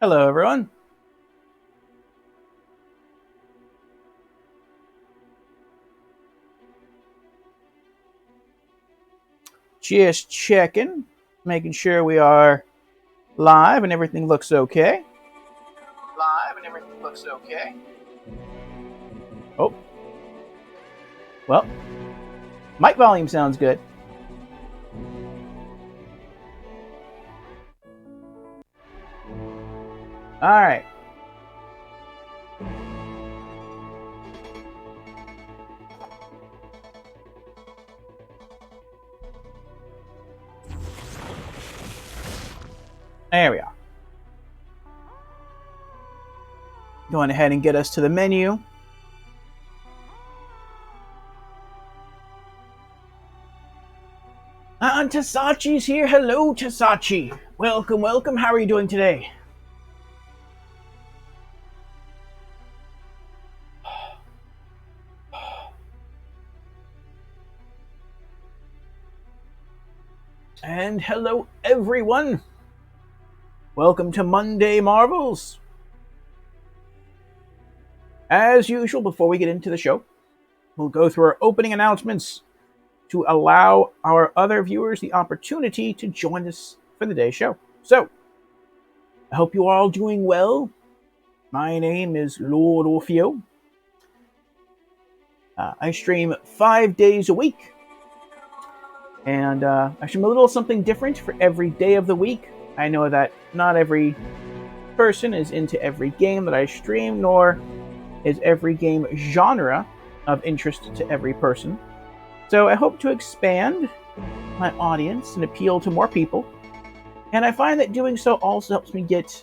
Hello, everyone. Just checking, making sure we are live and everything looks okay. Oh, well, mic volume sounds good. All right. There we are. Going ahead and get us to the menu. Tasachi's here. Hello, Tasachi. Welcome, welcome. How are you doing today? And hello, everyone. Welcome to Monday Marvels. As usual, before we get into the show, we'll go through our opening announcements to allow our other viewers the opportunity to join us for the day's show. So, I hope you are all doing well. My name is Lord Orfeo. I stream 5 days a week, and I stream a little something different for every day of the week. I know that not every person is into every game that I stream, nor is every game genre of interest to every person. So I hope to expand my audience and appeal to more people. And I find that doing so also helps me get,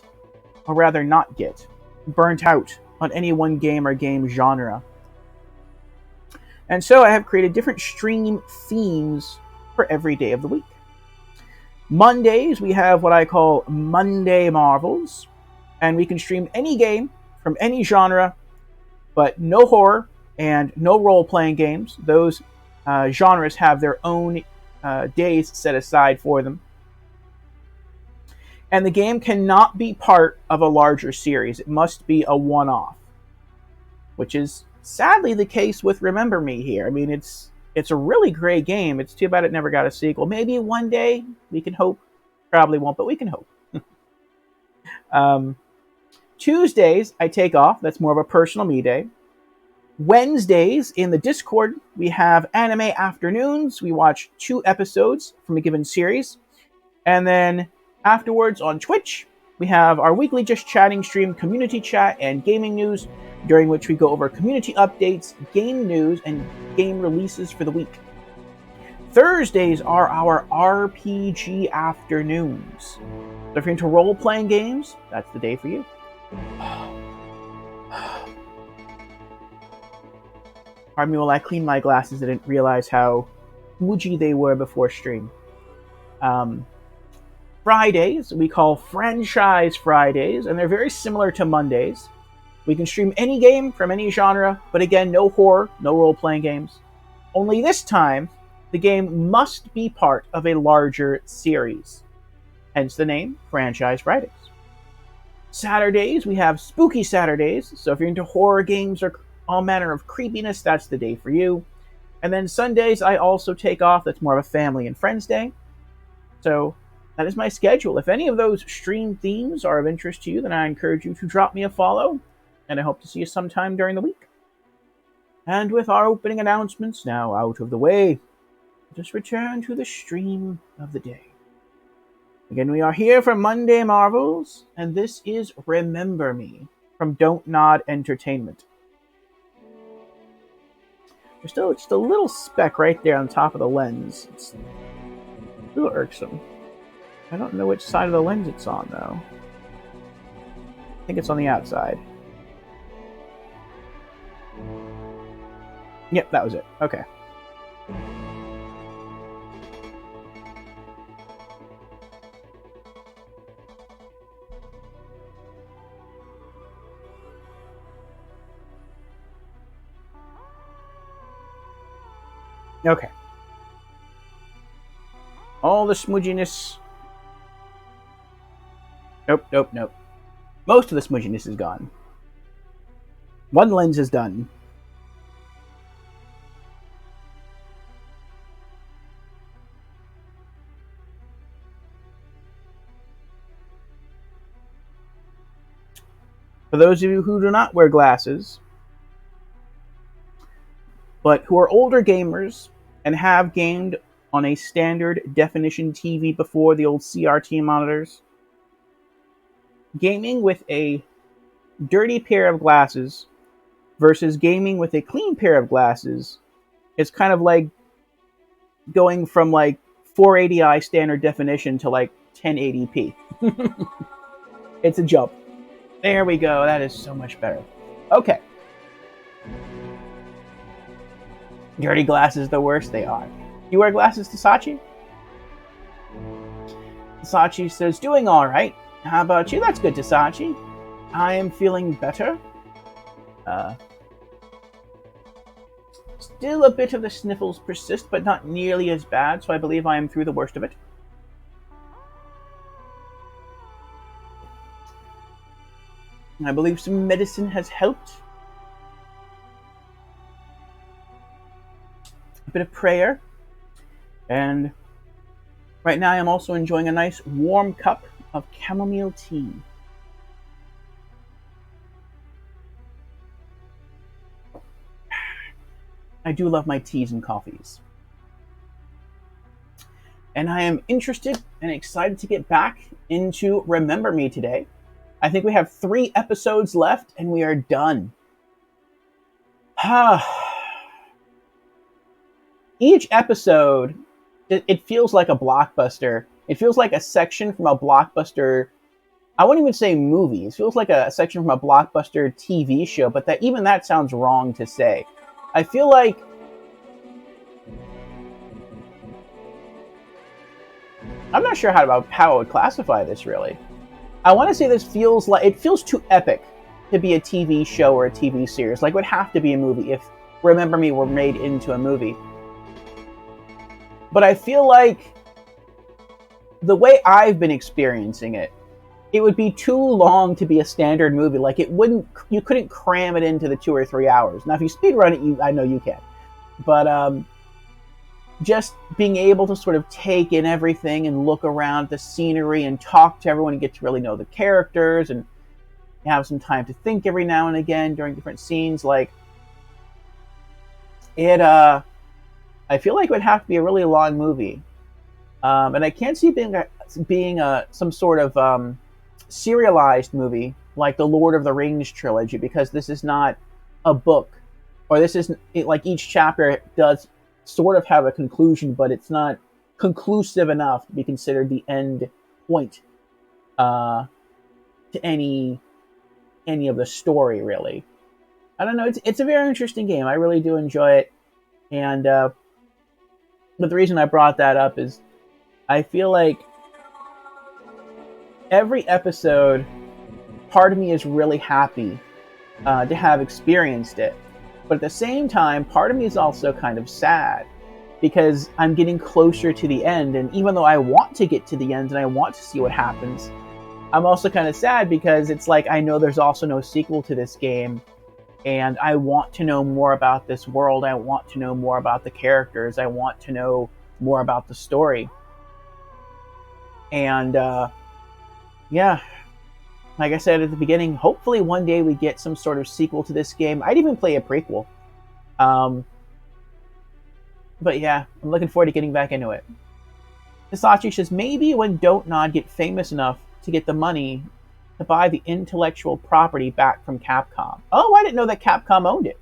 or rather not get, burnt out on any one game or game genre. And so I have created different stream themes for every day of the week. Mondays, we have what I call Monday Marvels, and we can stream any game from any genre, but no horror and no role-playing games. Those genres have their own days set aside for them. And the game cannot be part of a larger series. It must be a one-off, which is sadly the case with Remember Me here. I mean, it's a really great game. It's too bad it never got a sequel. Maybe one day, we can hope. Probably won't, but we can hope. Tuesdays, I take off. That's more of a personal me day. Wednesdays, in the Discord, we have anime afternoons. We watch 2 episodes from a given series. And then afterwards on Twitch, we have our weekly Just Chatting stream, community chat, and gaming news, during which we go over community updates, game news, and game releases for the week. Thursdays are our RPG afternoons. So if you're into role-playing games, that's the day for you. Pardon me while I clean my glasses. I didn't realize how woody they were before stream. Fridays, we call Franchise Fridays, and they're very similar to Mondays. We can stream any game from any genre, but again, no horror, no role-playing games. Only this time, the game must be part of a larger series. Hence the name, Franchise Fridays. Saturdays, we have Spooky Saturdays, so if you're into horror games or all manner of creepiness, that's the day for you. And then Sundays, I also take off. That's more of a family and friends day. So that is my schedule. If any of those stream themes are of interest to you, then I encourage you to drop me a follow, and I hope to see you sometime during the week. And with our opening announcements now out of the way, just return to the stream of the day. Again, we are here for Monday Marvels, and this is Remember Me from Don't Nod Entertainment. There's still just a little speck right there on top of the lens. It's a little irksome. I don't know which side of the lens it's on, though. I think it's on the outside. Yep, that was it. Okay. Okay. All the smudginess. Nope, nope, nope. Most of the smudginess is gone. One lens is done. For those of you who do not wear glasses, but who are older gamers and have gamed on a standard definition TV before, the old CRT monitors, gaming with a dirty pair of glasses versus gaming with a clean pair of glasses is kind of like going from like 480i standard definition to like 1080p. It's a jump. There we go. That is so much better. Okay. Dirty glasses, the worst they are. You wear glasses, Tasachi? Tasachi says, doing all right. How about you? That's good, Tasachi. I am feeling better. Still a bit of the sniffles persist, but not nearly as bad, so I believe I am through the worst of it. I believe some medicine has helped. A bit of prayer. And right now I'm also enjoying a nice warm cup of chamomile tea. I do love my teas and coffees. And I am interested and excited to get back into Remember Me today. I think we have 3 episodes left and we are done. Each episode, it feels like a blockbuster. It feels like a section from a blockbuster. I wouldn't even say movie. It feels like a section from a blockbuster TV show, but even that sounds wrong to say. I feel like I'm not sure how I would classify this really. I want to say this feels like it feels too epic to be a TV show or a TV series. Like it would have to be a movie if Remember Me were made into a movie. But I feel like the way I've been experiencing it, it would be too long to be a standard movie. Like you couldn't cram it into the 2 or 3 hours. Now, if you speedrun it, I know you can. But just being able to sort of take in everything and look around the scenery and talk to everyone and get to really know the characters and have some time to think every now and again during different scenes, like it. I feel like it would have to be a really long movie, and I can't see it being some sort of serialized movie like the Lord of the Rings trilogy, because this is not a book, or this isn't like each chapter does sort of have a conclusion, but it's not conclusive enough to be considered the end point to any of the story, really. I don't know. It's a very interesting game. I really do enjoy it, and but the reason I brought that up is I feel like every episode, part of me is really happy to have experienced it. But at the same time, part of me is also kind of sad because I'm getting closer to the end. And even though I want to get to the end and I want to see what happens, I'm also kind of sad because it's like I know there's also no sequel to this game. And I want to know more about this world. I want to know more about the characters. I want to know more about the story. And yeah, like I said at the beginning, hopefully one day we get some sort of sequel to this game. I'd even play a prequel. But yeah, I'm looking forward to getting back into it. Hisachi says, maybe when Don't Nod get famous enough to get the money to buy the intellectual property back from Capcom. Oh, I didn't know that Capcom owned it.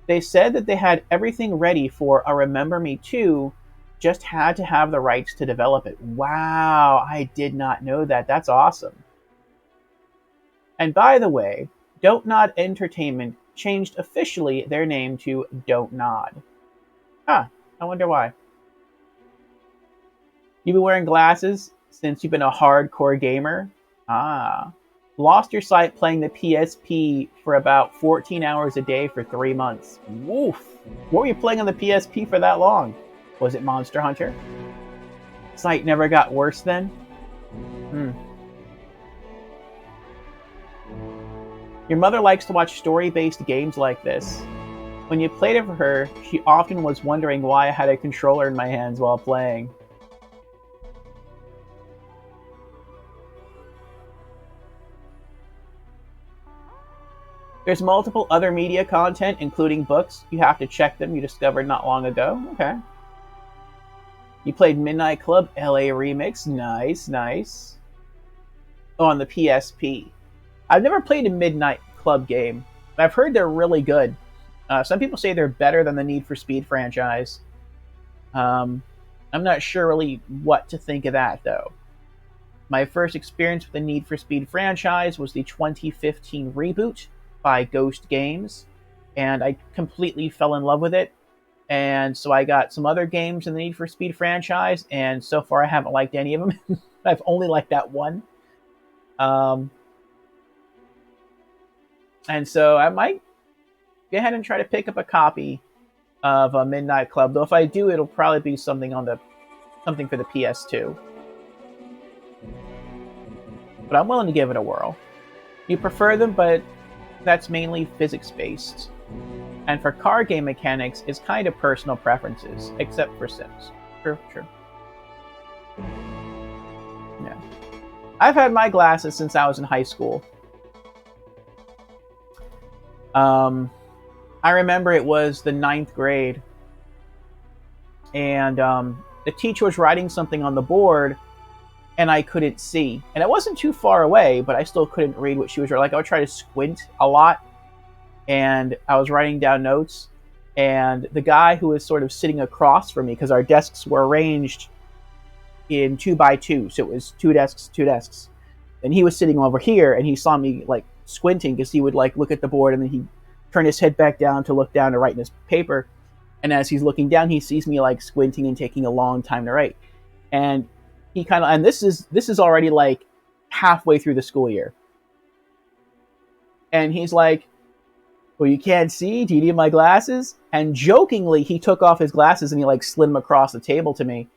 They said that they had everything ready for a Remember Me 2, just had to have the rights to develop it. Wow, I did not know that. That's awesome. And by the way, Don't Nod Entertainment changed officially their name to Don't Nod. Huh, I wonder why. You've been wearing glasses since you've been a hardcore gamer? Ah. Lost your sight playing the PSP for about 14 hours a day for 3 months. Woof. What were you playing on the PSP for that long? Was it Monster Hunter? Sight never got worse then? Your mother likes to watch story-based games like this. When you played it for her, she often was wondering why I had a controller in my hands while playing. There's multiple other media content, including books. You have to check them, you discovered not long ago. Okay. You played Midnight Club LA Remix. Nice, nice. Oh, on the PSP. I've never played a Midnight Club game. I've heard they're really good. Some people say they're better than the Need for Speed franchise. I'm not sure really what to think of that, though. My first experience with the Need for Speed franchise was the 2015 reboot by Ghost Games, and I completely fell in love with it. And so I got some other games in the Need for Speed franchise, and so far I haven't liked any of them. I've only liked that one. And so I might go ahead and try to pick up a copy of a Midnight Club. Though if I do, it'll probably be something for the PS2. But I'm willing to give it a whirl. You prefer them, but that's mainly physics-based. And for car game mechanics, it's kind of personal preferences, except for Sims. True, true. Yeah. I've had my glasses since I was in high school. I remember it was the 9th grade, and the teacher was writing something on the board, and I couldn't see. And it wasn't too far away, but I still couldn't read what she was writing. Like, I would try to squint a lot, and I was writing down notes, and the guy who was sort of sitting across from me, because our desks were arranged in 2x2, so it was two desks, and he was sitting over here, and he saw me, like, squinting, because he would, like, look at the board, and then he'd turn his head back down to look down to write in his paper, and as he's looking down, he sees me, like, squinting and taking a long time to write. And he kind of, and this is already, like, halfway through the school year. And he's like, well, you can't see? Do you need my glasses? And jokingly, he took off his glasses and he, like, slid them across the table to me.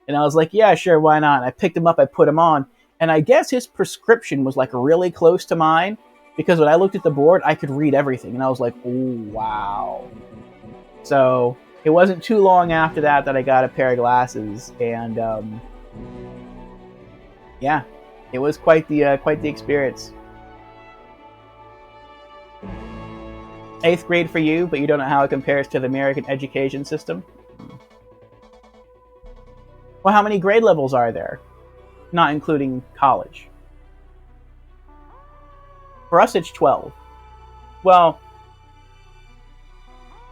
And I was like, yeah, sure, why not? And I picked him up, I put him on. And I guess his prescription was, like, really close to mine, because when I looked at the board, I could read everything. And I was like, oh, wow. So it wasn't too long after that I got a pair of glasses. And, yeah, it was quite the experience. 8th grade for you, but you don't know how it compares to the American education system? Well, how many grade levels are there? Not including college. For us, it's 12. Well,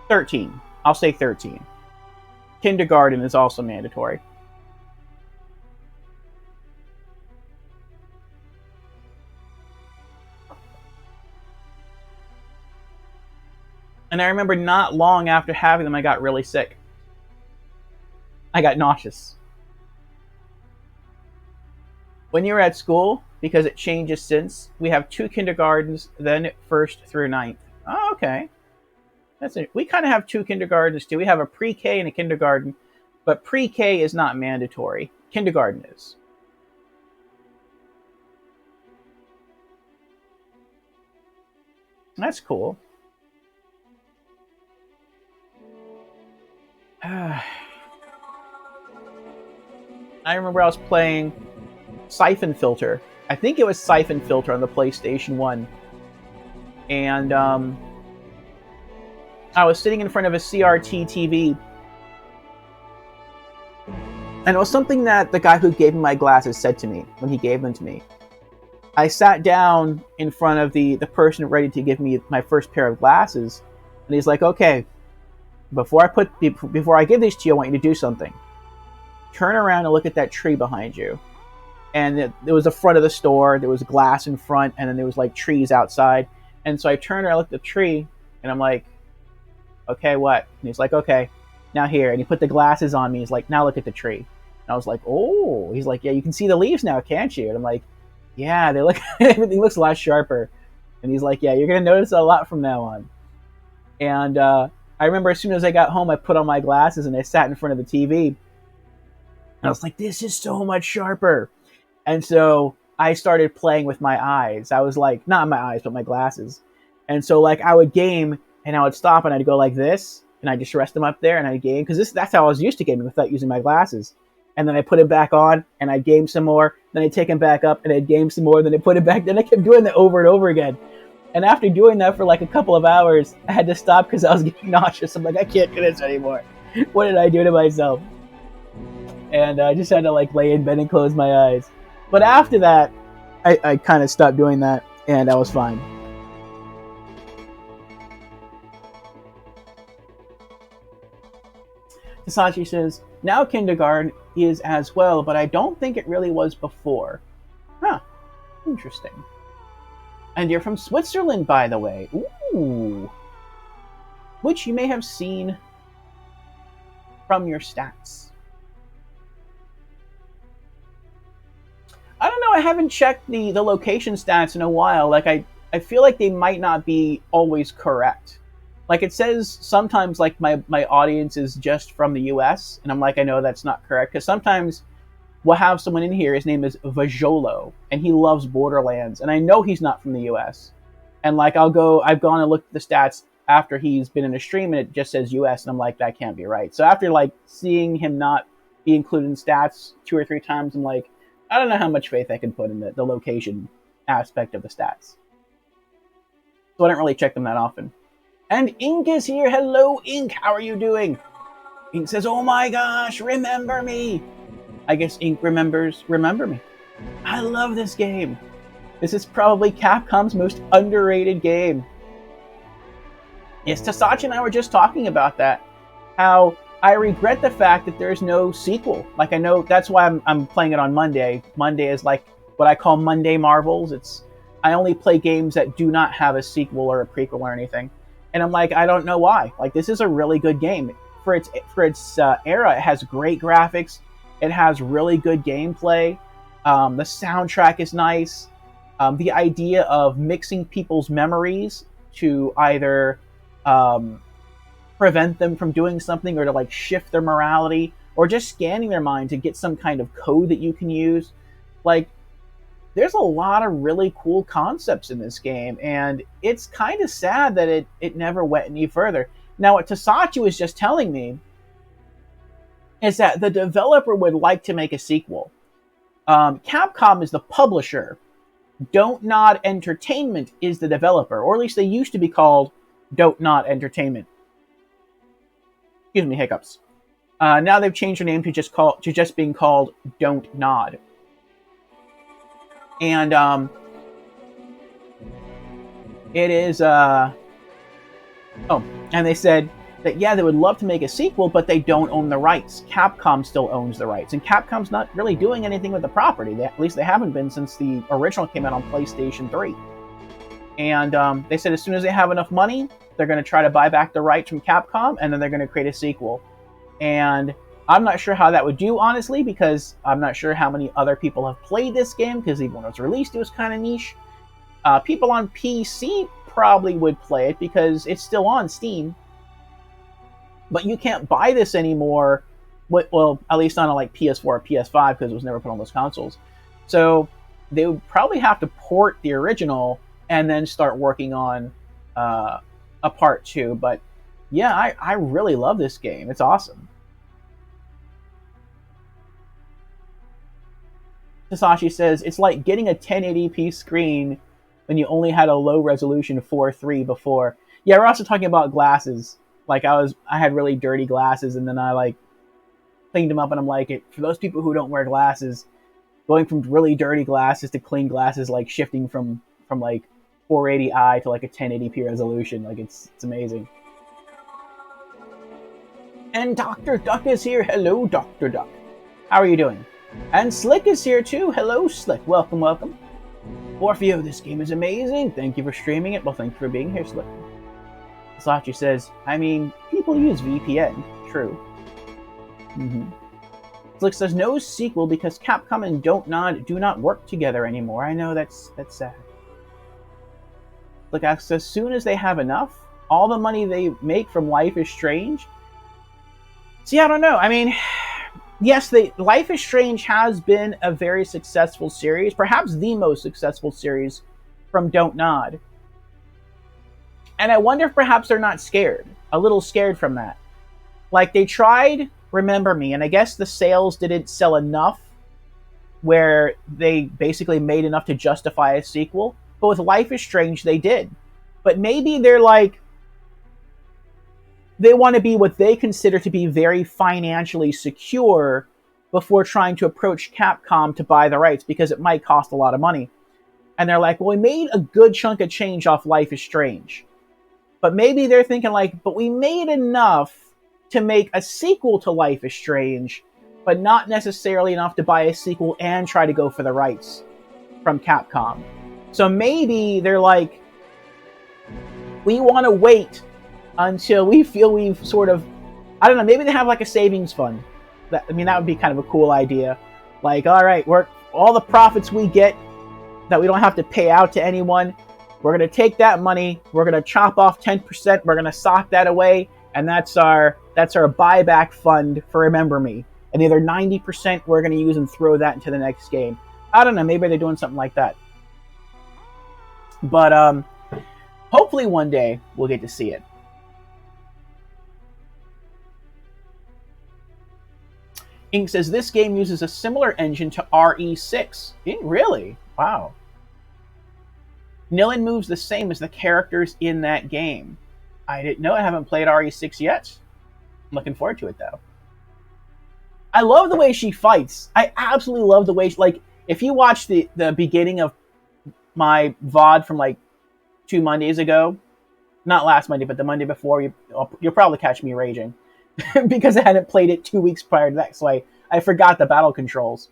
13. I'll say 13. Kindergarten is also mandatory. And I remember not long after having them, I got really sick. I got nauseous. When you were at school, because it changes since, we have 2 kindergartens, then 1st through 9th. Oh, okay. That's it. We kind of have 2 kindergartens too. We have a pre-K and a kindergarten, but pre-K is not mandatory. Kindergarten is. That's cool. I remember I was playing Siphon Filter. I think it was Siphon Filter on the PlayStation 1. And I was sitting in front of a CRT TV. And it was something that the guy who gave me my glasses said to me when he gave them to me. I sat down in front of the person ready to give me my first pair of glasses. And he's like, okay, before I give these to you, I want you to do something. Turn around and look at that tree behind you. And there was the front of the store, there was glass in front, and then there was like trees outside. And so I turned around, looked at the tree, and I'm like, okay, what? And he's like, okay, now here. And he put the glasses on me. He's like, now look at the tree. And I was like, oh. He's like, yeah, you can see the leaves now, can't you? And I'm like, yeah, they look, everything looks a lot sharper. And he's like, yeah, you're going to notice it a lot from now on. And I remember as soon as I got home, I put on my glasses and I sat in front of the TV. And I was like, this is so much sharper. And so I started playing with my eyes. I was like, not my eyes, but my glasses. And so like I would game and I would stop and I'd go like this and I'd just rest them up there and I'd game because that's how I was used to gaming without using my glasses. And then I put him back on and I'd game some more. Then I'd take him back up and I'd game some more. Then I'd put it back. Then I kept doing that over and over again. And after doing that for like a couple of hours, I had to stop because I was getting nauseous. I'm like, I can't do this anymore. What did I do to myself? And I just had to like lay in bed and close my eyes. But after that, I kind of stopped doing that and I was fine. Tasachi says, now kindergarten is as well, but I don't think it really was before. Huh. Interesting. And you're from Switzerland, by the way. Ooh. Which you may have seen from your stats. I don't know, I haven't checked the location stats in a while. Like, I feel like they might not be always correct. Like, it says sometimes, like, my audience is just from the US, and I'm like, I know that's not correct, because sometimes we'll have someone in here, his name is Vajolo, and he loves Borderlands, and I know he's not from the US. And, like, I've gone and looked at the stats after he's been in a stream, and it just says US, and I'm like, that can't be right. So after, like, seeing him not be included in stats 2 or 3 times, I'm like, I don't know how much faith I can put in the location aspect of the stats. So I don't really check them that often. And Ink is here. Hello, Ink. How are you doing? Ink says, oh my gosh, remember me. I guess Ink remembers Remember Me. I love this game. This is probably Capcom's most underrated game. Yes, Tasachi and I were just talking about that. How I regret the fact that there's no sequel. Like, I know that's why I'm playing it on Monday. Monday is like what I call Monday Marvels. I only play games that do not have a sequel or a prequel or anything. And I'm like, I don't know why. Like, this is a really good game. For its era, it has great graphics. It has really good gameplay. The soundtrack is nice. The idea of mixing people's memories to either prevent them from doing something or to like shift their morality or just scanning their mind to get some kind of code that you can use. Like, there's a lot of really cool concepts in this game, and it's kind of sad that it never went any further. Now, what Tasachi was just telling me is that the developer would like to make a sequel. Capcom is the publisher. Don't Nod Entertainment is the developer, or at least they used to be called Don't Nod Entertainment. Excuse me, hiccups. Now they've changed their name to just being called Don't Nod. And it is and they said that yeah, they would love to make a sequel, but they don't own the rights. Capcom still owns the rights, and Capcom's not really doing anything with the property. At least they haven't been since the original came out on PlayStation 3. And they said as soon as they have enough money, they're going to try to buy back the rights from Capcom, and then they're going to create a sequel. And I'm not sure how that would do, honestly, because I'm not sure how many other people have played this game, because even when it was released, it was kind of niche. People on PC probably would play it, because it's still on Steam. But you can't buy this anymore, well, at least on a like PS4 or PS5, because it was never put on those consoles. So they would probably have to port the original and then start working on a part 2. But yeah, I really love this game. It's awesome. Tasashi says, it's like getting a 1080p screen when you only had a low resolution 4:3 before. Yeah, we're also talking about glasses. Like, I had really dirty glasses, and then I like cleaned them up, and I'm like, for those people who don't wear glasses, going from really dirty glasses to clean glasses, like shifting from like 480i to like a 1080p resolution, like it's amazing. And Dr. Duck is here. Hello, Dr. Duck. How are you doing? And Slick is here too. Hello, Slick. Welcome, welcome. Orfeo, this game is amazing. Thank you for streaming it. Well, thank you for being here, Slick. Sachi says, I mean, people use VPN. True. Slick says, no sequel because Capcom and Don't Nod do not work together anymore. I know that's sad. Slick asks, as soon as they have enough, all the money they make from Life is Strange. See, I don't know. I mean, yes, Life is Strange has been a very successful series, perhaps the most successful series from Don't Nod. And I wonder if perhaps they're not scared, a little scared from that. Like, they tried Remember Me, and I guess the sales didn't sell enough where they basically made enough to justify a sequel. But with Life is Strange, they did. But maybe they're like, they want to be what they consider to be very financially secure before trying to approach Capcom to buy the rights, because it might cost a lot of money. And they're like, well, we made a good chunk of change off Life is Strange. But maybe they're thinking like, but we made enough to make a sequel to Life is Strange, but not necessarily enough to buy a sequel and try to go for the rights from Capcom. So maybe they're like, we want to wait until we feel we've sort of, I don't know, maybe they have like a savings fund. That would be kind of a cool idea. Like, all right, all the profits we get that we don't have to pay out to anyone, we're going to take that money, we're going to chop off 10%, we're going to sock that away, and that's our buyback fund for Remember Me. And the other 90% we're going to use and throw that into the next game. I don't know, maybe they're doing something like that. But hopefully one day we'll get to see it. Ink says this game uses a similar engine to RE6. Really? Wow. Nilin moves the same as the characters in that game. I didn't know. I haven't played RE6 yet. I'm looking forward to it, though. I love the way she fights. I absolutely love the way if you watch the beginning of my VOD from like 2 Mondays ago, not last Monday, but the Monday before, you'll probably catch me raging. Because I hadn't played it 2 weeks prior to that, so I forgot the battle controls.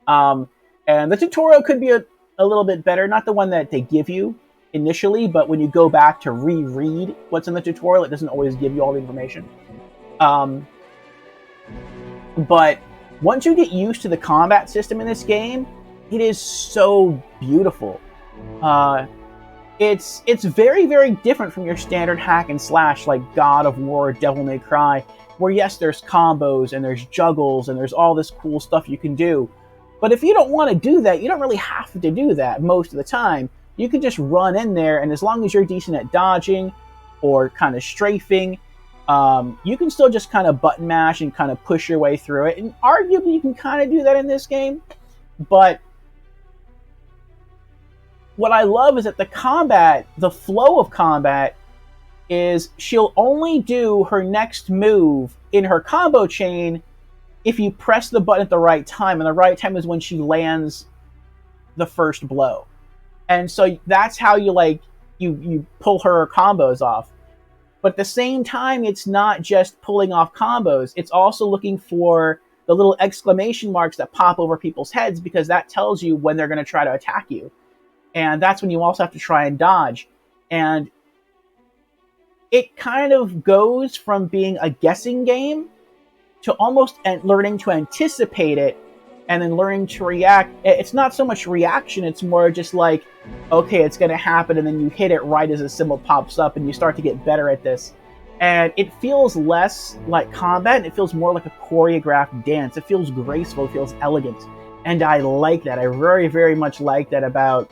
And the tutorial could be a little bit better. Not the one that they give you initially, but when you go back to reread what's in the tutorial, it doesn't always give you all the information. But once you get used to the combat system in this game, it is so beautiful. It's very, very different from your standard hack and slash like God of War, Devil May Cry, where yes, there's combos and there's juggles and there's all this cool stuff you can do. But if you don't want to do that, you don't really have to do that most of the time. You can just run in there, and as long as you're decent at dodging or kind of strafing, you can still just kind of button mash and kind of push your way through it. And arguably, you can kind of do that in this game. But what I love is that the flow of combat, is she'll only do her next move in her combo chain if you press the button at the right time. And the right time is when she lands the first blow. And so that's how you pull her combos off. But at the same time, it's not just pulling off combos. It's also looking for the little exclamation marks that pop over people's heads, because that tells you when they're going to try to attack you. And that's when you also have to try and dodge. And it kind of goes from being a guessing game to almost learning to anticipate it and then learning to react. It's not so much reaction, it's more just like, okay, it's going to happen, and then you hit it right as a symbol pops up, and you start to get better at this. And it feels less like combat, and it feels more like a choreographed dance. It feels graceful, it feels elegant. And I like that. I very, very much like that about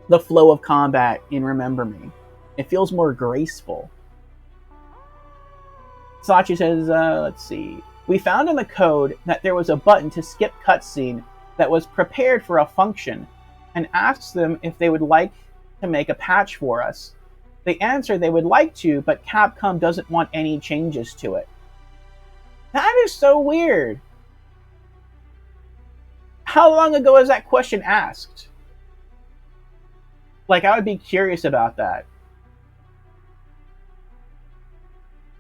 the flow of combat in Remember Me. It feels more graceful. Sachi says, let's see. We found in the code that there was a button to skip cutscene that was prepared for a function, and asked them if they would like to make a patch for us. They answered they would like to, but Capcom doesn't want any changes to it. That is so weird. How long ago was that question asked? I would be curious about that.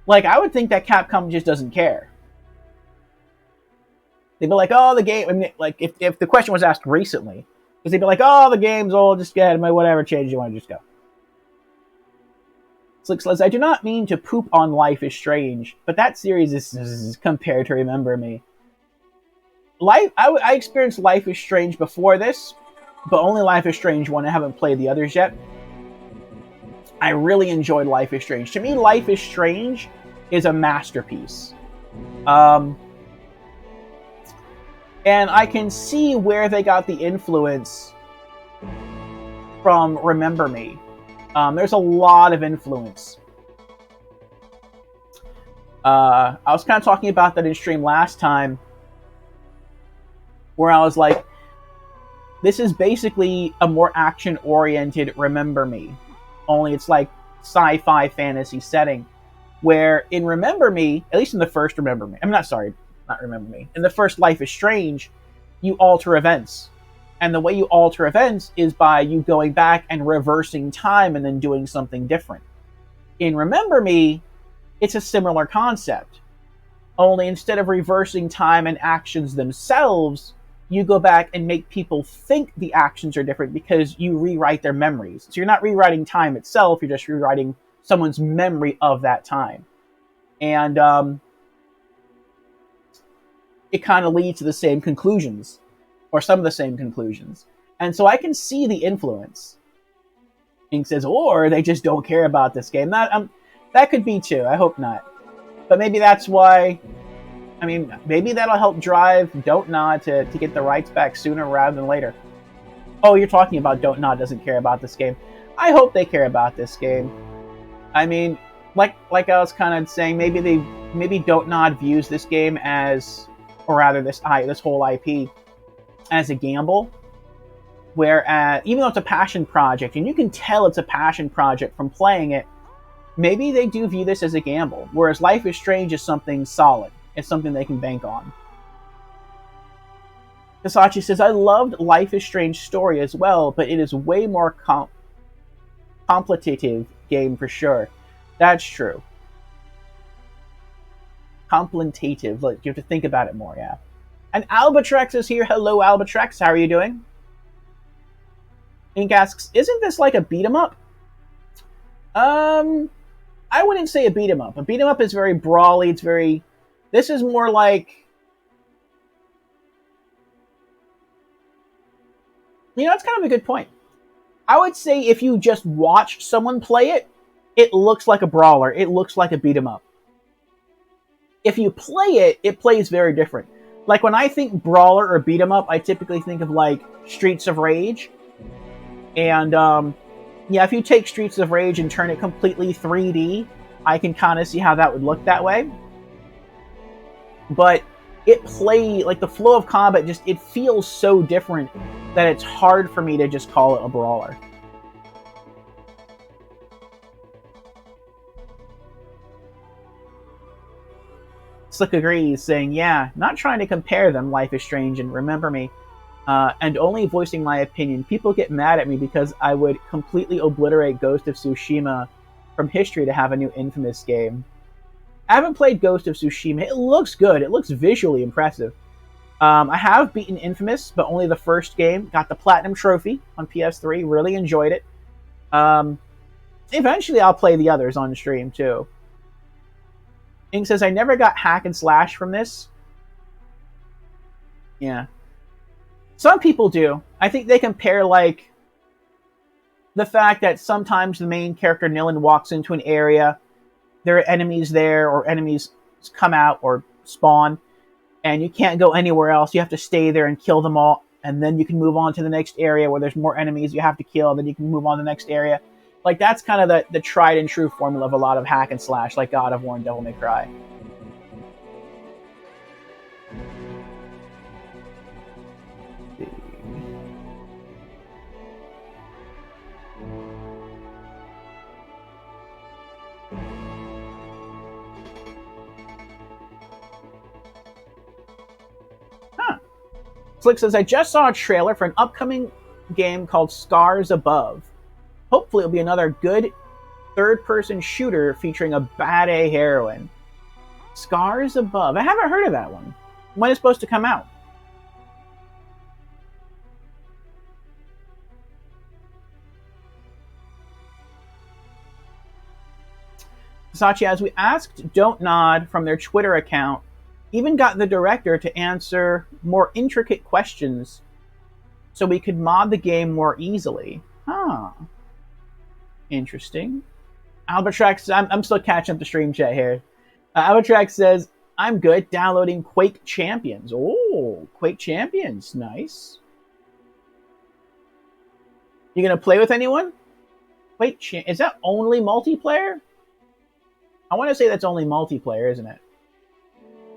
I would think that Capcom just doesn't care. They'd be like, oh, the game... I mean, if the question was asked recently, because they'd be like, oh, the game's old, just go ahead and whatever change you want to just go. Slick says, I do not mean to poop on Life is Strange, but that series is compared to Remember Me. I experienced Life is Strange before this, but only Life is Strange 1. I haven't played the others yet. I really enjoyed Life is Strange. To me, Life is Strange is a masterpiece. And I can see where they got the influence from Remember Me. There's a lot of influence. I was kind of talking about that in stream last time, where I was like, this is basically a more action-oriented Remember Me. Only it's like sci-fi fantasy setting. Where in Remember Me, at least in the first Remember Me, not Remember Me. In the first Life is Strange, you alter events. And the way you alter events is by you going back and reversing time and then doing something different. In Remember Me, it's a similar concept. Only instead of reversing time and actions themselves, you go back and make people think the actions are different because you rewrite their memories. So you're not rewriting time itself, you're just rewriting someone's memory of that time. And it kind of leads to the same conclusions, or some of the same conclusions. And so I can see the influence. Ink says, or they just don't care about this game. That could be too. I hope not. But maybe that's why... I mean, maybe that'll help drive Don't Nod to get the rights back sooner rather than later. Oh, you're talking about Don't Nod doesn't care about this game. I hope they care about this game. I mean, like I was kind of saying, maybe Don't Nod views this game as, or rather this whole IP, as a gamble. Whereas, even though it's a passion project, and you can tell it's a passion project from playing it, maybe they do view this as a gamble. Whereas Life is Strange is something solid. It's something they can bank on. Kasachi says, I loved Life is Strange story as well, but it is way more contemplative game for sure. That's true. Contemplative. Like, you have to think about it more, yeah. And Albatrex is here. Hello, Albatrex. How are you doing? Ink asks, isn't this like a beat-em-up? I wouldn't say a beat-em-up. A beat-em-up is very brawly. It's very... This is more like... That's kind of a good point. I would say if you just watch someone play it, it looks like a brawler. It looks like a beat-em-up. If you play it, it plays very different. Like, when I think brawler or beat-em-up, I typically think of, like, Streets of Rage. And, yeah, if you take Streets of Rage and turn it completely 3D, I can kind of see how that would look that way. But the flow of combat it feels so different that it's hard for me to just call it a brawler. Slick agrees, saying, yeah, not trying to compare them, Life is Strange and Remember Me, and only voicing my opinion. People get mad at me because I would completely obliterate Ghost of Tsushima from history to have a new Infamous game. I haven't played Ghost of Tsushima. It looks good. It looks visually impressive. I have beaten Infamous, but only the first game. Got the Platinum Trophy on PS3. Really enjoyed it. Eventually, I'll play the others on stream, too. Ink says, I never got hack and slash from this. Yeah. Some people do. I think they compare, like, the fact that sometimes the main character, Nilin, walks into an area, there are enemies there, or enemies come out or spawn, and you can't go anywhere else. You have to stay there and kill them all, and then you can move on to the next area where there's more enemies you have to kill, then you can move on to the next area. Like, that's kind of the tried and true formula of a lot of hack and slash, like God of War and Devil May Cry. Slick says, I just saw a trailer for an upcoming game called Scars Above. Hopefully it'll be another good third-person shooter featuring a bad A heroine. Scars Above. I haven't heard of that one. When is it supposed to come out? Sachi, as we asked Don't Nod from their Twitter account, even got the director to answer more intricate questions so we could mod the game more easily. Huh. Interesting. Albatrax, I'm still catching up the stream chat here. Albatrax says, I'm good downloading Quake Champions. Oh, Quake Champions. Nice. You gonna play with anyone? Wait, is that only multiplayer? I want to say that's only multiplayer, isn't it?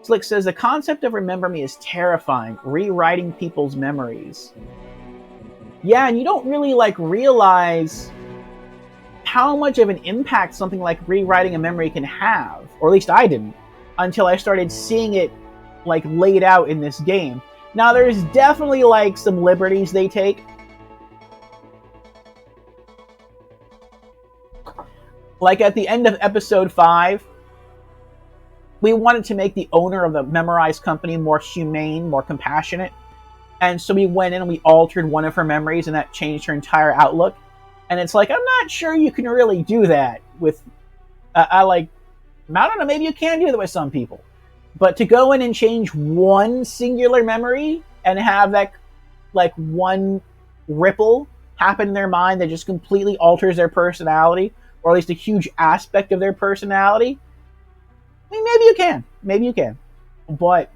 Slick says, the concept of Remember Me is terrifying, rewriting people's memories. Yeah, and you don't really, realize how much of an impact something like rewriting a memory can have. Or at least I didn't, until I started seeing it, laid out in this game. Now, there's definitely, some liberties they take. Like, at the end of episode 5, we wanted to make the owner of the Memorize company more humane, more compassionate. And so we went in and we altered one of her memories, and that changed her entire outlook. And it's I'm not sure you can really do that with... I don't know, maybe you can do that with some people. But to go in and change one singular memory and have that, one ripple happen in their mind that just completely alters their personality, or at least a huge aspect of their personality, I mean, maybe you can. Maybe you can. But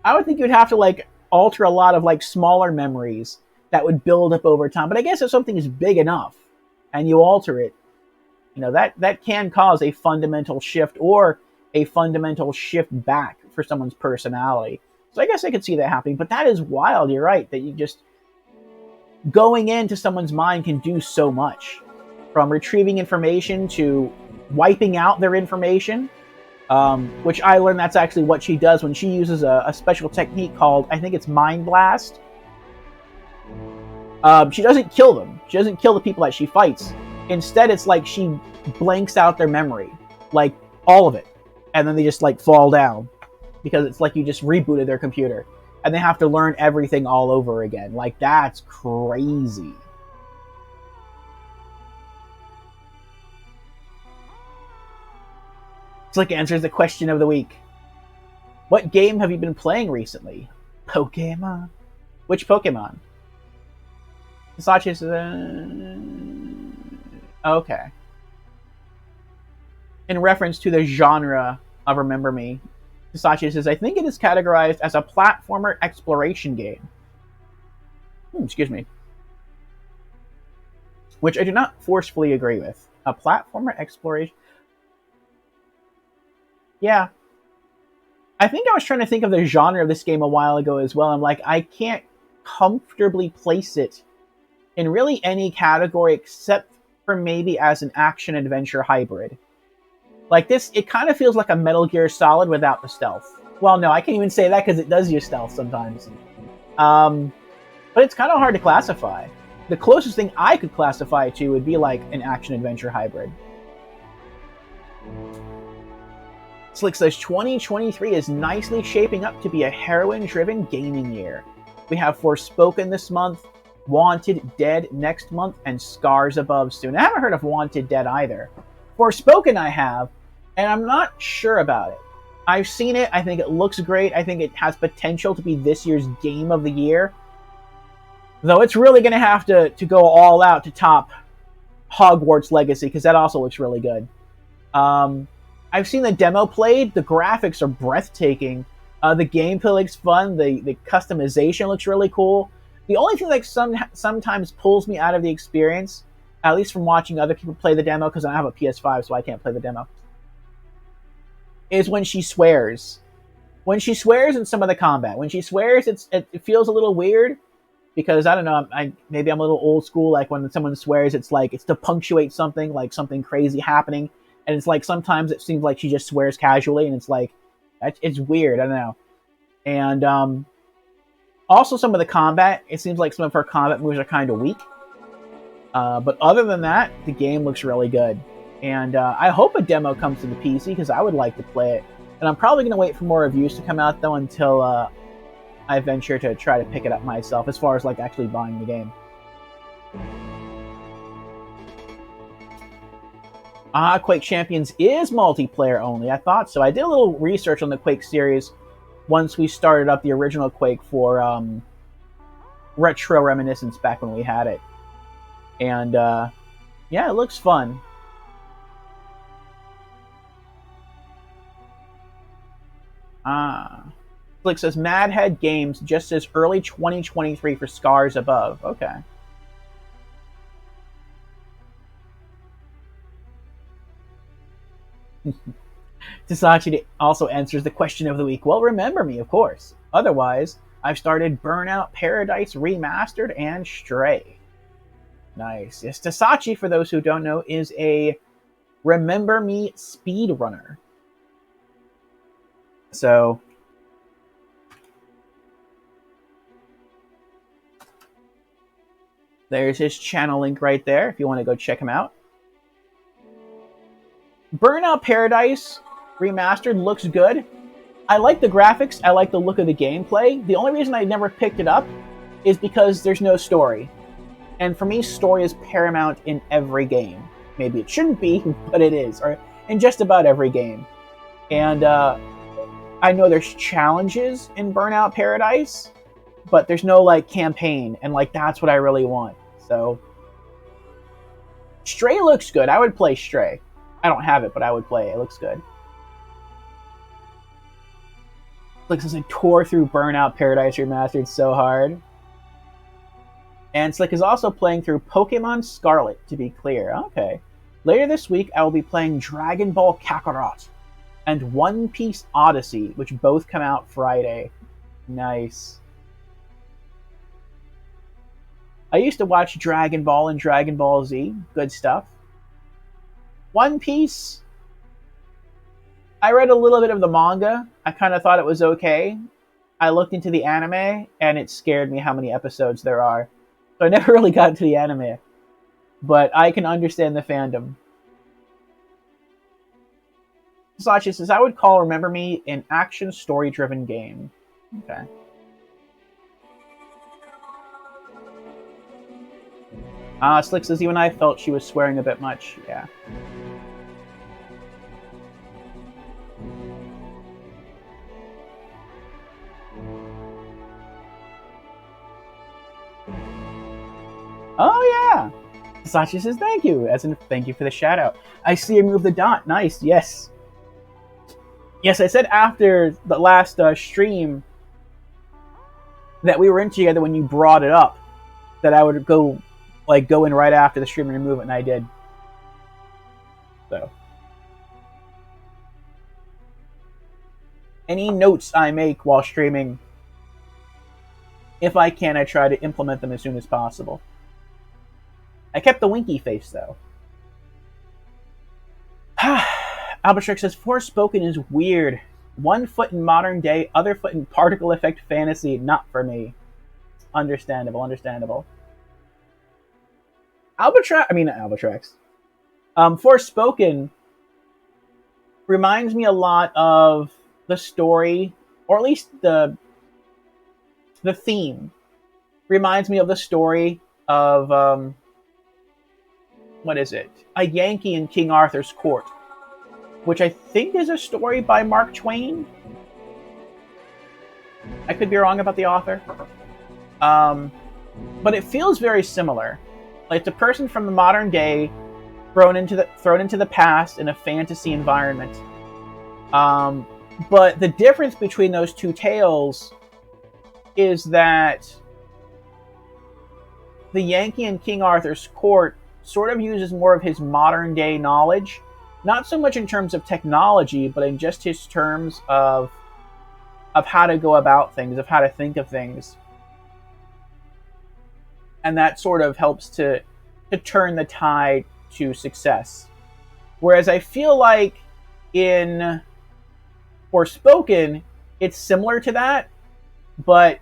I would think you'd have to, alter a lot of, smaller memories that would build up over time. But I guess if something is big enough and you alter it, that can cause a fundamental shift, or a fundamental shift back for someone's personality. So I guess I could see that happening. But that is wild. You're right. That you just... Going into someone's mind can do so much. From retrieving information to wiping out their information, which I learned that's actually what she does when she uses a special technique called, I think it's Mind Blast. She doesn't kill them. She doesn't kill the people that she fights. Instead, it's she blanks out their memory. All of it. And then they just, fall down. Because it's you just rebooted their computer. And they have to learn everything all over again. That's crazy. Slick answers the question of the week. What game have you been playing recently? Pokemon. Which Pokemon? Sachi says, okay. In reference to the genre of Remember Me, Sachi says, I think it is categorized as a platformer exploration game. Excuse me. Which I do not forcefully agree with. A platformer exploration... Yeah. I think I was trying to think of the genre of this game a while ago as well. I'm I can't comfortably place it in really any category except for maybe as an action-adventure hybrid. This, it kind of feels like a Metal Gear Solid without the stealth. Well, no, I can't even say that because it does use stealth sometimes. But it's kind of hard to classify. The closest thing I could classify it to would be an action-adventure hybrid. Slick says 2023 is nicely shaping up to be a heroine-driven gaming year. We have Forspoken this month, Wanted Dead next month, and Scars Above soon. I haven't heard of Wanted Dead either. Forspoken I have, and I'm not sure about it. I've seen it, I think it looks great, I think it has potential to be this year's game of the year. Though it's really going to have to go all out to top Hogwarts Legacy, because that also looks really good. I've seen the demo played. The graphics are breathtaking. The gameplay looks fun. The customization looks really cool. The only thing that sometimes pulls me out of the experience, at least from watching other people play the demo, because I have a PS5, so I can't play the demo, is when she swears. When she swears in some of the combat. When she swears, it feels a little weird, because, I don't know, maybe I'm a little old school, when someone swears, it's it's to punctuate something, something crazy happening. And it's sometimes it seems like she just swears casually, and it's it's weird, I don't know. And also some of the combat, it seems like some of her combat moves are kind of weak. But other than that, the game looks really good. And I hope a demo comes to the PC, because I would like to play it. And I'm probably going to wait for more reviews to come out, though, until I venture to try to pick it up myself, as far as actually buying the game. Quake Champions is multiplayer only. I thought so. I did a little research on the Quake series once we started up the original Quake for Retro Reminiscence back when we had it. And, yeah, it looks fun. Flick says, Madhead Games just says early 2023 for Scars Above. Okay. Tasachi also answers the question of the week. Well, remember me, of course. Otherwise, I've started Burnout Paradise Remastered and Stray. Nice. Yes, Tasachi, for those who don't know, is a Remember Me speedrunner. So, there's his channel link right there if you want to go check him out. Burnout Paradise Remastered looks good. I like the graphics. I like the look of the gameplay. The only reason I never picked it up is because there's no story. And for me, story is paramount in every game. Maybe it shouldn't be, but it is. Or in just about every game. And I know there's challenges in Burnout Paradise, but there's no like campaign, and like that's what I really want. So Stray looks good. I would play Stray. I don't have it, but I would play it. It looks good. Looks as I tore through Burnout Paradise Remastered so hard. And Slick is also playing through Pokemon Scarlet, to be clear. Okay. Later this week, I will be playing Dragon Ball Kakarot and One Piece Odyssey, which both come out Friday. Nice. I used to watch Dragon Ball and Dragon Ball Z. Good stuff. One Piece, I read a little bit of the manga. I kind of thought it was okay. I looked into the anime, and it scared me how many episodes there are. So I never really got into the anime. But I can understand the fandom. Sachi says, I would call Remember Me an action story-driven game. Okay. Slick says, even I felt she was swearing a bit much. Yeah. Oh, yeah. Sachi says, thank you. As in, thank you for the shout out. I see you move the dot. Nice. Yes. Yes, I said after the last stream that we were in together when you brought it up that I would go in right after the stream and remove it, and I did. So. Any notes I make while streaming, if I can, I try to implement them as soon as possible. I kept the winky face, though. Albatrox says, Forspoken is weird. One foot in modern day, other foot in particle effect fantasy. Not for me. Understandable, understandable. Albatrox. Forspoken reminds me a lot of the story, or at least the theme. Reminds me of the story of, what is it? A Yankee in King Arthur's Court, which I think is a story by Mark Twain. I could be wrong about the author. But it feels very similar. Like it's a person from the modern day thrown into the past in a fantasy environment. But the difference between those two tales is that the Yankee in King Arthur's Court sort of uses more of his modern day knowledge, not so much in terms of technology, but in just his terms of how to go about things, of how to think of things. And that sort of helps to turn the tide to success. Whereas I feel like in Forspoken, it's similar to that, but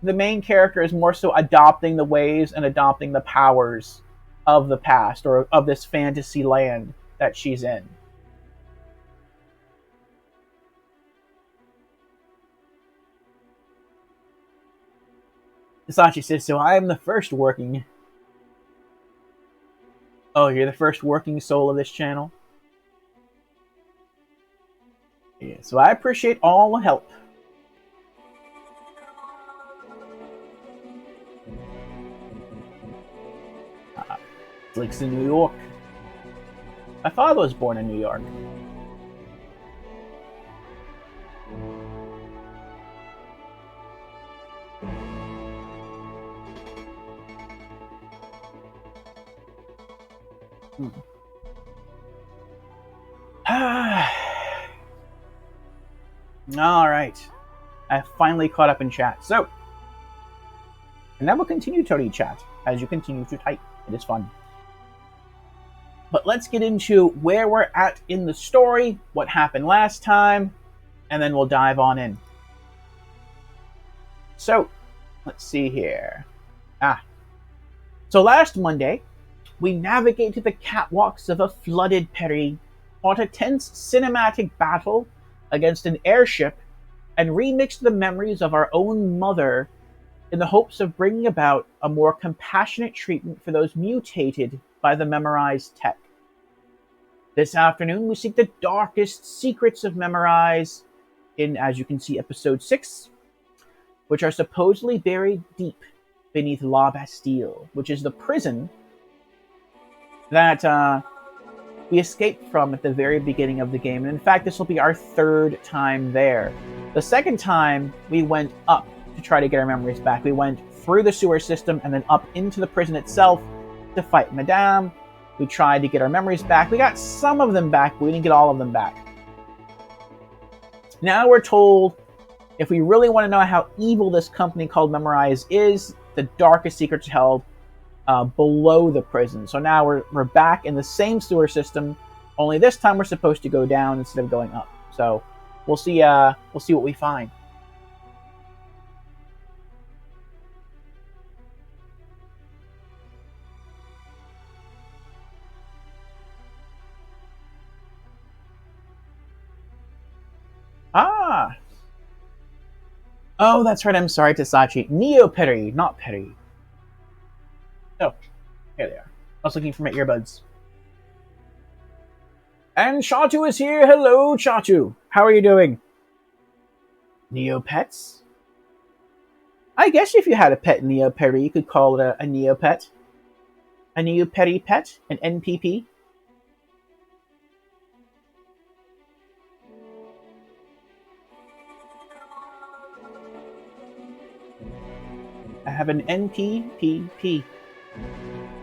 the main character is more so adopting the ways and adopting the powers of the past, or of this fantasy land that she's in. Hisashi says, so I am the first working... Oh, you're the first working soul of this channel? Yeah, so I appreciate all the help. Slick's in New York. My father was born in New York. All right. I finally caught up in chat. So, and now we'll continue Tony chat as you continue to type. It is fun. But let's get into where we're at in the story, what happened last time, and then we'll dive on in. So, let's see here. So last Monday, we navigated the catwalks of a flooded Peri, fought a tense cinematic battle against an airship, and remixed the memories of our own mother in the hopes of bringing about a more compassionate treatment for those mutated by the memorized tech. This afternoon, we seek the darkest secrets of Memorize in, as you can see, episode 6, which are supposedly buried deep beneath La Bastille, which is the prison that we escaped from at the very beginning of the game. And in fact, this will be our third time there. The second time, we went up to try to get our memories back. We went through the sewer system and then up into the prison itself to fight Madame. We tried to get our memories back. We got some of them back, but we didn't get all of them back. Now we're told if we really want to know how evil this company called Memorize is, the darkest secrets held below the prison. So now we're back in the same sewer system, only this time we're supposed to go down instead of going up. So we'll see what we find. Ah. Oh, that's right. I'm sorry, Tasachi. Neo Peri, not Peri. Oh, here they are. I was looking for my earbuds. And Chatu is here. Hello, Chatu. How are you doing? Neopets? I guess if you had a pet Neo Peri, you could call it a Neopet. A Neo Peri pet? An NPP? I have an NPPP.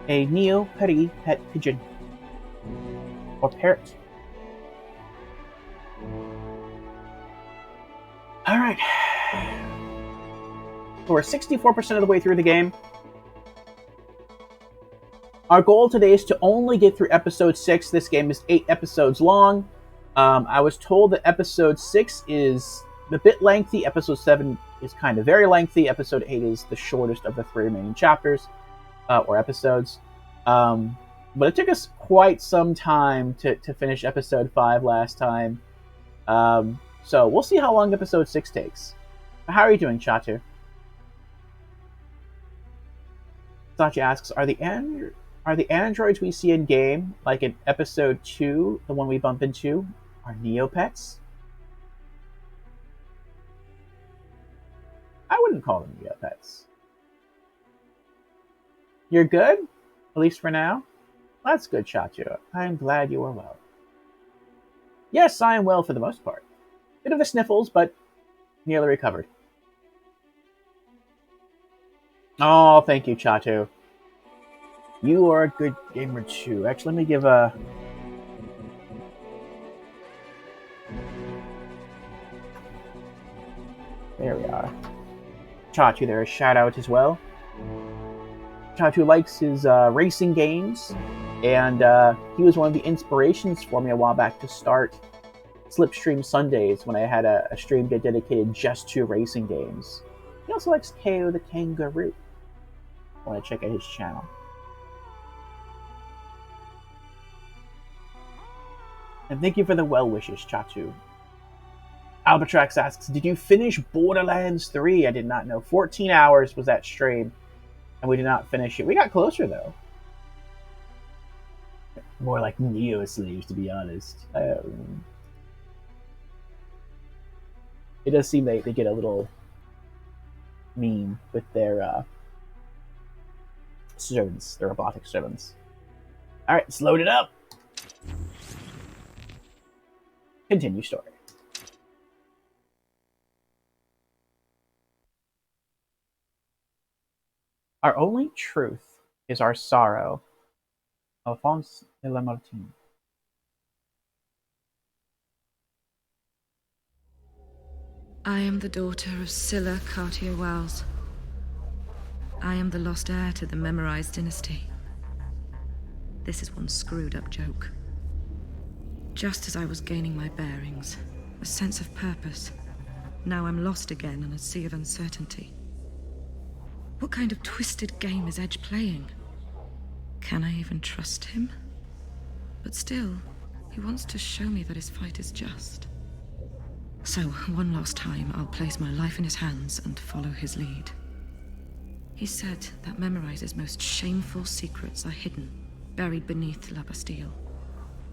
A Neo Peri pet pigeon. Or parrot. Alright. So we're 64% of the way through the game. Our goal today is to only get through episode 6. This game is 8 episodes long. I was told that episode 6 is a bit lengthy. Episode 7 is kind of very lengthy. Episode 8 is the shortest of the 3 remaining chapters, or episodes. But it took us quite some time to finish episode 5 last time. So we'll see how long episode 6 takes. How are you doing, Chatu? Sachi asks, are the androids we see in game, like in episode 2, the one we bump into, are Neopets? I wouldn't call them Neopets. You're good? At least for now? That's good, Chatu. I'm glad you are well. Yes, I am well for the most part. Bit of the sniffles, but nearly recovered. Oh, thank you, Chatu. You are a good gamer too. Actually, let me give a... There we are. Chatu there, a shout out as well. Chatu likes his racing games, and he was one of the inspirations for me a while back to start Slipstream Sundays when I had a stream dedicated just to racing games. He also likes KO the Kangaroo. I want to check out his channel. And thank you for the well wishes, Chatu. Albatrax asks, did you finish Borderlands 3? I did not know. 14 hours was that stream, and we did not finish it. We got closer, though. More like Neo slaves, to be honest. It does seem they get a little mean with their servants, their robotic servants. Alright, let's load it up. Continue story. Our only truth is our sorrow. Alphonse de Lamartine. I am the daughter of Scylla Cartier-Wells. I am the lost heir to the Memorized dynasty. This is one screwed-up joke. Just as I was gaining my bearings, a sense of purpose, now I'm lost again in a sea of uncertainty. What kind of twisted game is Edge playing? Can I even trust him? But still, he wants to show me that his fight is just. So, one last time, I'll place my life in his hands and follow his lead. He said that Memorize's most shameful secrets are hidden, buried beneath La Bastille.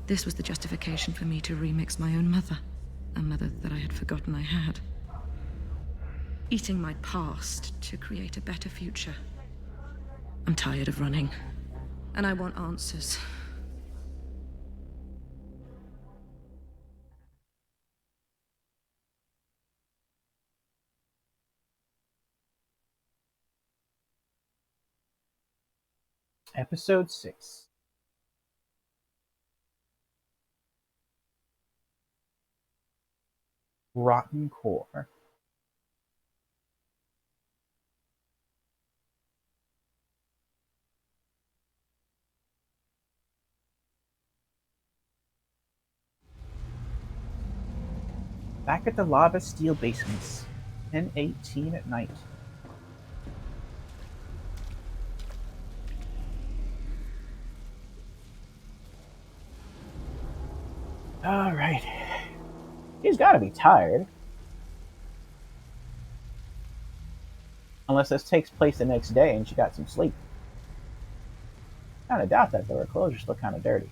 This was the justification for me to remix my own mother, a mother that I had forgotten I had. Eating my past to create a better future. I'm tired of running, and I want answers. Episode 6. Rotten Core. Back at the La Bastille basements, 10:18 at night. Alright. He's gotta be tired. Unless this takes place the next day and she got some sleep. Kinda doubt that though, her clothes just look kinda dirty.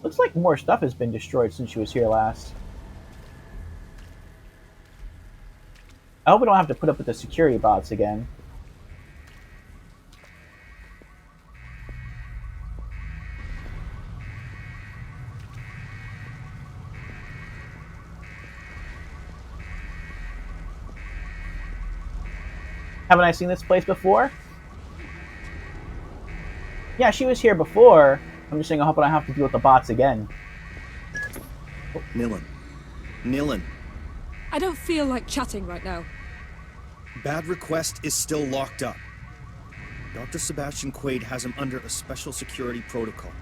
Looks like more stuff has been destroyed since she was here last. I hope we don't have to put up with the security bots again. Haven't I seen this place before? Yeah, she was here before. I'm just saying I hope I don't have to deal with the bots again. Nilin. Nilin. I don't feel like chatting right now. Bad Request is still locked up. Dr. Sebastian Quaid has him under a special security protocol.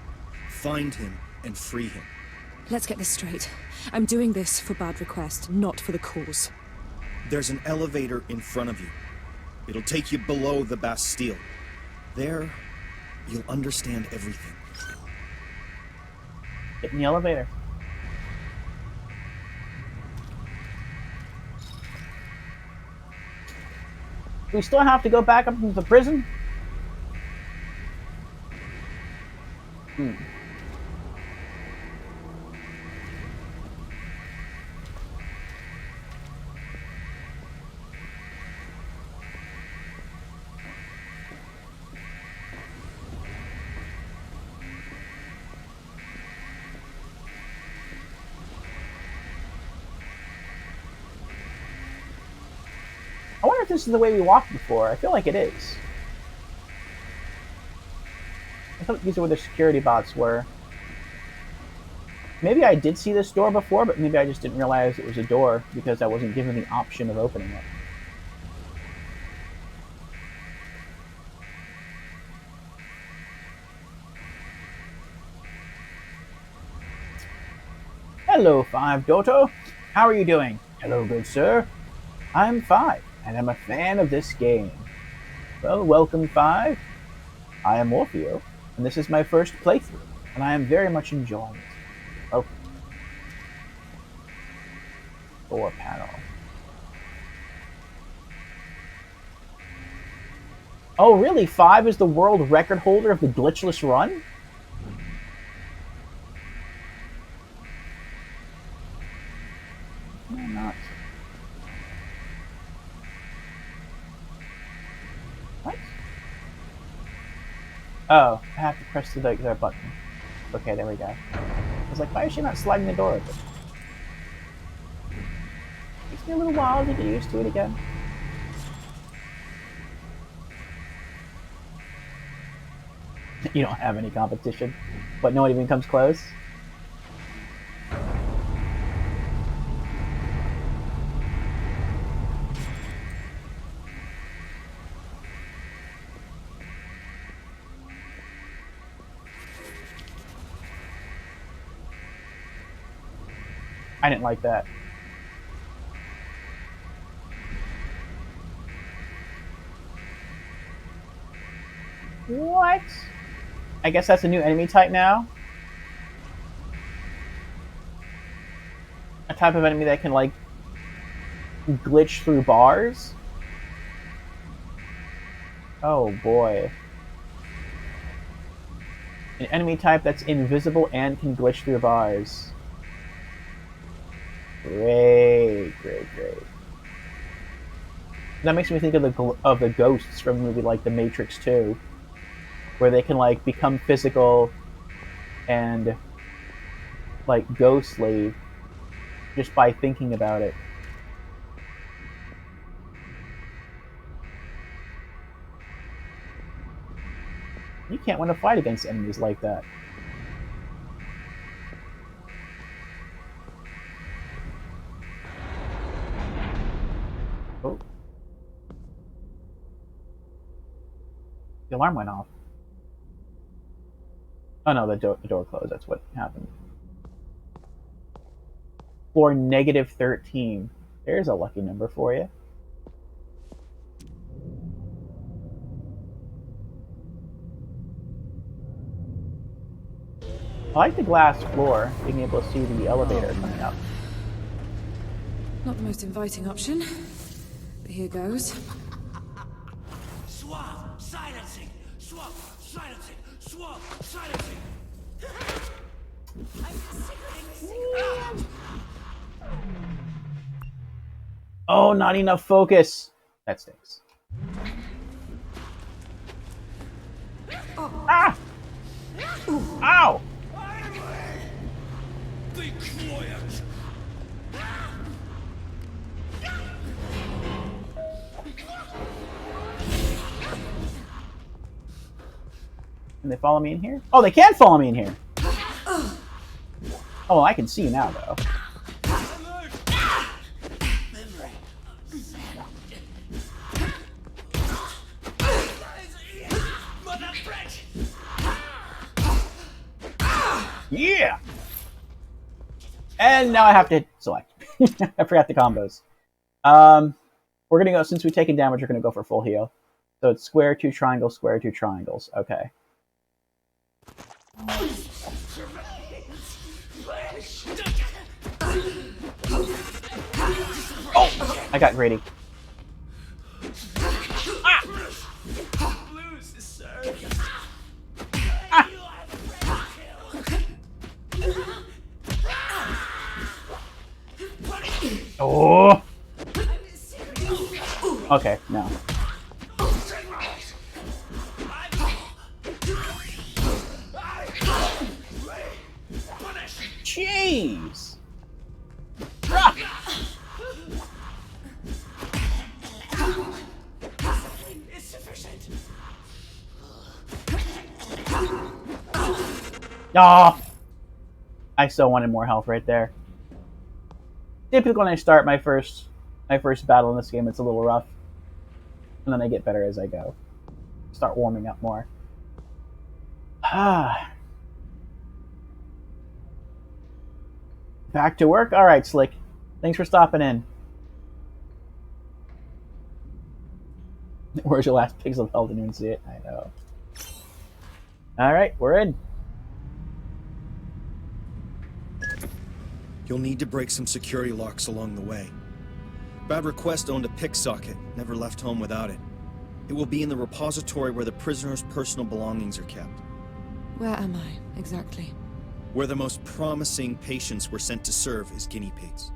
Find him and free him. Let's get this straight. I'm doing this for Bad Request, not for the cause. There's an elevator in front of you. It'll take you below the Bastille. There, you'll understand everything. Get in the elevator. Do we still have to go back up into the prison? I wonder if this is the way we walked before. I feel like it is. I thought these are where the security bots were. Maybe I did see this door before, but maybe I just didn't realize it was a door because I wasn't given the option of opening it. Hello, Five Doto. How are you doing? Hello, good sir. I'm Five, and I'm a fan of this game. Well, welcome, Five. I am Morpheo, and this is my first playthrough, and I am very much enjoying it. Oh. Door panel. Oh, really? Five is the world record holder of the glitchless run? No, not. What? Oh, I have to press the there button. Okay, there we go. I was like, why is she not sliding the door open? Takes me a little while to get used to it again. You don't have any competition, but no one even comes close. I didn't like that. What? I guess that's a new enemy type now? A type of enemy that can, like, glitch through bars? Oh boy. An enemy type that's invisible and can glitch through bars. Great. That makes me think of the ghosts from a movie like The Matrix 2, where they can like become physical and like ghostly just by thinking about it. You can't win a fight against enemies like that. Oh. The alarm went off. Oh no, the door closed. That's what happened. Floor -13. There's a lucky number for you. I like the glass floor, being able to see the elevator coming up. Not the most inviting option, but here goes. Swap silencing. Swap silencing. Swap silencing. Oh, not enough focus. That stinks. Ah! Ow! Be quiet. Can they follow me in here? Oh, they can follow me in here. Oh, well, I can see you now, though. Yeah! And now I have to select. I forgot the combos. We're gonna go, since we've taken damage, we're gonna go for full heal. So it's square, 2 triangles, square, 2 triangles. Okay. Oh! I got greedy. Ah! Oh! Okay, no. Jeez! Ah! Oh! I still wanted more health right there. Typically when I start my first battle in this game, it's a little rough. And then I get better as I go. Start warming up more. Ah. Back to work? Alright, Slick. Thanks for stopping in. Where's your last pixel health? Didn't even see it. I know. Alright, we're in. You'll need to break some security locks along the way. Bad Request owned a pick socket, never left home without it. It will be in the repository where the prisoner's personal belongings are kept. Where am I, exactly? Where the most promising patients were sent to serve as guinea pigs.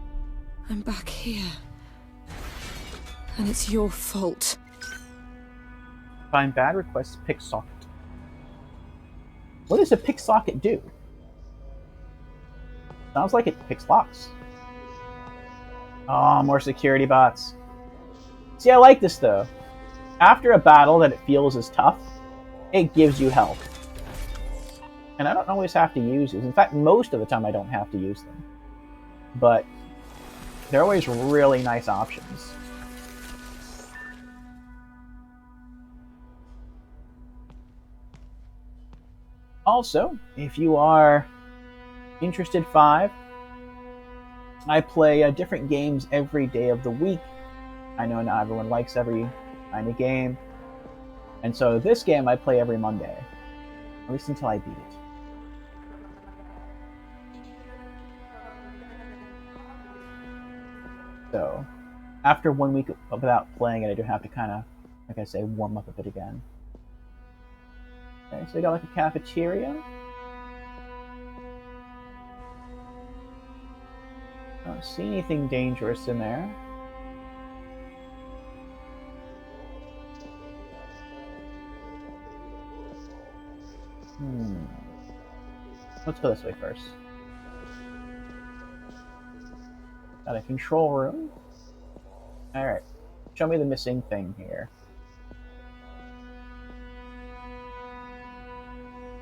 I'm back here. And it's your fault. Find Bad Request's pick socket. What does a pick socket do? Sounds like it picks locks. Oh, more security bots. See, I like this, though. After a battle that it feels is tough, it gives you health. And I don't always have to use these. In fact, most of the time I don't have to use them. But they're always really nice options. Also, if you are interested, 5, I play different games every day of the week. I know not everyone likes every kind of game. And so this game I play every Monday. At least until I beat it. So, after 1 week without playing it, I do have to kind of, like I say, warm up a bit again. Okay, so we got like a cafeteria. I don't see anything dangerous in there. Let's go this way first. Got a control room. Alright. Show me the missing thing here.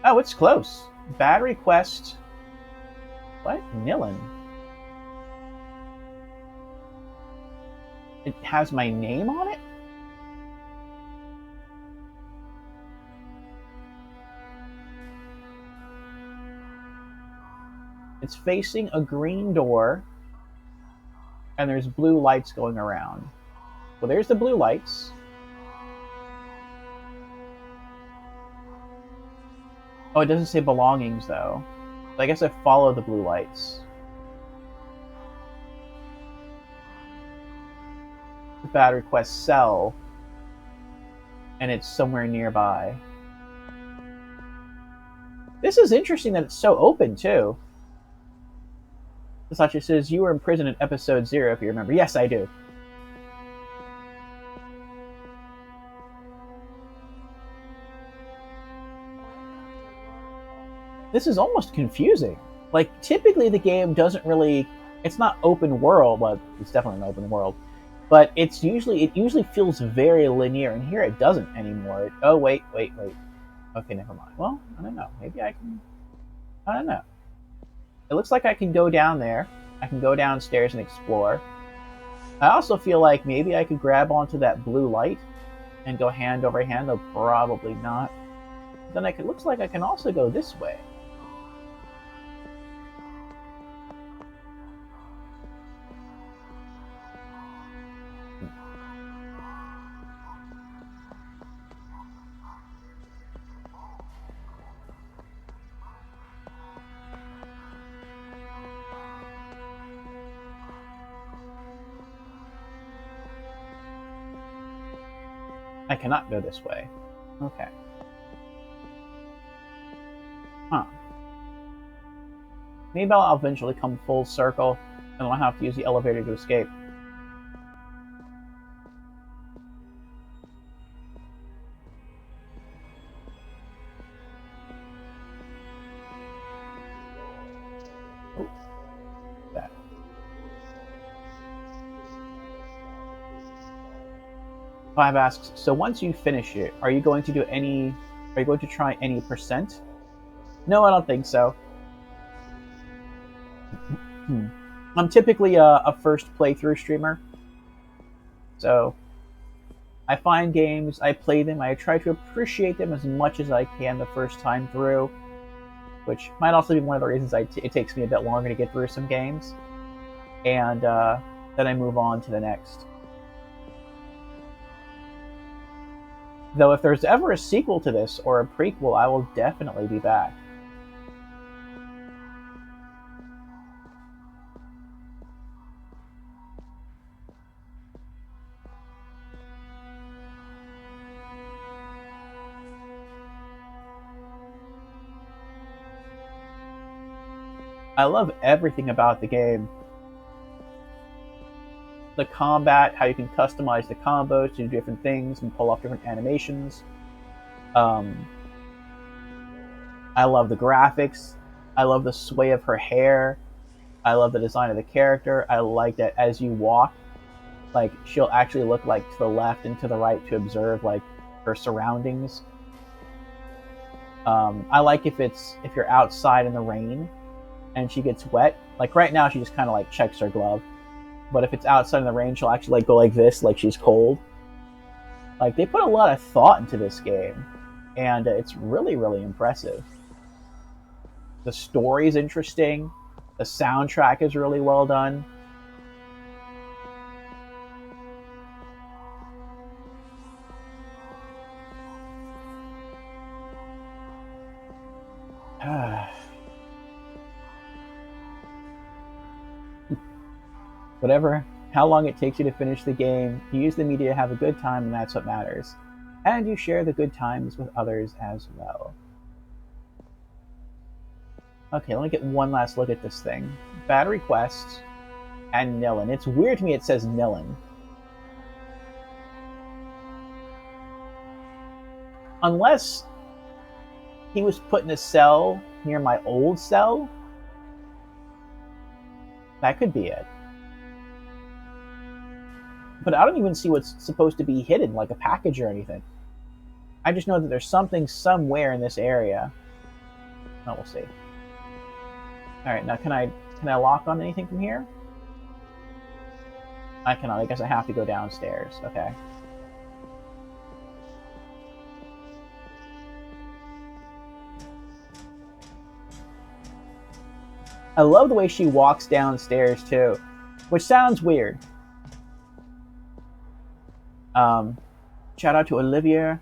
Oh, it's close. Bad request. What? Nilin. It has my name on it? It's facing a green door, and there's blue lights going around. Well, there's the blue lights. Oh, it doesn't say belongings, though. So I guess I follow the blue lights. Bad request cell. And it's somewhere nearby. This is interesting that it's so open, too. Sasha says, you were in prison in episode 0, if you remember. Yes, I do. This is almost confusing. Like, typically the game doesn't really... It's not open world. Well, it's definitely an open world. But it usually feels very linear, and here it doesn't anymore. Oh, wait. Okay, never mind. Well, I don't know. Maybe I can... I don't know. It looks like I can go down there. I can go downstairs and explore. I also feel like maybe I could grab onto that blue light and go hand over hand, though probably not. Then it looks like I can also go this way. I cannot go this way. Okay. Huh. Maybe I'll eventually come full circle, and I'll have to use the elevator to escape. Oh. That. Five asks, so once you finish it, are you going to try any percent? No, I don't think so. I'm typically a first playthrough streamer. So, I find games, I play them, I try to appreciate them as much as I can the first time through, which might also be one of the reasons it takes me a bit longer to get through some games. And then I move on to the next. Though if there's ever a sequel to this, or a prequel, I will definitely be back. I love everything about the game. The combat, how you can customize the combos to do different things and pull off different animations. I love the graphics. I love the sway of her hair. I love the design of the character. I like that as you walk, like, she'll actually look like to the left and to the right to observe like her surroundings. I like if you're outside in the rain and she gets wet. Like right now, she just kind of like checks her glove. But if it's outside in the rain, she'll actually like go like this, like she's cold. Like they put a lot of thought into this game, and it's really, really impressive. The story's interesting. The soundtrack is really well done. Whatever, how long it takes you to finish the game, you use the media to have a good time, and that's what matters. And you share the good times with others as well. Okay, let me get one last look at this thing. Bad Request and Nilin. It's weird to me it says Nilin. Unless he was put in a cell near my old cell. That could be it. But I don't even see what's supposed to be hidden, like a package or anything. I just know that there's something somewhere in this area. Oh, we'll see. Alright, now can I lock on anything from here? I cannot. I guess I have to go downstairs. Okay. I love the way she walks downstairs, too. Which sounds weird. Shout out to Olivier.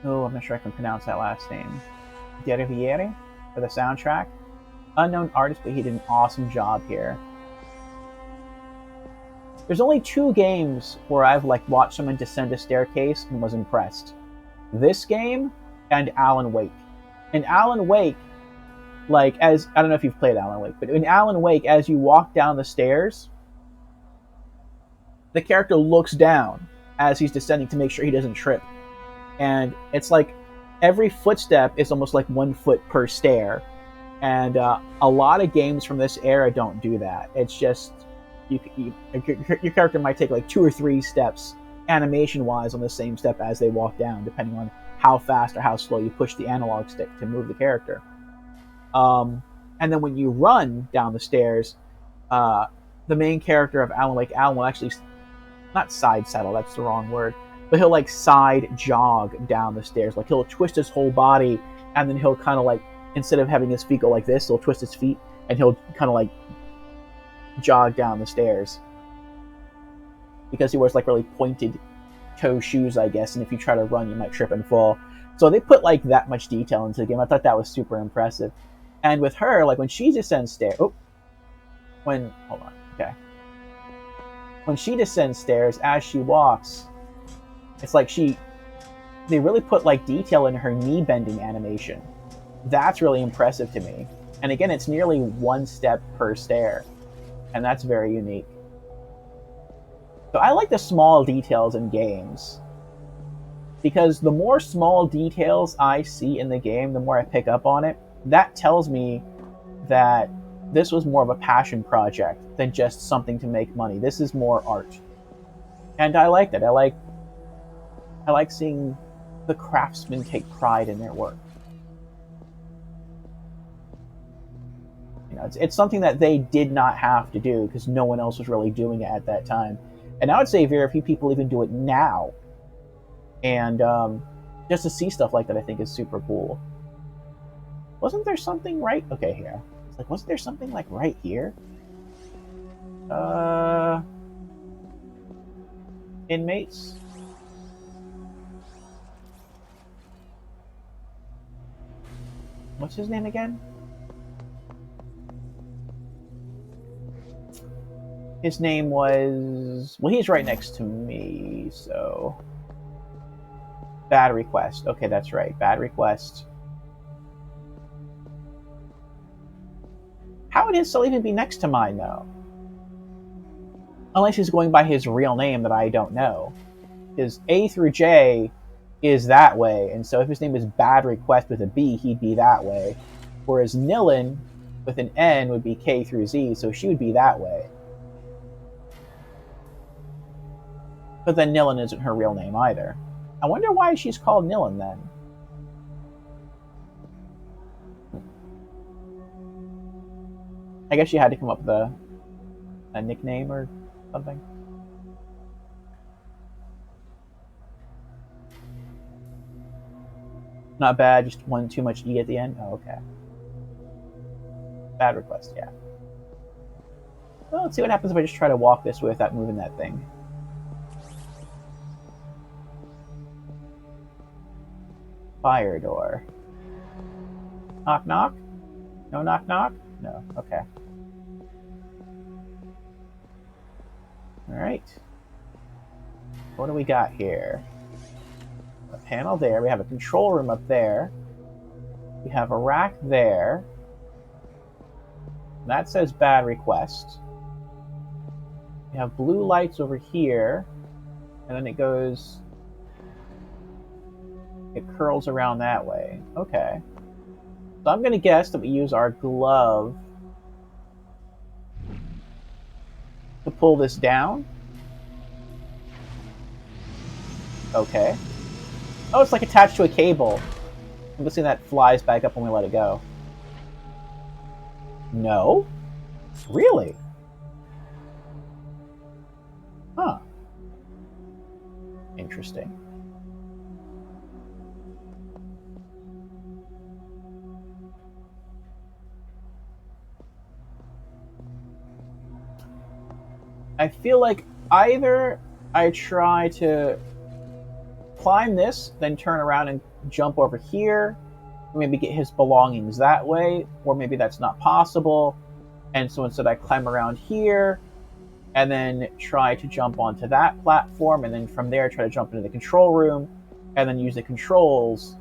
Oh, I'm not sure I can pronounce that last name. Deriviere for the soundtrack. Unknown artist, but he did an awesome job here. There's only 2 games where I've like watched someone descend a staircase and was impressed. This game and Alan Wake. In Alan Wake, like as I don't know if you've played Alan Wake, but in Alan Wake, as you walk down the stairs, the character looks down as he's descending to make sure he doesn't trip. And it's like every footstep is almost like 1 foot per stair. And a lot of games from this era don't do that. It's just, your character might take like 2 or 3 steps animation-wise on the same step as they walk down, depending on how fast or how slow you push the analog stick to move the character. And then when you run down the stairs, the main character of Alan Wake, Alan will actually, not side saddle, that's the wrong word, but he'll like side jog down the stairs. Like he'll twist his whole body, and then he'll kind of like, instead of having his feet go like this, he'll twist his feet, and he'll kind of like jog down the stairs. Because he wears like really pointed toe shoes, I guess, and if you try to run, you might trip and fall. So they put like that much detail into the game. I thought that was super impressive. And with her, like when she descends stairs, hold on, okay. When she descends stairs, as she walks, it's like they really put like detail in her knee bending animation. That's really impressive to me. And again, it's nearly 1 step per stair. And that's very unique. So I like the small details in games. Because the more small details I see in the game, the more I pick up on it. That tells me that this was more of a passion project than just something to make money. This is more art. And I like that. I like seeing the craftsmen take pride in their work. You know, it's something that they did not have to do because no one else was really doing it at that time. And I would say very few people even do it now. And just to see stuff like that, I think is super cool. Wasn't there something right? Okay, here. It's like, wasn't there something like right here? Inmates? What's his name again? His name was... Well, he's right next to me, so... Bad Request. Okay, that's right. Bad Request. How would his cell even be next to mine, though? Unless he's going by his real name that I don't know. Because A through J is that way, and so if his name is Bad Request with a B, he'd be that way. Whereas Nilin with an N would be K through Z, so she would be that way. But then Nilin isn't her real name either. I wonder why she's called Nilin then. I guess you had to come up with a nickname or something. Not bad, just one too much E at the end? Oh, okay. Bad request, yeah. Well, let's see what happens if I just try to walk this way without moving that thing. Fire door. Knock knock? No knock knock? No, okay. Alright. What do we got here? A panel there. We have a control room up there. We have a rack there. That says bad request. We have blue lights over here. And then it goes... It curls around that way. Okay. So I'm going to guess that we use our glove to pull this down. Okay. Oh, it's like attached to a cable. I'm guessing that flies back up when we let it go. No? Really? Huh. Interesting. I feel like either I try to climb this, then turn around and jump over here, maybe get his belongings that way, or maybe that's not possible, and so instead I climb around here, and then try to jump onto that platform, and then from there try to jump into the control room, and then use the controls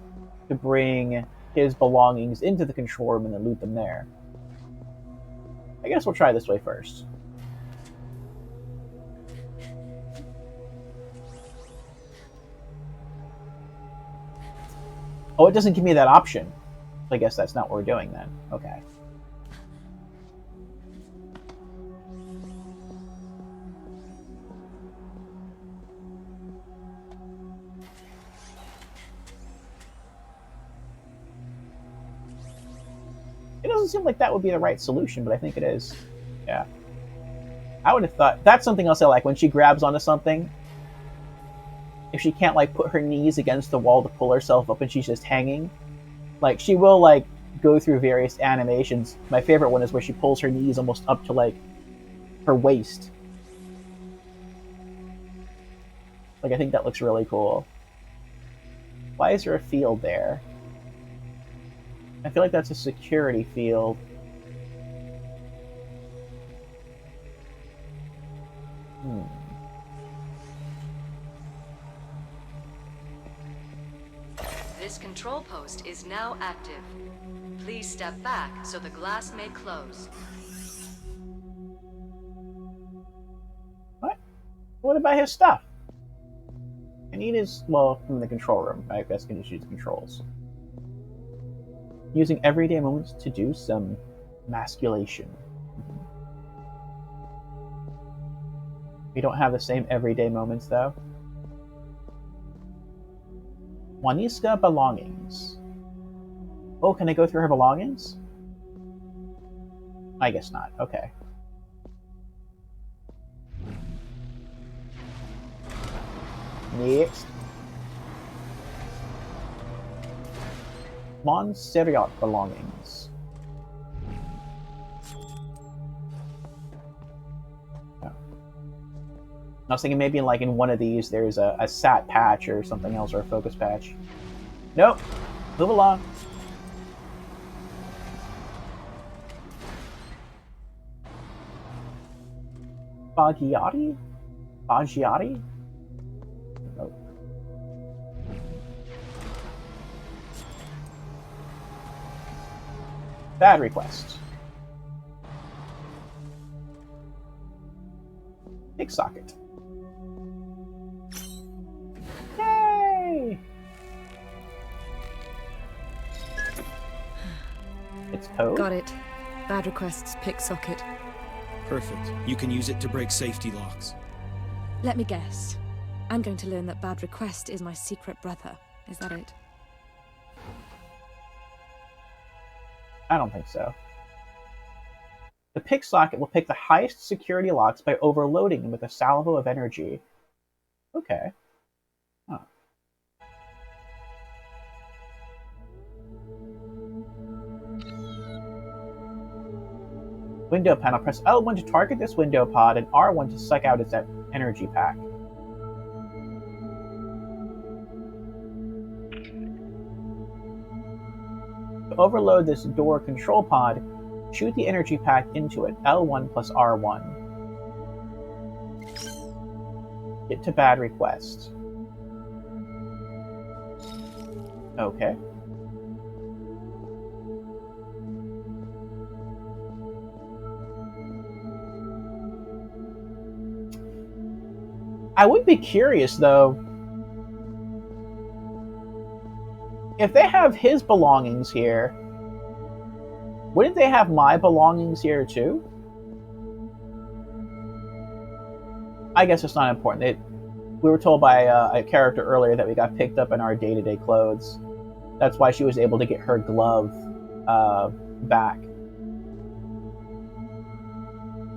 to bring his belongings into the control room and then loot them there. I guess we'll try this way first. Oh, it doesn't give me that option. I guess that's not what we're doing then. Okay. It doesn't seem like that would be the right solution, but I think it is. Yeah. I would have thought... That's something else I like. When she grabs onto something, if she can't, like, put her knees against the wall to pull herself up and she's just hanging, like, she will, like, go through various animations. My favorite one is where she pulls her knees almost up to, like, her waist. Like, I think that looks really cool. Why is there a field there? I feel like that's a security field. This control post is now active. Please step back so the glass may close. What? What about his stuff? I need his... Well, from the control room. I guess I can just use the controls. Using everyday moments to do some masculation. We don't have the same everyday moments, though. Waniska belongings. Oh, can I go through her belongings? I guess not. Okay. Next. Montserrat belongings. Oh. I was thinking maybe in one of these there's a sat patch or something else, or a focus patch. Nope. Move along. Baggiati? Baggiati? Nope. Bad request. Big socket. Yay! It's code. Got it. Bad request's pick socket. Perfect. You can use it to break safety locks. Let me guess. I'm going to learn that Bad Request is my secret brother. Is that it? I don't think so. The pick socket will pick the highest security locks by overloading them with a salvo of energy. Okay. Huh. Window panel. Press L1 to target this window pod and R1 to suck out its energy pack. To overload this door control pod, shoot the energy pack into it. L1 plus R1. Get to Bad Request. Okay. I would be curious, though, if they have his belongings here, wouldn't they have my belongings here, too? I guess it's not important. We were told by a character earlier that we got picked up in our day-to-day clothes. That's why she was able to get her glove back.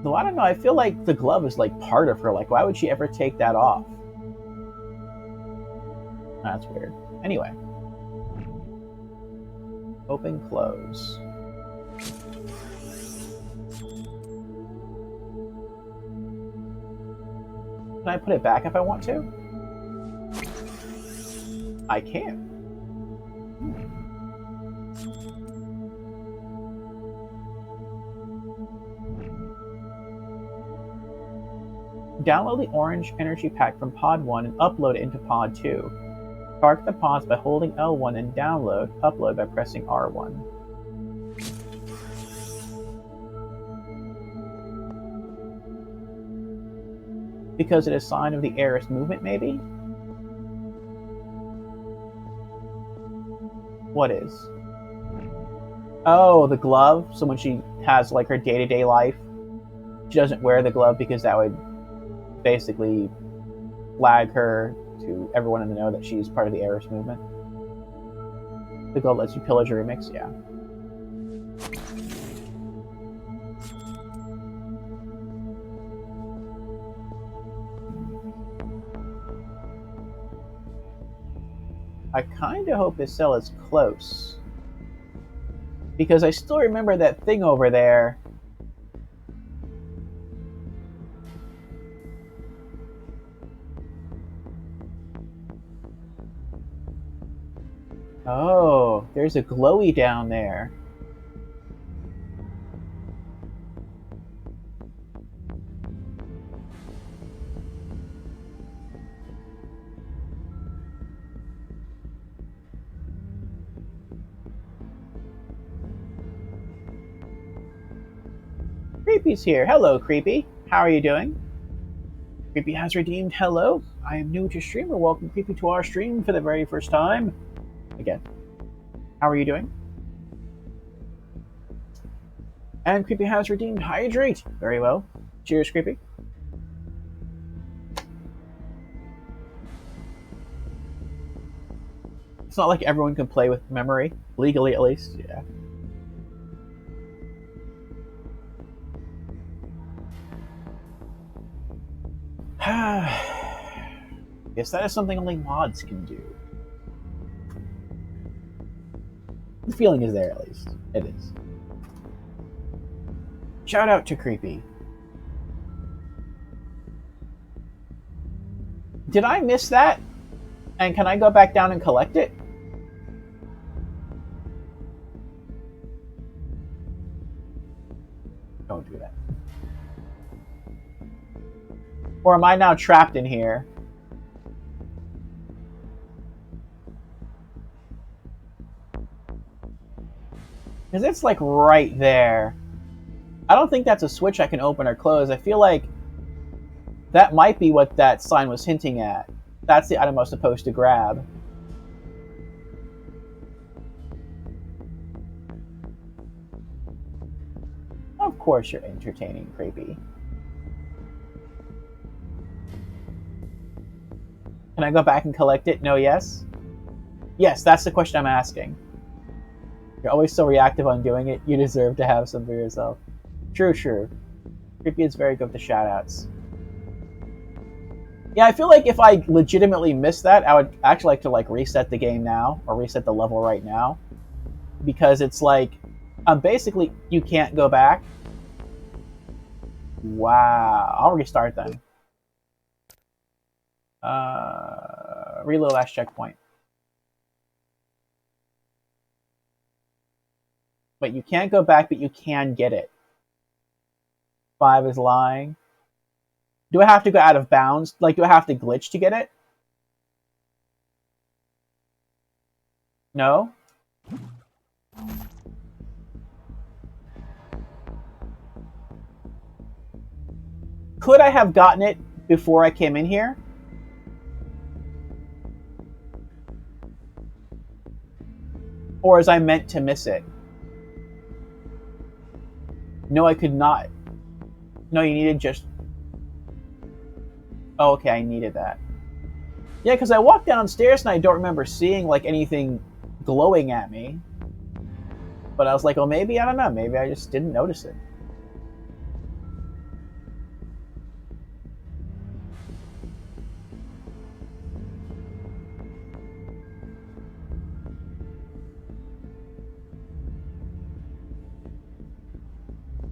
Though I don't know, I feel like the glove is like part of her. Like, why would she ever take that off? That's weird. Anyway. Open, close. Can I put it back if I want to? I can. Download the orange energy pack from Pod 1 and upload it into Pod 2. Target the pods by holding L1 and upload by pressing R1. Because it is a sign of the heiress movement, maybe? What is? Oh, the glove? So when she has, like, her day-to-day life, she doesn't wear the glove because that would basically flag her to everyone in the know that she's part of the heiress movement. The glove lets you pillage a remix, yeah. I kind of hope this cell is close. Because I still remember that thing over there. Oh, there's a glowy down there. Creepy's here. Hello, Creepy. How are you doing? Creepy has redeemed. Hello. I am new to streamer. Welcome, Creepy, to our stream for the very first time. Again. How are you doing? And Creepy has redeemed. Hydrate. Very well. Cheers, Creepy. It's not like everyone can play with memory. Legally, at least. Yeah. Guess that is something only mods can do. The feeling is there, at least. It is. Shout out to Creepy. Did I miss that? And can I go back down and collect it? Don't do that. Or am I now trapped in here? Because it's like right there. I don't think that's a switch I can open or close. I feel like that might be what that sign was hinting at. That's the item I was supposed to grab. Of course you're entertaining, Creepy. Can I go back and collect it? No, yes? Yes, that's the question I'm asking. You're always so reactive on doing it. You deserve to have some for yourself. True, true. Creepy is very good with the shoutouts. Yeah, I feel like if I legitimately missed that, I would actually like to like reset the game now or reset the level right now, because it's like, basically you can't go back. Wow, I'll restart then. Reload last checkpoint. But you can't go back, but you can get it. 5 is lying. Do I have to go out of bounds? Like, do I have to glitch to get it? No? Could I have gotten it before I came in here? Or is I meant to miss it? No, I could not. No, you needed just... Oh, okay, I needed that. Yeah, because I walked downstairs and I don't remember seeing, like, anything glowing at me. But I was like, oh, maybe, I don't know, maybe I just didn't notice it.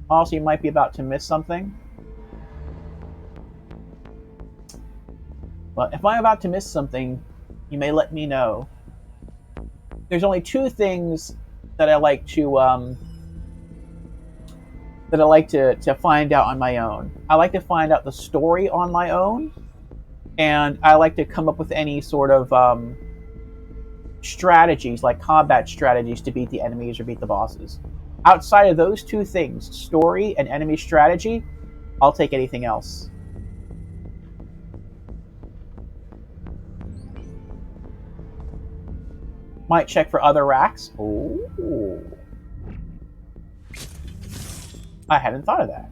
Also, you might be about to miss something. But if I'm about to miss something, you may let me know. There's only 2 things that I like to find out on my own. I like to find out the story on my own, and I like to come up with any sort of strategies, like combat strategies, to beat the enemies or beat the bosses. Outside of those 2 things, story and enemy strategy, I'll take anything else. Might check for other racks. Ooh. I hadn't thought of that.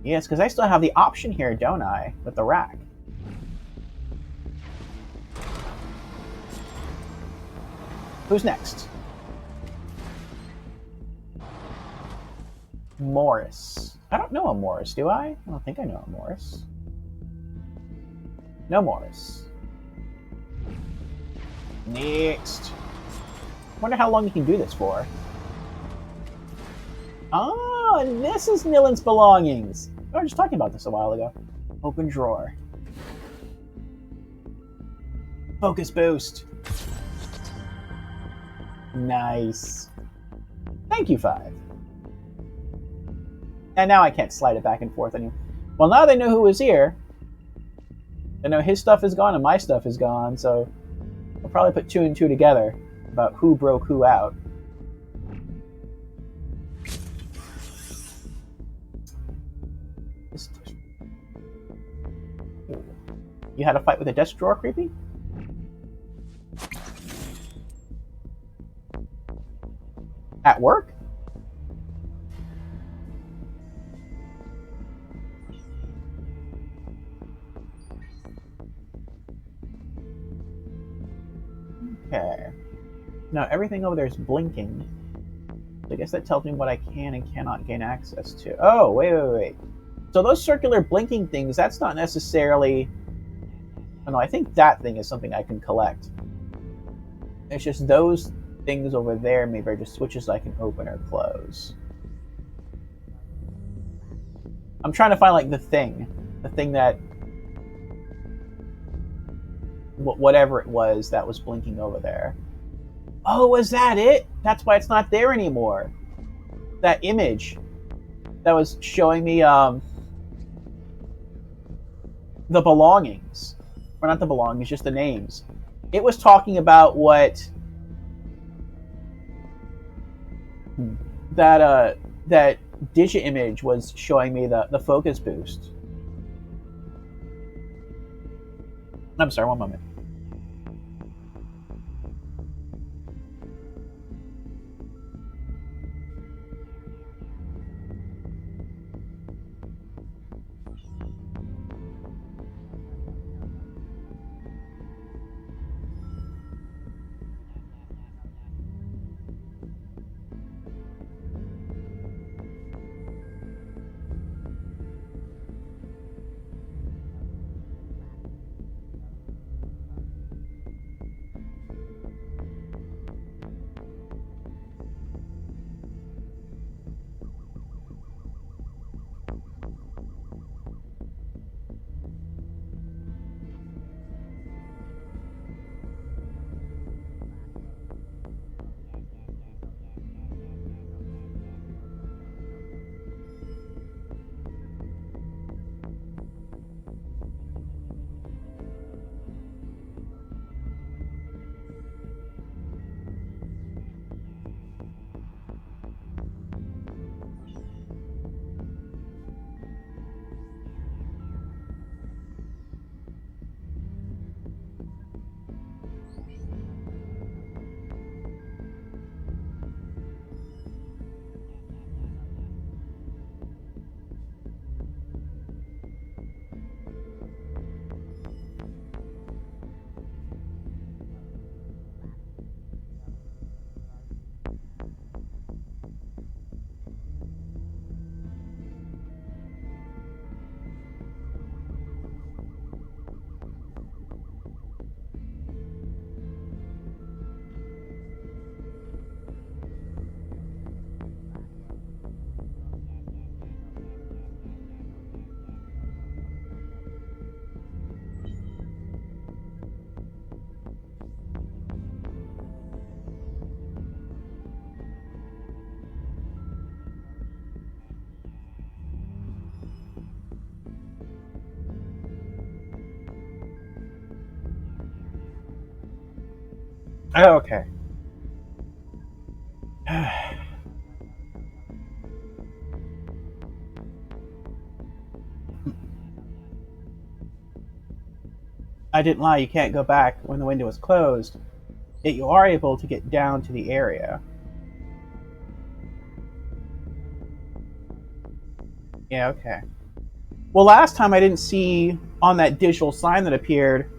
Yes, because I still have the option here, don't I, with the rack? Who's next? Morris. I don't know a Morris, do I? I don't think I know a Morris. No Morris. Next. Wonder how long you can do this for. Ah, and this is Nillin's belongings. I was just talking about this a while ago. Open drawer. Focus boost. Nice. Thank you, 5. And now I can't slide it back and forth anymore. Well, now they know who was here. They know his stuff is gone and my stuff is gone, so we'll probably put 2 and 2 together about who broke who out. You had a fight with a desk drawer, creepy? At work? Okay. Now everything over there is blinking. So I guess that tells me what I can and cannot gain access to. Oh, wait. So those circular blinking things, that's not necessarily... Oh no, I think that thing is something I can collect. It's just those things over there maybe are just switches I can open or close. I'm trying to find like the thing that whatever it was that was blinking over there. Oh, was that it? That's why it's not there anymore. That image that was showing me the belongings, or not the belongings, just the names. It was talking about what that digit image was showing me, the focus boost. I'm sorry, one moment. Oh, okay. I didn't lie, you can't go back when the window is closed, yet you are able to get down to the area. Yeah, okay. Well, last time I didn't see on that digital sign that appeared,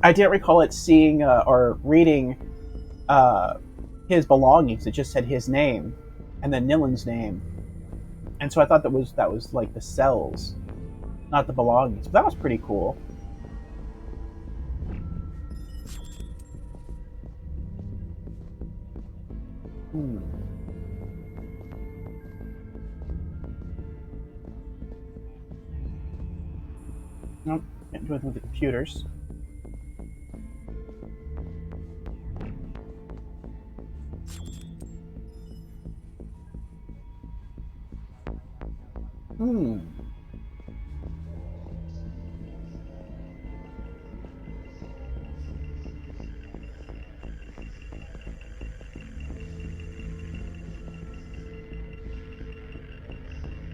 I didn't recall it seeing or reading his belongings. It just said his name and then Nillen's name. And so I thought that was like the cells, not the belongings. But that was pretty cool. Nope, can't do anything with the computers.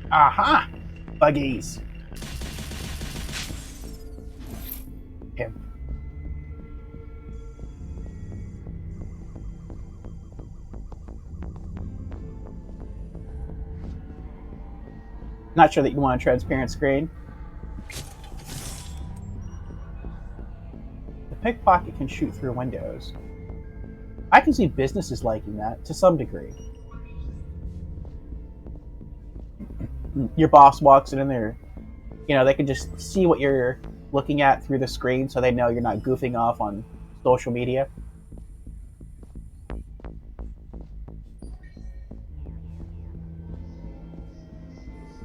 Aha! Buggies. Okay. Not sure that you want a transparent screen. The pickpocket can shoot through windows. I can see businesses liking that to some degree. Your boss walks in and they can just see what you're looking at through the screen so they know you're not goofing off on social media.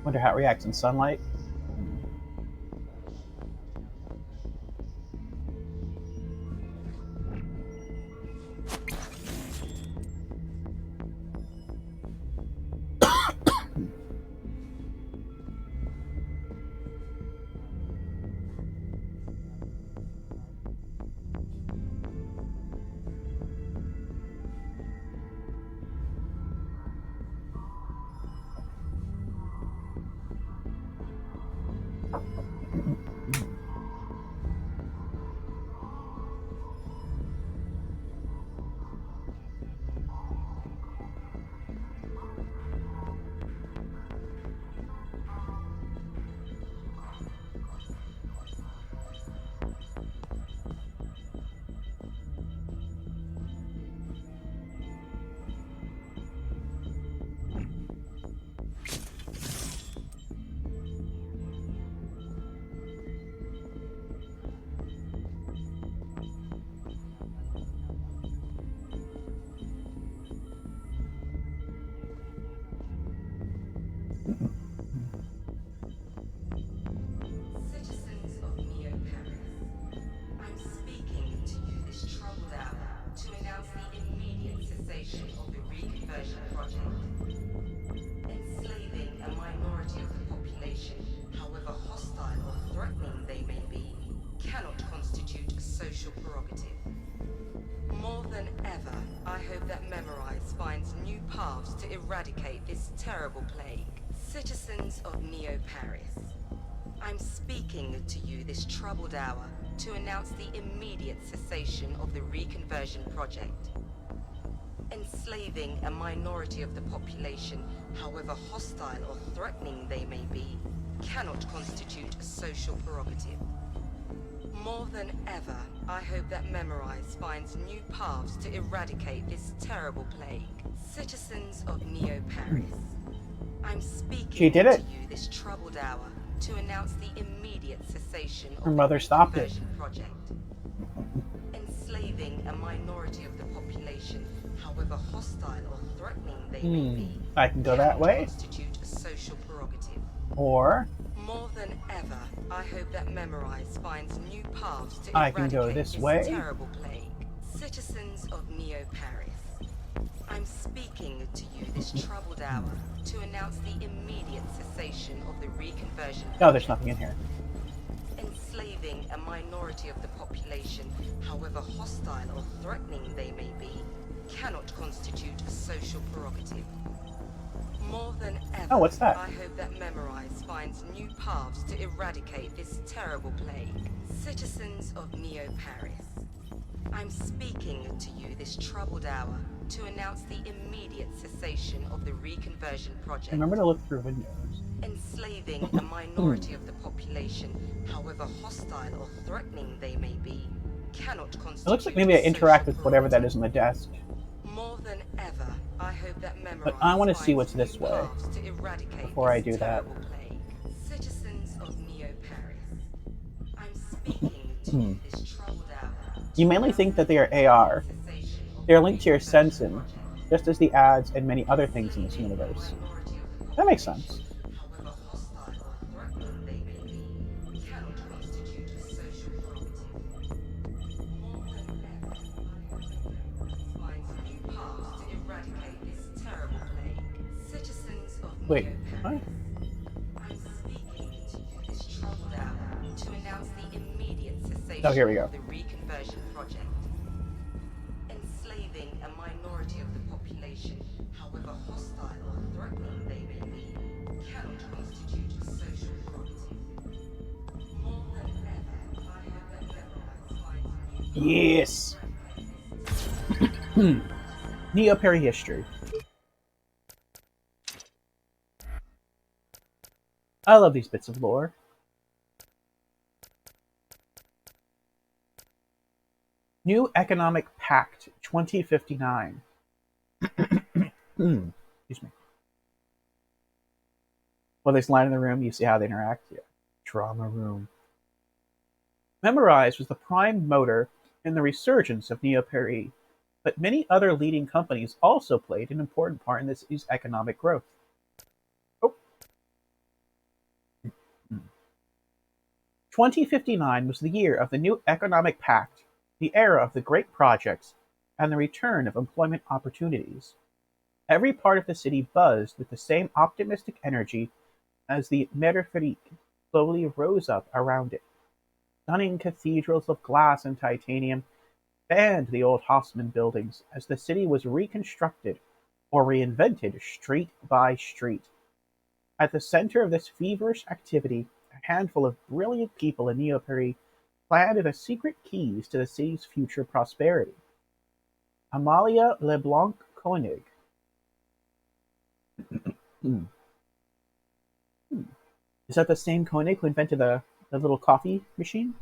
Wonder how it reacts in sunlight. Eradicate this terrible plague. Citizens of Neo-Paris, I'm speaking to you this troubled hour to announce the immediate cessation of the reconversion project. Enslaving a minority of the population, however hostile or threatening they may be, cannot constitute a social prerogative. More than ever, I hope that Memorize finds new paths to eradicate this terrible plague. Citizens of Neo-Paris, I'm speaking to you this troubled hour to announce the immediate cessation of her mother stopped it. Project. Enslaving a minority of the population, however hostile or threatening they may be, I can go that way. Constitute a social prerogative. Or more than ever, I hope that Memorize finds new paths to I can go this way. Terrible plague. Citizens of Neo-Paris, I'm speaking to you this troubled hour to announce the immediate cessation of the reconversion. Oh, there's nothing in here. Enslaving a minority of the population, however hostile or threatening they may be, cannot constitute a social prerogative. More than ever, Oh, what's that? I hope that Memorize finds new paths to eradicate this terrible plague. Citizens of Neo-Paris, I'm speaking to you this troubled hour to announce the immediate cessation of the reconversion project. Remember to look through windows. Enslaving a minority of the population, however hostile or threatening they may be, cannot constitute. It looks like maybe I interact with whatever that is on the desk. More than ever, I hope that But I want to see what's this way before I do that. Citizens of Neo-Paris, I'm speaking to you this troubled hour. You mainly think that they are AR. They are linked to your Sensen, just as the ads and many other things in this universe. That makes sense. Wait, what? I'm speaking to you this troubled hour to announce the immediate cessation Oh, here we go. of the reconversion project. Enslaving a minority of the population, however hostile or threatening they may be, cannot constitute a social prerogative. More than ever, I hope that Memorize finds new Yes! Neo-Perry history. I love these bits of lore. New Economic Pact 2059. Excuse me. Well, this line in the room, you see how they interact? Yeah. Trauma room. Memorize was the prime motor in the resurgence of Neo-Perry, but many other leading companies also played an important part in this city's economic growth. 2059 was the year of the new Economic Pact, the era of the great projects, and the return of employment opportunities. Every part of the city buzzed with the same optimistic energy as the Métairie slowly rose up around it. Stunning cathedrals of glass and titanium fanned the old Haussmann buildings as the city was reconstructed or reinvented street by street. At the center of this feverish activity, a handful of brilliant people in Neo-Perry planted the secret keys to the city's future prosperity. Amalia LeBlanc Koenig. Is that the same Koenig who invented the little coffee machine?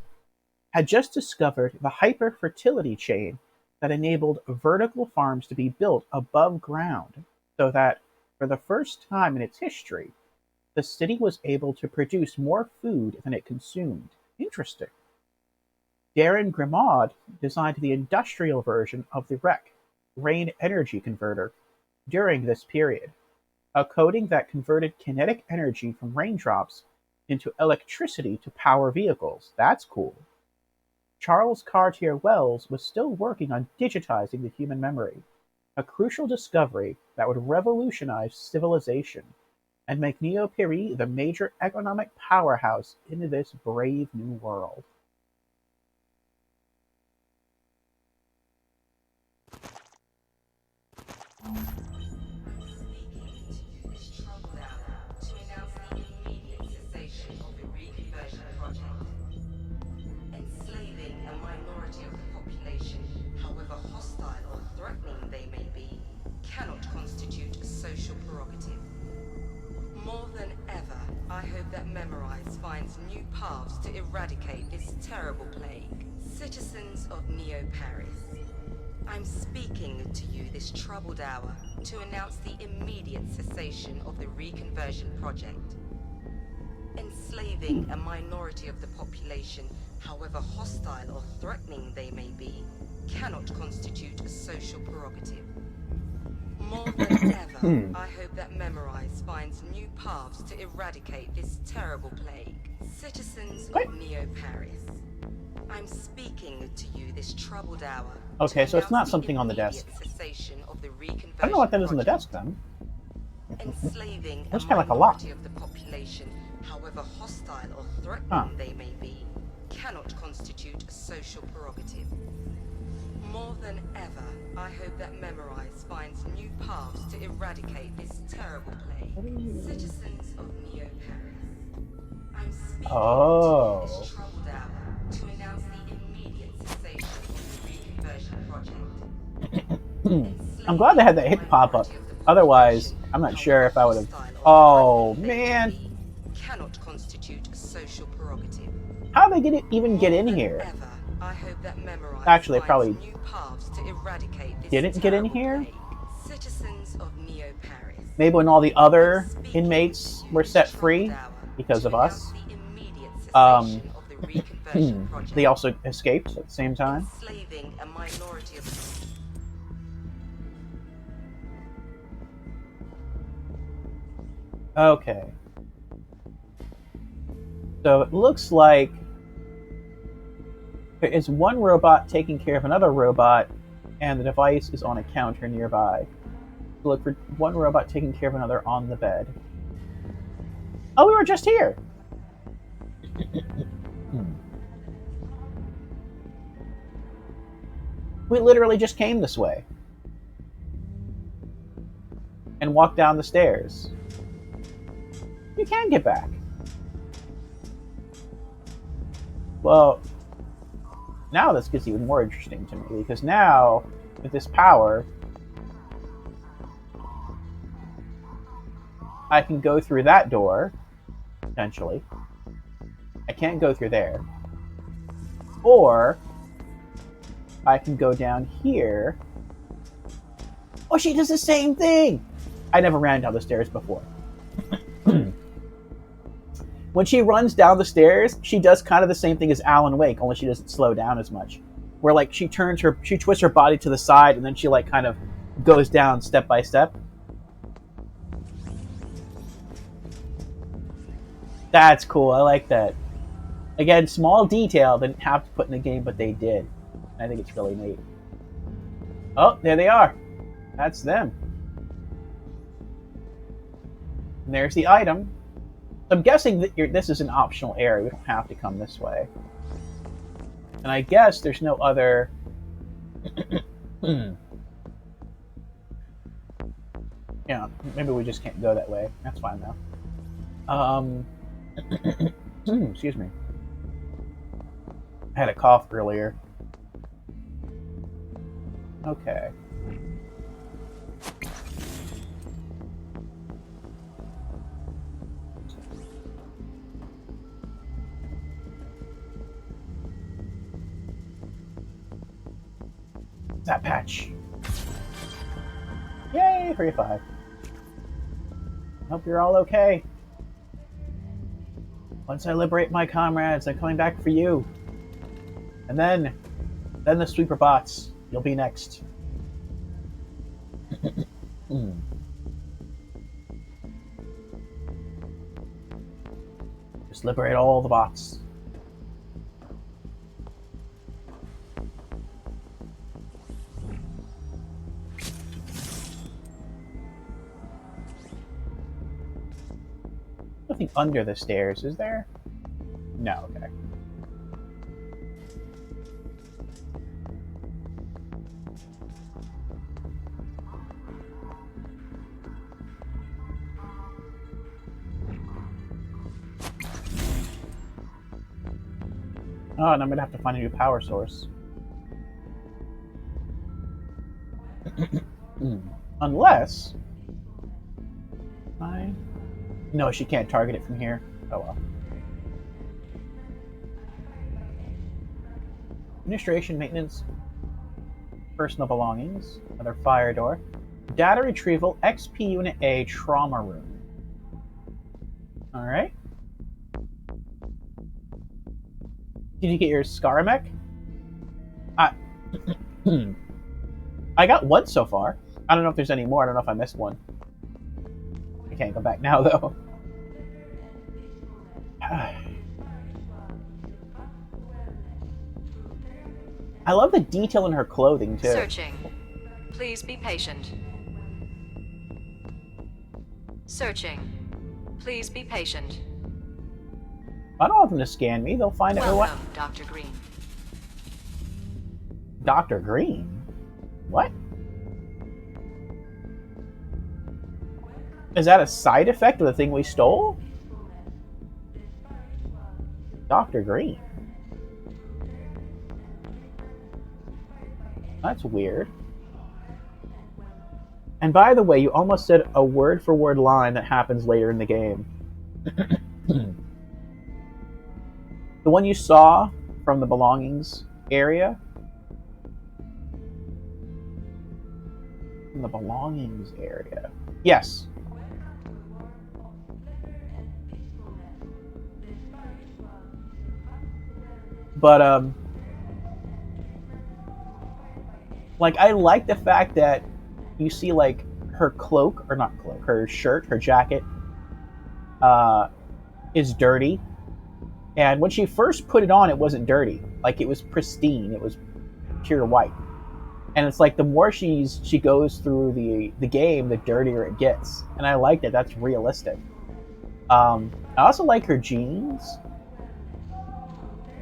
Had just discovered the hyper-fertility chain that enabled vertical farms to be built above ground, so that, for the first time in its history, the city was able to produce more food than it consumed. Interesting. Darren Grimaud designed the industrial version of the REC, Rain Energy Converter, during this period, a coating that converted kinetic energy from raindrops into electricity to power vehicles. That's cool. Charles Cartier-Wells was still working on digitizing the human memory, a crucial discovery that would revolutionize civilization and make Neo-Perry the major economic powerhouse in this brave new world. I hope that Memorize finds new paths to eradicate this terrible plague. Citizens of Neo-Paris, I'm speaking to you this troubled hour to announce the immediate cessation of the reconversion project. Enslaving a minority of the population, however hostile or threatening they may be, cannot constitute a social prerogative. More than ever, I hope that Memorize finds new paths to eradicate this terrible plague. Citizens of Neo-Paris, I'm speaking to you this troubled hour. Okay, so it's not something on the desk. I don't know what that is on the desk then. Enslaving Looks a kind of like a lock. minority of the population, however hostile or threatening they may be, cannot constitute a social prerogative. More than ever, I hope that Memorize finds new paths to eradicate this terrible plague. Citizens of Neo Paris, I'm speaking Oh. to you this troubled hour to announce the immediate cessation of the reconversion project. I'm glad they had that hit pop up. Otherwise, I'm not sure if I would have. Oh man, Cannot constitute a social prerogative. how they even get in here? Ever, I hope that Memorize Actually, they finds probably new paths to eradicate this didn't get in terrible here. plague. Citizens of Neo Paris. Maybe when all the other inmates were set free because of us, they also escaped at the same time. Enslaving a minority of Okay. So it looks like there is one robot taking care of another robot, and the device is on a counter nearby. Look for one robot taking care of another on the bed. Oh, we were just here! We literally just came this way. And walked down the stairs. You can get back. Well, now this gets even more interesting to me, because now, with this power, I can go through that door, potentially. I can't go through there. Or, I can go down here. Oh, she does the same thing! I never ran down the stairs before. When she runs down the stairs, she does kind of the same thing as Alan Wake, only she doesn't slow down as much. Where, like, she twists her body to the side, and then she, like, kind of goes down step by step. That's cool, I like that. Again, small detail, they didn't have to put in the game, but they did. I think it's really neat. Oh, there they are. That's them. And there's the item. I'm guessing that this is an optional area. We don't have to come this way. And I guess there's no other... Yeah, maybe we just can't go that way. That's fine, though. Excuse me. I had a cough earlier. Okay. That patch. Yay, 35. Hope you're all okay. Once I liberate my comrades, I'm coming back for you. And then the sweeper bots. You'll be next. Just liberate all the bots. Nothing under the stairs, is there? No, okay. Oh, and I'm gonna have to find a new power source. Unless... No, she can't target it from here. Oh well. Administration, maintenance, personal belongings, another fire door, data retrieval, XP Unit A, trauma room. Alright. Did you get your Scaramech? I got one so far. I don't know if there's any more. I don't know if I missed one. I can't go back now, though. I love the detail in her clothing, too. Searching. Please be patient. Searching. Please be patient. I don't want them to scan me. They'll find out what. Welcome, Dr. Green. Dr. Green? What? Is that a side effect of the thing we stole? Dr. Green. That's weird. And by the way, you almost said a word-for-word line that happens later in the game. The one you saw from the belongings area? From the belongings area. Yes. But, like, I like the fact that you see, like, her cloak, or not cloak, her shirt, her jacket, is dirty. And when she first put it on, it wasn't dirty. Like, it was pristine. It was pure white. And it's like, the more she goes through the game, the dirtier it gets. And I like that. That's realistic. I also like her jeans.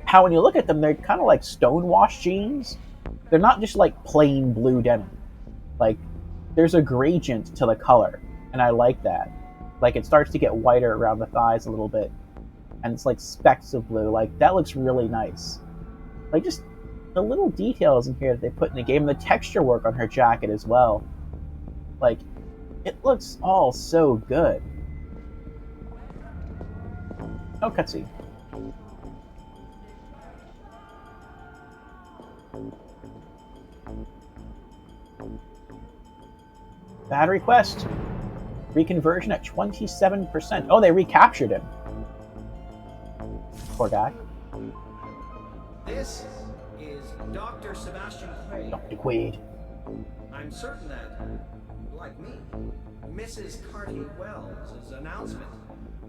How when you look at them, they're kind of like stonewashed jeans. They're not just like plain blue denim. Like, there's a gradient to the color, and I like that. Like, it starts to get whiter around the thighs a little bit, and it's like specks of blue. Like, that looks really nice. Like, just the little details in here that they put in the game, and the texture work on her jacket as well. Like, it looks all so good. No cutscene. Bad request. Reconversion at 27%. Oh, they recaptured him. Poor guy. This is Dr. Sebastian Quaid. Dr. Quaid. I'm certain that, like me, Mrs. Carty-Wells' announcement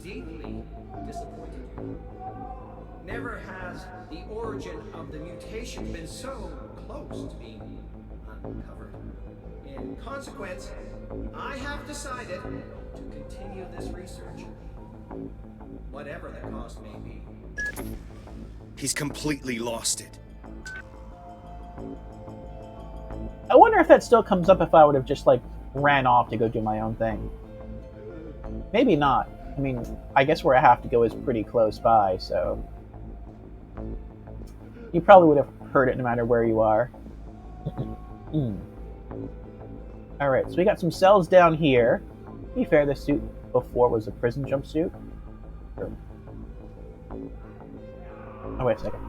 deeply disappointed you. Never has the origin of the mutation been so close to being uncovered. In consequence, I have decided to continue this research, whatever the cost may be. He's completely lost it. I wonder if that still comes up if I would have just, like, ran off to go do my own thing. Maybe not. I mean, I guess where I have to go is pretty close by, so... You probably would have heard it no matter where you are. Alright, so we got some cells down here. To be fair, this suit before was a prison jumpsuit. Sure. Oh, wait a second.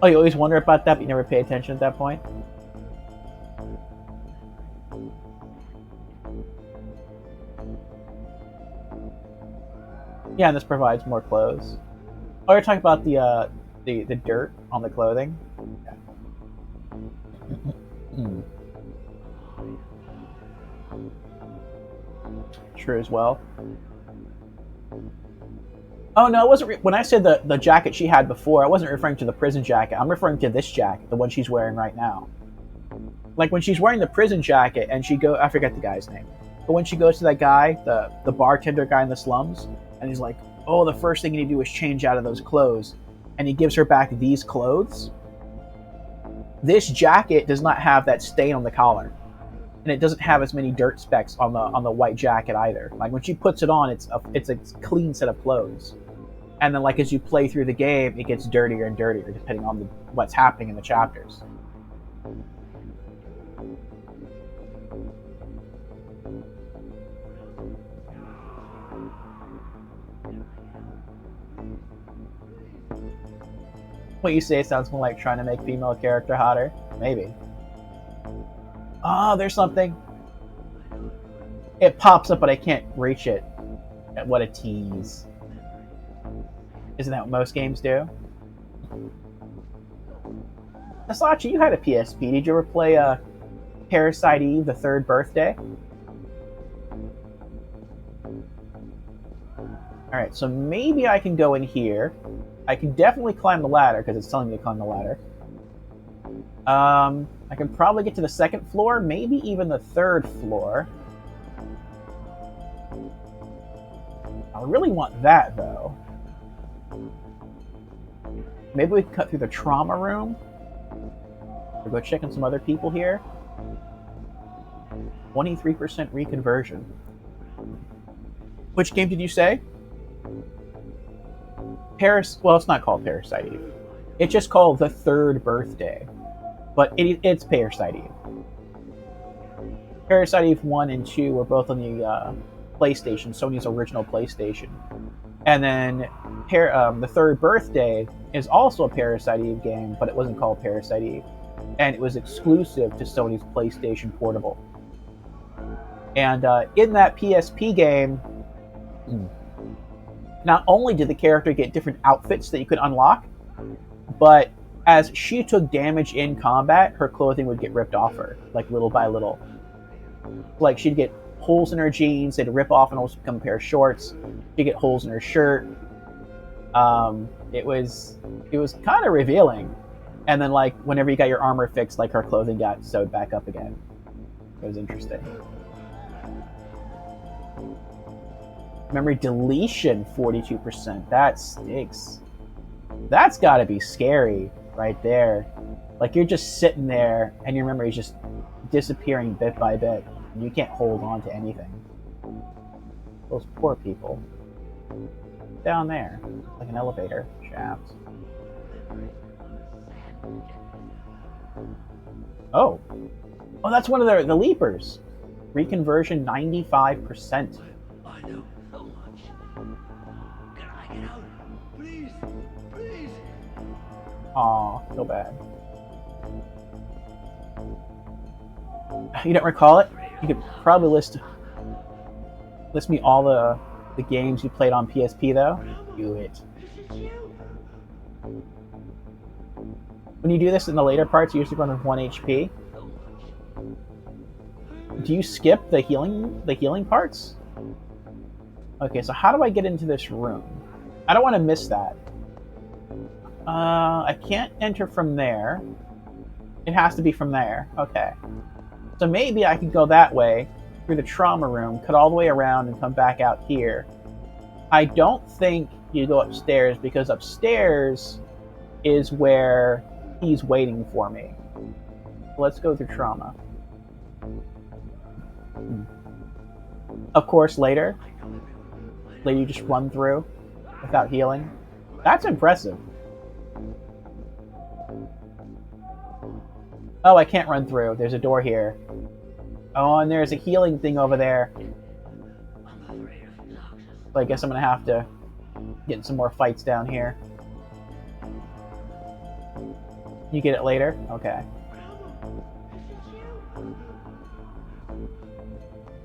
Oh, you always wonder about that, but you never pay attention at that point? Yeah, and this provides more clothes. Oh, you're talking about the dirt on the clothing? Yeah. True as well. Oh no, it wasn't. When I said the jacket she had before, I wasn't referring to the prison jacket. I'm referring to this jacket, the one she's wearing right now. Like when she's wearing the prison jacket and I forget the guy's name, but when she goes to that guy, the bartender guy in the slums, and he's like, "Oh, the first thing you need to do is change out of those clothes," and he gives her back these clothes. This jacket does not have that stain on the collar, and it doesn't have as many dirt specks on the white jacket either. Like when she puts it on, it's a clean set of clothes. And then, like, as you play through the game, it gets dirtier and dirtier depending on what's happening in the chapters. What you say sounds more like trying to make female character hotter. Maybe. Oh, there's something. It pops up, but I can't reach it. What a tease. Isn't that what most games do? Asachi, you had a PSP. Did you ever play Parasite Eve, the Third Birthday? Alright, so maybe I can go in here. I can definitely climb the ladder, because it's telling me to climb the ladder. I can probably get to the second floor, maybe even the third floor. I really want that, though. Maybe we can cut through the trauma room. Or go check on some other people here. 23% reconversion. Which game did you say? Well, it's not called Parasite Eve. It's just called The Third Birthday. But it's Parasite Eve. Parasite Eve 1 and 2 were both on the PlayStation, Sony's original PlayStation. And then The Third Birthday is also a Parasite Eve game, but it wasn't called Parasite Eve. And it was exclusive to Sony's PlayStation Portable. And in that PSP game, not only did the character get different outfits that you could unlock, but as she took damage in combat, her clothing would get ripped off her, like little by little. Like she'd get holes in her jeans, they'd rip off and also become a pair of shorts. She'd get holes in her shirt. It was kind of revealing. And then like whenever you got your armor fixed, like her clothing got sewed back up again. It was interesting. Memory deletion, 42%. That stinks. That's gotta be scary right there. Like you're just sitting there and your memory is just disappearing bit by bit. And you can't hold on to anything. Those poor people. Down there. Like an elevator shaft. Oh. Oh, that's one of the leapers. Reconversion 95%. I know so much. Can I get out? Please, please. Aw, so bad. You don't recall it? You could probably list me all the games you played on PSP though. Do it. When you do this in the later parts, you usually run with 1 HP. Do you skip the healing parts? Okay, so how do I get into this room? I don't want to miss that. I can't enter from there. It has to be from there. Okay. So maybe I could go that way, through the trauma room, cut all the way around, and come back out here. I don't think you go upstairs, because upstairs is where he's waiting for me. Let's go through trauma. Of course, later you just run through without healing. That's impressive. Oh, I can't run through. There's a door here. Oh, and there's a healing thing over there. So I guess I'm gonna have to get in some more fights down here. You get it later? Okay.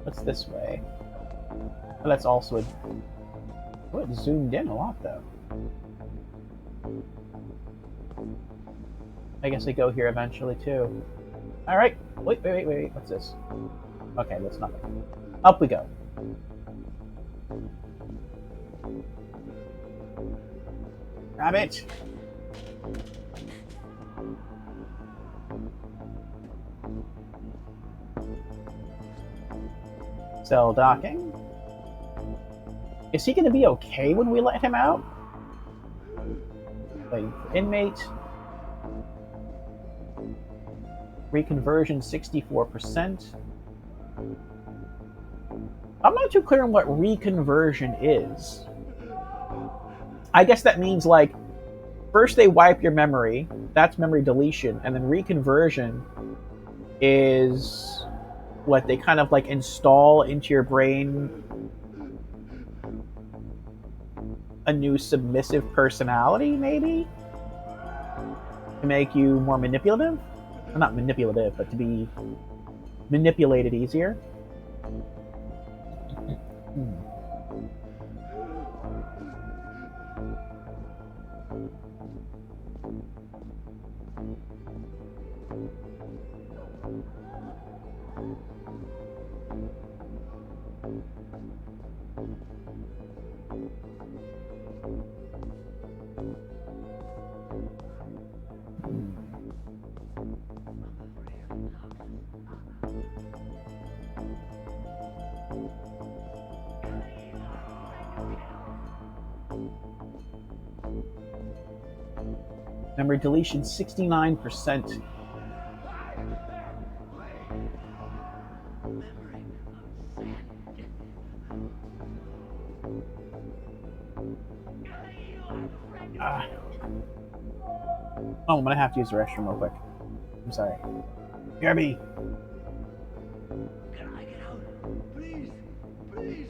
What's this way? Oh, that's also a... Oh, it zoomed in a lot, though. I guess I go here eventually, too. Alright. Wait. What's this? Okay, that's nothing. Up we go. Rabbit! Cell docking. Is he going to be okay when we let him out? Waiting for inmate. Reconversion 64%. I'm not too clear on what reconversion is. I guess that means like first they wipe your memory, that's memory deletion, and then reconversion is what they kind of like install into your brain a new submissive personality, maybe? To make you more manipulative? Well, not manipulative, but to be manipulated easier. Memory deletion 69%. Oh, I'm gonna have to use the restroom real quick. I'm sorry. BRB. Can I get out? Please, please.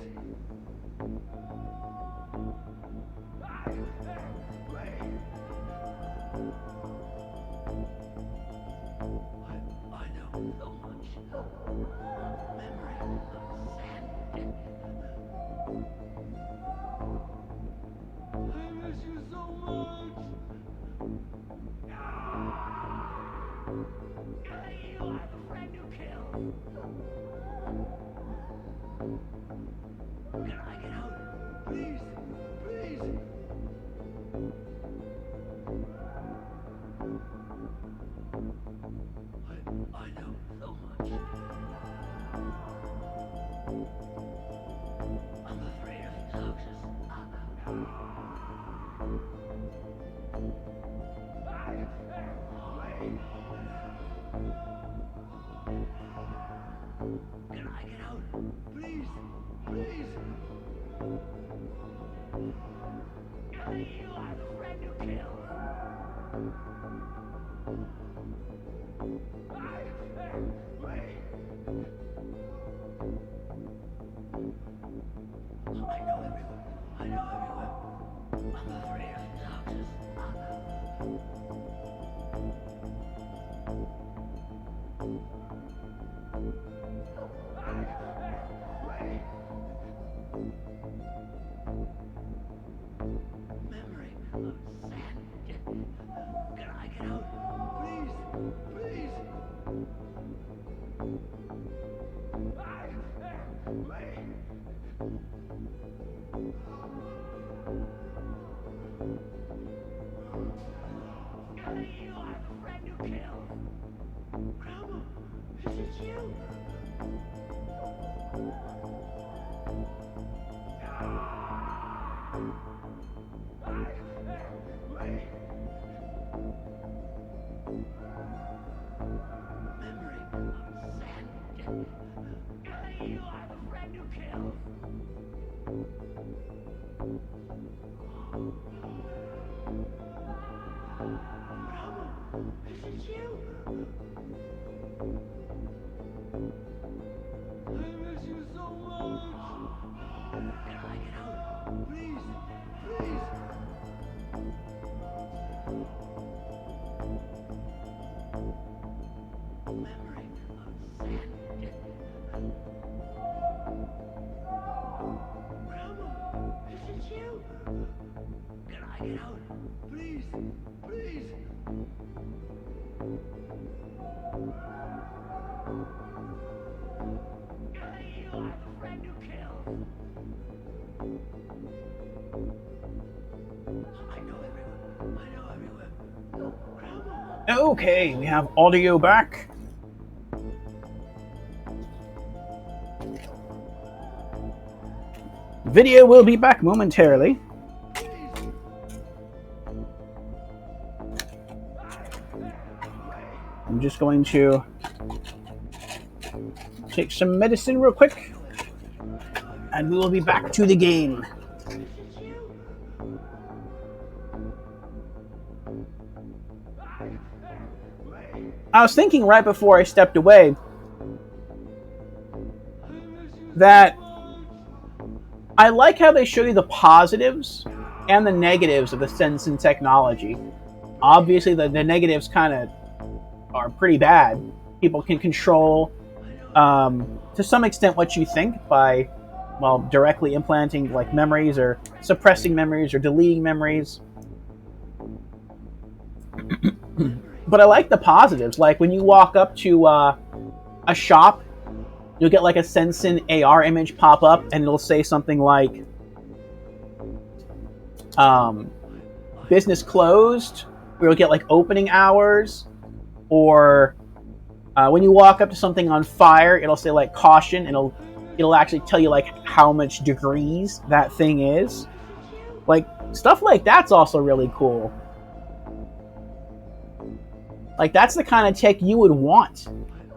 I know so much. Memory of sand. I miss you so much. You are the friend you killed. Can I get out? Please, please. I know so much. I'm afraid of Noxus. Can I get out? Please, please. You are the friend you killed. I know everyone. I know everyone. I'm afraid of Noxus. Memory of sand. Can I get out? Please, please. You are the friend you killed. Grandma, is it you? Memory of sand. You are the friend you killed. Grandma, is it you? I miss you so much. Can I get out? Please, please. Memory of sand. Grandma, is it you? Can I get out? Please, please. You are the friend you killed. I know everyone. I know everyone. Grandma. Okay, we have audio back. Video will be back momentarily. I'm just going to take some medicine real quick, and we will be back to the game. I was thinking right before I stepped away that I like how they show you the positives and the negatives of the Sensen technology. Obviously, the negatives kind of are pretty bad. People can control, to some extent, what you think by, well, directly implanting like memories or suppressing memories or deleting memories. But I like the positives. Like when you walk up to a shop, you'll get like a Sensen AR image pop up, and it'll say something like, business closed, or you'll get like opening hours, or when you walk up to something on fire, it'll say like caution, and it'll actually tell you like how much degrees that thing is. Like stuff like that's also really cool. Like, that's the kind of tech you would want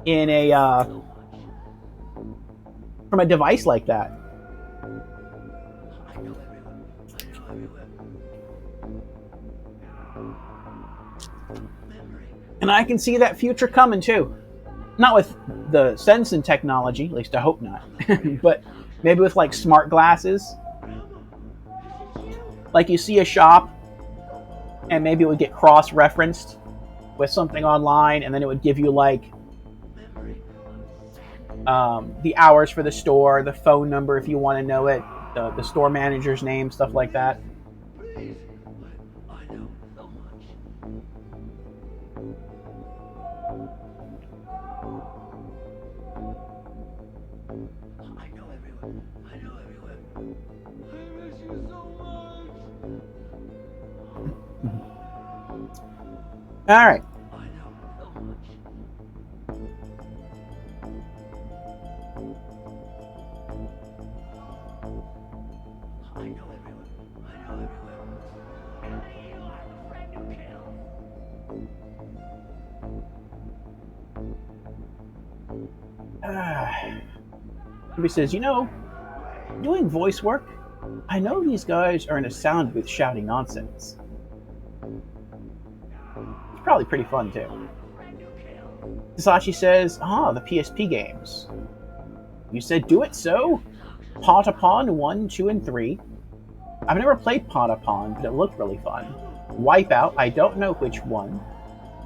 in a from a device like that. And I can see that future coming too. Not with the sensing technology, at least I hope not. But maybe with like smart glasses. Like you see a shop and maybe it would get cross-referenced with something online, and then it would give you like the hours for the store, the phone number if you want to know it, the store manager's name, stuff like that. All right. He says, you know, doing voice work, I know these guys are in a sound booth shouting nonsense. It's probably pretty fun, too. Sasachi says, the PSP games. You said do it so? Patapon 1, 2, and 3. I've never played Patapon, but it looked really fun. Wipeout, I don't know which one.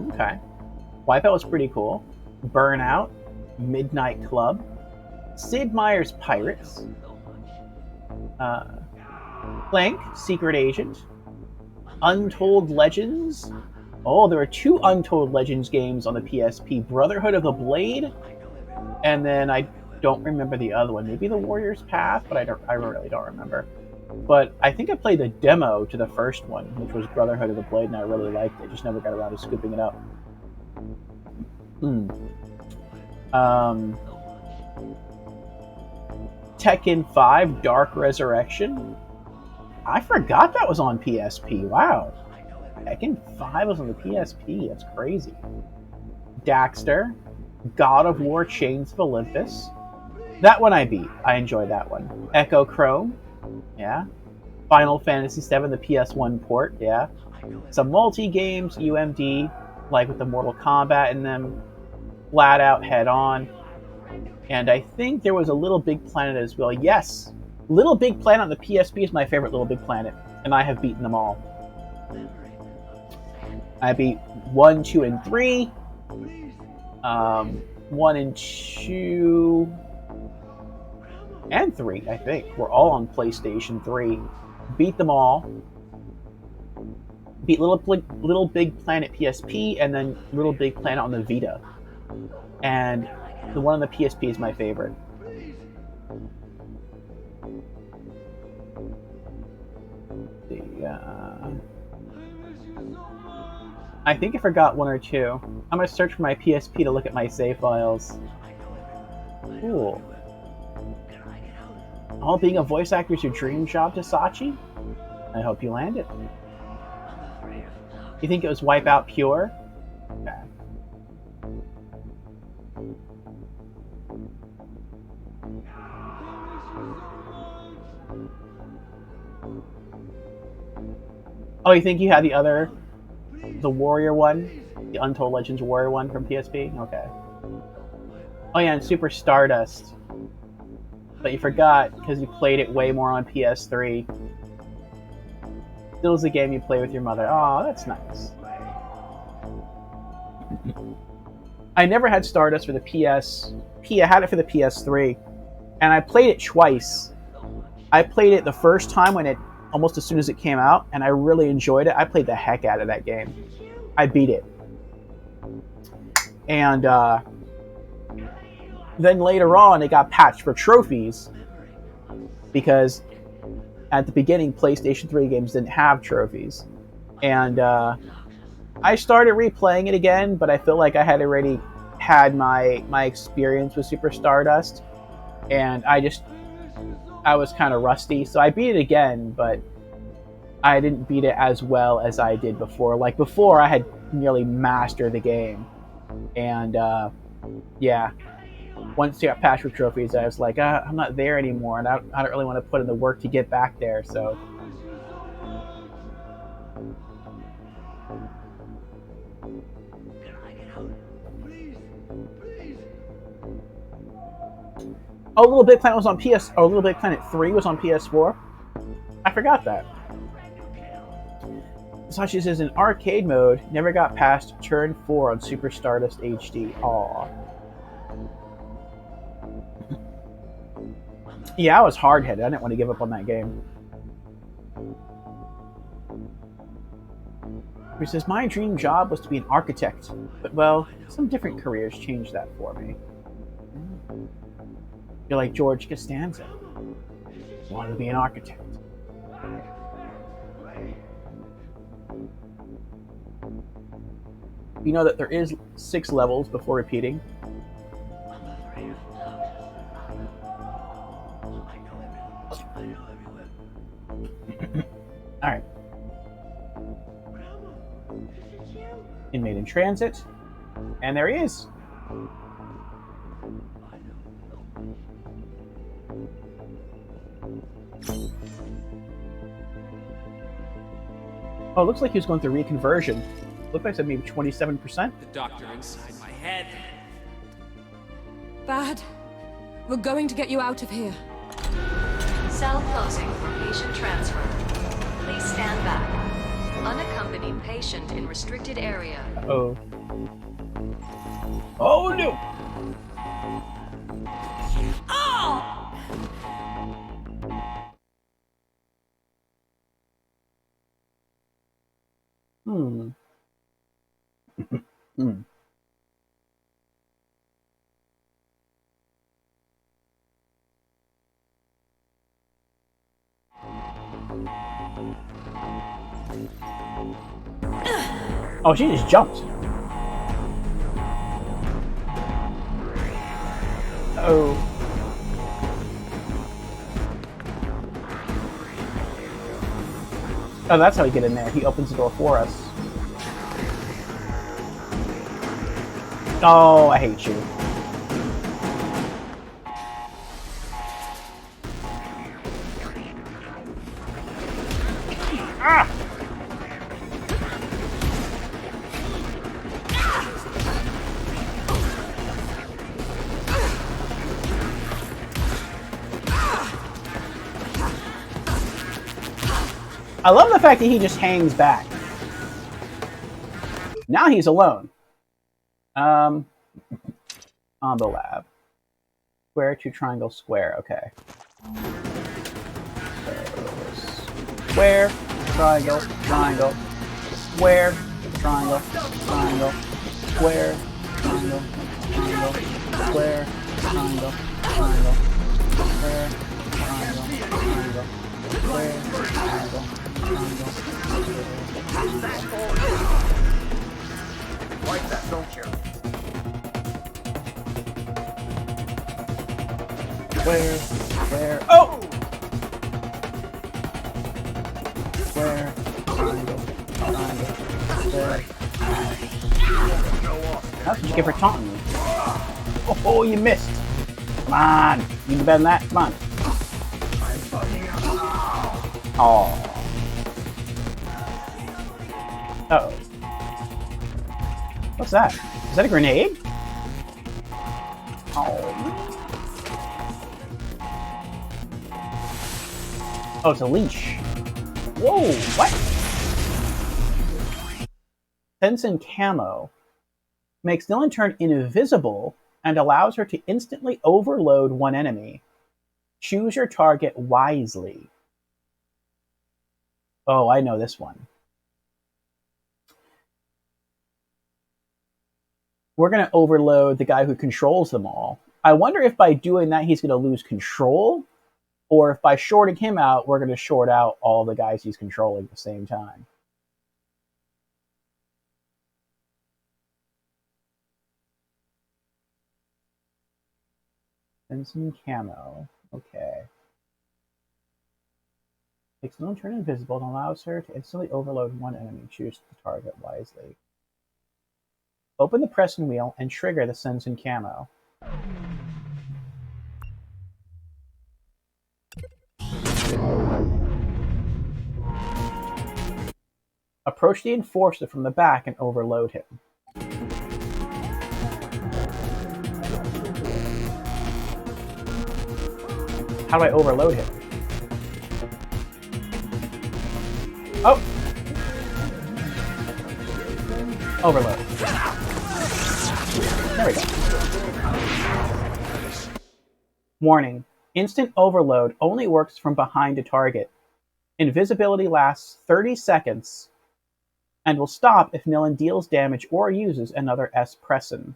Okay. Wipeout was pretty cool. Burnout, Midnight Club, Sid Meier's Pirates, Clank, Secret Agent, Untold Legends. Oh, there were 2 Untold Legends games on the PSP. Brotherhood of the Blade, and then I don't remember the other one. Maybe the Warrior's Path, but I really don't remember. But I think I played the demo to the first one, which was Brotherhood of the Blade, and I really liked it. Just never got around to scooping it up. Tekken 5 Dark Resurrection. I forgot that was on PSP. Wow. Tekken 5 was on the PSP. That's crazy. Daxter. God of War Chains of Olympus. That one I beat. I enjoyed that one. Echo Chrome. Yeah. Final Fantasy VII, the PS1 port. Yeah. Some multi-games, UMD, like with the Mortal Kombat in them. Flat Out Head On. And I think there was a Little Big Planet as well. Yes! Little Big Planet on the PSP is my favorite Little Big Planet. And I have beaten them all. I beat 1, 2, and 3. 1 and 2 and 3, I think, were all on PlayStation 3. Beat them all. Beat Little Big Planet PSP, and then Little Big Planet on the Vita. And the one on the PSP is my favorite. I think I forgot 1 or 2. I'm going to search for my PSP to look at my save files. Cool. All being a voice actor is your dream job, Sasachi? I hope you land it. You think it was Wipeout Pure? Okay. Oh, you think you had the Warrior one? The Untold Legends Warrior one from PSP? Okay. Oh yeah, and Super Stardust. But you forgot, because you played it way more on PS3. Still is a game you play with your mother. Oh, that's nice. I never had Stardust for the PSP. I had it for the PS3. And I played it twice. I played it the first time almost as soon as it came out, and I really enjoyed it. I played the heck out of that game. I beat it. And then later on, it got patched for trophies, because at the beginning, PlayStation 3 games didn't have trophies. And I started replaying it again, but I feel like I had already had my experience with Super Stardust, and I was kind of rusty, so I beat it again, but I didn't beat it as well as I did before. Like before, I had nearly master the game. And yeah, once you got past with trophies, I was like, I'm not there anymore, and I don't really want to put in the work to get back there. So Can I get out? Please, please. oh, Little Big Planet was on PS. Oh, Little Big Planet 3 was on PS4. I forgot that. Sashi says in arcade mode, never got past turn 4 on Super Stardust HD. Aw. Yeah, I was hard headed. I didn't want to give up on that game. He says, my dream job was to be an architect, but well, some different careers changed that for me. You're like George Costanza. Wanted to be an architect. You know that there is 6 levels before repeating. Alright. Inmate in transit. And there he is. Oh, it looks like he was going through reconversion. Looked like maybe 27%. The doctor inside my head. Bad. We're going to get you out of here. Cell closing for patient transfer. Please stand back. Unaccompanied patient in restricted area. Oh. Oh no! Hmm. Hmm. Oh, she just jumped. Oh. Oh, that's how we get in there. He opens the door for us. Oh, I hate you. Ah! I love the fact that he just hangs back. Now he's alone. Combo lab. Square to triangle, square. Okay. So, square, triangle, triangle, square, triangle, triangle, square, triangle, triangle, square, triangle, triangle, square, triangle, triangle, square, triangle, triangle, Like that, don't you? square, oh! Square, triangle, triangle, square. That's what you get for taunting me. Oh, you missed. Come on. You do better than that. Come on. Oh. Uh-oh. What's that? Is that a grenade? Oh. Oh, it's a leash. Whoa, what? Tenzin Camo makes Dylan turn invisible and allows her to instantly overload one enemy. Choose your target wisely. Oh, I know this one. We're going to overload the guy who controls them all. I wonder if by doing that he's going to lose control, or if by shorting him out, we're going to short out all the guys he's controlling at the same time. Tenzin Camo. Okay. Makes no turn invisible and allows her to instantly overload one enemy. Choose the target wisely. Open the pressing wheel and trigger the Sensen camo. Approach the Enforcer from the back and overload him. How do I overload him? Oh! Overload. There we go. Warning. Instant overload only works from behind a target. Invisibility lasts 30 seconds and will stop if Nilin deals damage or uses another S-Pressin.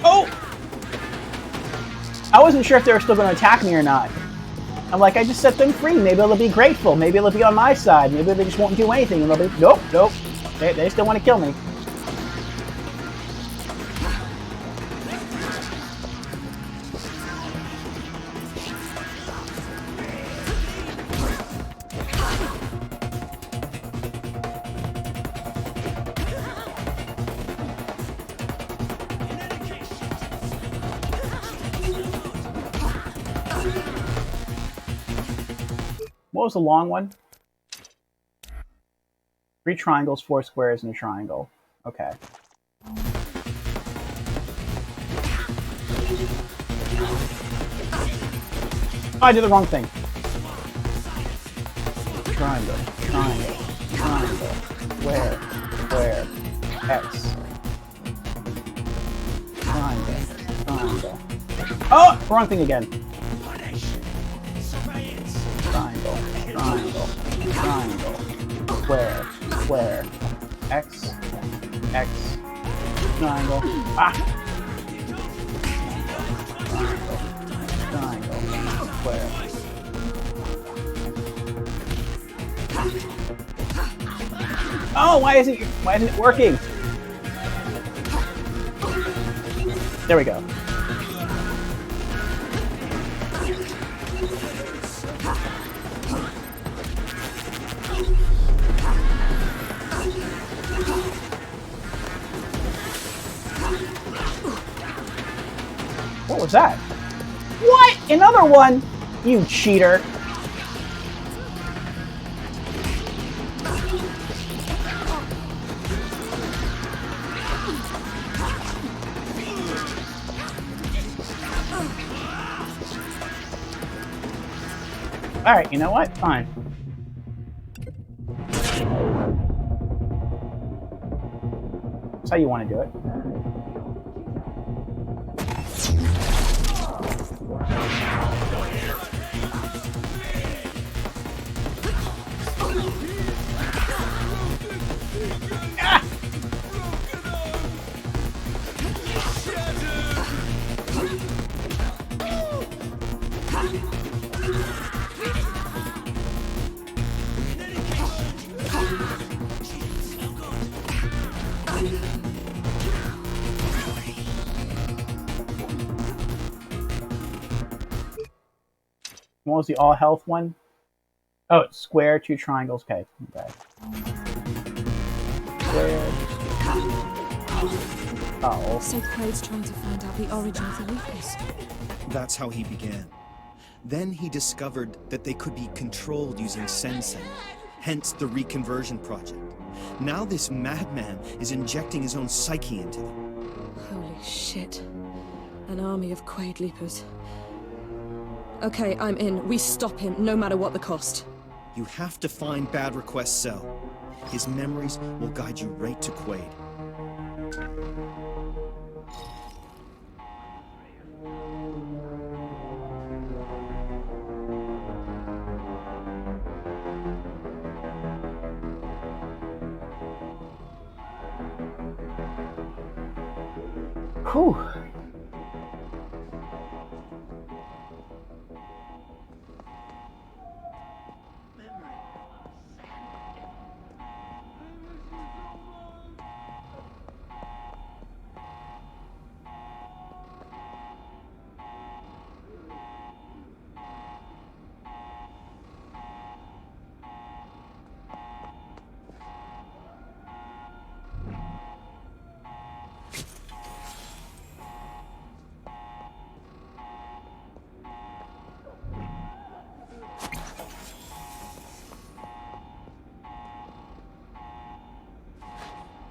Oh! I wasn't sure if they were still going to attack me or not. I'm like, I just set them free. Maybe they'll be grateful. Maybe they'll be on my side. Maybe they just won't do anything. And they'll be, nope, nope. They still want to kill me. What was the long one? 3 triangles, 4 squares, and a triangle. Okay. Oh, I did the wrong thing. Triangle, triangle, triangle, square, square, X. Triangle, triangle. Oh! Wrong thing again. Triangle, triangle, triangle, square, square, X, X, triangle, ah! Triangle, triangle, square. Oh, why isn't it working? There we go. What was that? What? Another one? You cheater. Alright, you know what? Fine. That's how you want to do it. What was the all health one? Oh, it's square, 2 triangles. Okay. Okay. Square. Oh. So Quaid's trying to find out the origin of the lupus. That's how he began. Then he discovered that they could be controlled using Sensen, hence the reconversion project. Now this madman is injecting his own psyche into them. Holy shit. An army of Quaid Leapers. Okay, I'm in. We stop him, no matter what the cost. You have to find Bad Request's cell. His memories will guide you right to Quaid. Whew.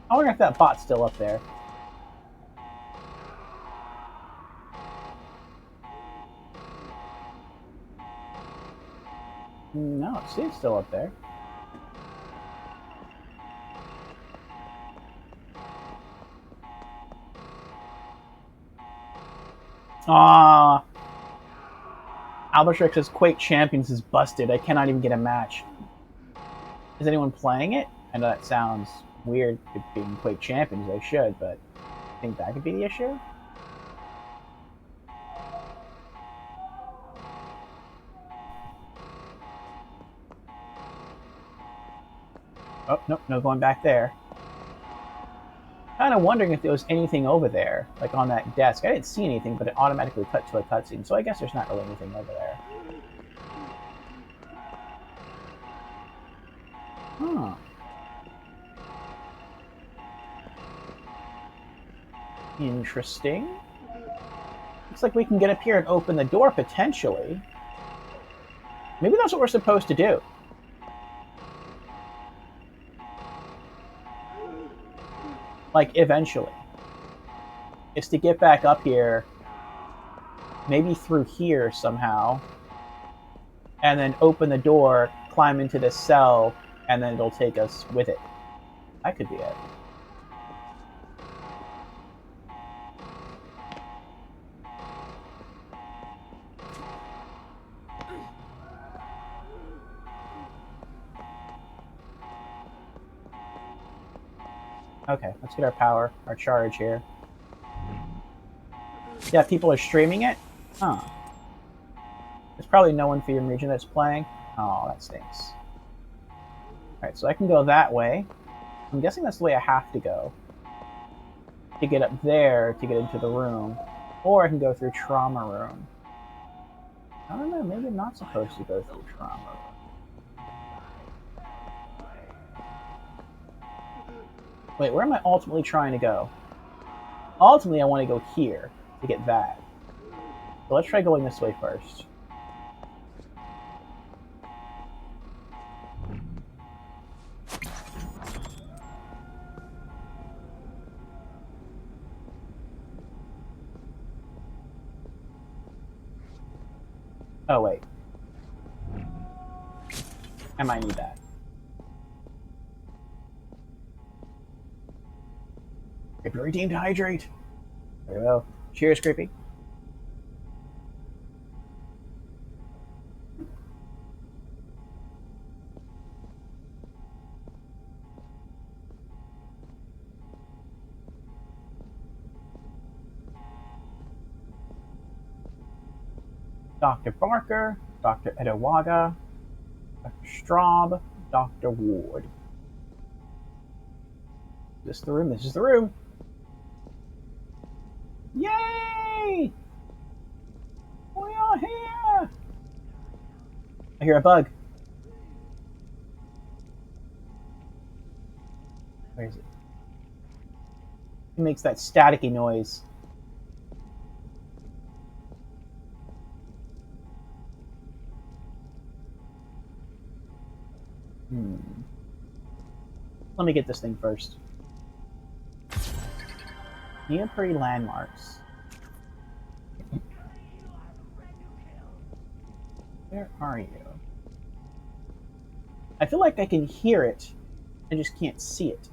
I wonder if that bot's still up there. No, see, it's still up there. Ah, Albatrix's Quake Champions is busted. I cannot even get a match. Is anyone playing it? I know that sounds weird, it being Quake Champions. They should, but I think that could be the issue. Oh, nope, no going back there. Kind of wondering if there was anything over there, like on that desk. I didn't see anything, but it automatically cut to a cutscene, so I guess there's not really anything over there. Huh. Interesting. Looks like we can get up here and open the door, potentially. Maybe that's what we're supposed to do. Like, eventually. It's to get back up here, maybe through here somehow, and then open the door, climb into this cell, and then it'll take us with it. That could be it. Okay, let's get our power, our charge here. Yeah, people are streaming it? Huh. There's probably no one for your region that's playing. Oh, that stinks. Alright, so I can go that way. I'm guessing that's the way I have to go. To get up there to get into the room. Or I can go through Trauma Room. I don't know, maybe I'm not supposed to go through Trauma Room. Wait, where am I ultimately trying to go? Ultimately, I want to go here to get that. So let's try going this way first. Oh, wait. I might need that. Creepy redeemed hydrate. There we go. Cheers, Creepy. Dr. Barker, Dr. Edowaga, Dr. Straub, Dr. Ward. This is the room, this is the room. Yay! We are here! I hear a bug. Where is it? It makes that staticky noise. Let me get this thing first. Neoprene landmarks. Where are you? I feel like I can hear it. I just can't see it.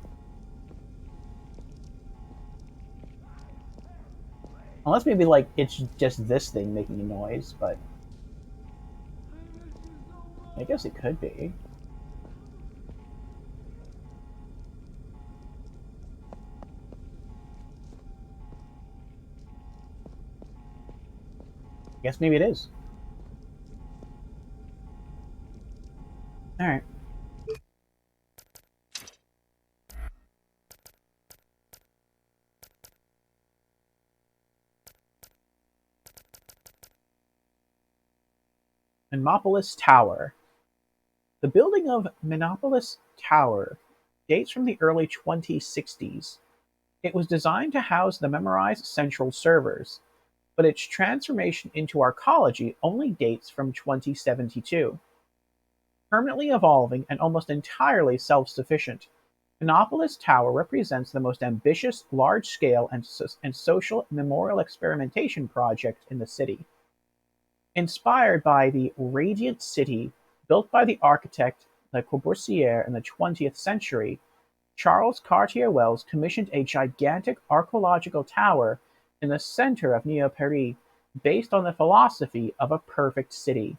Unless maybe like it's just this thing making a noise, but I guess it could be. I guess maybe it is. Alright. Minopolis Tower. The building of Minopolis Tower dates from the early 2060s. It was designed to house the Memorize central servers, but its transformation into Arcology only dates from 2072. Permanently evolving and almost entirely self-sufficient, Annapolis Tower represents the most ambitious, large-scale, and social memorial experimentation project in the city. Inspired by the Radiant City built by the architect Le Corbusier in the 20th century, Charles Cartier-Wells commissioned a gigantic archaeological tower in the center of Neo-Paris based on the philosophy of a perfect city.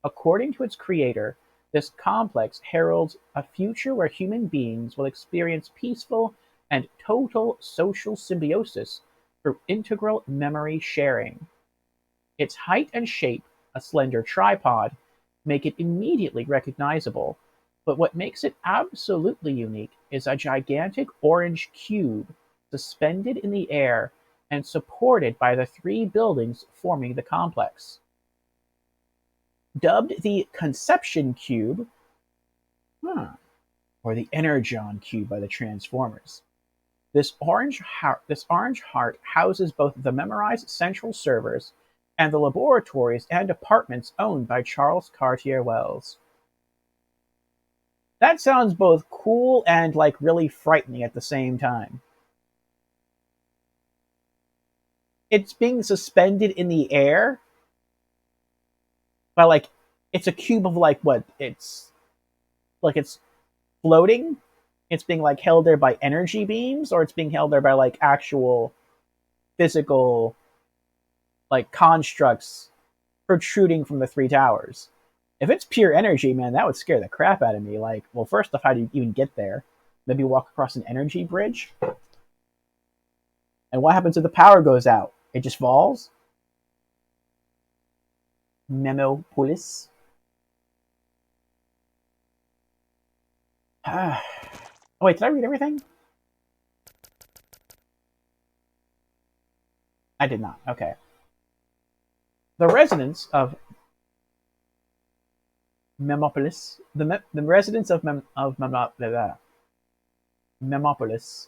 According to its creator, this complex heralds a future where human beings will experience peaceful and total social symbiosis through integral memory sharing. Its height and shape, a slender tripod, make it immediately recognizable, but what makes it absolutely unique is a gigantic orange cube suspended in the air and supported by the three buildings forming the complex. Dubbed the Conception Cube, or the Energon Cube by the Transformers, this orange heart houses both the memorized central servers and the laboratories and apartments owned by Charles Cartier-Wells. That sounds both cool and like really frightening at the same time. It's being suspended in the air, but like it's a cube of like what? It's floating. It's being like held there by energy beams, or it's being held there by like actual physical like constructs protruding from the three towers. If it's pure energy, man, that would scare the crap out of me. Like, well, first off, how do you even get there? Maybe walk across an energy bridge? And what happens if the power goes out? It just falls? Memopolis. Oh, wait, did I read everything? I did not. Okay. The residents of Memopolis, the residents of Memopolis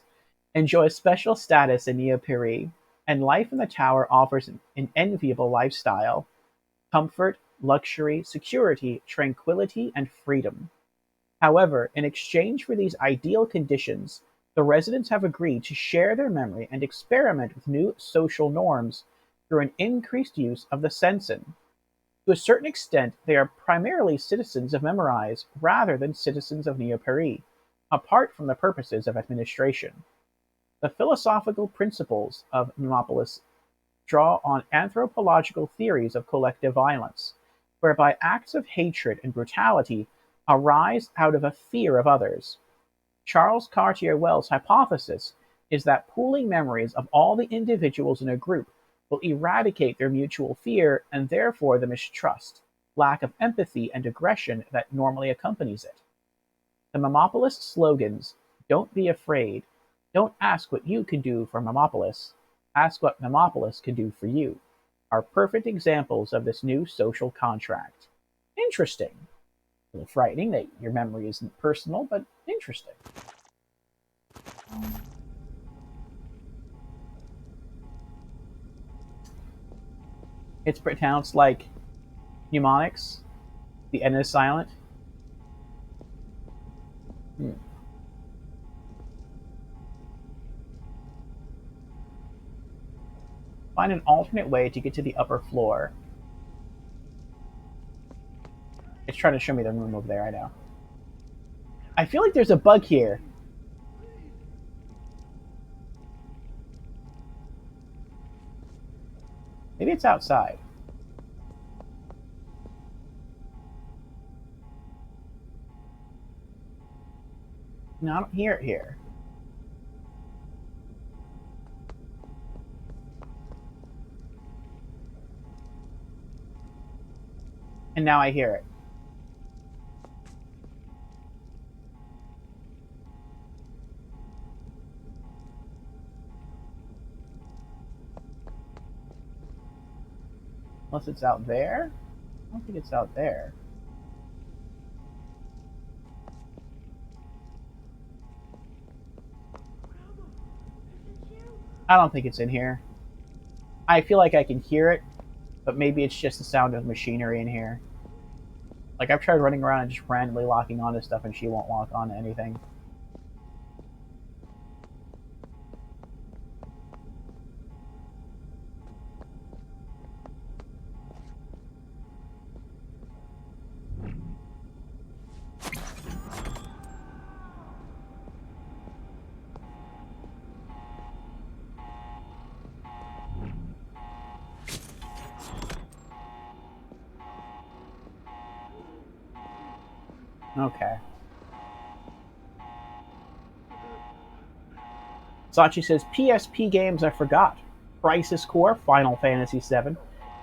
enjoy special status in Neo-Paris, and life in the tower offers an enviable lifestyle: comfort, luxury, security, tranquility, and freedom. However, in exchange for these ideal conditions, the residents have agreed to share their memory and experiment with new social norms through an increased use of the Sensen. To a certain extent, they are primarily citizens of Memorize rather than citizens of Neo-Paris, apart from the purposes of administration. The philosophical principles of Memopolis draw on anthropological theories of collective violence, whereby acts of hatred and brutality arise out of a fear of others. Charles Cartier-Wells' hypothesis is that pooling memories of all the individuals in a group will eradicate their mutual fear and therefore the mistrust, lack of empathy, and aggression that normally accompanies it. The Memopolis slogans, "Don't be afraid," "Don't ask what you can do for Memopolis," "Ask what Memopolis can do for you," are perfect examples of this new social contract. Interesting. A little frightening that your memory isn't personal, but interesting. It's pronounced like mnemonics. The N is silent. Find an alternate way to get to the upper floor. It's trying to show me the room over there, I know. I feel like there's a bug here. Maybe it's outside. No, I don't hear it here. And now I hear it. Unless it's out there? I don't think it's out there. I don't think it's in here. I feel like I can hear it, but maybe it's just the sound of machinery in here. Like, I've tried running around and just randomly locking onto stuff and she won't lock onto anything. Okay. Sachi says, PSP games I forgot. Crisis Core, Final Fantasy VII.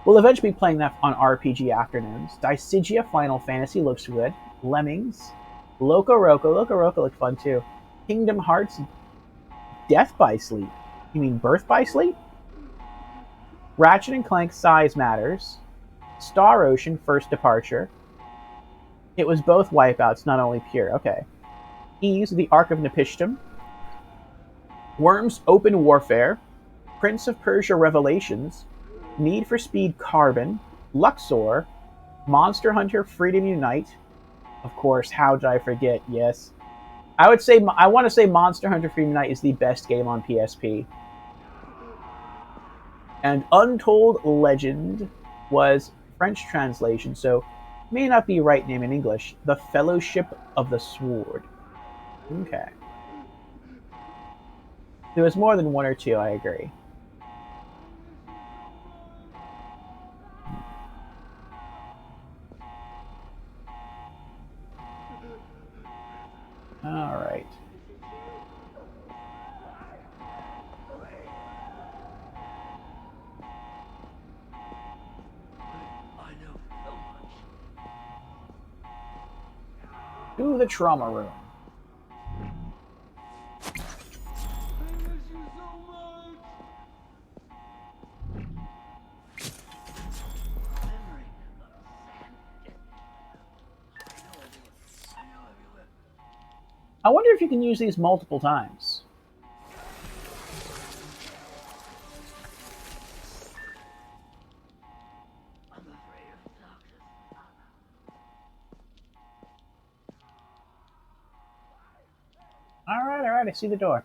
We'll eventually be playing that on RPG afternoons. Dissidia, Final Fantasy looks good. Lemmings. Loco Roco. Loco Roco looked fun too. Kingdom Hearts, Death by Sleep. You mean Birth by Sleep? Ratchet and Clank, Size Matters. Star Ocean, First Departure. It was both Wipeouts, not only Pure. Okay. Ys, The Ark of Nepishtim. Worms, Open Warfare. Prince of Persia Revelations. Need for Speed Carbon. Luxor. Monster Hunter Freedom Unite. Of course, how did I forget? Yes. I want to say Monster Hunter Freedom Unite is the best game on PSP. And Untold Legend was French translation, so may not be right name in English. The Fellowship of the Sword. Okay. There was more than one or two, I agree. All right. To the trauma room. I wonder if you can use these multiple times. Alright, I see the door.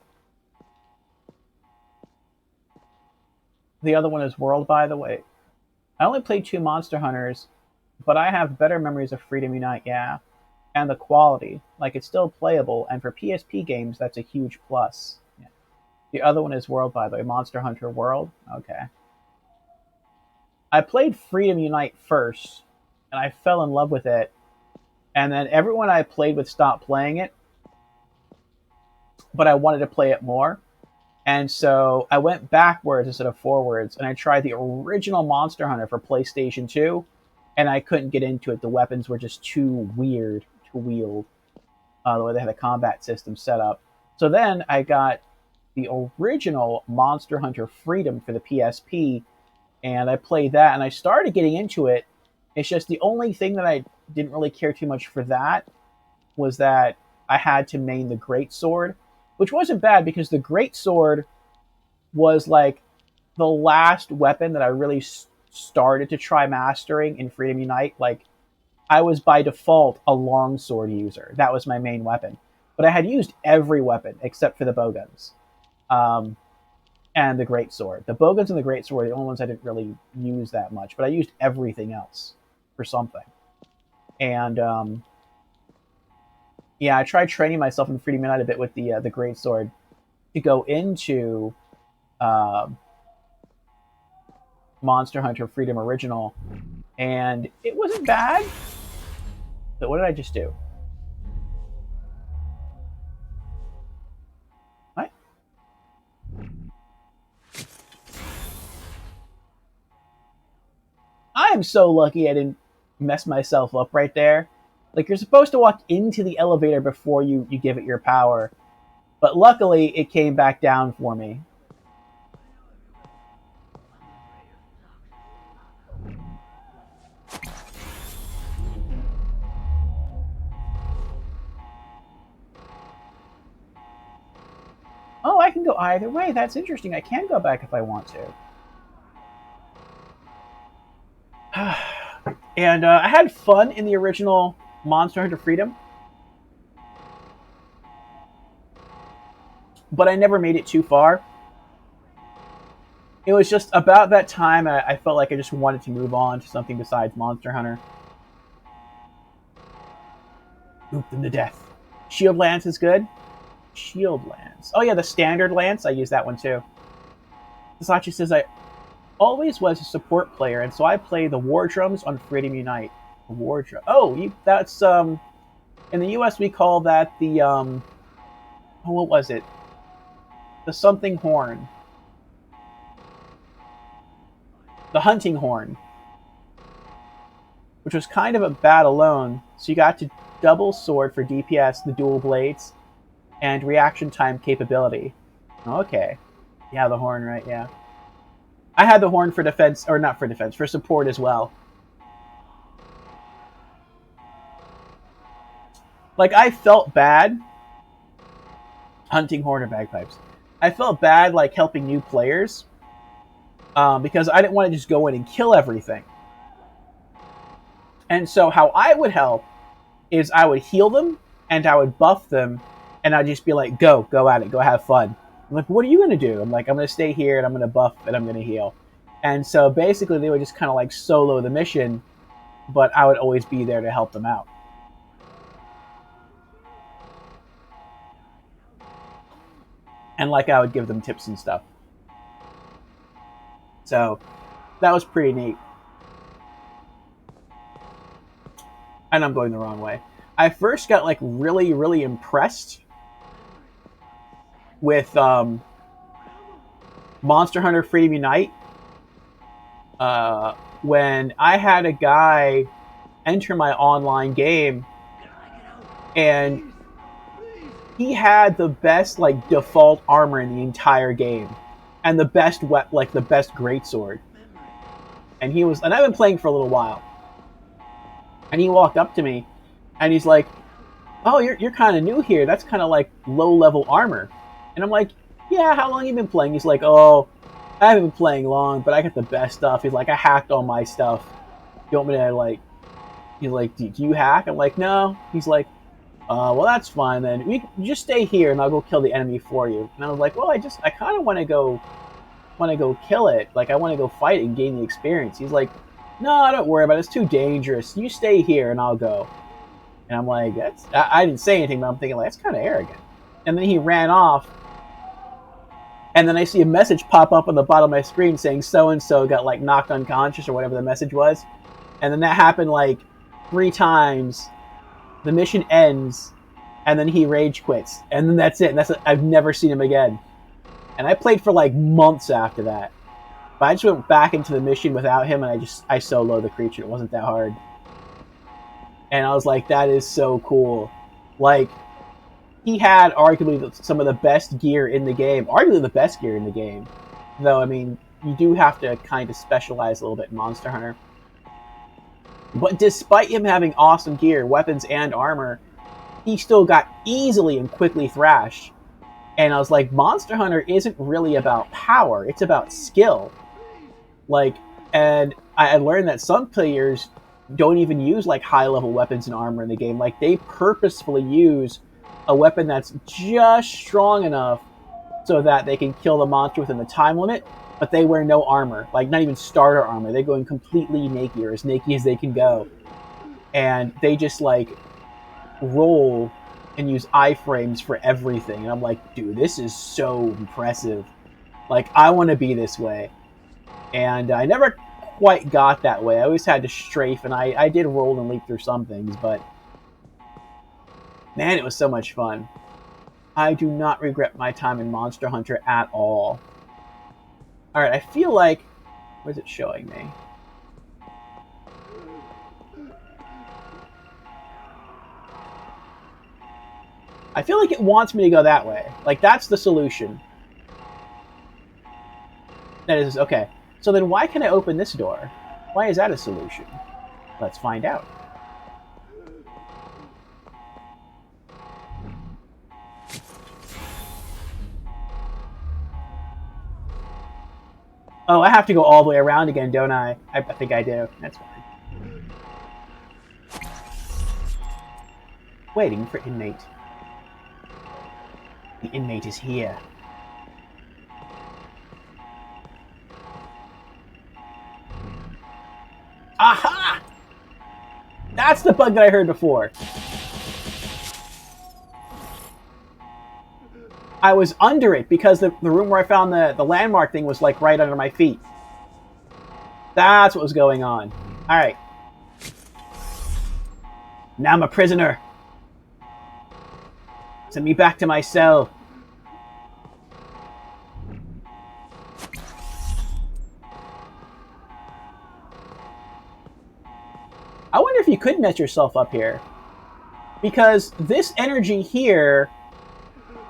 The other one is World, by the way. I only played 2 Monster Hunters, but I have better memories of Freedom Unite, yeah. And the quality. Like, it's still playable, and for PSP games, that's a huge plus. Yeah. The other one is World, by the way. Monster Hunter World? Okay. I played Freedom Unite first, and I fell in love with it. And then everyone I played with stopped playing it, but I wanted to play it more. And so I went backwards instead of forwards, and I tried the original Monster Hunter for PlayStation 2, and I couldn't get into it. The weapons were just too weird to wield, the way they had the combat system set up. So then I got the original Monster Hunter Freedom for the PSP, and I played that, and I started getting into it. It's just the only thing that I didn't really care too much for that was that I had to main the Greatsword, which wasn't bad because the Greatsword was like the last weapon that I really started to try mastering in Freedom Unite. Like, I was by default a longsword user. That was my main weapon. But I had used every weapon except for the bowguns and the Greatsword. The bowguns and the Greatsword were the only ones I didn't really use that much, but I used everything else for something. And yeah, I tried training myself in Freedom Unite a bit with the Greatsword to go into Monster Hunter Freedom Original, and it wasn't bad. So what did I just do? What? I am so lucky I didn't mess myself up right there. Like, you're supposed to walk into the elevator before you give it your power. But luckily, it came back down for me. Oh, I can go either way. That's interesting. I can go back if I want to. And I had fun in the original Monster Hunter Freedom, but I never made it too far. It was just about that time I felt like I just wanted to move on to something besides Monster Hunter. Oop them to death. Shield Lance is good. Shield Lance. Oh yeah, the standard Lance. I use that one too. Sasachi says, I always was a support player, and so I play the War Drums on Freedom Unite. War Drum. Oh, that's In the US, we call that the, what was it? The something horn. The hunting horn. Which was kind of a bad alone, so you got to double sword for DPS, the dual blades, and reaction time capability. Okay. Yeah, the horn, right, yeah. I had the horn for defense, or not for defense, for support as well. Like, I felt bad hunting horn or bagpipes. I felt bad, like, helping new players, because I didn't want to just go in and kill everything. And so how I would help is I would heal them, and I would buff them, and I'd just be like, go at it, go have fun. I'm like, what are you going to do? I'm like, I'm going to stay here, and I'm going to buff, and I'm going to heal. And so basically they would just kind of like solo the mission, but I would always be there to help them out. And like I would give them tips and stuff. So that was pretty neat. And I'm going the wrong way. I first got like really, really impressed with Monster Hunter Freedom Unite. When I had a guy enter my online game and he had the best like default armor in the entire game and the best the best greatsword. And and I've been playing for a little while. And he walked up to me and he's like, "Oh, you're kind of new here. That's kind of like low level armor." And I'm like, "Yeah, how long have you been playing?" He's like, "Oh, I haven't been playing long, but I got the best stuff." He's like, "I hacked all my stuff. You want me to like?" He's like, "Do you hack?" I'm like, "No." He's like, "Well, that's fine then. You just stay here, and I'll go kill the enemy for you." And I was like, "Well, I kind of want to go kill it. Like, I want to go fight and gain the experience." He's like, "No, don't worry about it. It's too dangerous. You stay here, and I'll go." And I'm like, I didn't say anything, but I'm thinking, like, that's kind of arrogant. And then he ran off. And then I see a message pop up on the bottom of my screen saying so-and-so got, like, knocked unconscious or whatever the message was. And then that happened, like, 3 times. The mission ends. And then he rage quits. And then that's it. And I've never seen him again. And I played for, like, months after that. But I just went back into the mission without him, and I soloed the creature. It wasn't that hard. And I was like, that is so cool. Like, he had arguably some of the best gear in the game. Arguably the best gear in the game. Though, I mean, you do have to kind of specialize a little bit in Monster Hunter. But despite him having awesome gear, weapons and armor, he still got easily and quickly thrashed. And I was like, Monster Hunter isn't really about power. It's about skill. Like, and I learned that some players don't even use, like, high-level weapons and armor in the game. Like, they purposefully use a weapon that's just strong enough so that they can kill the monster within the time limit, but they wear no armor. Like, not even starter armor. They go in completely naked, or as naked as they can go. And they just, like, roll and use iframes for everything. And I'm like, dude, this is so impressive. Like, I want to be this way. And I never quite got that way. I always had to strafe, and I did roll and leap through some things, but man, it was so much fun. I do not regret my time in Monster Hunter at all. Alright, I feel like... Where's it showing me? I feel like it wants me to go that way. Like, that's the solution. That is... Okay. So then why can I open this door? Why is that a solution? Let's find out. Oh, I have to go all the way around again, don't I? I think I do. That's fine. Waiting for inmate. The inmate is here. Aha! That's the bug that I heard before. I was under it because the room where I found the landmark thing was like right under my feet. That's what was going on. Alright. Now I'm a prisoner. Send me back to my cell. I wonder if you could net yourself up here. Because this energy here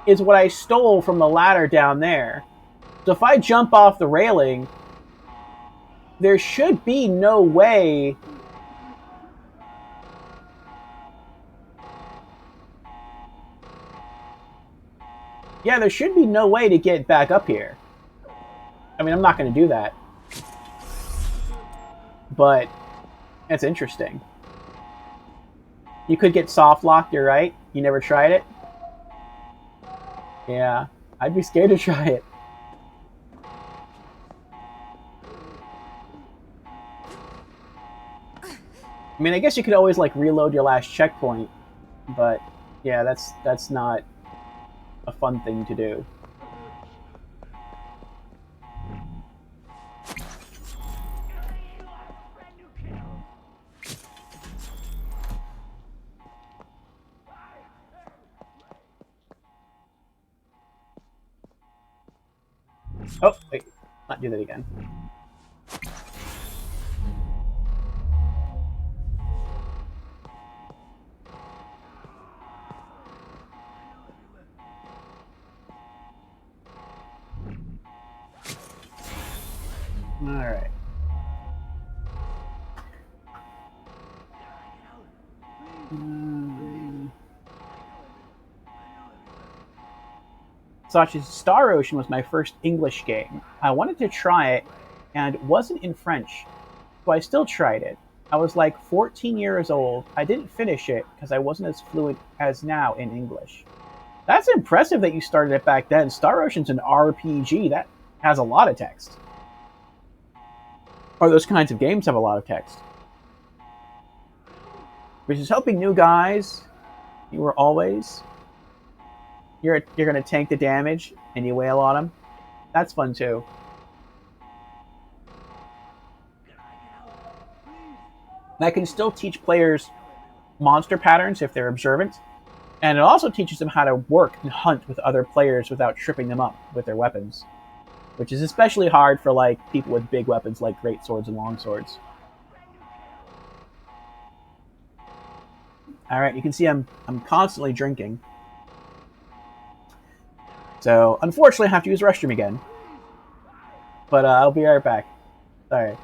is what I stole from the ladder down there. So if I jump off the railing, there should be no way... Yeah, there should be no way to get back up here. I mean, I'm not going to do that. But that's interesting. You could get soft locked, you're right. You never tried it? Yeah, I'd be scared to try it. I mean, I guess you could always, like, reload your last checkpoint. But, yeah, that's not a fun thing to do. Oh, wait. Not do that again. Alright. Such as Star Ocean was my first English game. I wanted to try it, and it wasn't in French, so I still tried it. I was like 14 years old. I didn't finish it because I wasn't as fluent as now in English. That's impressive that you started it back then. Star Ocean's an RPG. That has a lot of text. Or those kinds of games have a lot of text. Which is helping new guys. You were always... You're going to tank the damage, and you wail on them. That's fun, too. And I can still teach players monster patterns if they're observant. And it also teaches them how to work and hunt with other players without tripping them up with their weapons. Which is especially hard for, like, people with big weapons like great swords and long swords. Alright, you can see I'm constantly drinking. So, unfortunately, I have to use the restroom again. But I'll be right back. Sorry.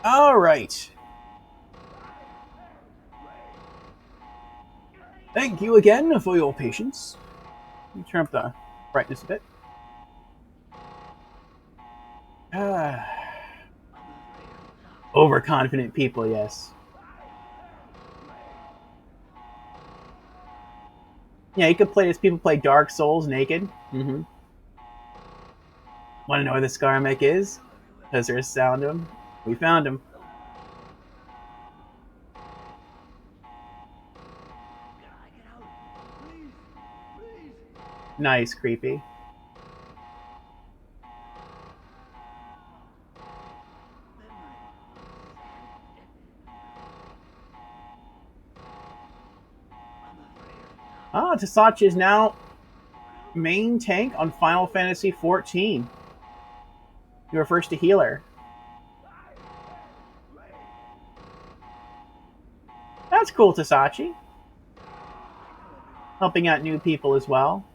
All right. Thank you again for your patience. Let me turn up the brightness a bit. Overconfident people, yes. Yeah, you could play this. People play Dark Souls naked. Mm-hmm. Want to know where the Skarmek is? Because there's sound of him. We found him. Nice, creepy. Ah, Tasachi is now main tank on Final Fantasy XIV. You were first to healer. That's cool, Tasachi. Helping out new people as well.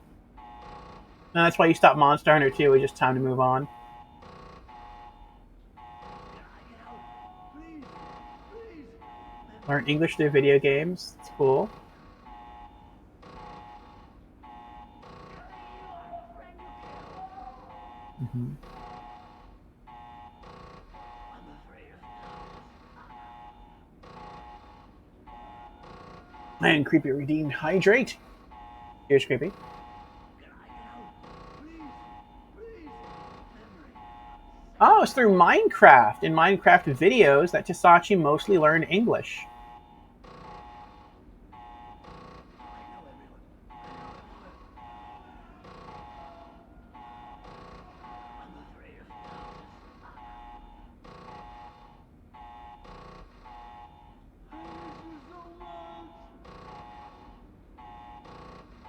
And that's why you stopped Monster Hunter 2. It's just time to move on. Learn English through video games. It's cool. Mm-hmm. And Creepy redeemed Hydrate. Here's Creepy. Oh, it's through Minecraft. In Minecraft videos that Tasachi mostly learned English.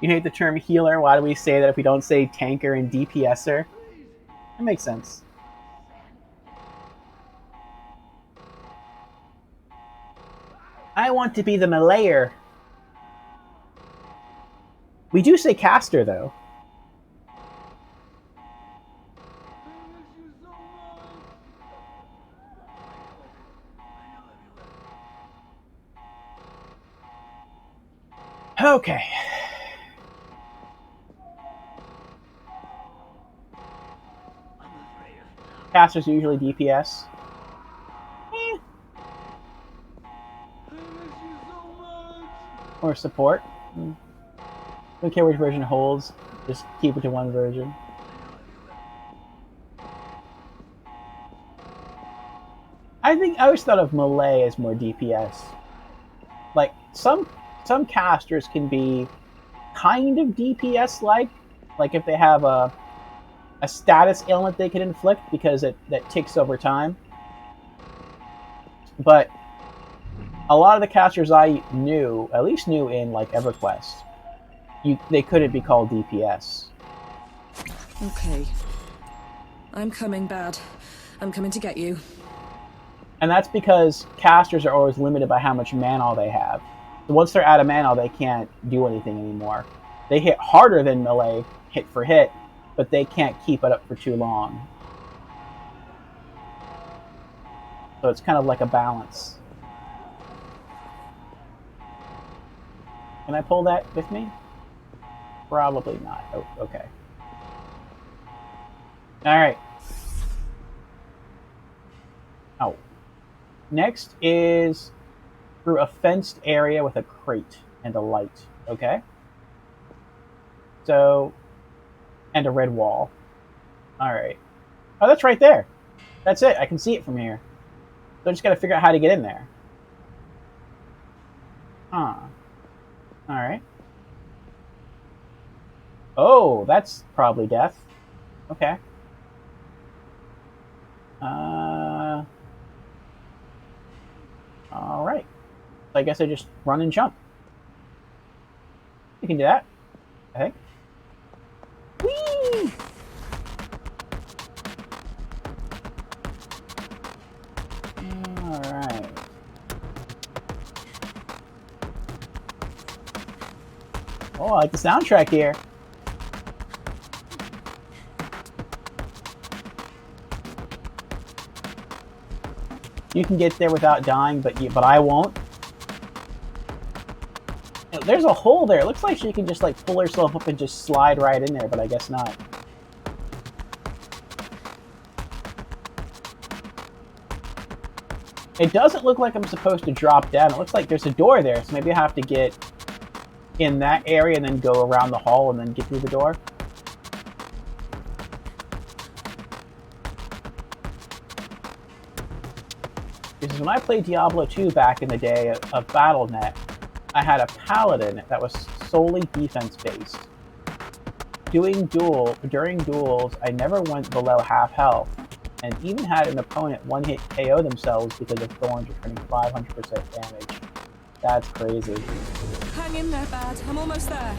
You hate the term healer. Why do we say that if we don't say tanker and DPSer? That makes sense. I want to be the Malayer. We do say caster, though. Okay. Casters are usually DPS. Or support. Don't care which version holds. Just keep it to one version. I always thought of melee as more DPS. Like some casters can be kind of DPS like if they have a status ailment they can inflict because that ticks over time. But a lot of the casters I knew, at least knew in like EverQuest, they couldn't be called DPS. Okay. I'm coming, Bad. I'm coming to get you. And that's because casters are always limited by how much mana they have. So once they're out of mana, they can't do anything anymore. They hit harder than melee, hit for hit, but they can't keep it up for too long. So it's kind of like a balance. Can I pull that with me? Probably not. Oh, okay. Alright. Oh. Next is through a fenced area with a crate and a light. Okay? So, and a red wall. Alright. Oh, that's right there. That's it. I can see it from here. So I just gotta figure out how to get in there. Huh. Alright. Oh, that's probably death. Okay. Alright. So I guess I just run and jump. You can do that, I think. Whee! Alright. Oh, I like the soundtrack here. You can get there without dying, but I won't. There's a hole there. It looks like she can just like pull herself up and just slide right in there, but I guess not. It doesn't look like I'm supposed to drop down. It looks like there's a door there, so maybe I have to get in that area and then go around the hall and then get through the door. Because when I played Diablo 2 back in the day of Battle.net, I had a paladin that was solely defense-based. During duels, I never went below half health, and even had an opponent one-hit KO themselves because of thorns returning 500% damage. That's crazy. Hang in there, Bad. I'm almost there.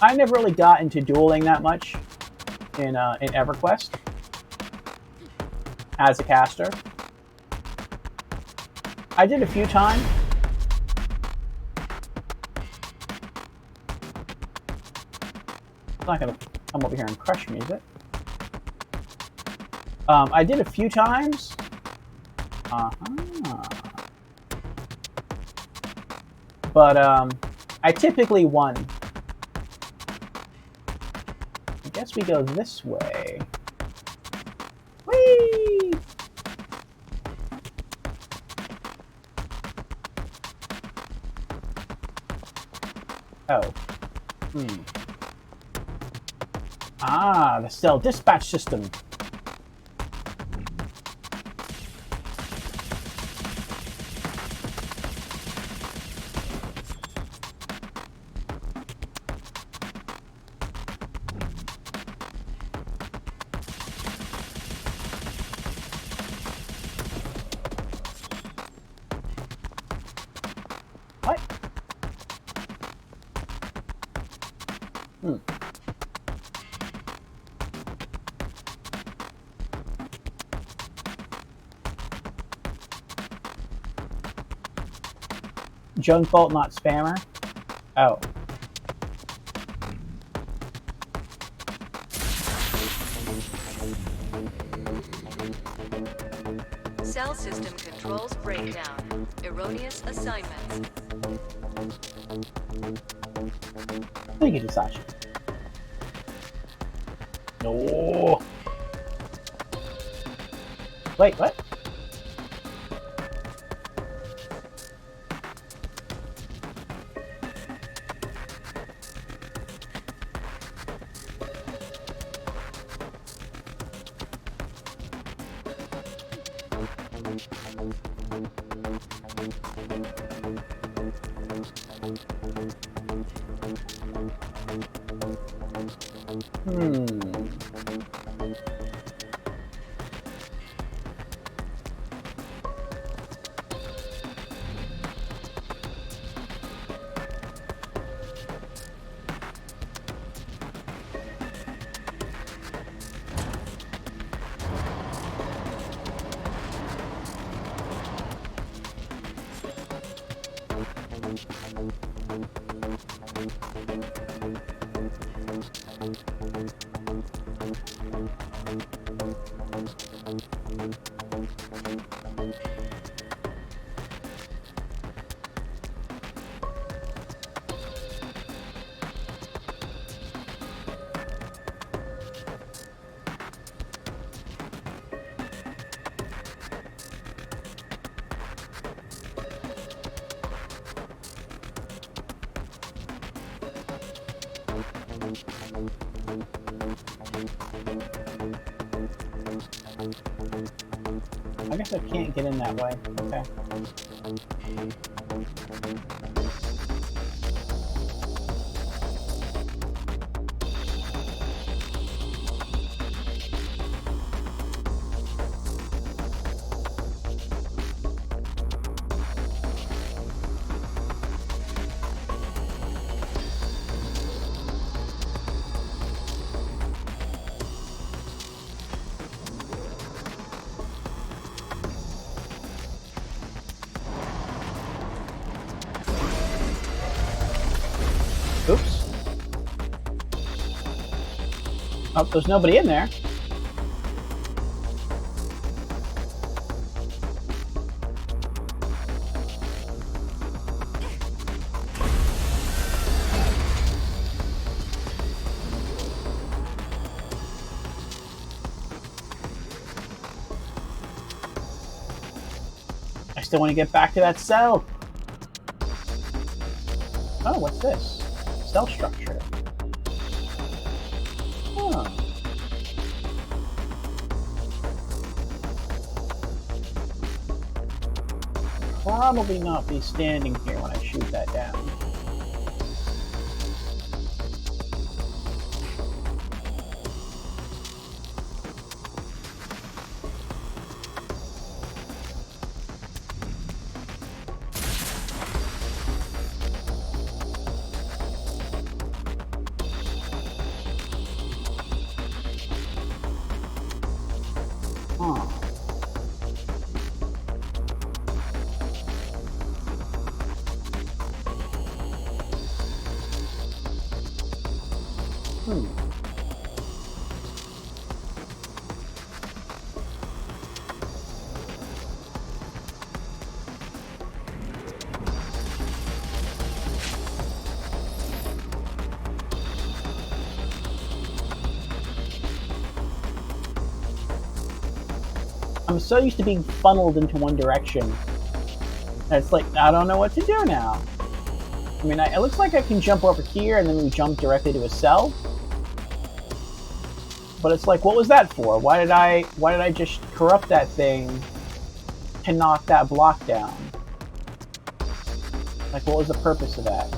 I never really got into dueling that much in EverQuest as a caster. I did a few times. It's not gonna come over here and crush me, is it? I did a few times. But I typically won. I guess we go this way. Whee! Oh. Ah, the cell dispatch system. What? Junk Bolt, not spammer? Oh. Cell system controls breakdown. Erroneous assignments. Thank you, Sashi. No. Wait, what? I guess I can't get in that way. Okay. Oops. Oh, there's nobody in there. I still want to get back to that cell. Oh, what's this? Cell structure. Huh. Probably not be standing here when I shoot that down. Huh. I'm so used to being funneled into one direction. It's like, I don't know what to do now. I mean, it looks like I can jump over here and then we jump directly to a cell. But it's like, what was that for? Why did I just corrupt that thing to knock that block down? Like, what was the purpose of that?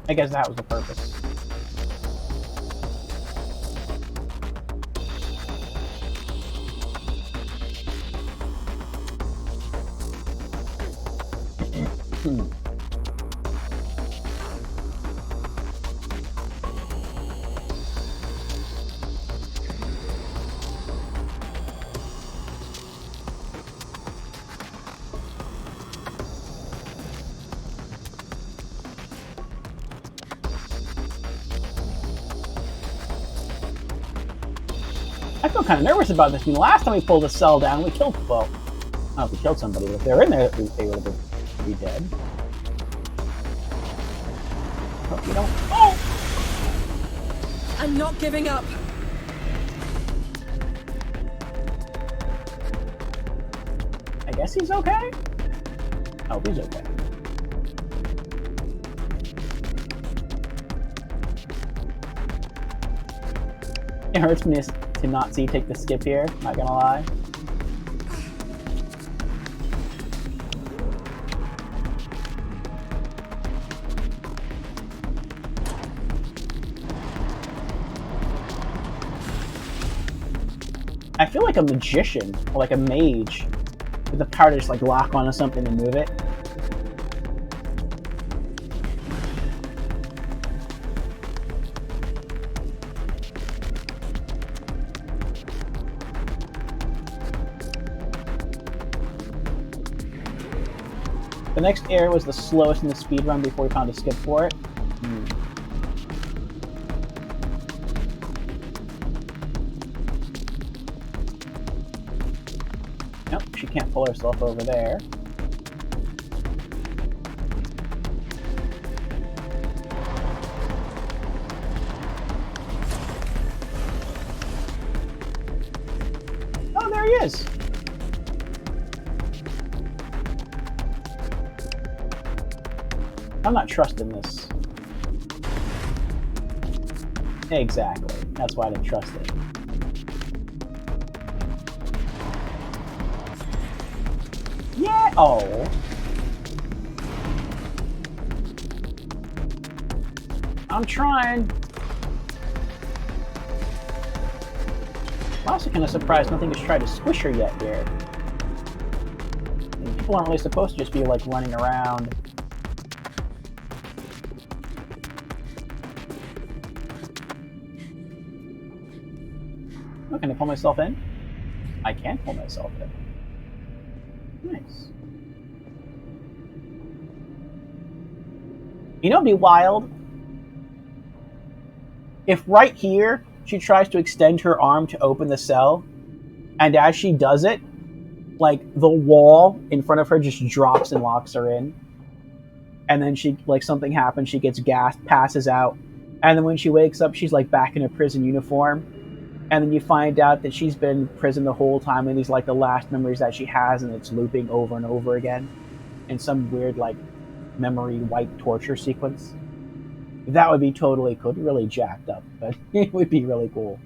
I guess that was the purpose. I feel kind of nervous about this. I mean, last time we pulled a cell down, we killed, well, I don't know if we killed somebody, but if they were in there, they would have been dead. Hope you don't. Oh! I'm not giving up. I guess he's okay? Oh, he's okay. It hurts me to not see you take the skip here, not gonna lie. I feel like a magician, or like a mage, with the power to just like lock onto something and move it. The next area was the slowest in the speedrun before we found a skip for it. Nope, she can't pull herself over there. Oh, there he is! I'm not trusting this. Exactly. That's why I didn't trust it. Yeah! Oh. I'm trying. I'm also kind of surprised nothing has tried to squish her yet here. People aren't really supposed to just be like running around. Oh, can I pull myself in? I can pull myself in. Nice. You know, it'd be wild if right here she tries to extend her arm to open the cell, and as she does it, like the wall in front of her just drops and locks her in, and then she like something happens, she gets gassed, passes out, and then when she wakes up, she's like back in a prison uniform, and then you find out that she's been in prison the whole time, and these like the last memories that she has, and it's looping over and over again in some weird like memory white torture sequence. That would be totally cool. It'd be really jacked up, but it would be really cool.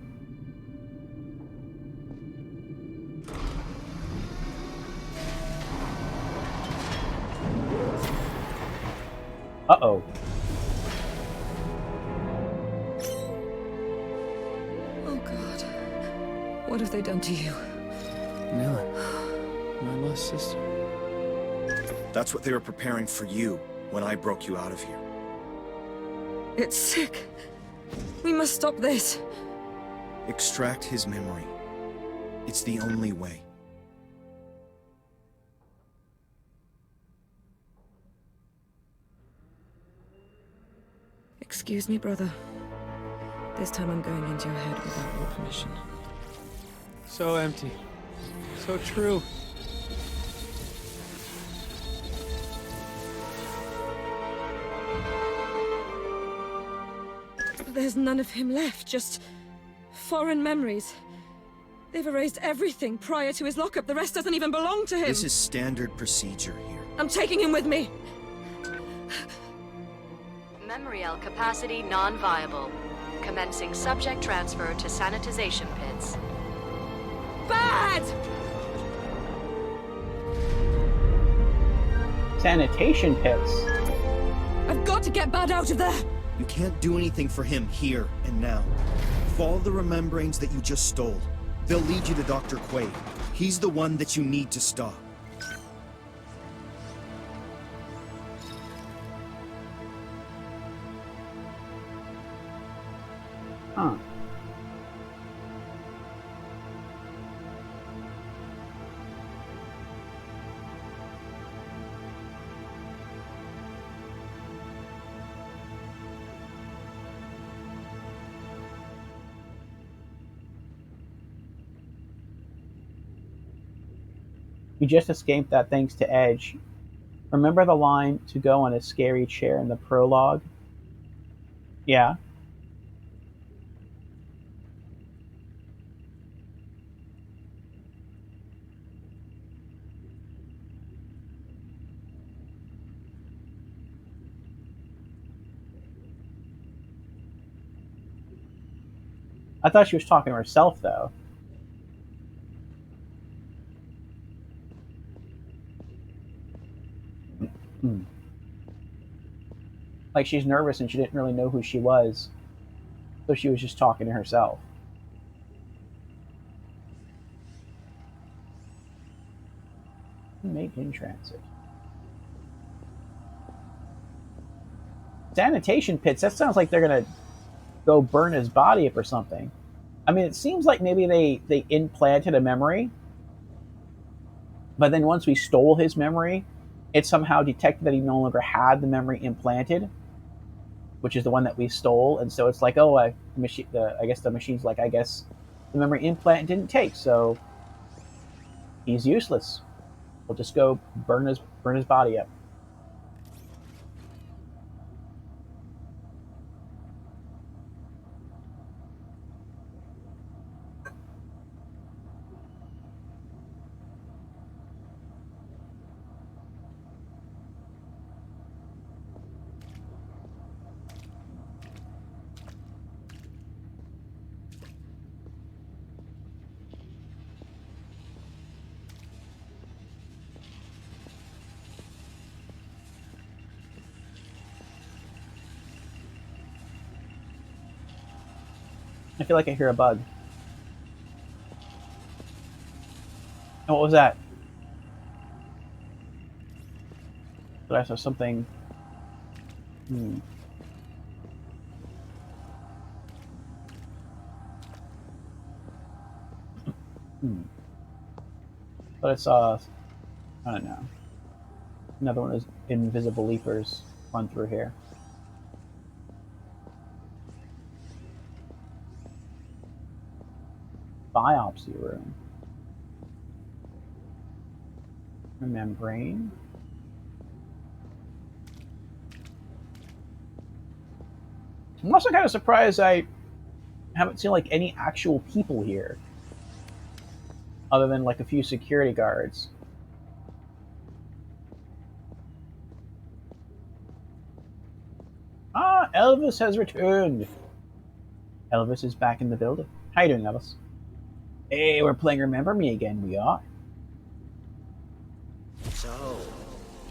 Uh-oh. Oh, God. What have they done to you? Nilla, my lost sister. That's what they were preparing for you when I broke you out of here. It's sick. We must stop this. Extract his memory. It's the only way. Excuse me, brother. This time I'm going into your head without your permission. So empty. So true. There's none of him left, just foreign memories. They've erased everything prior to his lockup. The rest doesn't even belong to him. This is standard procedure here. I'm taking him with me. Memorial capacity non-viable. Commencing subject transfer to sanitization pits. Bad! Sanitation pits. I've got to get Bad out of there! You can't do anything for him here and now. Follow the remembrance that you just stole. They'll lead you to Dr. Quaid. He's the one that you need to stop. Huh. You just escaped that thanks to Edge. Remember the line to go on a scary chair in the prologue? Yeah. I thought she was talking to herself, though. Like she's nervous and she didn't really know who she was, so she was just talking to herself. Made in transit. Sanitation pits, that sounds like they're gonna go burn his body up or something. I mean, it seems like maybe they implanted a memory, but then once we stole his memory, it somehow detected that he no longer had the memory implanted, which is the one that we stole, and so it's like, oh, I guess the machine's like, I guess the memory implant didn't take, so he's useless. We'll just go burn his body up. I feel like I hear a bug. Oh, what was that? Did I saw something? Hmm. But I saw, I don't know. Another one of those invisible leapers run through here. Biopsy room. A membrane. I'm also kind of surprised I haven't seen like any actual people here. Other than like a few security guards. Ah, Elvis has returned. Elvis is back in the building. How you doing, Elvis? Hey, we're playing Remember Me again, we are. So,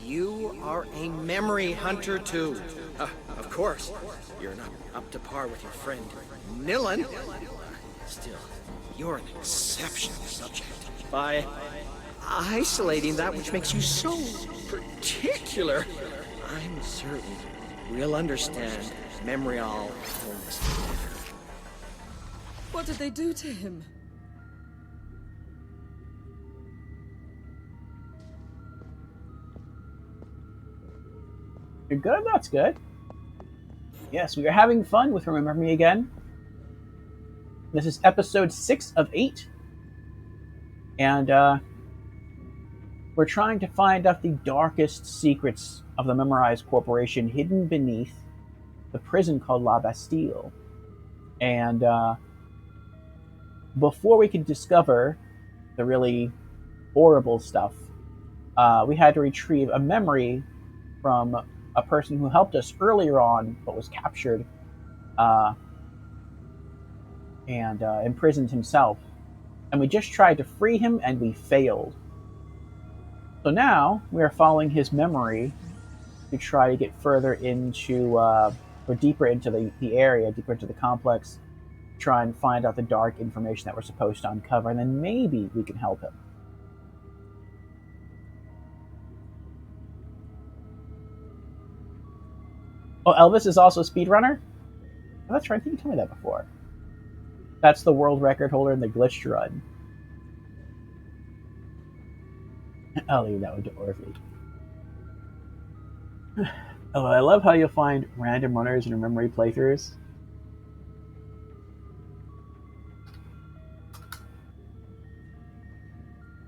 you are a memory hunter too. Of course. You're not up to par with your friend Nilin. Still, you're an exceptional subject. By isolating that which makes you so particular, I'm certain we'll understand Memorial illness better. What did they do to him? You're good? That's good. Yes, we are having fun with Remember Me Again. This is episode 6 of 8. And we're trying to find out the darkest secrets of the Memorized Corporation hidden beneath the prison called La Bastille. And before we could discover the really horrible stuff, we had to retrieve a memory from a person who helped us earlier on but was captured and imprisoned himself. And we just tried to free him and we failed. So now we are following his memory to try to get further into, or deeper into the area, deeper into the complex, try and find out the dark information that we're supposed to uncover, and then maybe we can help him. Oh, Elvis is also a speedrunner? Oh, that's right, I think you told me that before. That's the world record holder in the glitched run. I'll leave that one to Orphe. Oh, I love how you'll find random runners in your memory playthroughs.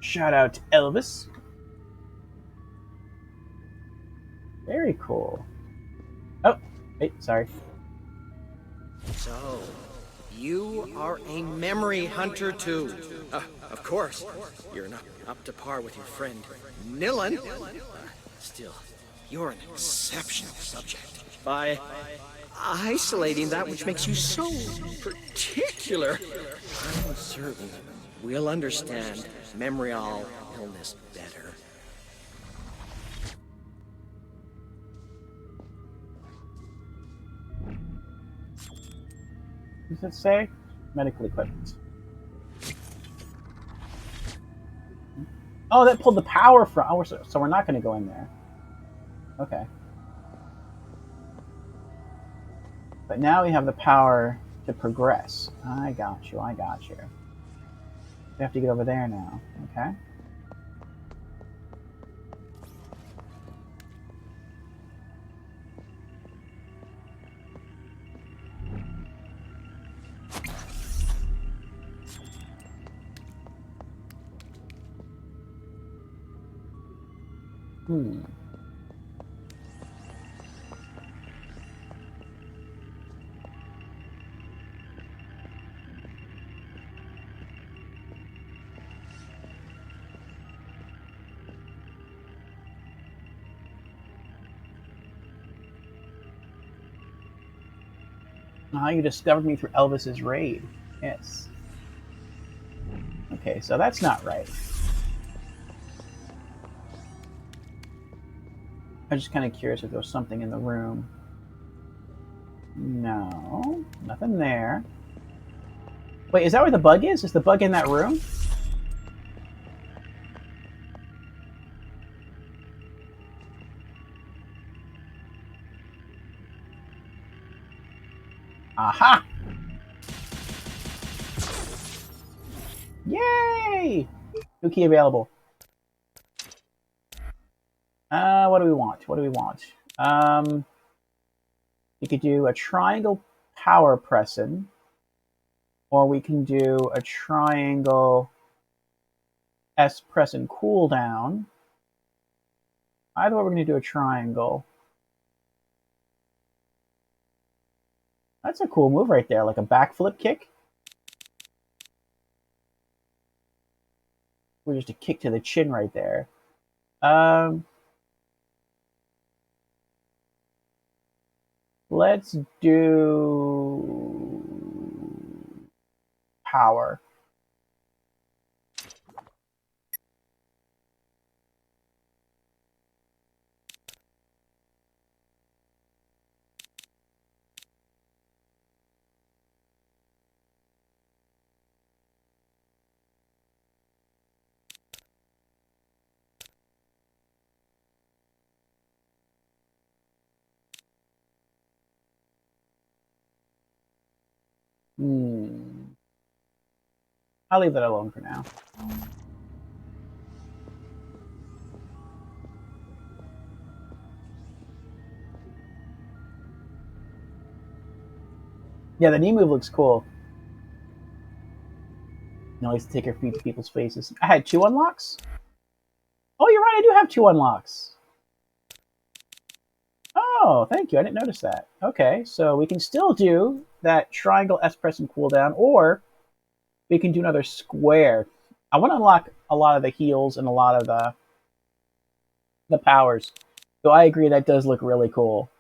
Shout out to Elvis. Very cool. Oh, wait, sorry. So, you are a memory hunter too. Of course. You're not up to par with your friend Nilin. Still, you're an exceptional subject. By isolating that which makes you so particular, I'm certain we'll understand Memorial illness better. What does it say? Medical equipment. Oh, that pulled the power from... Oh, so we're not going to go in there. Okay. But now we have the power to progress. I got you, I got you. We have to get over there now. Okay. Ah, you discovered me through Elvis's raid. Yes. Okay, so that's not right. I'm just kind of curious if there was something in the room. No, nothing there. Wait, is that where the bug is? Is the bug in that room? Yay! New key available. What do we want? What do we want? We could do a triangle power pressing, or we can do a triangle S pressing cooldown. Either way, we're going to do a triangle. That's a cool move right there, like a backflip kick. Or just a kick to the chin right there. Let's do power. I'll leave that alone for now. Yeah, the knee move looks cool. You always take your feet to people's faces. I had 2 unlocks? Oh, you're right, I do have 2 unlocks. Oh, thank you, I didn't notice that. Okay, so we can still do that triangle S press and cooldown, or we can do another square. I want to unlock a lot of the heals and a lot of the powers. So I agree, that does look really cool.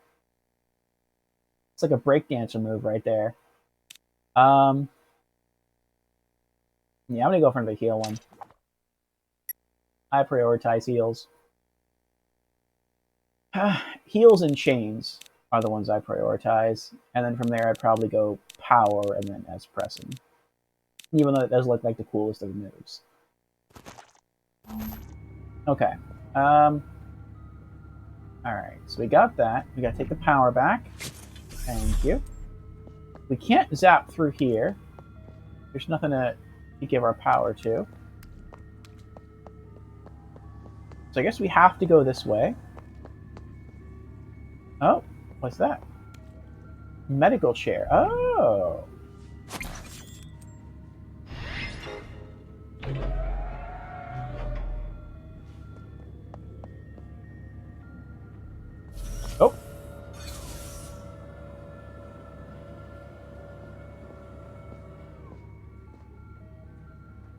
It's like a breakdancer move right there. Yeah, I'm gonna go for the heal one. I prioritize heals. Heals and chains are the ones I prioritize, and then from there I'd probably go power and then S pressing. Even though it does look like the coolest of the moves. Okay. Alright, so we got that. We gotta take the power back. Thank you. We can't zap through here. There's nothing to give our power to. So I guess we have to go this way. Oh, what's that? Medical chair. Oh! Oh!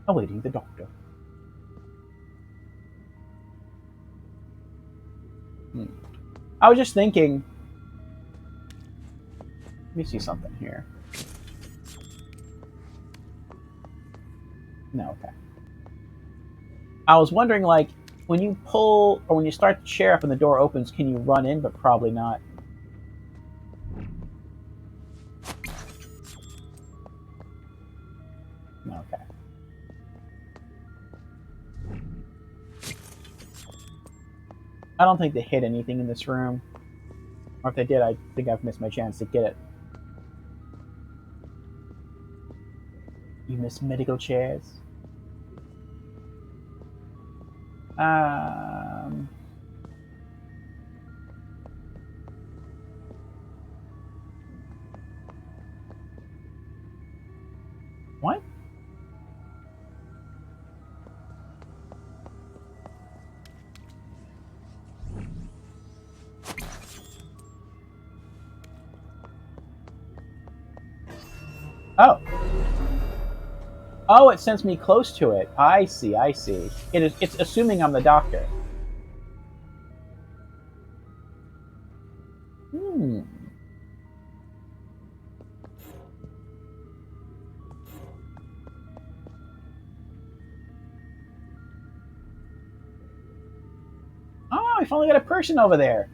Awaiting the doctor. I was just thinking... Let me see something here. No, okay. I was wondering, like, when you pull, or when you start the chair up and the door opens, can you run in? But probably not. No, okay. I don't think they hit anything in this room. Or if they did, I think I've missed my chance to get it. You miss medical chairs? What? Oh. Oh, it sends me close to it. I see, I see. It's assuming I'm the doctor. Oh, I finally got a person over there.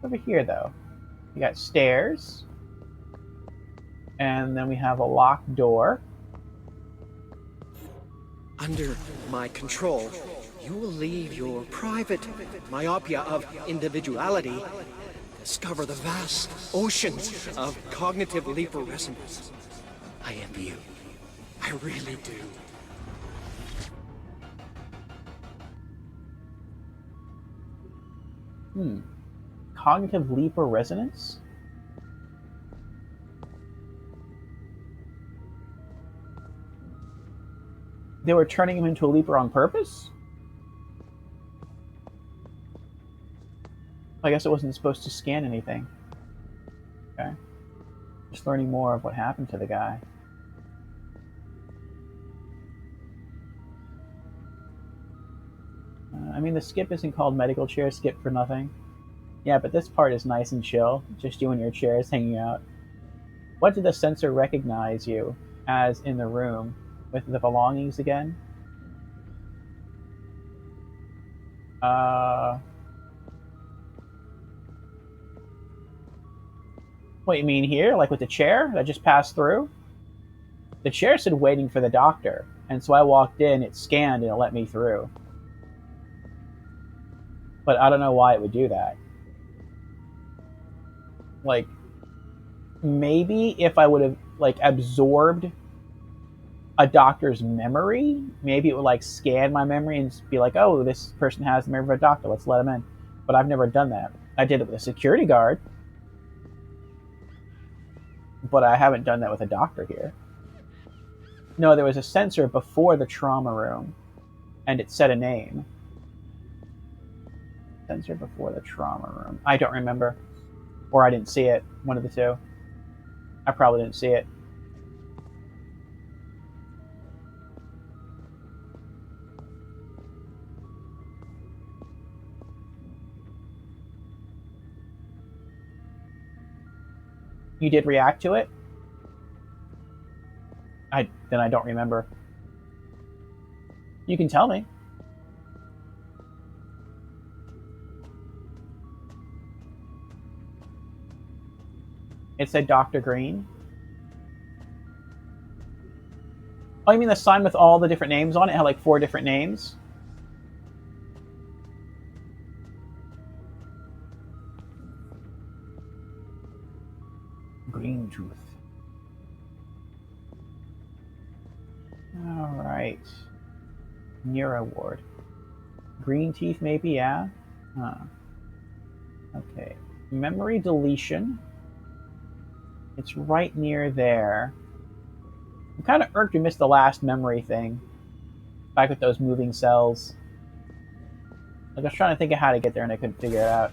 Over here, though. We got stairs. And then we have a locked door. Under my control, you will leave your private myopia of individuality, discover the vast oceans of cognitive leaper resonance. I envy you. I really do. Cognitive leap or resonance? They were turning him into a leaper on purpose? I guess it wasn't supposed to scan anything. Okay. Just learning more of what happened to the guy. I mean, the skip isn't called medical chair skip for nothing. Yeah, but this part is nice and chill. Just you and your chairs hanging out. What did the sensor recognize you as in the room? With the belongings again? What, you mean here? Like with the chair that just passed through? The chair said waiting for the doctor, and so I walked in, it scanned, and it let me through. But I don't know why it would do that. Like, maybe if I would have, like, absorbed a doctor's memory, maybe it would, like, scan my memory and be like, oh, this person has the memory of a doctor, let's let him in. But I've never done that. I did it with a security guard, but I haven't done that with a doctor here. No, there was a sensor before the trauma room, and it said a name. Sensor before the trauma room. I don't remember. Or I didn't see it. One of the two. I probably didn't see it. You did react to it? Then I don't remember. You can tell me. It said Dr. Green. Oh, you mean the sign with all the different names on it? It had like 4 different names? Green tooth. Alright. Neuro ward. Green teeth maybe, yeah? Huh. Okay. Memory deletion. It's right near there. I'm kind of irked we missed the last memory thing. Back with those moving cells. Like, I was trying to think of how to get there and I couldn't figure it out.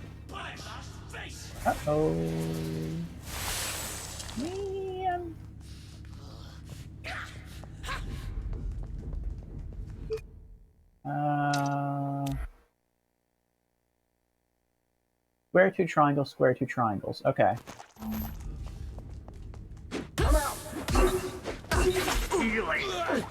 Uh-oh. Man. Square 2 triangles, square 2 triangles. Okay. Come out! See you later.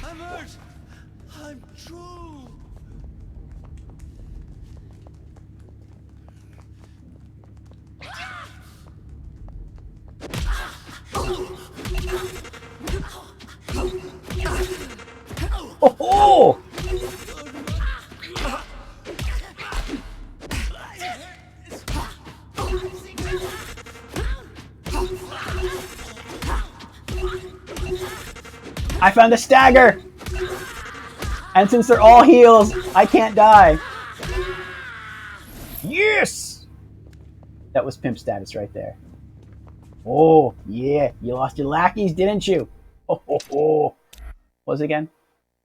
I'm hurt! I'm true! Oh! I found a stagger! And since they're all heals, I can't die. Yes! That was pimp status right there. Oh, yeah. You lost your lackeys, didn't you? Oh, oh, oh. What was it again?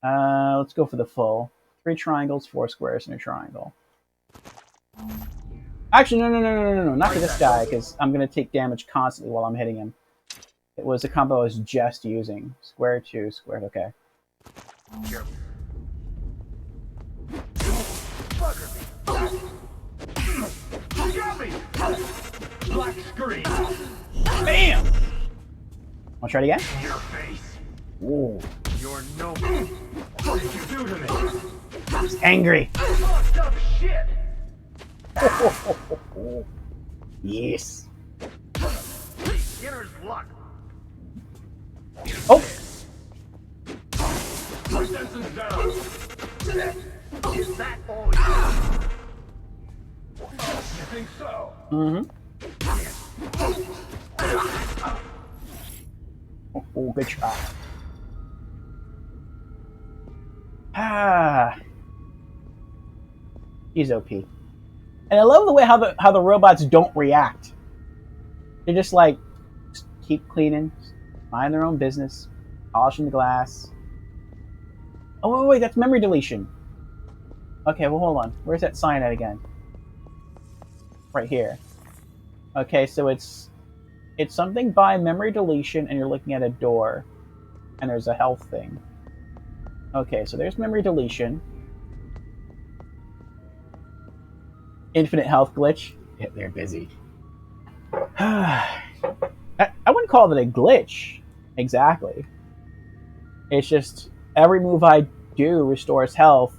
Let's go for the full. 3 triangles, 4 squares, and a triangle. Actually, no. Not for this guy, because I'm going to take damage constantly while I'm hitting him. It was a combo I was just using. Square 2, square, okay. Got me! Black screen! Bam! Wanna try it again? Your face. Ooh. You're no good. What did you do to me? He's angry. Fucked up shit! Yes. Beginner's luck. Oh! My senses down. Is that all you? You think so? Mm-hmm. Oh, good try. Ah. He's OP. And I love the way how the robots don't react. They're just like, just keep cleaning, mind their own business, polishing the glass. Oh, wait, that's memory deletion. Okay, well, hold on. Where's that sign at again? Right here. Okay, so it's something by memory deletion, and you're looking at a door, and there's a health thing. Okay, so there's memory deletion. Infinite health glitch. Yeah, they're busy. I wouldn't call it a glitch, exactly. It's just every move I do restores health,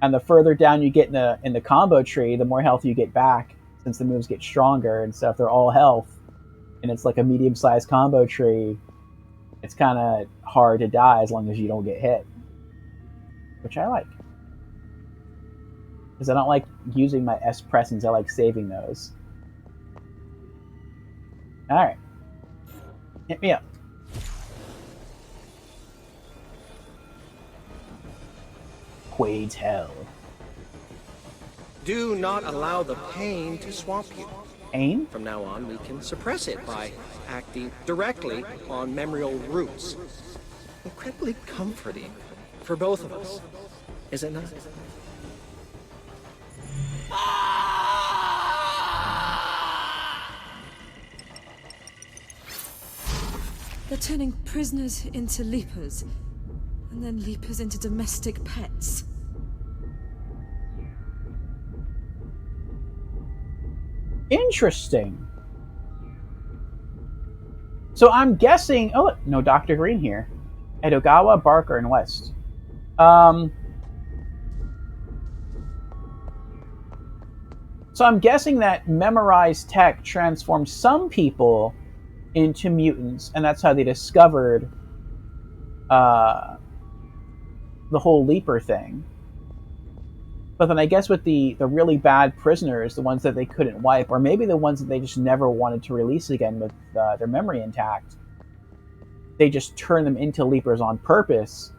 and the further down you get in the combo tree, the more health you get back, since the moves get stronger and stuff. They're all health, and it's like a medium-sized combo tree. It's kind of hard to die as long as you don't get hit, which I like. Because I don't like using my S pressions, I like saving those. Alright. Hit me up. Quaid's Hell. Do not allow the pain to swamp you. Pain? From now on, we can suppress it by acting directly on memorial roots. Incredibly comforting for both of us, is it not? They're turning prisoners into leapers, and then leapers into domestic pets. Interesting. So I'm guessing... Oh, look, no Dr. Green here. Edogawa, Barker, and West. So I'm guessing that memorized tech transformed some people into mutants, and that's how they discovered the whole Leaper thing. But then I guess with the really bad prisoners, the ones that they couldn't wipe, or maybe the ones that they just never wanted to release again with their memory intact, they just turned them into Leapers on purpose,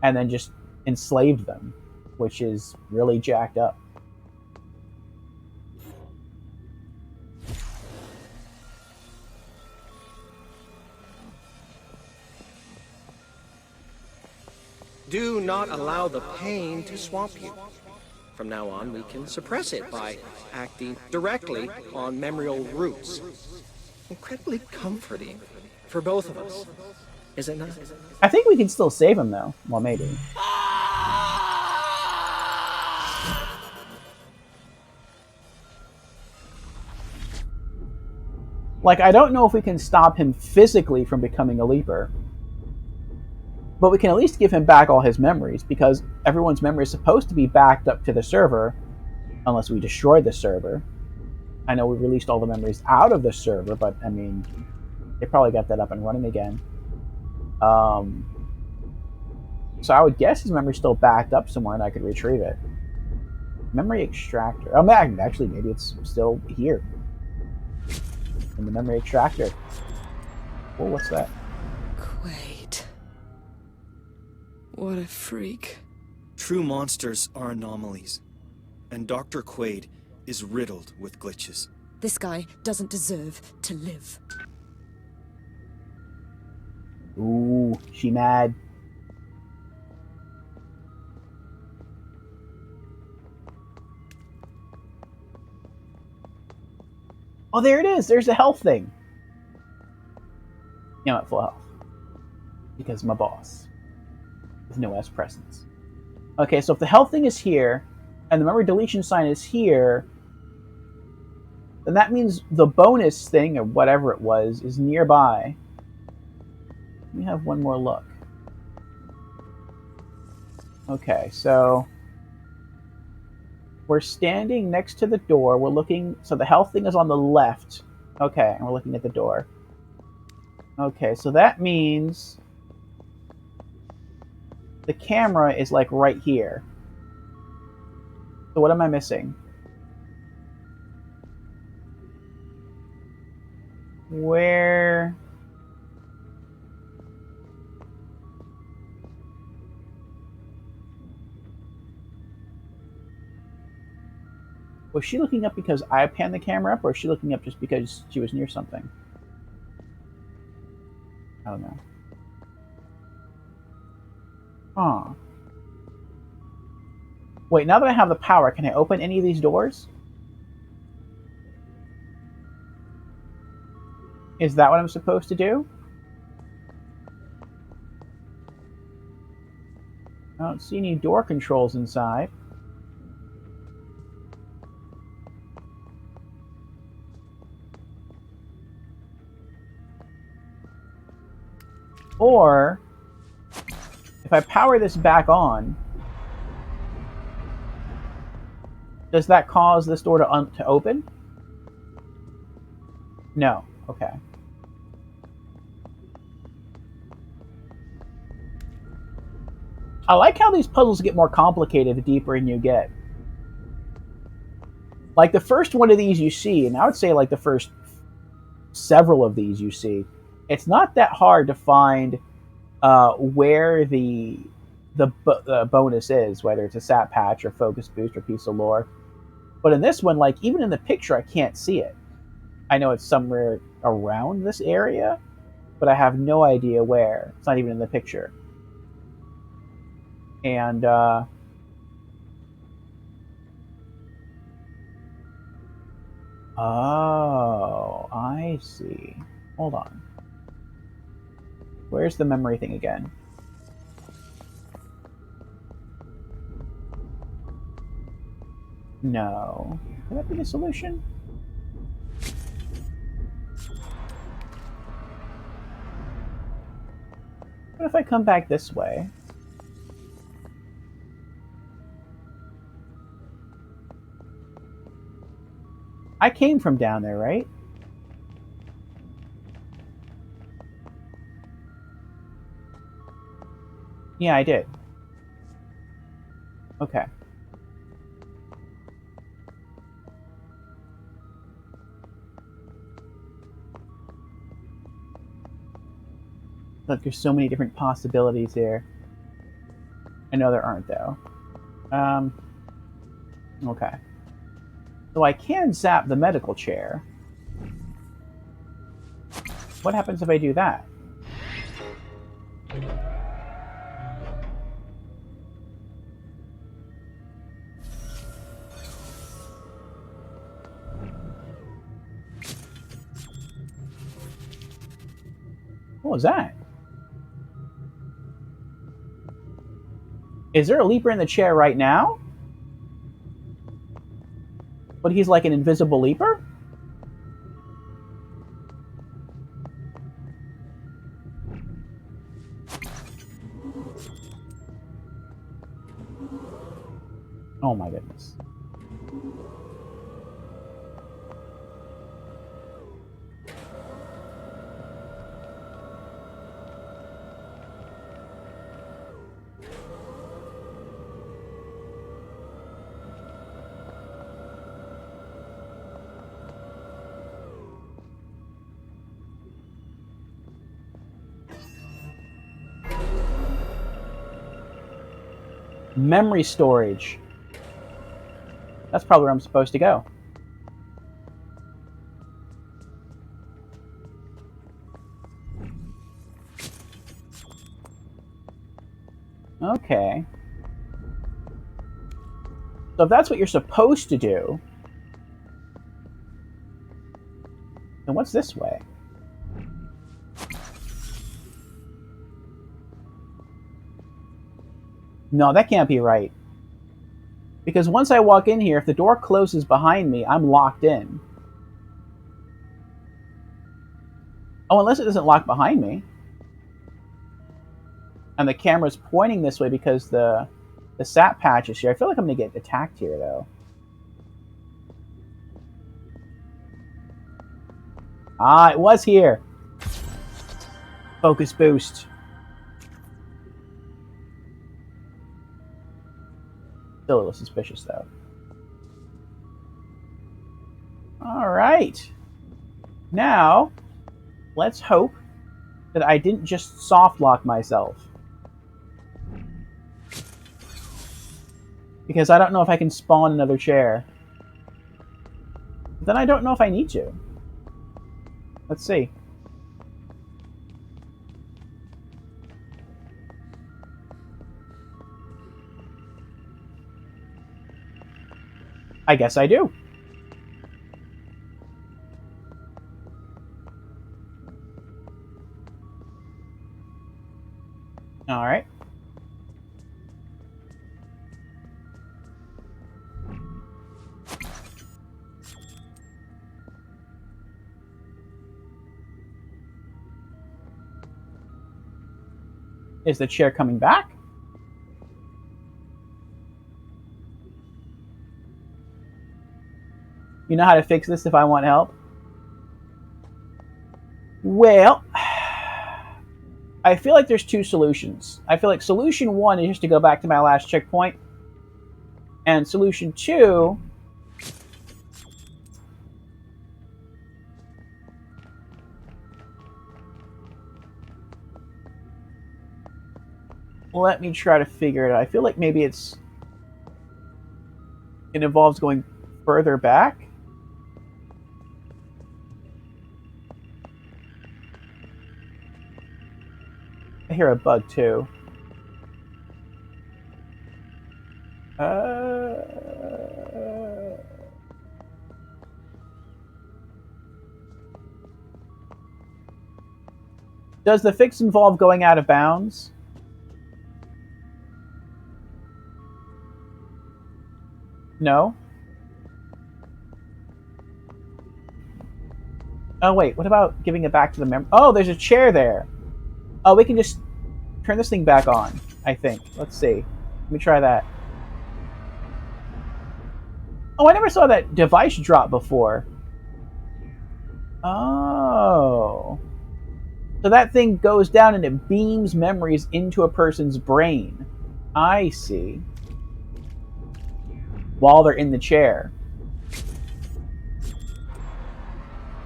and then just enslaved them, which is really jacked up. Do not allow the pain to swamp you. From now on, we can suppress it by acting directly on memorial roots. Incredibly comforting for both of us, is it not? I think we can still save him, though. Well, maybe. Like, I don't know if we can stop him physically from becoming a Leaper. But we can at least give him back all his memories, because everyone's memory is supposed to be backed up to the server, unless we destroy the server. I know we released all the memories out of the server, but, I mean, they probably got that up and running again. So I would guess his memory's still backed up somewhere and I could retrieve it. Memory extractor. Oh, actually, maybe it's still here. In the memory extractor. Oh, what's that? Quaid. What a freak. True monsters are anomalies, and Dr. Quaid is riddled with glitches. This guy doesn't deserve to live. Ooh, she mad. Oh, there it is. There's the health thing. You know, at full health. Because my boss. With no S presence. Okay, so if the health thing is here, and the memory deletion sign is here, then that means the bonus thing, or whatever it was, is nearby. Let me have one more look. Okay, so we're standing next to the door. We're looking, so the health thing is on the left. Okay, and we're looking at the door. Okay, so that means the camera is like right here. So what am I missing? Where... Was she looking up because I panned the camera up, or is she looking up just because she was near something? I don't know. Huh. Wait, now that I have the power, can I open any of these doors? Is that what I'm supposed to do? I don't see any door controls inside. Or, if I power this back on, does that cause this door to open? No. Okay. I like how these puzzles get more complicated the deeper in you get. Like the first one of these you see, and I would say like the first several of these you see, it's not that hard to find where the bonus is, whether it's a sap patch or focus boost or piece of lore. But in this one, like even in the picture, I can't see it. I know it's somewhere around this area, but I have no idea where. It's not even in the picture. And oh, I see. Hold on. Where's the memory thing again? No. Could that be the solution? What if I come back this way? I came from down there, right? Yeah, I did. Okay. Look, there's so many different possibilities here. I know there aren't, though. Okay. So I can zap the medical chair. What happens if I do that? What was that? Is there a leaper in the chair right now? But he's like an invisible leaper? Oh my goodness. Memory storage. That's probably where I'm supposed to go. Okay. So if that's what you're supposed to do, then what's this way? No, that can't be right. Because once I walk in here, if the door closes behind me, I'm locked in. Oh, unless it doesn't lock behind me. And the camera's pointing this way because the sap patch is here. I feel like I'm going to get attacked here, though. Ah, it was here. Focus boost. Still a little suspicious, though. Alright. Now, let's hope that I didn't just soft lock myself. Because I don't know if I can spawn another chair. Then I don't know if I need to. Let's see. I guess I do. All right. Is the chair coming back? You know how to fix this if I want help? Well, I feel like there's two solutions. I feel like solution one is just to go back to my last checkpoint. And solution two... Let me try to figure it out. I feel like maybe it involves going further back. I hear a bug too. Does the fix involve going out of bounds? No? Oh wait, what about giving it back to the member? Oh, there's a chair there! Oh, we can just turn this thing back on, I think. Let's see. Let me try that. Oh, I never saw that device drop before. Oh. So that thing goes down and it beams memories into a person's brain. I see. While they're in the chair.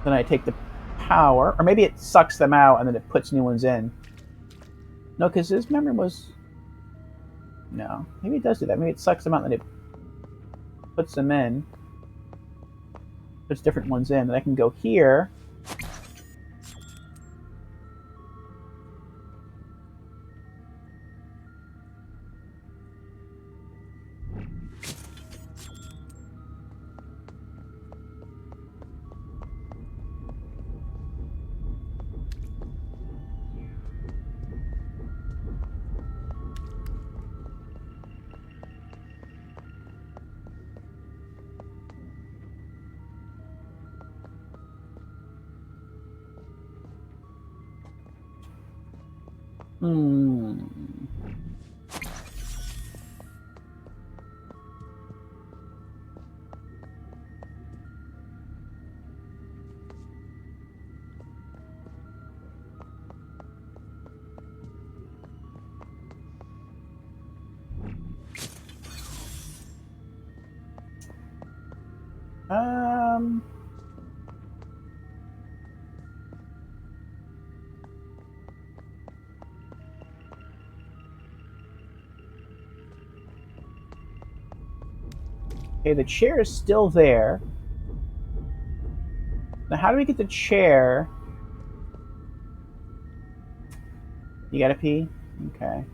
Then I take the power, or maybe it sucks them out and then it puts new ones in. No, because his memory was... No, maybe it does do that. Maybe it sucks them out and then it puts them in. Puts different ones in. Then I can go here. Okay, the chair is still there. Now, how do we get the chair? You gotta pee? Okay.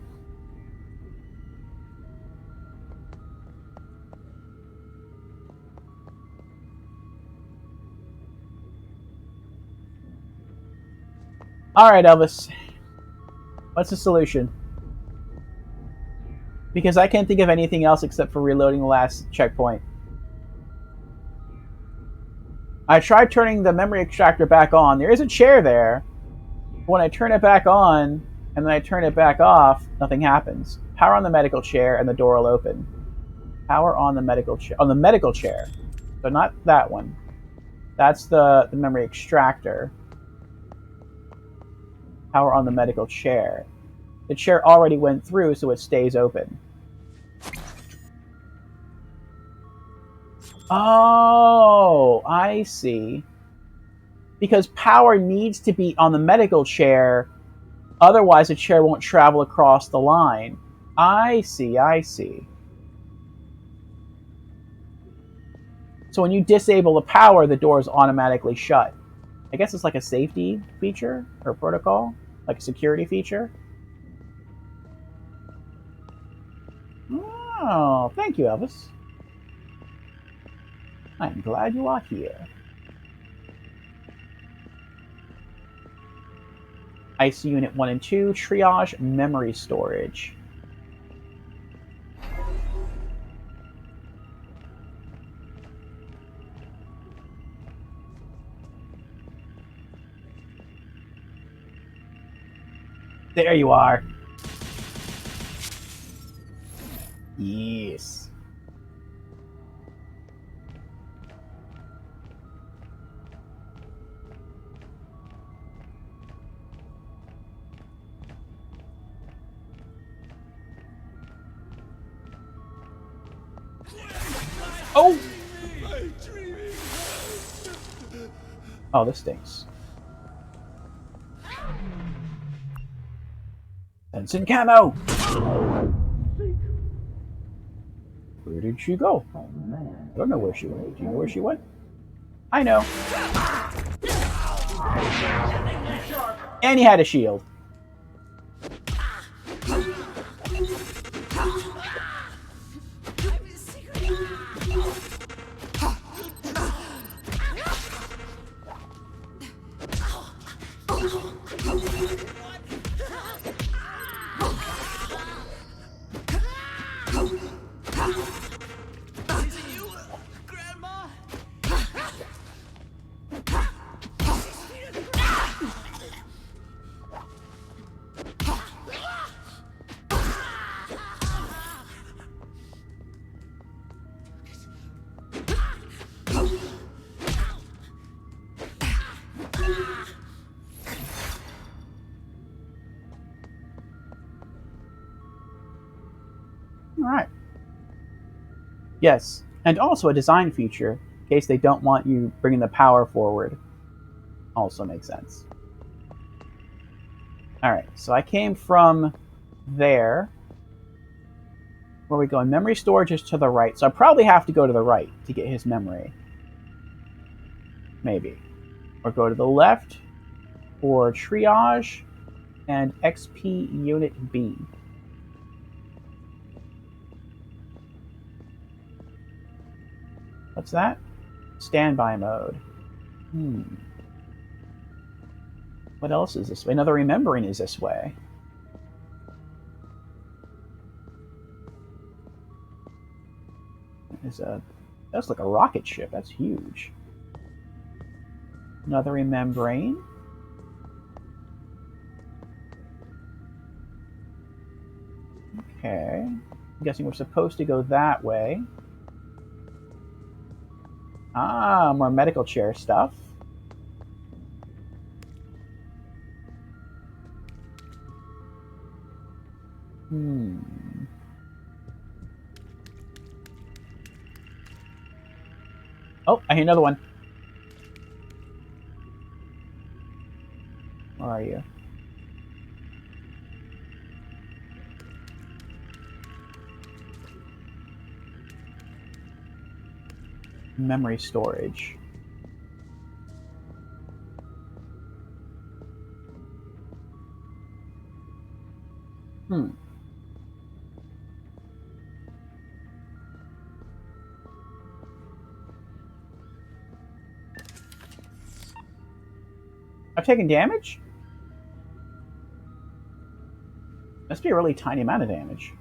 Alright, Elvis. What's the solution? Because I can't think of anything else except for reloading the last checkpoint. I tried turning the memory extractor back on. There is a chair there. When I turn it back on, and then I turn it back off, nothing happens. Power on the medical chair, and the door will open. Power on the medical chair. On the medical chair. So not that one. That's the memory extractor. Power on the medical chair. The chair already went through, so it stays open. Oh, I see. Because power needs to be on the medical chair, otherwise the chair won't travel across the line. I see, I see. So when you disable the power, the door is automatically shut. I guess it's like a safety feature or protocol, like a security feature. Oh, thank you, Elvis. I'm glad you are here. IC Unit 1 and 2, Triage Memory Storage. There you are. Yes. Oh! Oh, this stinks. Ensign Camo! Where did she go? I don't know where she went. Do you know where she went? I know. And he had a shield. Alright. Yes, and also a design feature, in case they don't want you bringing the power forward. Also makes sense. Alright, so I came from there. Where are we going? Memory storage is to the right, so I probably have to go to the right to get his memory. Maybe. Or go to the left for Triage and XP Unit B. What's that? Standby mode. What else is this way? Another remembering is this way. That's like a rocket ship. That's huge. Another remembering. Okay. I'm guessing we're supposed to go that way. Ah, more medical chair stuff. Oh, I hear another one. Where are you? Memory storage. I've taken damage? Must be a really tiny amount of damage.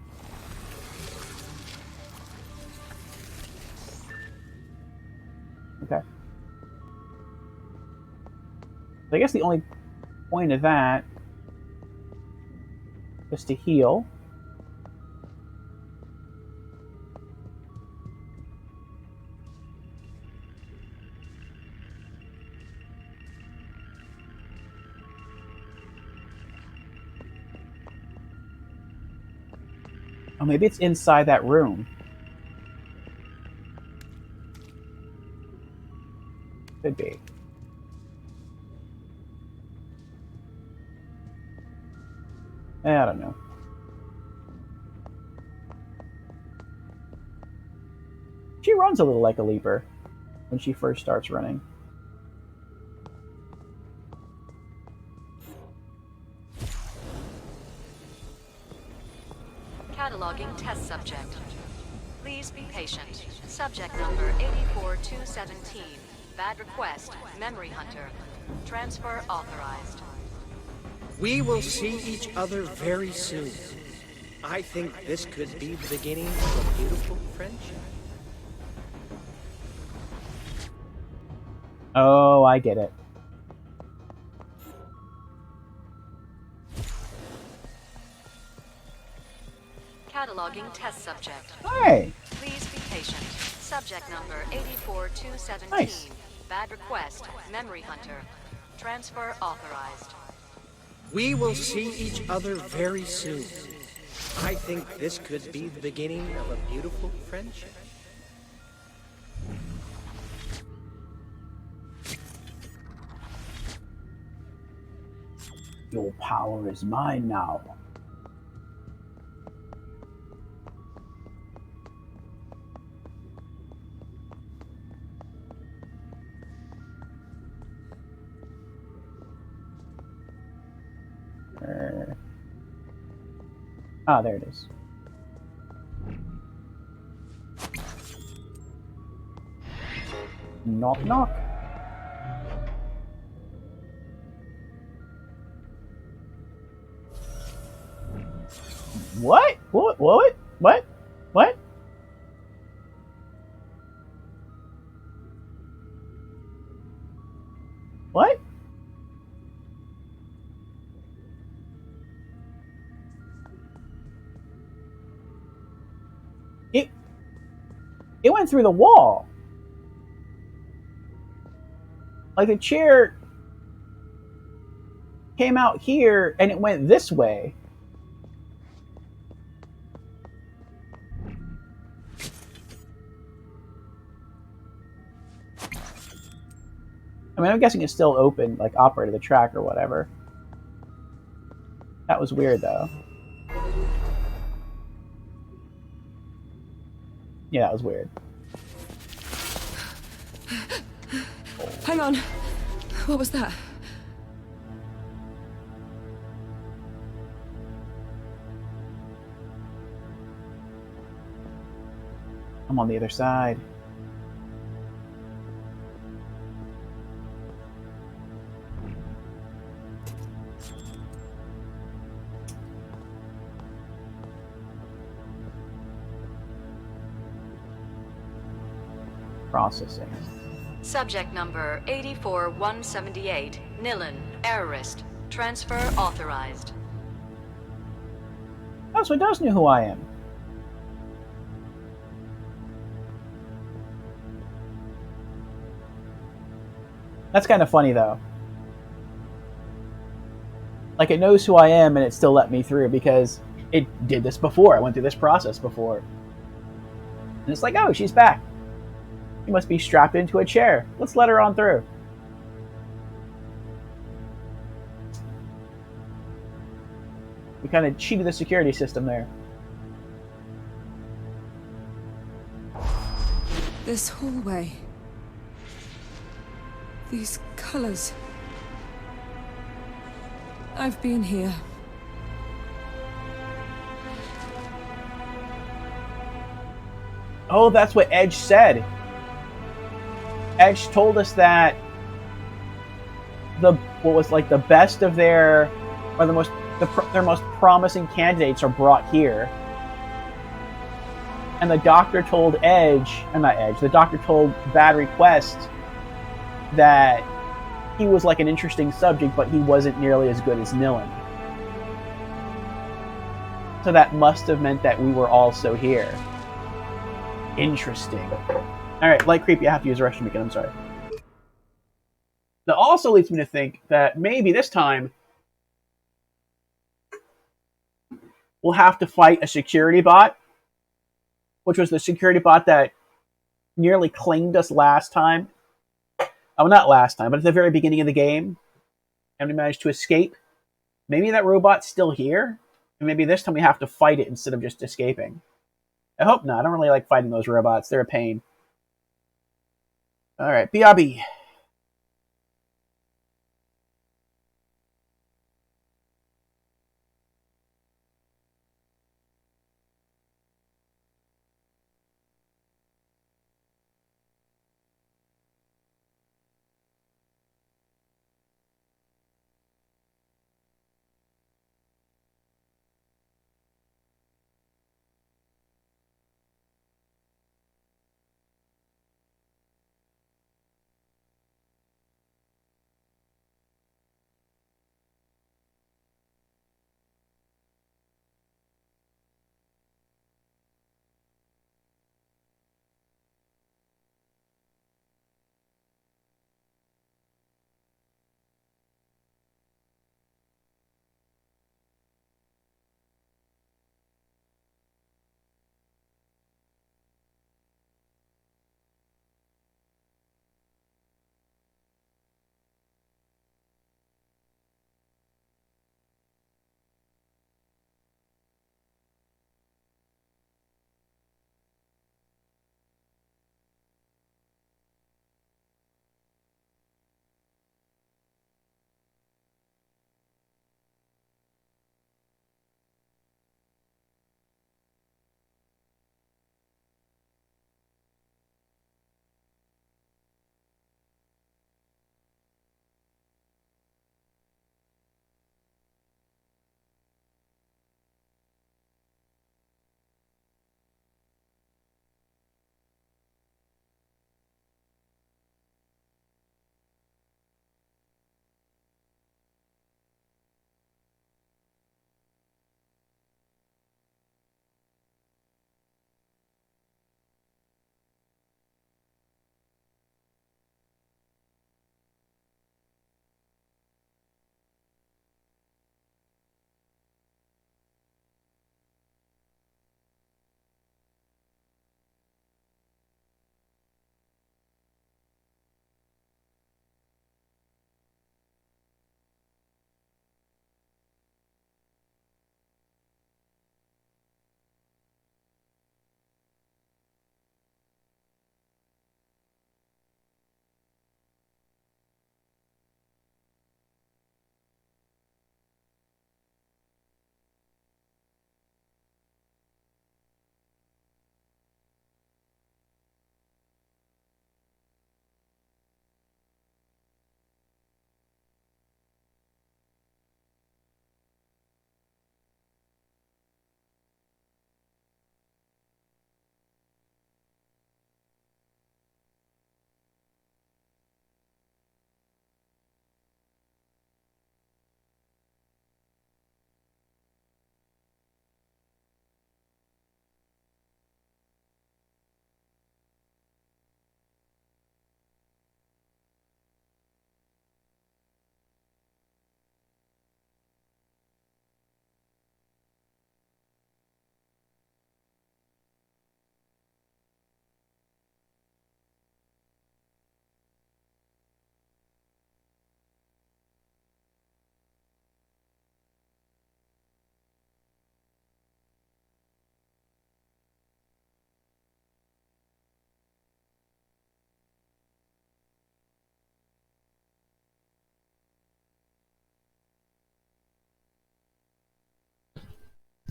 Okay. So I guess the only point of that is to heal. Oh, maybe it's inside that room. Could be. I don't know. She runs a little like a leaper when she first starts running. Cataloging test subject. Please be patient. Subject number 84217. Bad request. Memory Hunter. Transfer authorized. We will see each other very soon. I think this could be the beginning of a beautiful friendship. Oh, I get it. Cataloging test subject. Hey! Please be patient. Subject number 84217. Nice. Bad request. Memory Hunter. Transfer authorized. We will see each other very soon. I think this could be the beginning of a beautiful friendship. Your power is mine now. Ah, there it is. Knock, knock. What? What? What? What? What? What? It went through the wall. Like the chair came out here and it went this way. I mean, I'm guessing it's still open, like operated the track or whatever. That was weird, though. Yeah, that was weird. Hang on. What was that? I'm on the other side. Processing. Subject number 84178. Nilin. Errorist. Transfer authorized. Oh, so it does know who I am. That's kind of funny, though. Like, it knows who I am, and it still let me through, because it did this before. I went through this process before. And it's like, oh, she's back. She must be strapped into a chair. Let's let her on through. We kind of cheated the security system there. This hallway. These colors. I've been here. Oh, that's what Edge said. Edge told us that what was like the best of their, or their most promising candidates are brought here. And the doctor told the doctor told Bad Request that he was like an interesting subject, but he wasn't nearly as good as Nilin. So that must have meant that we were also here. Interesting. Alright, Light Creep, you have to use the restroom again, I'm sorry. That also leads me to think that maybe this time we'll have to fight a security bot, which was the security bot that nearly claimed us last time. Oh, not last time, but at the very beginning of the game, and we managed to escape. Maybe that robot's still here, and maybe this time we have to fight it instead of just escaping. I hope not. I don't really like fighting those robots. They're a pain. All right, BRB.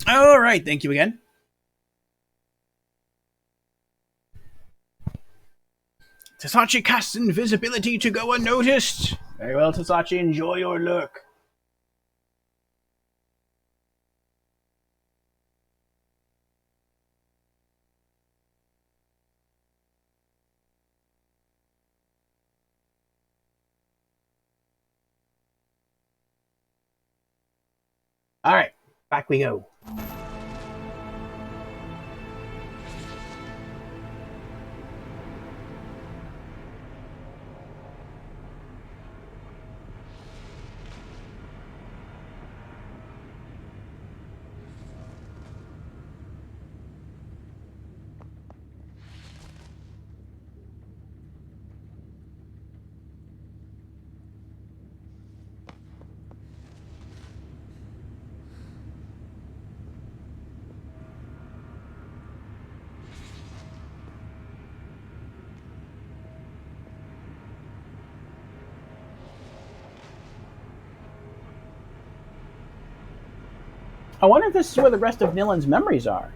All right, thank you again. Tasachi casts invisibility to go unnoticed. Very well, Tasachi, enjoy your look. All right, back we go. I wonder if this is where the rest of Nillen's memories are.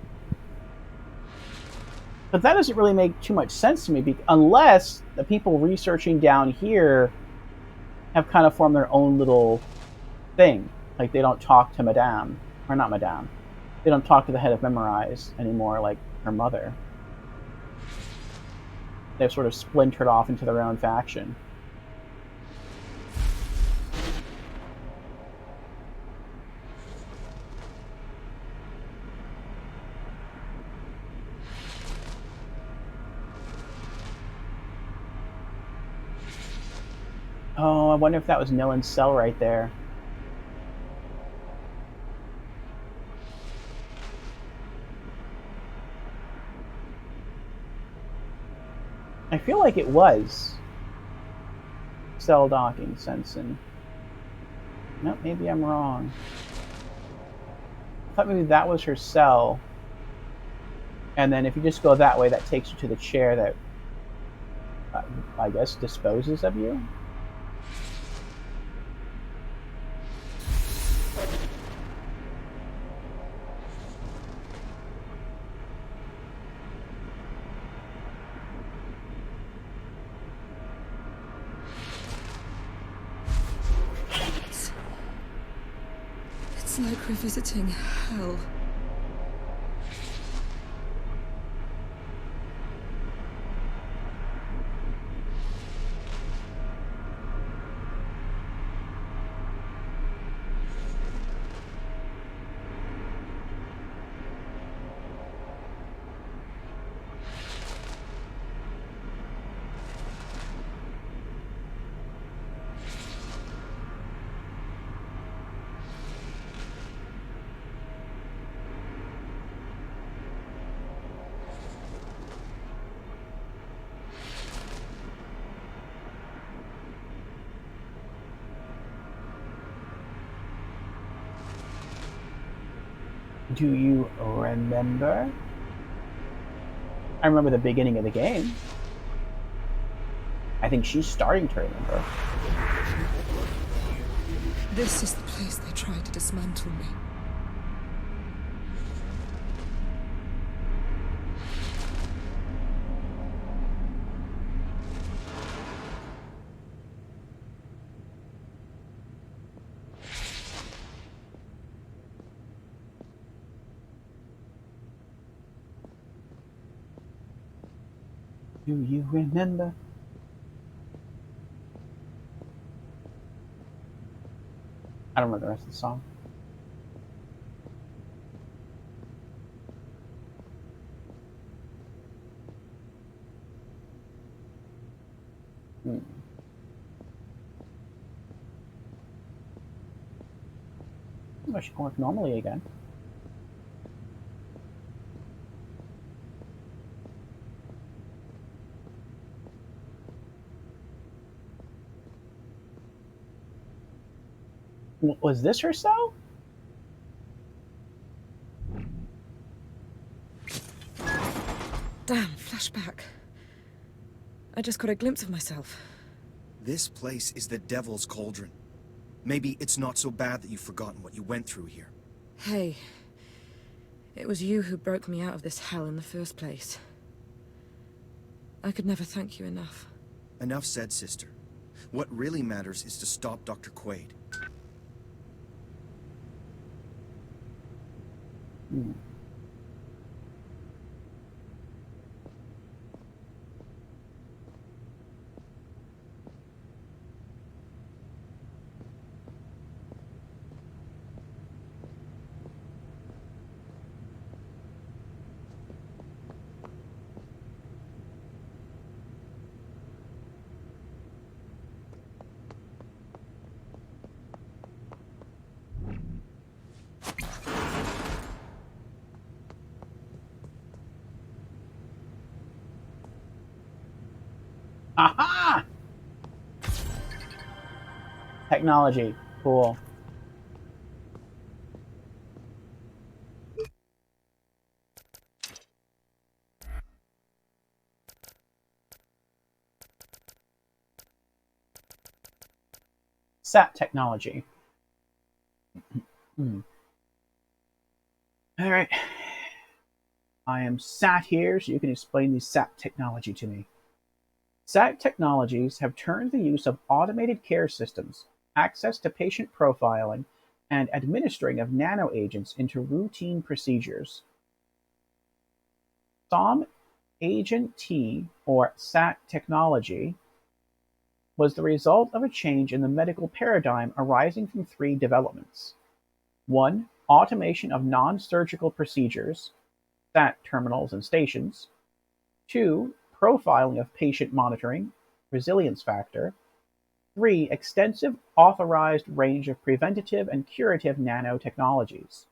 But that doesn't really make too much sense to me, unless the people researching down here have kind of formed their own little thing. Like, they don't talk to Madame. Or not Madame. They don't talk to the head of Memorize anymore, like her mother. They've sort of splintered off into their own faction. Oh, I wonder if that was Nillen's cell right there. I feel like it was. Cell docking, Sensen. Nope, maybe I'm wrong. I thought maybe that was her cell. And then if you just go that way, that takes you to the chair that, I guess, disposes of you? It's like revisiting hell. Do you remember? I remember the beginning of the game. I think she's starting to remember. This is the place they tried to dismantle me. Do you remember? I don't remember the rest of the song. I should work normally again. Was this her cell? Damn, flashback. I just got a glimpse of myself. This place is the Devil's Cauldron. Maybe it's not so bad that you've forgotten what you went through here. Hey, it was you who broke me out of this hell in the first place. I could never thank you enough. Enough said, sister. What really matters is to stop Dr. Quaid. Aha! Technology. Cool. SAT technology. I am sat here so you can explain the SAT technology to me. SAT technologies have turned the use of automated care systems, access to patient profiling, and administering of nanoagents into routine procedures. SOM Agent T, or SAT technology, was the result of a change in the medical paradigm arising from three developments. One, automation of non-surgical procedures, SAT terminals and stations. Two, profiling of patient monitoring, resilience factor. Three, extensive authorized range of preventative and curative nanotechnologies.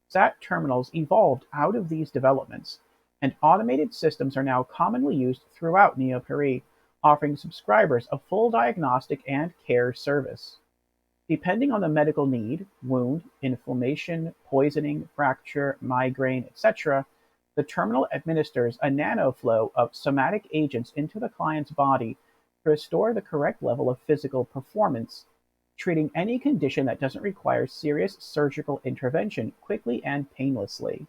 SAT terminals evolved out of these developments, and automated systems are now commonly used throughout Neo-Paris, offering subscribers a full diagnostic and care service. Depending on the medical need, wound, inflammation, poisoning, fracture, migraine, etc., the terminal administers a nanoflow of somatic agents into the client's body to restore the correct level of physical performance, treating any condition that doesn't require serious surgical intervention quickly and painlessly.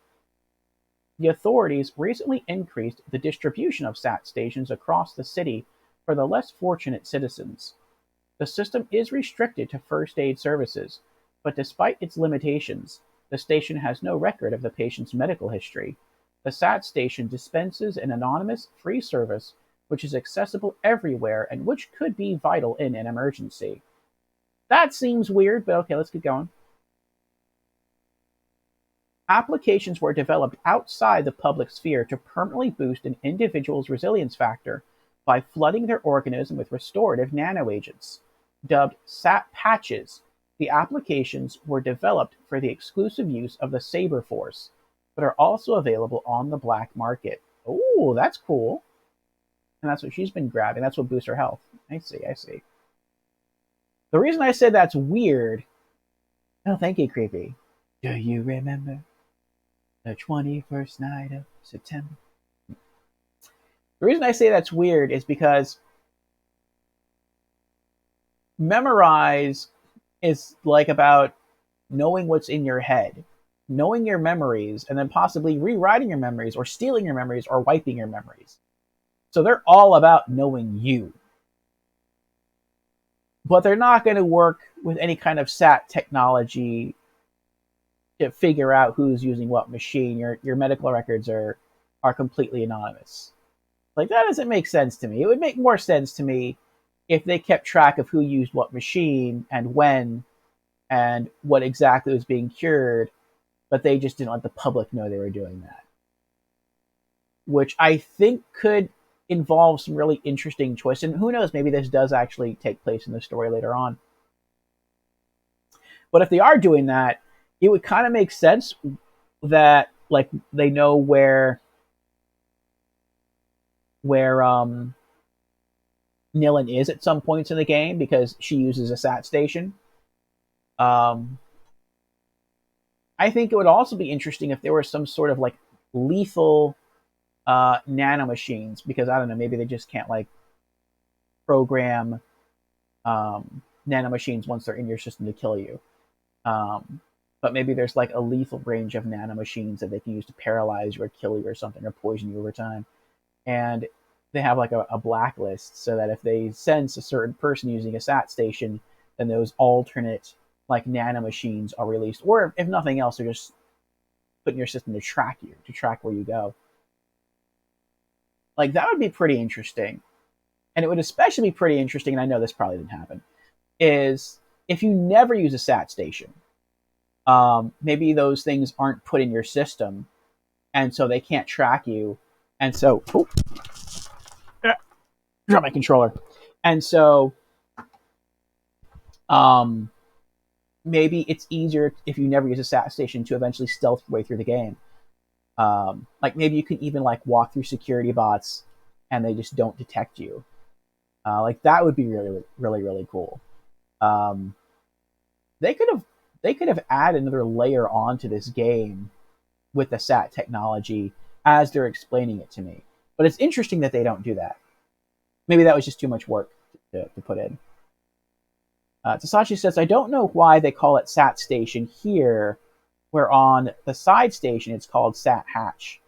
The authorities recently increased the distribution of SAT stations across the city for the less fortunate citizens. The system is restricted to first aid services, but despite its limitations, the station has no record of the patient's medical history. The SAT station dispenses an anonymous, free service which is accessible everywhere and which could be vital in an emergency. That seems weird, but okay, let's keep going. Applications were developed outside the public sphere to permanently boost an individual's resilience factor by flooding their organism with restorative nanoagents. Dubbed SAT patches, the applications were developed for the exclusive use of the Saber Force, but are also available on the black market. Oh, that's cool. And that's what she's been grabbing. That's what boosts her health. I see. The reason I said that's weird... Oh, thank you, Creepy. Do you remember the 21st night of September? The reason I say that's weird is because memorize is like about knowing what's in your head, knowing your memories, and then possibly rewriting your memories or stealing your memories or wiping your memories. So they're all about knowing you. But they're not going to work with any kind of SAT technology to figure out who's using what machine. Your medical records are completely anonymous. Like, that doesn't make sense to me. It would make more sense to me if they kept track of who used what machine and when and what exactly was being cured, but they just didn't let the public know they were doing that. Which I think could involve some really interesting choices. And who knows, maybe this does actually take place in the story later on. But if they are doing that, it would kind of make sense that, like, they know where Nilin is at some points in the game because she uses a SAT station. I think it would also be interesting if there were some sort of like lethal nanomachines, because I don't know, maybe they just can't like program nanomachines once they're in your system to kill you. But maybe there's like a lethal range of nanomachines that they can use to paralyze you or kill you or something, or poison you over time. And they have like a blacklist so that if they sense a certain person using a SAT station, then those alternate like nanomachines are released. Or if nothing else, they're just put in your system to track you, to track where you go. Like, that would be pretty interesting. And it would especially be pretty interesting, and I know this probably didn't happen, is if you never use a SAT station, maybe those things aren't put in your system, and so they can't track you. And so, drop my controller. And so, maybe it's easier if you never use a SAT station to eventually stealth your way through the game. Like, maybe you can even like walk through security bots and they just don't detect you. Like, that would be really, really, really cool. They could have added another layer onto this game with the SAT technology as they're explaining it to me. But it's interesting that they don't do that. Maybe that was just too much work to put in. Tasashi says, I don't know why they call it SAT station here, where on the side station it's called SAT hatch.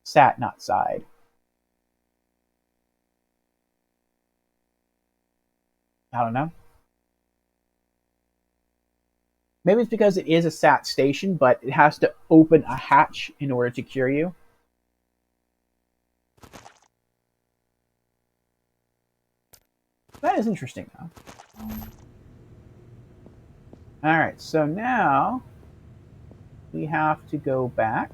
Sat, not side. I don't know. Maybe it's because it is a sat station, but it has to open a hatch in order to cure you. That is interesting, though. Alright, so now we have to go back.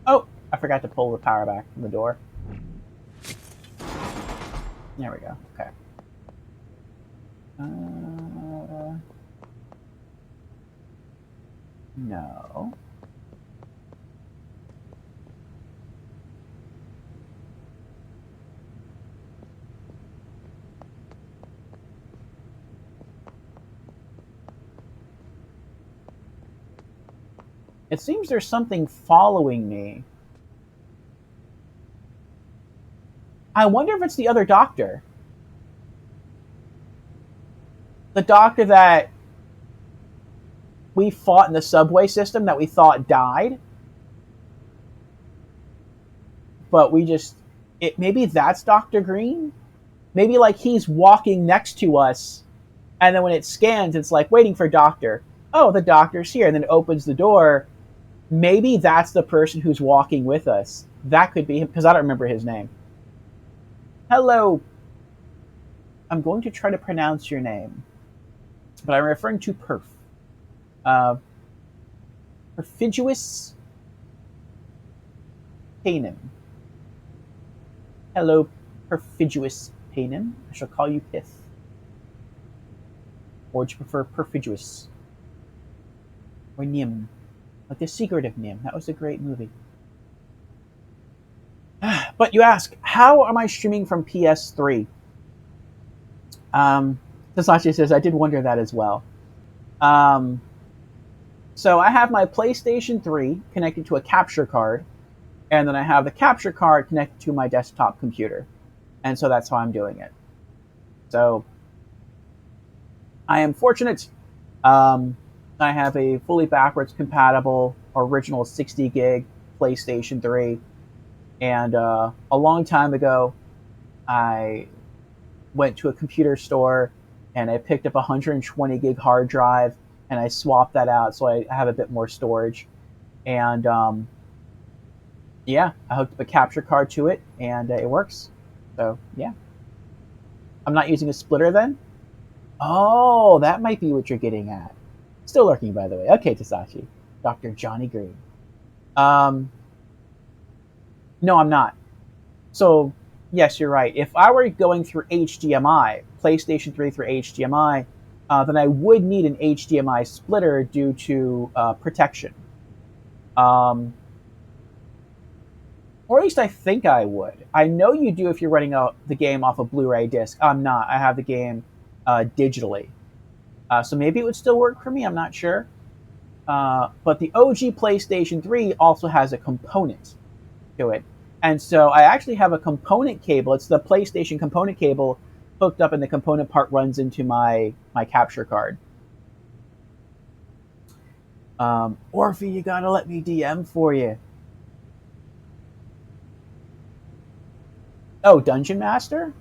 Oh, I forgot to pull the power back from the door. There we go. Okay. No. It seems there's something following me. I wonder if it's the other doctor. The doctor that we fought in the subway system that we thought died. But we just... maybe that's Dr. Green? Maybe like he's walking next to us, and then when it scans, it's like waiting for doctor. Oh, the doctor's here, and then it opens the door. Maybe that's the person who's walking with us. That could be him, because I don't remember his name. Hello. I'm going to try to pronounce your name, but I'm referring to Perf. Perfidious Panem. Hello, Perfidious Panem. I shall call you Pith. Or do you prefer Perfidious? Or Nim? Like The Secret of Nim. That was a great movie. But you ask, how am I streaming from PS3? Tasashi says, I did wonder that as well. So I have my PlayStation 3 connected to a capture card, and then I have the capture card connected to my desktop computer. And so that's how I'm doing it. So I am fortunate. I have a fully backwards compatible original 60 gig PlayStation 3. And a long time ago, I went to a computer store and I picked up a 120 gig hard drive and I swapped that out so I have a bit more storage. And yeah, I hooked up a capture card to it and it works. So yeah. I'm not using a splitter then? Oh, that might be what you're getting at. Still lurking, by the way. Okay, Tasashi. Dr. Johnny Green. No, I'm not. So, yes, you're right. If I were going through HDMI, PlayStation 3 through HDMI, then I would need an HDMI splitter due to protection. Or at least I think I would. I know you do if you're running the game off a Blu-ray disc. I'm not. I have the game digitally. So maybe it would still work for me. I'm not sure. But the OG PlayStation 3 also has a component to it. And so I actually have a component cable. It's the PlayStation component cable hooked up, and the component part runs into my capture card. Orphe, you gotta let me DM for you. Oh, Dungeon Master?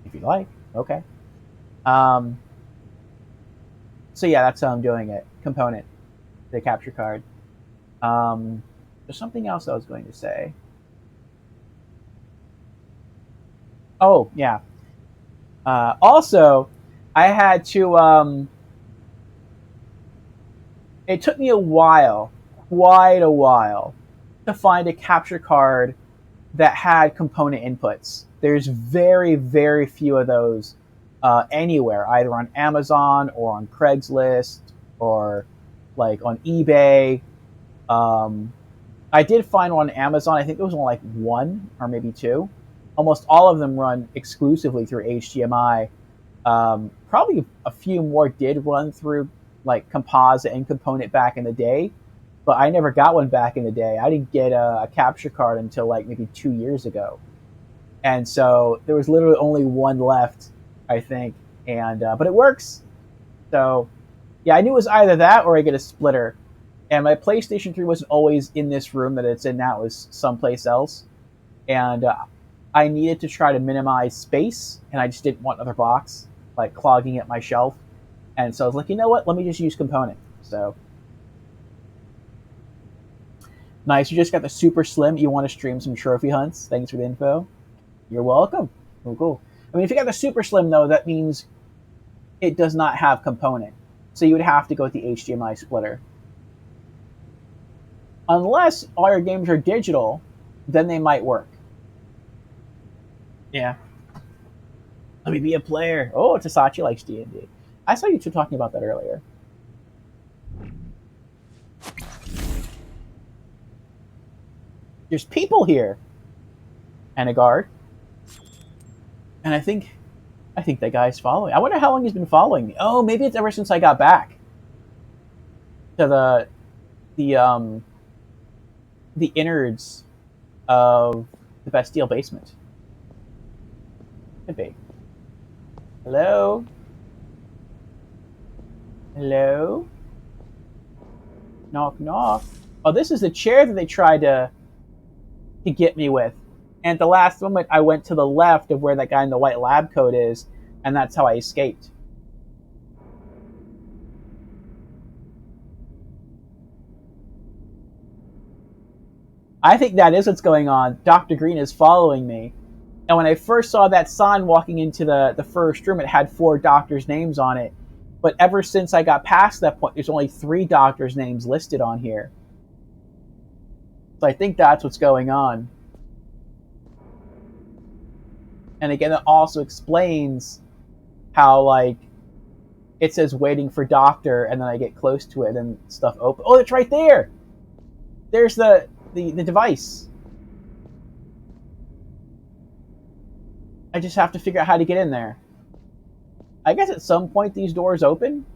If you like. Okay. So yeah, that's how I'm doing it. Component. The capture card. There's something else I was going to say. Oh, yeah. Also, I had to... it took me a while, quite a while, to find a capture card that had component inputs. There's very, very few of those anywhere, either on Amazon or on Craigslist or like on eBay. I did find one on Amazon. I think there was only like one or maybe two. Almost all of them run exclusively through HDMI. Probably a few more did run through like composite and component back in the day, but I never got one back in the day. I didn't get a capture card until like maybe 2 years ago. And so there was literally only one left, I think. And but it works. So yeah, I knew it was either that or I get a splitter. And my PlayStation 3 wasn't always in this room that it's in now. It was someplace else. And I needed to try to minimize space, and I just didn't want another box, like, clogging at my shelf. And so I was like, you know what? Let me just use Component. So, nice. You just got the super slim. You want to stream some trophy hunts? Thanks for the info. You're welcome. Oh, cool. I mean, if you got the super slim, though, that means it does not have Component. So you would have to go with the HDMI splitter. Unless all your games are digital, then they might work. Yeah. Let me be a player. Oh, Tasachi likes D&D. I saw you two talking about that earlier. There's people here. And a guard. And I think that guy's following. I wonder how long he's been following me. Oh, maybe it's ever since I got back to the innards of the Bastille basement. Could be. Hello? Hello? Knock, knock. Oh, this is the chair that they tried to get me with. And at the last moment, I went to the left of where that guy in the white lab coat is, and that's how I escaped. I think that is what's going on. Dr. Green is following me. And when I first saw that sign walking into the first room, it had 4 doctors' names on it. But ever since I got past that point, there's only 3 doctors' names listed on here. So I think that's what's going on. And again, it also explains how, like, it says waiting for doctor, and then I get close to it, and stuff open. Oh, it's right there! There's the device. I just have to figure out how to get in there. I guess at some point these doors open.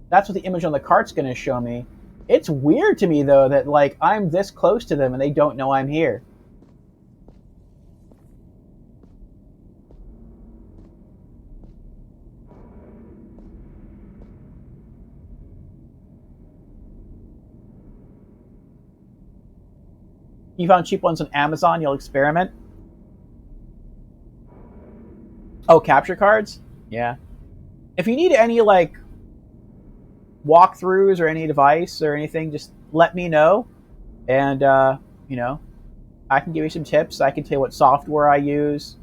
That's what the image on the cart's going to show me. It's weird to me, though, that, like, I'm this close to them and they don't know I'm here. You found cheap ones on Amazon, you'll experiment? Oh, capture cards? Yeah. If you need any, like, walkthroughs or any device or anything, just let me know. And, you know, I can give you some tips. I can tell you what software I use.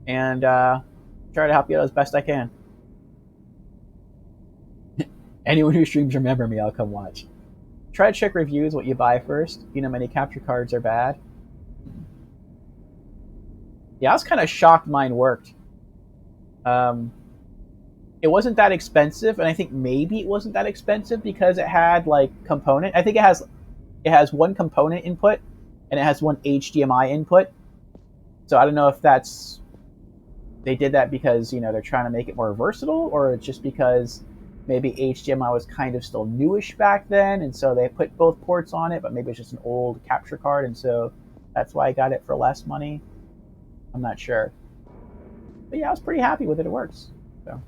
And try to help you out as best I can. Anyone who streams Remember Me, I'll come watch. Try to check reviews, what you buy first. You know, many capture cards are bad. Yeah, I was kind of shocked mine worked. It wasn't that expensive, and I think maybe it wasn't that expensive because it had, like, component. I think it has one component input, and it has one HDMI input. So I don't know if they did that because, you know, they're trying to make it more versatile, or it's just because maybe HDMI was kind of still newish back then, and so they put both ports on it, but maybe it's just an old capture card, and so that's why I got it for less money. I'm not sure. But yeah, I was pretty happy with it. It works. So.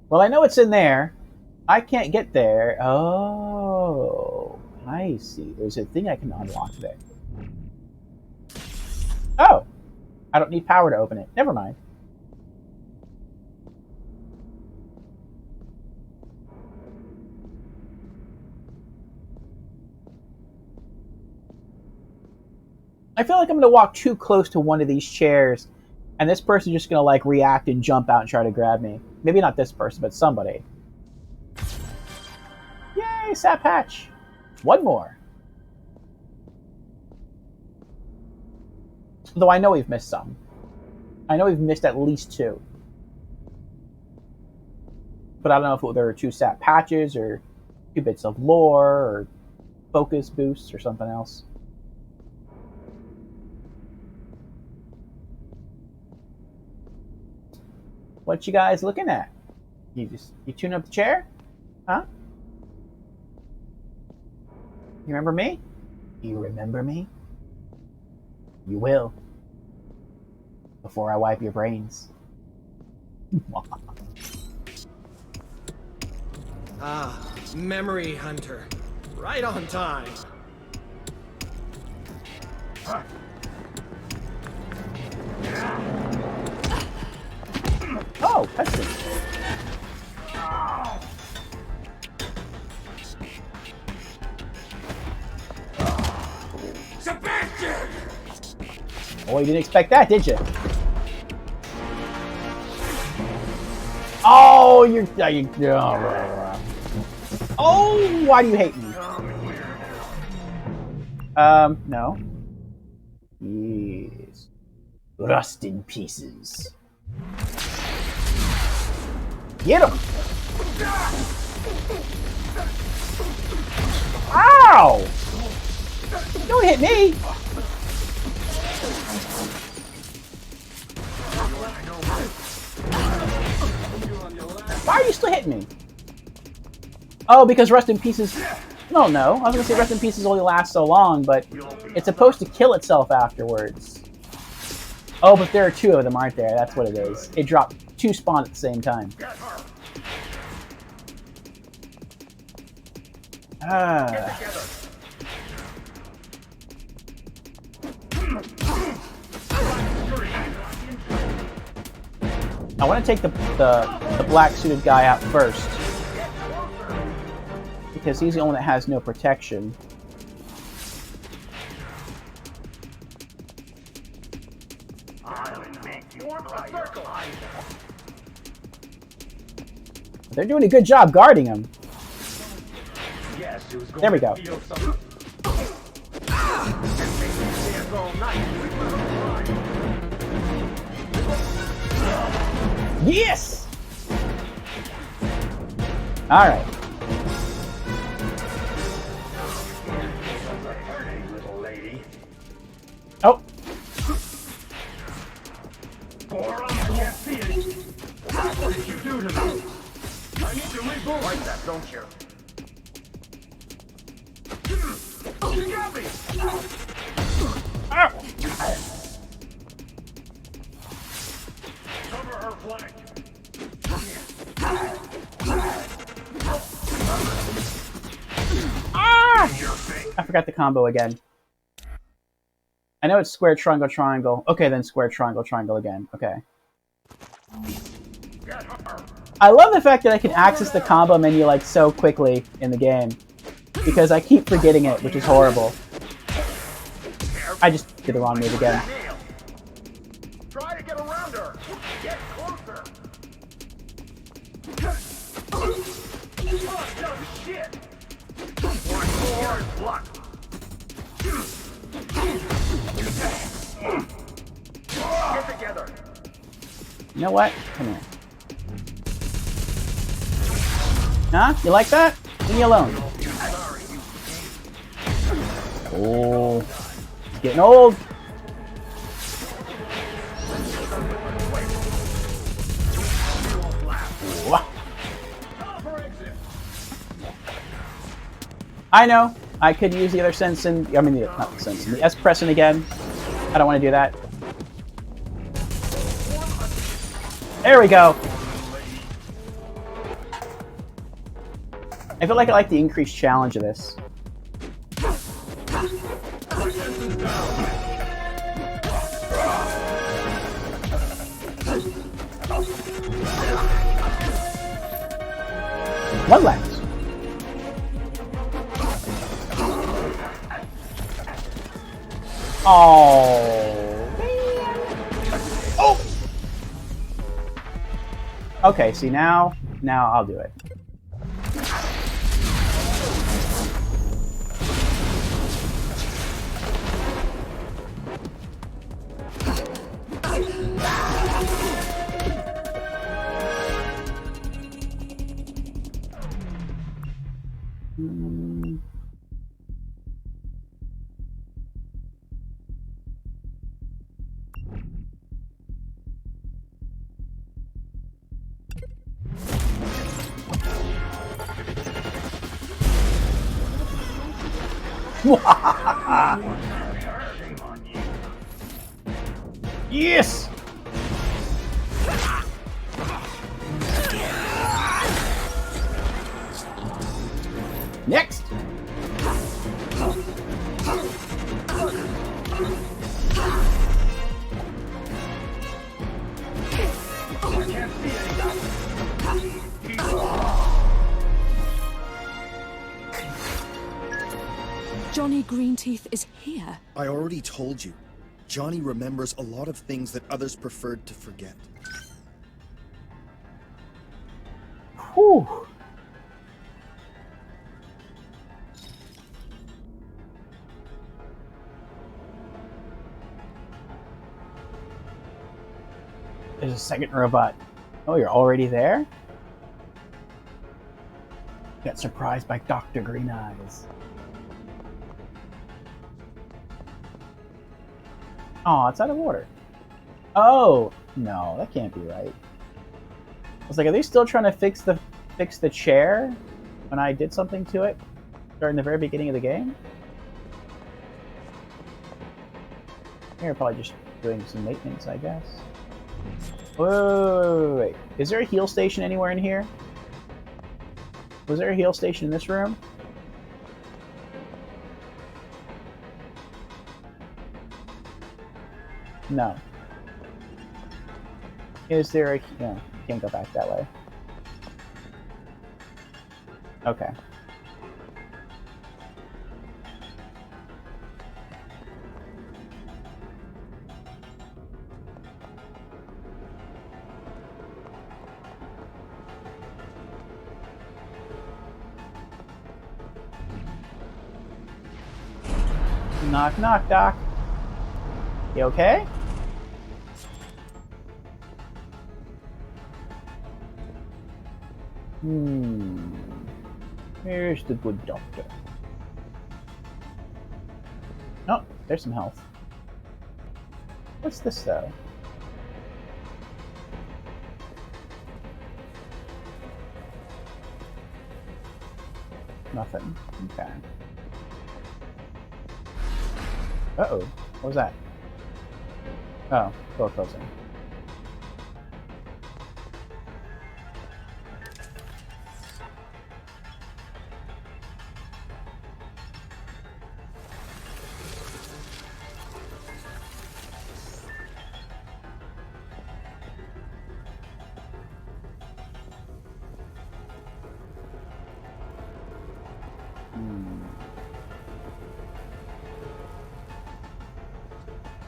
Well, I know it's in there. I can't get there. Oh, I see. There's a thing I can unlock there. Oh, I don't need power to open it. Never mind. I feel like I'm going to walk too close to one of these chairs, and this person's just going to, like, react and jump out and try to grab me. Maybe not this person, but somebody. Yay, Sap Hatch. One more. Though I know we've missed some. I know we've missed at least 2. But I don't know if there were 2 Sap Patches, or 2 bits of lore, or focus boosts, or something else. What you guys looking at? You tune up the chair? Huh? You remember me? You remember me? You will. Before I wipe your brains. Ah, Memory Hunter. Right on time. Oh, cutscene. Sebastian! Oh, you didn't expect that, did you? Oh, you're. Oh, why do you hate me? No. Yes. Rust in pieces. Get him! Ow! Don't hit me! Why are you still hitting me? Oh, because Rust in Pieces... No. I was gonna say Rust in Pieces only lasts so long, but it's supposed to kill itself afterwards. Oh, but there are two of them, aren't there? That's what it is. It dropped two spawn at the same time. I want to take the black-suited guy out first, because he's the only one that has no protection. They're doing a good job guarding him. There we go. Yes! Alright. Oh. What did you do to me? I need to reboot. Like that, don't you? You got me! Cover her flank. I forgot the combo again. I know it's square, triangle, triangle. Okay, then square, triangle, triangle again. Okay. I love the fact that I can access the combo menu like so quickly in the game, because I keep forgetting it, which is horrible. I just did the wrong move again. Try to get around her. Get closer. Oh, no shit. One more luck. Get together. You know what? Come here. Huh? You like that? Leave me alone. Oh. It's getting old. I know. I could use the other Sensen. I mean, not the Sensen. The S-Pressin again. I don't want to do that. There we go. I feel like I like the increased challenge of this. One left. Oh, man. Oh. Okay, see now I'll do it. Yes! can't see anything. Johnny Greenteeth is here. I already told you. Johnny remembers a lot of things that others preferred to forget. Whew. There's a second robot. Oh, you're already there? Got surprised by Dr. Green Eyes. Oh, it's out of order. Oh, no, that can't be right. I was like, are they still trying to fix the chair when I did something to it during the very beginning of the game? They're probably just doing some maintenance, I guess. Wait. Is there a heal station anywhere in here? Was there a heal station in this room? No. Is there a... No, you can't go back that way. Okay. Knock, knock, Doc. You okay? Here's the good doctor. Oh, there's some health. What's this, though? Nothing. Okay. Uh-oh. What was that? Oh, door closing.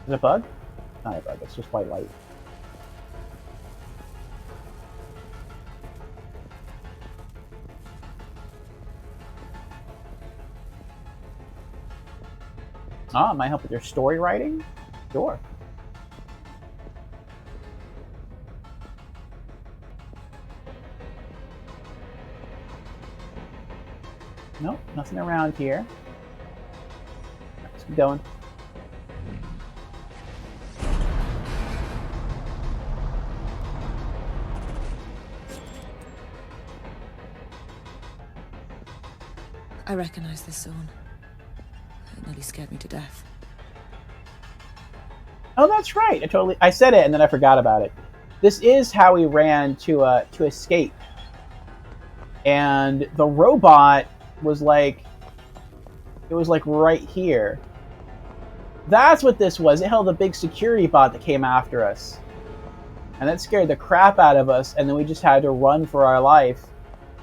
Is it a bug? Not a bug, it's just white light. Ah, it might help with your story writing? Sure. Nope, nothing around here. Let's keep going. I recognize this zone. It nearly scared me to death. Oh, that's right. I said it and then I forgot about it. This is how we ran to escape. And the robot was like, it was like right here. That's what this was. It held a big security bot that came after us. And that scared the crap out of us, and then we just had to run for our life.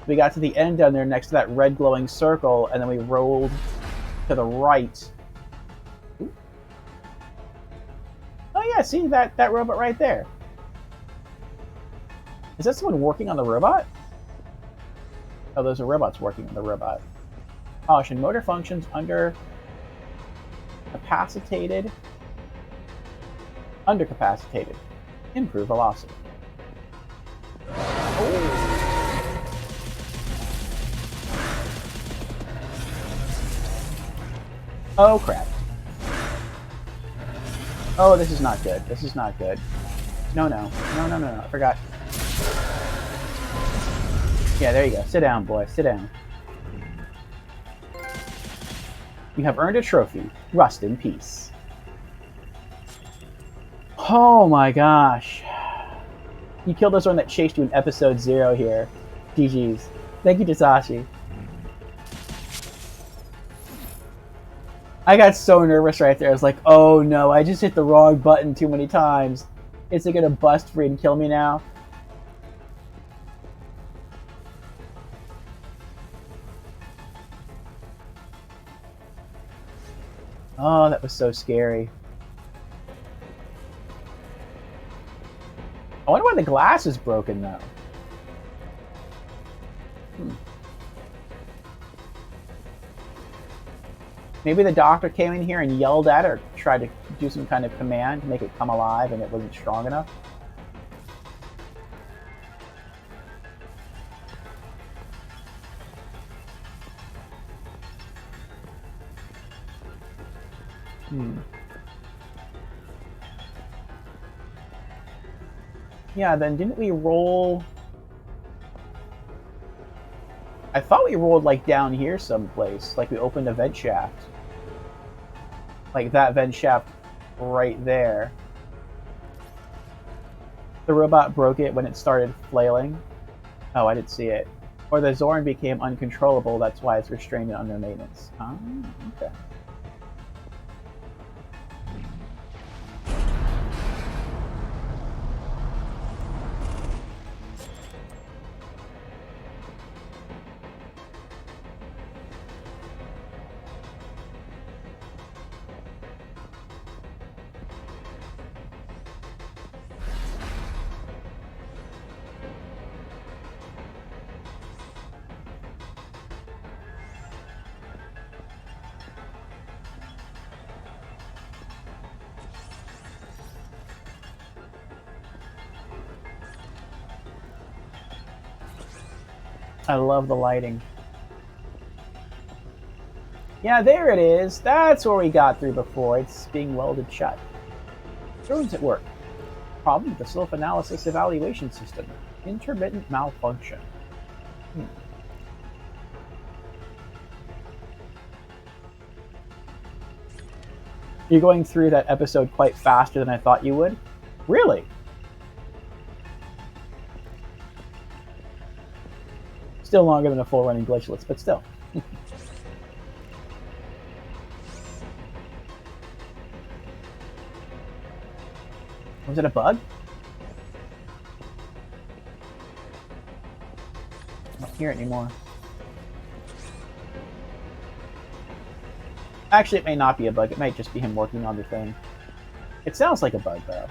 We got to the end down there next to that red glowing circle, and then we rolled to the right. Ooh. Oh yeah, see that robot right there. Is that someone working on the robot? Oh, those are robots working on the robot. Caution, motor functions under capacitated. Undercapacitated. Improve velocity. Oh. Oh crap. Oh, this is not good. This is not good. No, I forgot. Yeah, there you go. Sit down, boy. Sit down. You have earned a trophy. Rust in peace. Oh my gosh. You killed this one that chased you in episode 0 here. GG's. Thank you, Tasashi. I got so nervous right there. I was like, oh no, I just hit the wrong button too many times. Is it gonna bust free and kill me now? Oh, that was so scary. I wonder why the glass is broken, though. Maybe the doctor came in here and yelled at it or tried to do some kind of command to make it come alive and it wasn't strong enough. Yeah, then didn't we roll... I thought we rolled, like, down here someplace. Like, we opened a vent shaft. Like, that vent shaft right there. The robot broke it when it started flailing. Oh, I didn't see it. Or the Zorn became uncontrollable, that's why it's restrained and under maintenance. Oh, okay. I love the lighting. Yeah, there it is. That's where we got through before. It's being welded shut. Drones at work. Problem with the self-analysis evaluation system. Intermittent malfunction. You're going through that episode quite faster than I thought you would? Really? Still longer than a full running glitchless, but still. Was it a bug? I don't hear it anymore. Actually, it may not be a bug. It might just be him working on the thing. It sounds like a bug, though.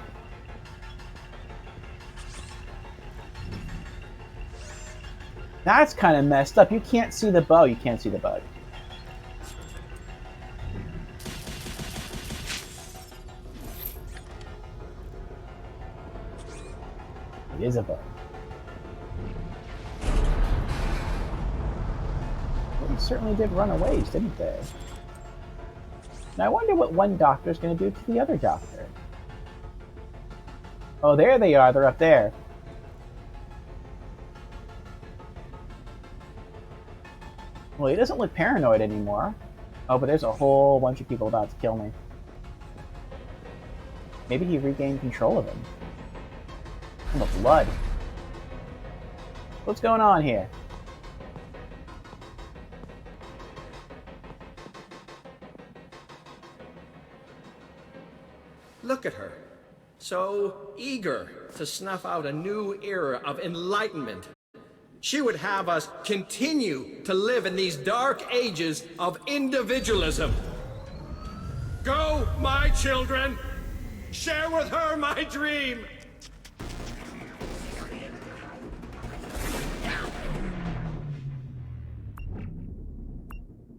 That's kind of messed up. You can't see the bow. You can't see the bug. It is a bug. Well, they certainly did run away, didn't they? Now I wonder what one doctor's going to do to the other doctor. Oh, there they are. They're up there. Well, he doesn't look paranoid anymore. Oh, but there's a whole bunch of people about to kill me. Maybe he regained control of him. And the blood. What's going on here? Look at her. So eager to snuff out a new era of enlightenment. She would have us continue to live in these dark ages of individualism. Go, my children! Share with her my dream!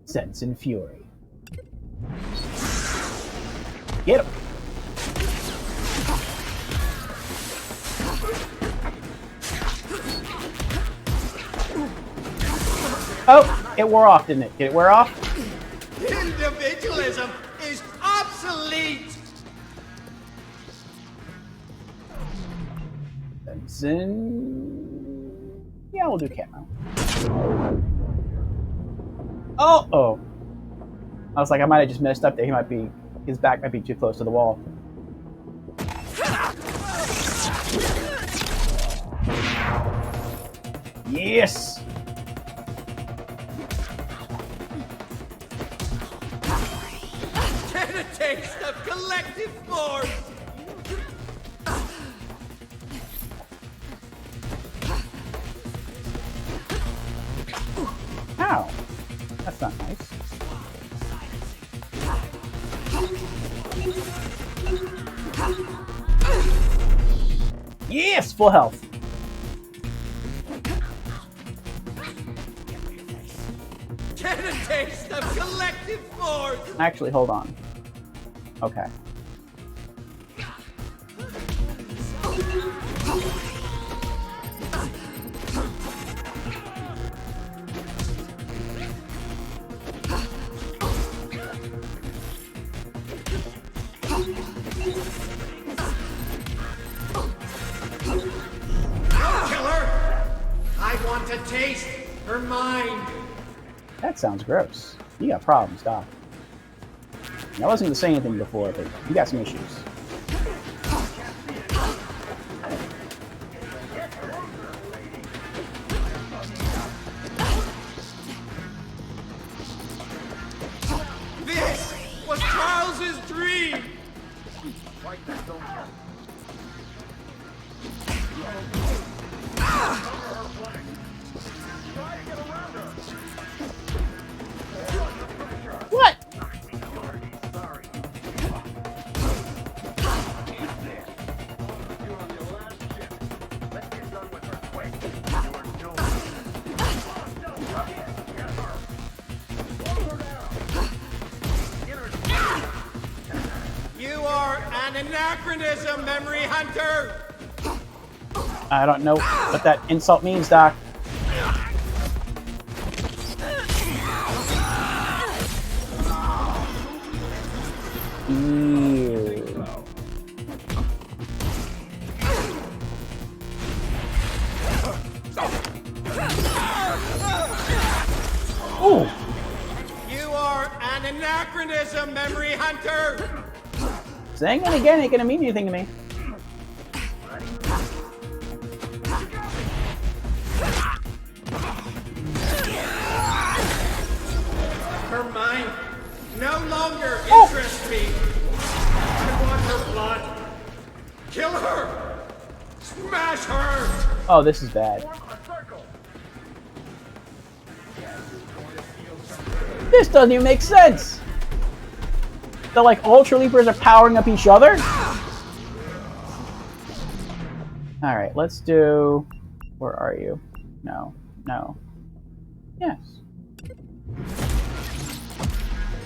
Sense and Fury. Get him! Oh, it wore off, didn't it? Did it wear off? Individualism is obsolete! Then... yeah, we'll do camo. Oh! I was like, I might have just messed up there. He might be... his back might be too close to the wall. Yes! Get a taste of collective force! Ow! That's not nice. full health. Get a taste of collective force! Actually, hold on. Okay. I want to taste her mind. That sounds gross. You got problems, Doc. I wasn't going to say anything before, but you got some issues. This was Charles's dream. What? You are an anachronism, Memory Hunter. I don't know what that insult means, Doc. Ew. Ooh. You are an anachronism, Memory Hunter. Saying it again ain't gonna mean anything to me. Her mind no longer interests me. I want her blood. Kill her. Smash her. Oh, this is bad. This doesn't even make sense. The like Ultra Leapers are powering up each other. All right, let's do. Where are you? No, no. Yes.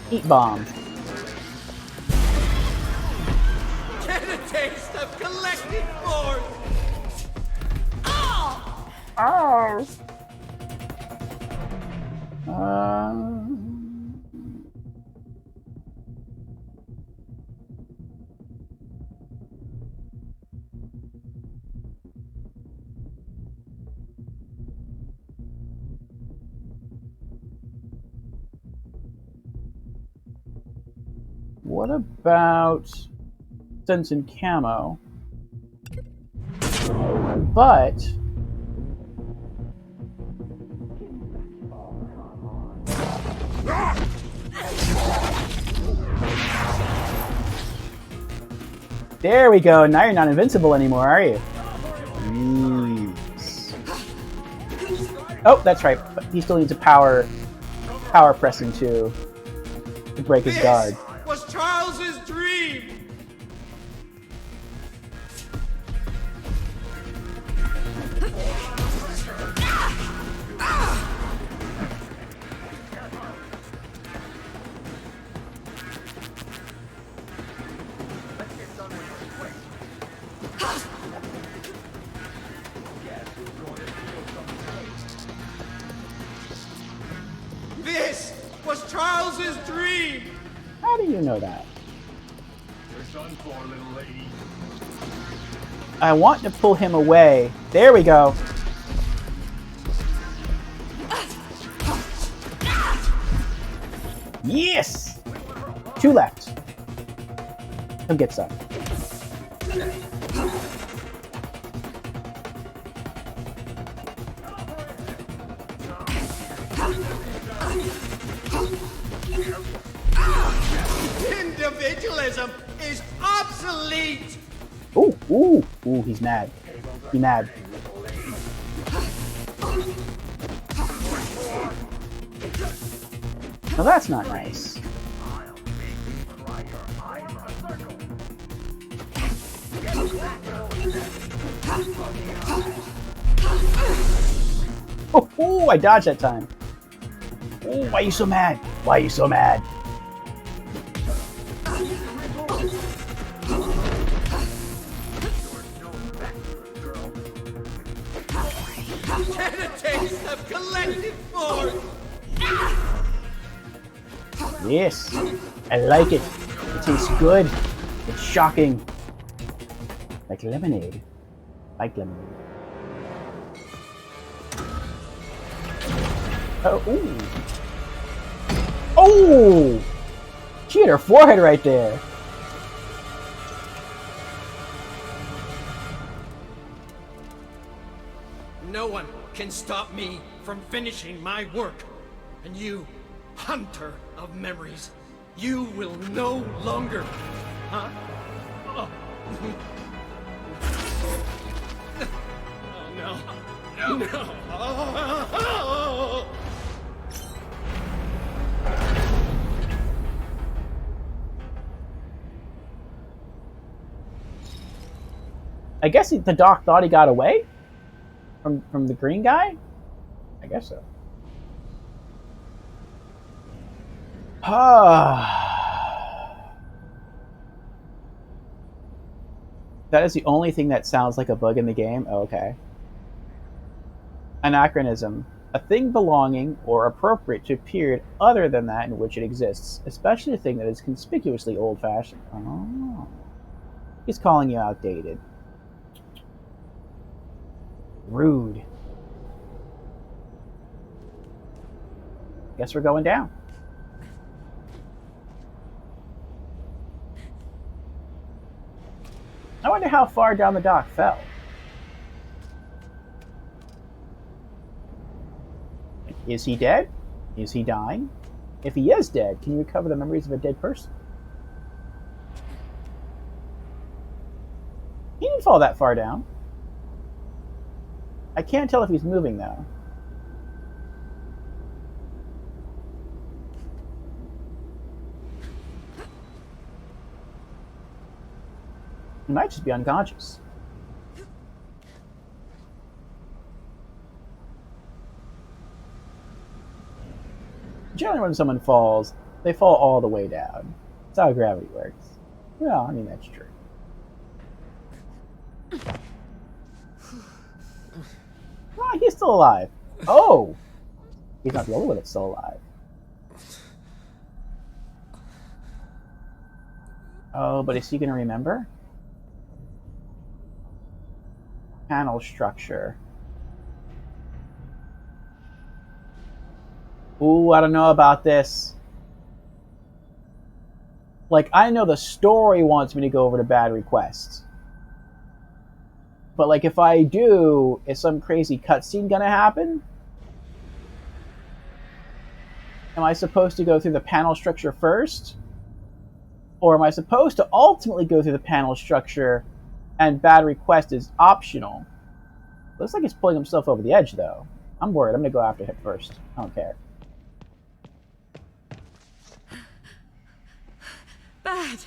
Eat bomb. Get a taste of collective force. Oh. What about Sense and Camo? But there we go. Now you're not invincible anymore, are you? Yes. Oh, that's right. But he still needs a power pressing to break his guard. Was Charles's dream. This was Charles's dream. How do you know that? I want to pull him away. There we go. Yes! 2 left. Come get some. Individualism is obsolete. Ooh, ooh, ooh, he's mad. He's mad. Well, that's not nice. Oh, I dodged that time. Oh, why are you so mad? Why are you so mad? Get a taste of collective force! Yes, I like it. It tastes good. It's shocking. Like lemonade. Like lemonade. Oh, ooh. Oh! She hit her forehead right there. No one can stop me from finishing my work. And you, hunter of memories, you will no longer... Huh? Oh. Oh no. No. Oh. I guess the doc thought he got away from the green guy. I guess so. That is the only thing that sounds like a bug in the game. Oh, okay. Anachronism. A thing belonging or appropriate to a period other than that in which it exists, especially a thing that is conspicuously old-fashioned. Oh. He's calling you outdated. Rude. Guess we're going down. I wonder how far down the dock fell. Is he dead? Is he dying? If he is dead, can you recover the memories of a dead person? He didn't fall that far down. I can't tell if he's moving, though. He might just be unconscious. Generally, when someone falls, they fall all the way down. That's how gravity works. Well, I mean, that's true. Oh, he's still alive. Oh! He's not the only one that's still alive. Oh, but is he going to remember? Panel structure. Ooh, I don't know about this. Like, I know the story wants me to go over to bad requests. But, like, if I do, is some crazy cutscene gonna happen? Am I supposed to go through the panel structure first? Or am I supposed to ultimately go through the panel structure and bad request is optional? Looks like he's pulling himself over the edge, though. I'm worried. I'm gonna go after him first. I don't care. Bad!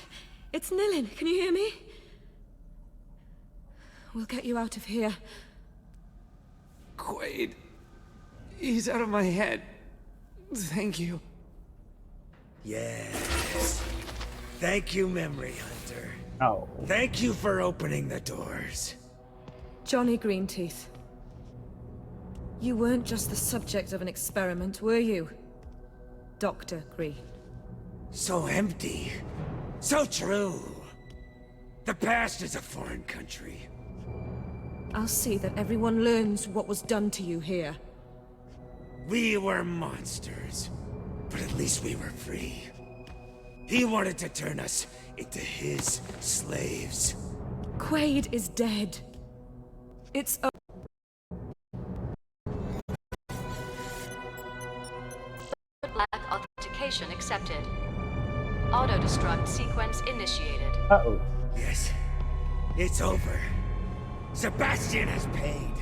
It's Nilin. Can you hear me? We'll get you out of here. Quaid. He's out of my head. Thank you. Yes. Thank you, Memory Hunter. Oh. Thank you for opening the doors. Johnny Greenteeth. You weren't just the subject of an experiment, were you? Dr. Green. So empty. So true. The past is a foreign country. I'll see that everyone learns what was done to you here. We were monsters, but at least we were free. He wanted to turn us into his slaves. Quaid is dead. It's a... Black authentication accepted. Auto-destruct sequence initiated. Uh-oh. Yes, it's over. Sebastian has paid.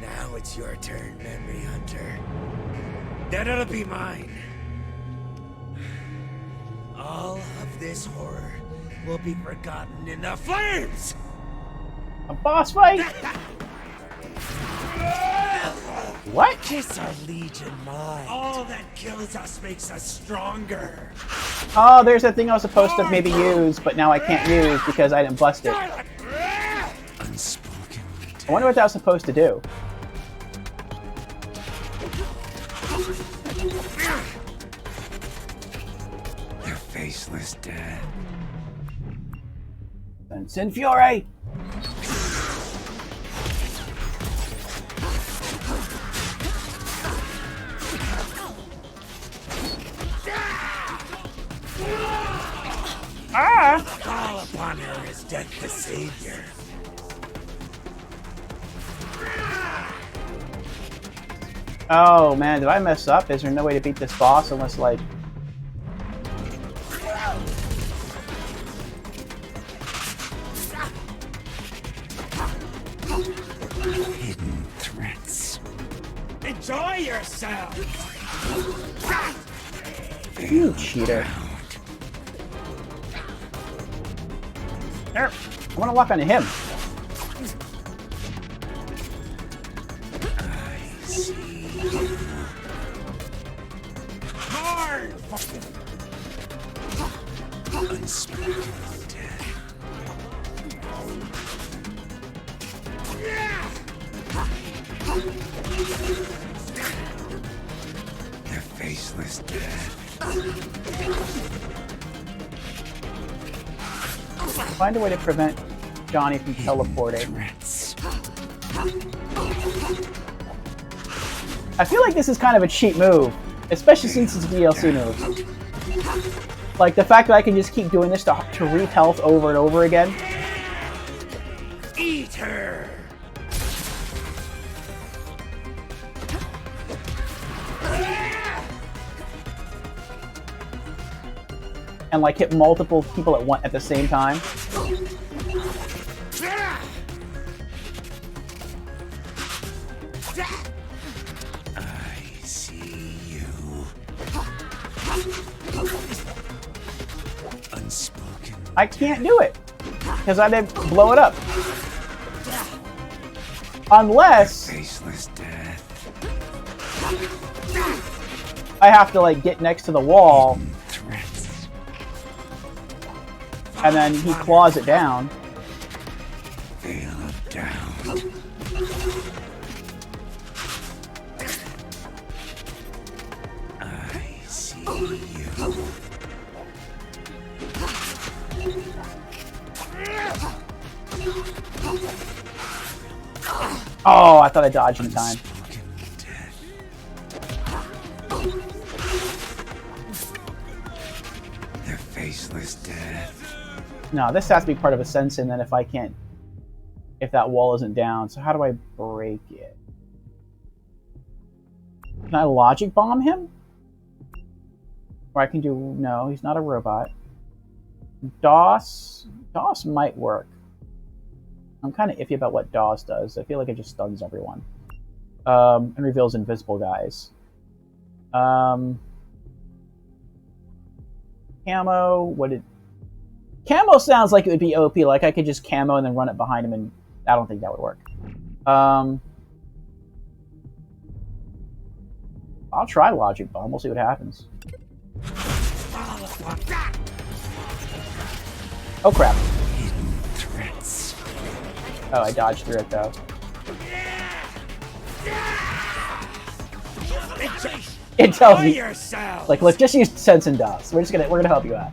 Now it's your turn, Memory Hunter. Then it'll be mine. All of this horror will be forgotten in the flames! A boss fight? What? Kiss our Legion mind. All that kills us makes us stronger. Oh, there's that thing I was supposed to maybe use, but now I can't use because I didn't bust it. Unspoken. I wonder what that was supposed to do. They're faceless dead. Sin Fury! Call upon her as death the savior. Oh man, did I mess up? Is there no way to beat this boss unless like... Hidden threats. Enjoy yourself! You cheater. There. I want to lock onto him. I see you. Hard! Unspoken death. They're faceless death. Find a way to prevent Johnny from teleporting. I feel like this is kind of a cheap move, especially since it's a DLC move. Like the fact that I can just keep doing this to reap health over and over again. Eat her! And like hit multiple people at the same time. I see you. Unspoken. I can't do it because I didn't blow it up. Unless Faceless death. I have to like get next to the wall Threats. and then he claws it down. Veil of doubt. I see you. Oh, I thought I dodged in time. Unspoken death. They're faceless death. No, this has to be part of a Sensen then if that wall isn't down. So how do I break it? Can I logic bomb him? Or I can do... No, he's not a robot. DOS might work. I'm kind of iffy about what DOS does. I feel like it just stuns everyone. And reveals invisible guys. Camo, Camo sounds like it would be OP, like I could just camo and then run it behind him, and I don't think that would work. I'll try Logic Bomb, we'll see what happens. Oh crap. Hidden threats. Oh, I dodged through it though. It tells me, like, look, just use Sense and DOS. We're gonna help you out.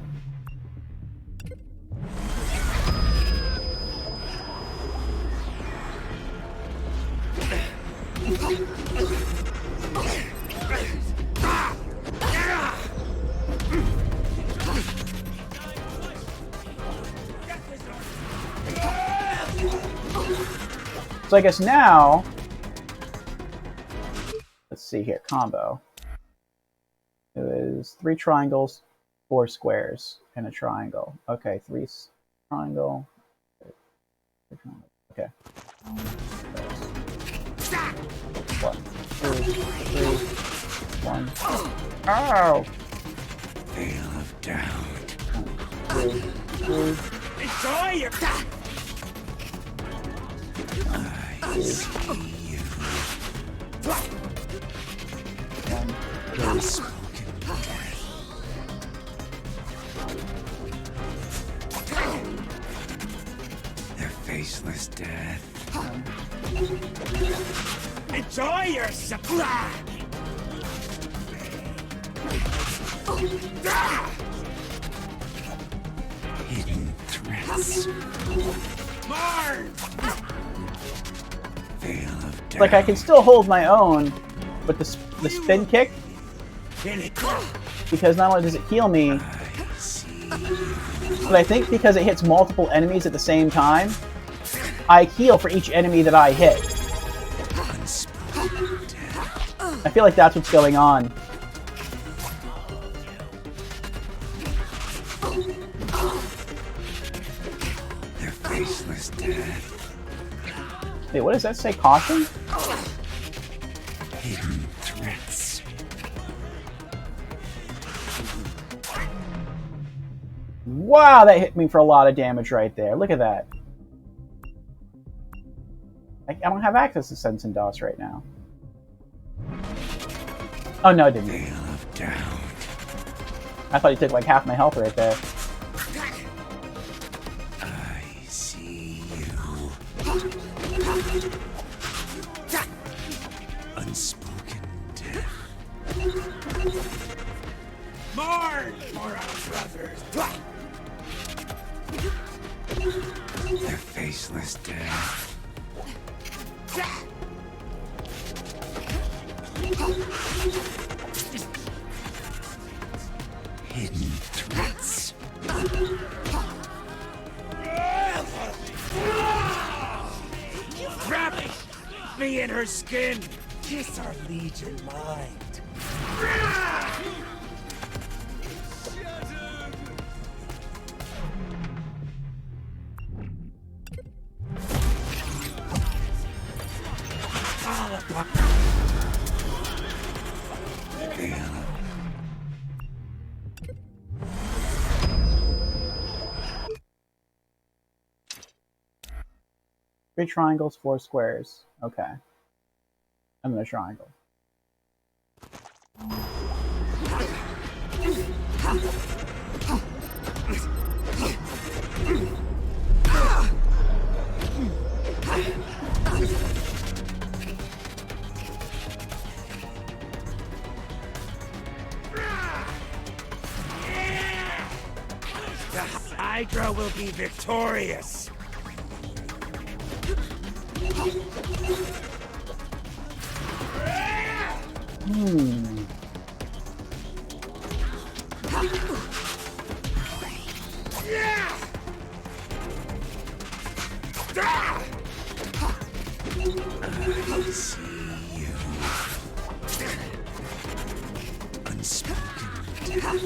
So I guess now, let's see here, combo. It was 3 triangles, 4 squares, and a triangle. Okay, 3 triangle. Okay. 1, 2, 3, 1. Ow! Veil of doubt. 1, 2, 3. Enjoy your... I see you. Their faceless death. Enjoy your supply! Hidden threats. Mars! Veil of It's like I can still hold my own with the spin kick, because not only does it heal me, but I think because it hits multiple enemies at the same time, I heal for each enemy that I hit. I feel like that's what's going on. Their faceless death. Wait, what does that say? Caution? Hidden threats. Wow, that hit me for a lot of damage right there. Look at that. I don't have access to Sense and DOS right now. Oh no, I didn't. Veil of doubt. I thought he took like half my health right there. I see you. Unspoken death. More for our brothers. Their faceless death. Hidden threats. Wrap me in her skin. Kiss our Legion mind. Three triangles, 4 squares. Okay. I'm in a triangle. The Hydra will be victorious. I see you. Unspoken death.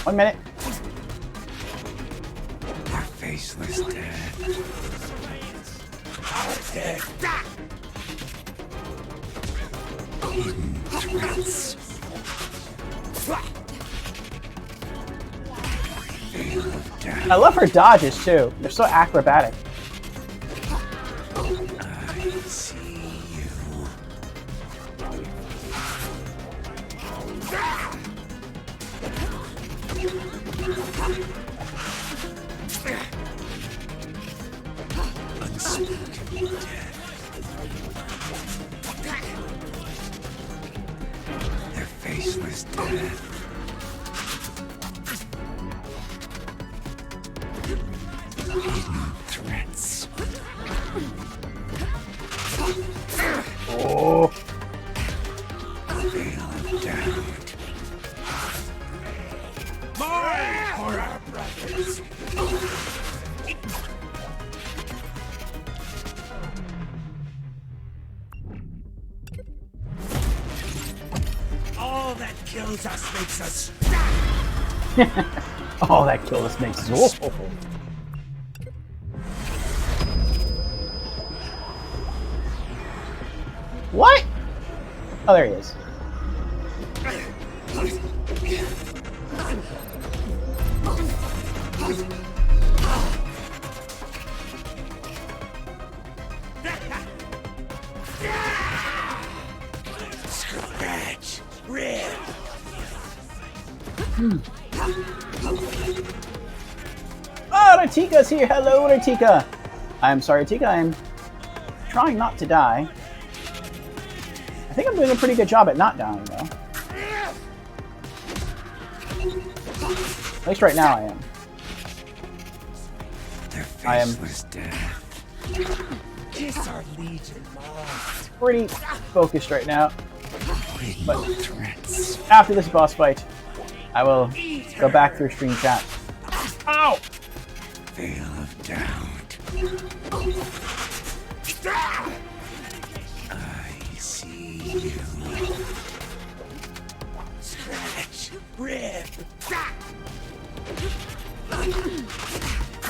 1 minute. Our faceless death. Our death. Hidden threats. Veil of doubt. I love her dodges too. They're so acrobatic. I see you. Unspoken death. Their faceless death. Hidden threats. Oh. Veil of doubt. More for our brothers. All that kills us makes us. Oh, that kill us makes us awful. What? Oh, there he is. Oh, Ratika here! Hello, Ratika! I'm sorry, Ratika, I'm trying not to die. I think I'm doing a pretty good job at not dying, though. At least right now I am. I am pretty focused right now. But after this boss fight, I will go back through stream chat. Ow! Veil of doubt. I see you. Scratch, rip.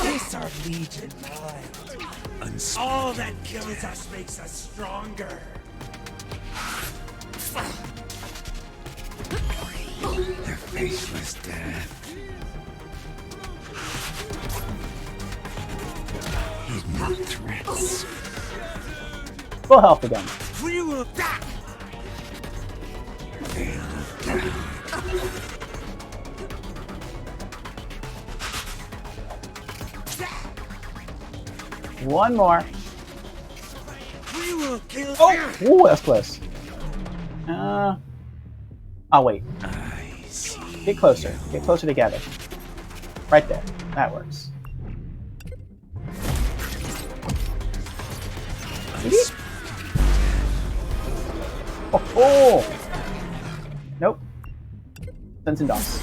This our Legion mind. All that kills us makes us stronger. Their faceless death. Hidden threats. Full health again. We will die. Veil of doubt. One more. We will kill. Oh! Ooh, that's close. Oh, wait. I see. Get closer. Get closer together. Right there. That works. Oh, oh! Nope. Sense and DOS.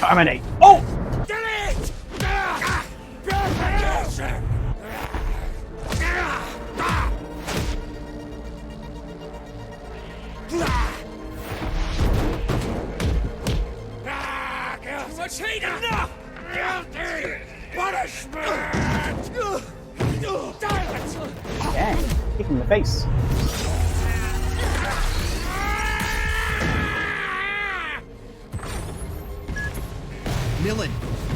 Terminate. Oh! Delete! Much hate enough! Guilty! Punishment! Dang. Kick him in the face. Millen,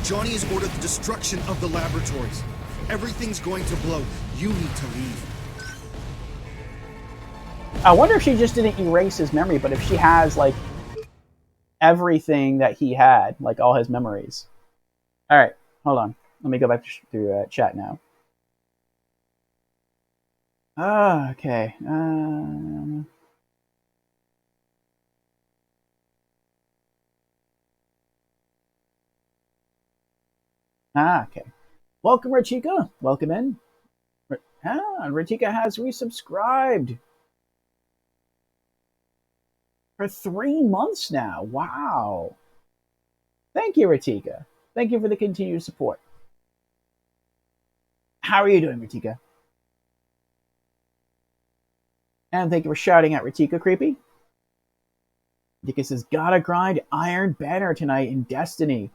Johnny has ordered the destruction of the laboratories. Everything's going to blow. You need to leave. I wonder if she just didn't erase his memory, but if she has, like, everything that he had, like all his memories. Alright, hold on. Let me go back to chat now. Okay. Okay. Welcome, Rachika. Welcome in. Rachika has resubscribed for 3 months now. Wow. Thank you, Rachika. Thank you for the continued support. How are you doing, Ratika? And thank you for shouting at Ratika, Creepy. Ratika says, gotta grind Iron Banner tonight in Destiny.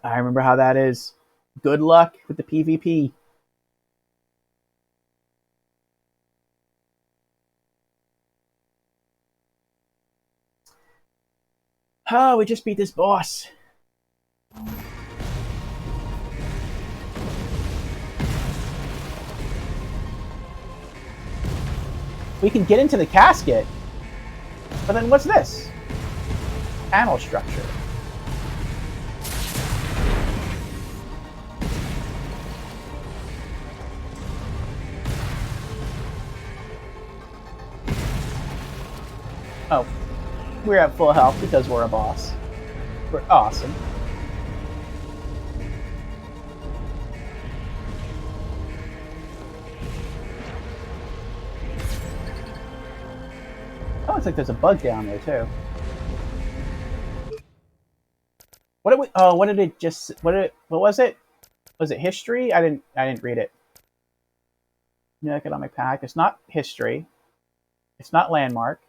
I remember how that is. Good luck with the PvP. Oh, we just beat this boss. We can get into the casket, but then what's this? Panel structure. Oh, we're at full health because we're a boss. We're awesome. Oh, looks like there's a bug down there too. What did we? Oh, what did it just? What was it? Was it history? I didn't read it. New economic pack. It's not history. It's not landmark.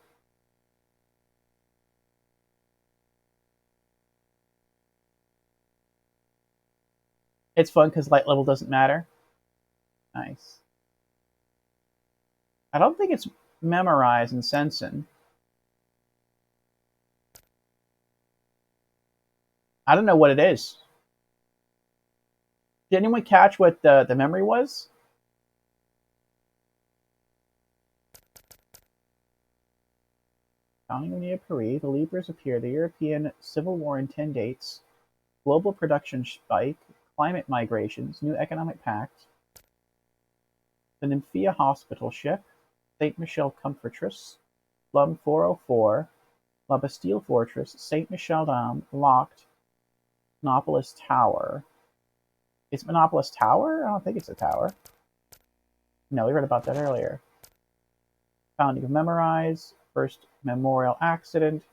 It's fun because light level doesn't matter. Nice. I don't think it's memorized in Sensen. I don't know what it is. Did anyone catch what the memory was? Founding near Paris, the Libras appear. The European Civil War in 10 dates. Global production spike. Climate migrations. New economic pact. The Nymphia Hospital ship. Saint Michel Comfortress. Plum 404. La Bastille Fortress. Saint Michel Dam. Locked. Monopolis Tower. Is Monopolis Tower? I don't think it's a tower. No, we read about that earlier. Founding of Memorize. First memorial accident.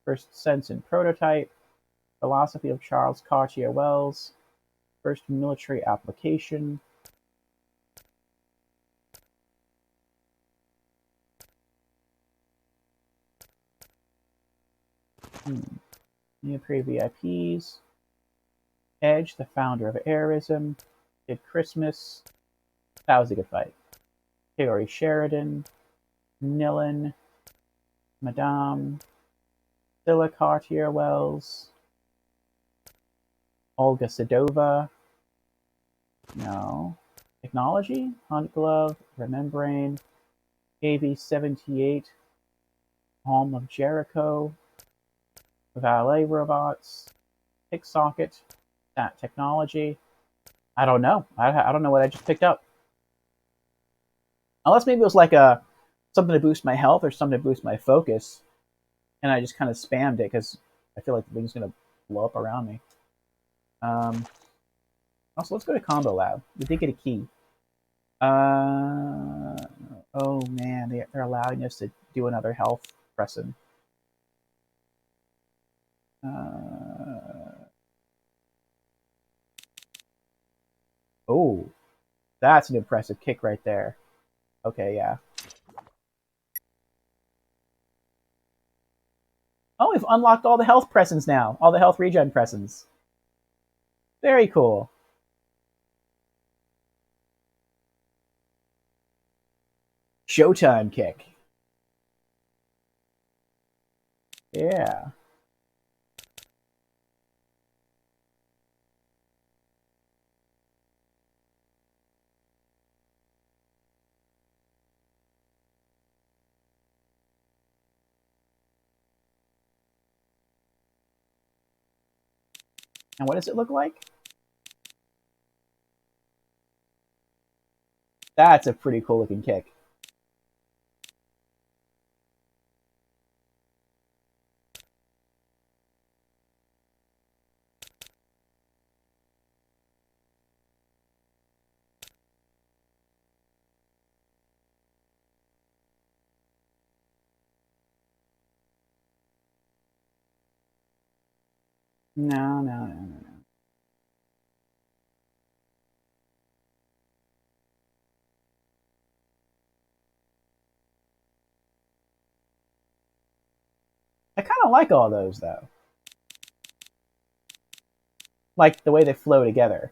First sense in prototype. Philosophy of Charles Cartier Wells. First military application. Neopre VIPs. Edge, the founder of Airism. Did Christmas. That was a good fight. Theory Sheridan. Nillen. Madame. Scylla Cartier Wells. Olga Sedova. No. Technology. Hunt Glove. Remembrane. AV-78. Home of Jericho. Valet Robots. Picksocket. That technology. I don't know. I don't know what I just picked up. Unless maybe it was like something to boost my health or something to boost my focus, and I just kind of spammed it because I feel like the thing's gonna blow up around me. Also, let's go to Combo Lab. We did get a key. Oh man, they're allowing us to do another health pressing. Oh, that's an impressive kick right there. Okay, yeah. Oh, we've unlocked all the health presents now. All the health regen presents. Very cool. Showtime kick. Yeah. And what does it look like? That's a pretty cool looking kick. No. I kind of like all those, though. Like the way they flow together.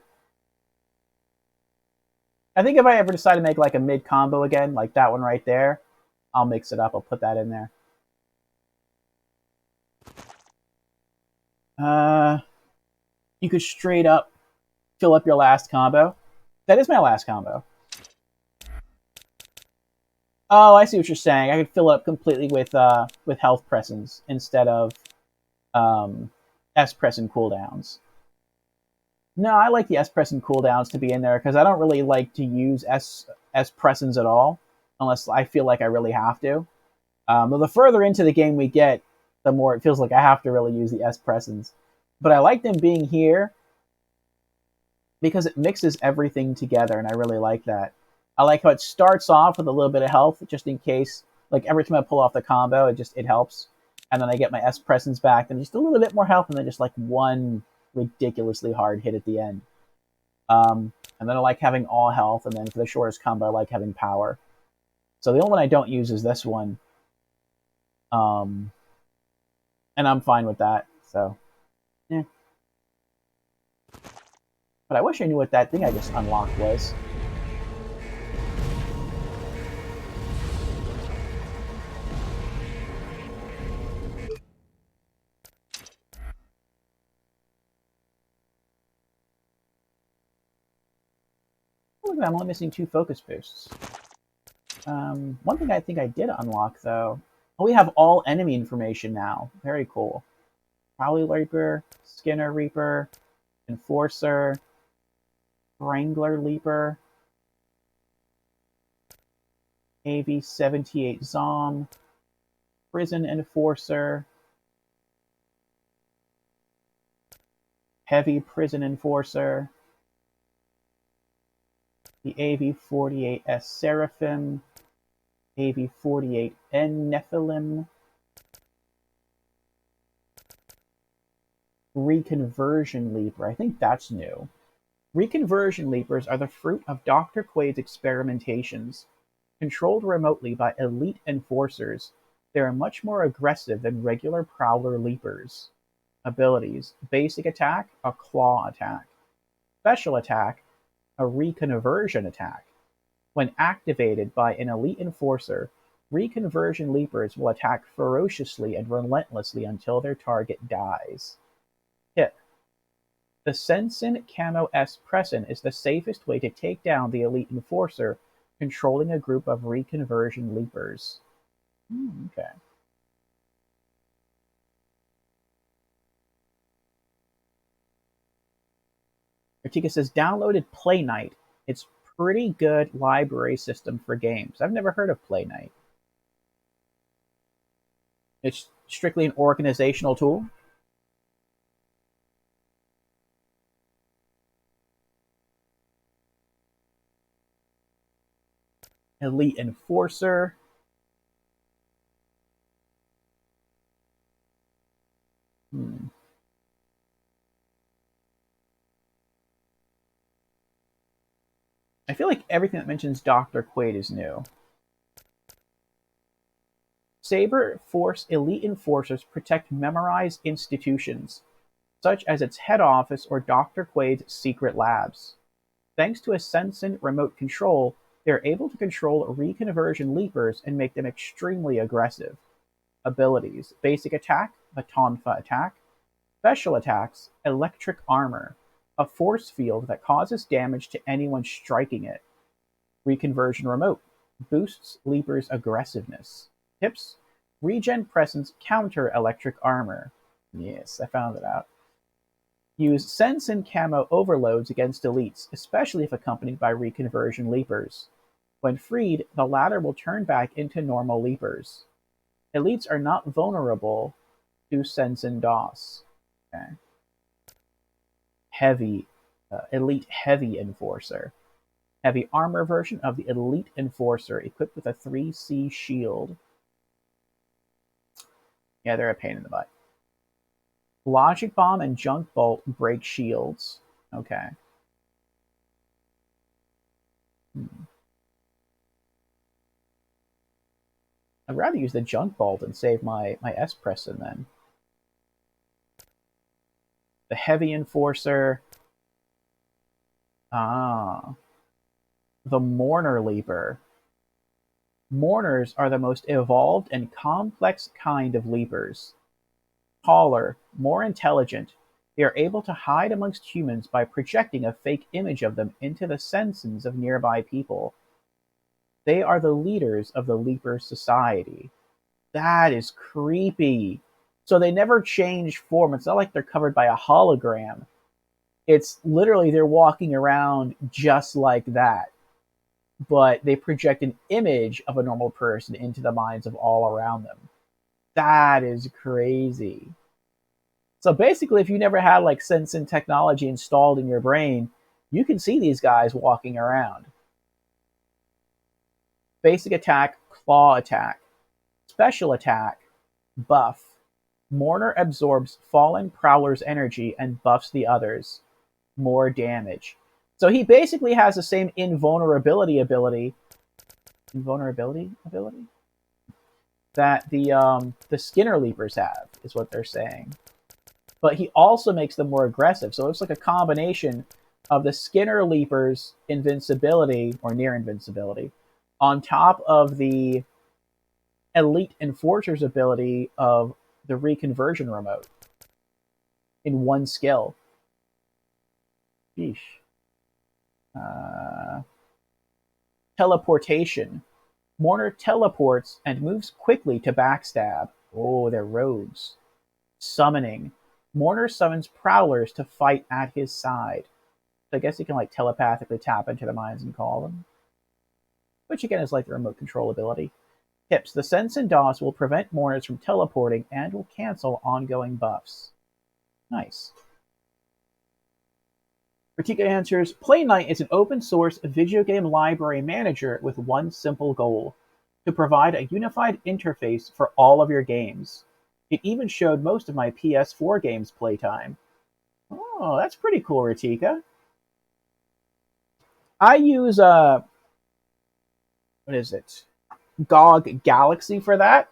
I think if I ever decide to make like a mid combo again, like that one right there, I'll mix it up. I'll put that in there. You could straight up fill up your last combo. That is my last combo. Oh, I see what you're saying. I could fill up completely with health presses instead of S press and cooldowns. No, I like the S press and cooldowns to be in there because I don't really like to use S pressins at all unless I feel like I really have to. But the further into the game we get, the more it feels like I have to really use the S pressins. But I like them being here because it mixes everything together, and I really like that. I like how it starts off with a little bit of health, just in case, like every time I pull off the combo, it helps. And then I get my S presence back, and just a little bit more health, and then just like one ridiculously hard hit at the end. And then I like having all health, and then for the shortest combo, I like having power. So the only one I don't use is this one. And I'm fine with that, so, yeah. But I wish I knew what that thing I just unlocked was. Oh, look at that, I'm only missing 2 focus boosts. One thing I think I did unlock, though... Oh, we have all enemy information now. Very cool. Prowly Leaper, Skinner Reaper, Enforcer, Wrangler Leaper, AV-78 Zom, Prison Enforcer, Heavy Prison Enforcer, the AV-48S Seraphim, AV-48N Nephilim, Reconversion Leaper. I think that's new. Reconversion Leapers are the fruit of Dr. Quaid's experimentations. Controlled remotely by elite enforcers, they are much more aggressive than regular Prowler Leapers. Abilities: Basic attack, a claw attack. Special attack, a reconversion attack. When activated by an elite enforcer, Reconversion Leapers will attack ferociously and relentlessly until their target dies. Tip: the Sensen Camo S Presson is the safest way to take down the elite enforcer controlling a group of Reconversion Leapers. Okay. Artika says, downloaded Play Night. It's pretty good library system for games. I've never heard of Play Night. It's strictly an organizational tool. Elite Enforcer. I feel like everything that mentions Dr. Quaid is new. Saber Force Elite Enforcers protect memorized institutions, such as its head office or Dr. Quaid's secret labs. Thanks to a Sensen remote control, they are able to control Reconversion Leapers and make them extremely aggressive. Abilities: Basic attack, a Tonfa attack. Special attacks: Electric Armor, a force field that causes damage to anyone striking it. Reconversion Remote boosts Leaper's aggressiveness. Tips: Regen Presence counter Electric Armor. Yes, I found it out. Use Sensen Camo overloads against elites, especially if accompanied by Reconversion Leapers. When freed, the latter will turn back into normal Leapers. Elites are not vulnerable to Sensen DOS. Okay. Elite Heavy Enforcer. Heavy armor version of the Elite Enforcer, equipped with a 3C shield. Yeah, they're a pain in the butt. Logic Bomb and Junk Bolt break shields. Okay. I'd rather use the Junk Bolt and save my S-Presson then. The Heavy Enforcer. The Mourner Leaper. Mourners are the most evolved and complex kind of Leapers. Taller, more intelligent, they are able to hide amongst humans by projecting a fake image of them into the senses of nearby people. They are the leaders of the Leaper Society. That is creepy. So they never change form. It's not like they're covered by a hologram. It's literally they're walking around just like that. But they project an image of a normal person into the minds of all around them. That is crazy. So basically, if you never had like Sensen technology installed in your brain, you can see these guys walking around. Basic attack, claw attack. Special attack, buff. Mourner absorbs fallen Prowler's energy and buffs the others. More damage. So he basically has the same invulnerability ability that the Skinner Leapers have, is what they're saying. But he also makes them more aggressive. So it's like a combination of the Skinner Leapers' invincibility, or near invincibility, on top of the Elite Enforcer's ability of the Reconversion Remote in one skill. Sheesh. Teleportation. Mourner teleports and moves quickly to backstab. Oh, they're rogues. Summoning. Mourner summons prowlers to fight at his side. So I guess he can like telepathically tap into their minds and call them. Which again is like the remote control ability. Tips. The Sense and DOS will prevent mourners from teleporting and will cancel ongoing buffs. Nice. Ratika answers, PlayKnight is an open-source video game library manager with one simple goal: to provide a unified interface for all of your games. It even showed most of my PS4 games playtime. Oh, that's pretty cool, Ratika. I use, what is it? GOG Galaxy for that.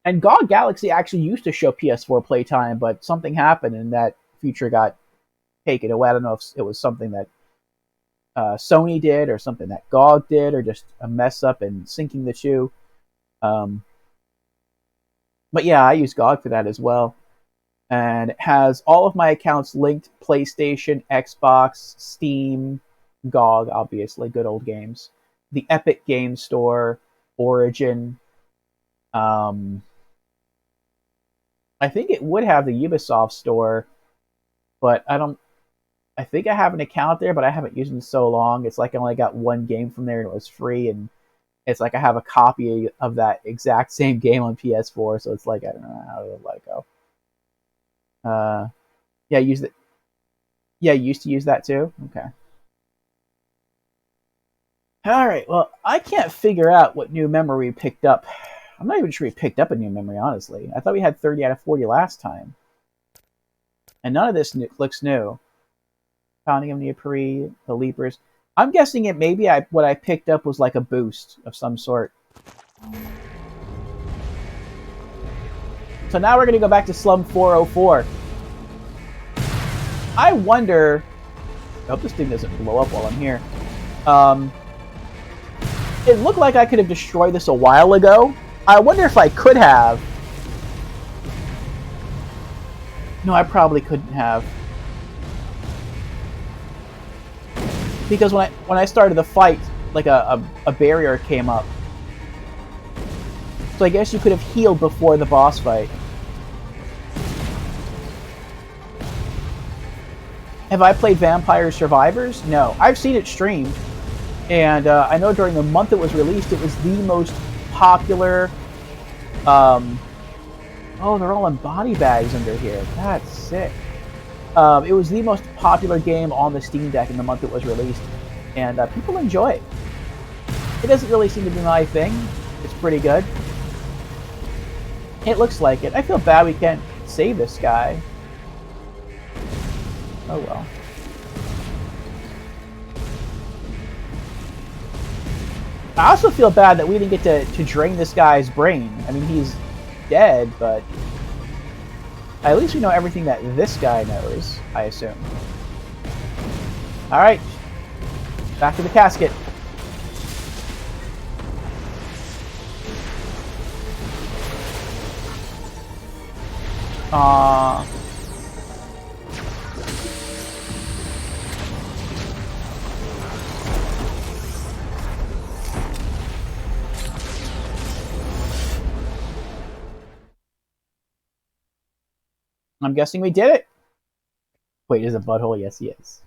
And GOG Galaxy actually used to show PS4 playtime, but something happened and that feature got taken away. I don't know if it was something that Sony did or something that GOG did or just a mess up in syncing the two. But yeah, I use GOG for that as well. And it has all of my accounts linked: PlayStation, Xbox, Steam, GOG, obviously, good old games. The Epic Game Store, Origin. I think it would have the Ubisoft store, but I think I have an account there, but I haven't used it in so long. It's like I only got one game from there and it was free, and it's like I have a copy of that exact same game on PS4, so it's like I don't know how to let it go. Yeah, use it. Yeah, you used to use that too? Okay. Alright, well, I can't figure out what new memory we picked up. I'm not even sure we picked up a new memory, honestly. I thought we had 30 out of 40 last time. And none of this looks new. Founding of Neoperi, the Leapers. I'm guessing it maybe what I picked up was like a boost of some sort. So now we're going to go back to Slum 404. I wonder... I hope this thing doesn't blow up while I'm here. It looked like I could have destroyed this a while ago. I wonder if I could have. No, I probably couldn't have. Because when I started the fight, like a barrier came up. So I guess you could have healed before the boss fight. Have I played Vampire Survivors? No. I've seen it streamed. And I know during the month it was released, it was the most popular... oh, they're all in body bags under here. That's sick. It was the most popular game on the Steam Deck in the month it was released. And people enjoy it. It doesn't really seem to be my thing. It's pretty good. It looks like it. I feel bad we can't save this guy. Oh well. I also feel bad that we didn't get to drain this guy's brain. I mean, he's dead, but at least we know everything that this guy knows, I assume. Alright. Back to the casket. I'm guessing we did it. Wait, is a butthole? Yes, he is.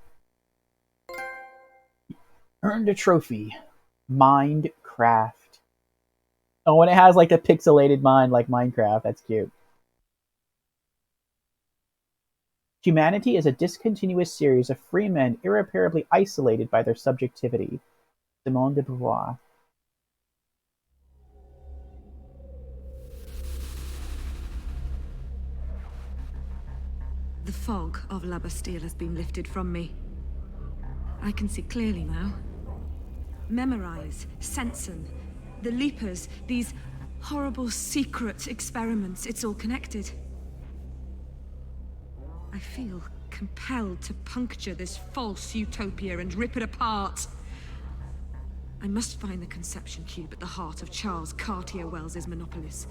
Earned a trophy. Minecraft. Oh, and it has like the pixelated mind like Minecraft. That's cute. Humanity is a discontinuous series of free men irreparably isolated by their subjectivity. Simone de Beauvoir. The fog of La Bastille has been lifted from me. I can see clearly now. Memorize, Sensen, the Leapers, these horrible secret experiments, it's all connected. I feel compelled to puncture this false utopia and rip it apart. I must find the conception cube at the heart of Charles Cartier-Wells's Monopolis.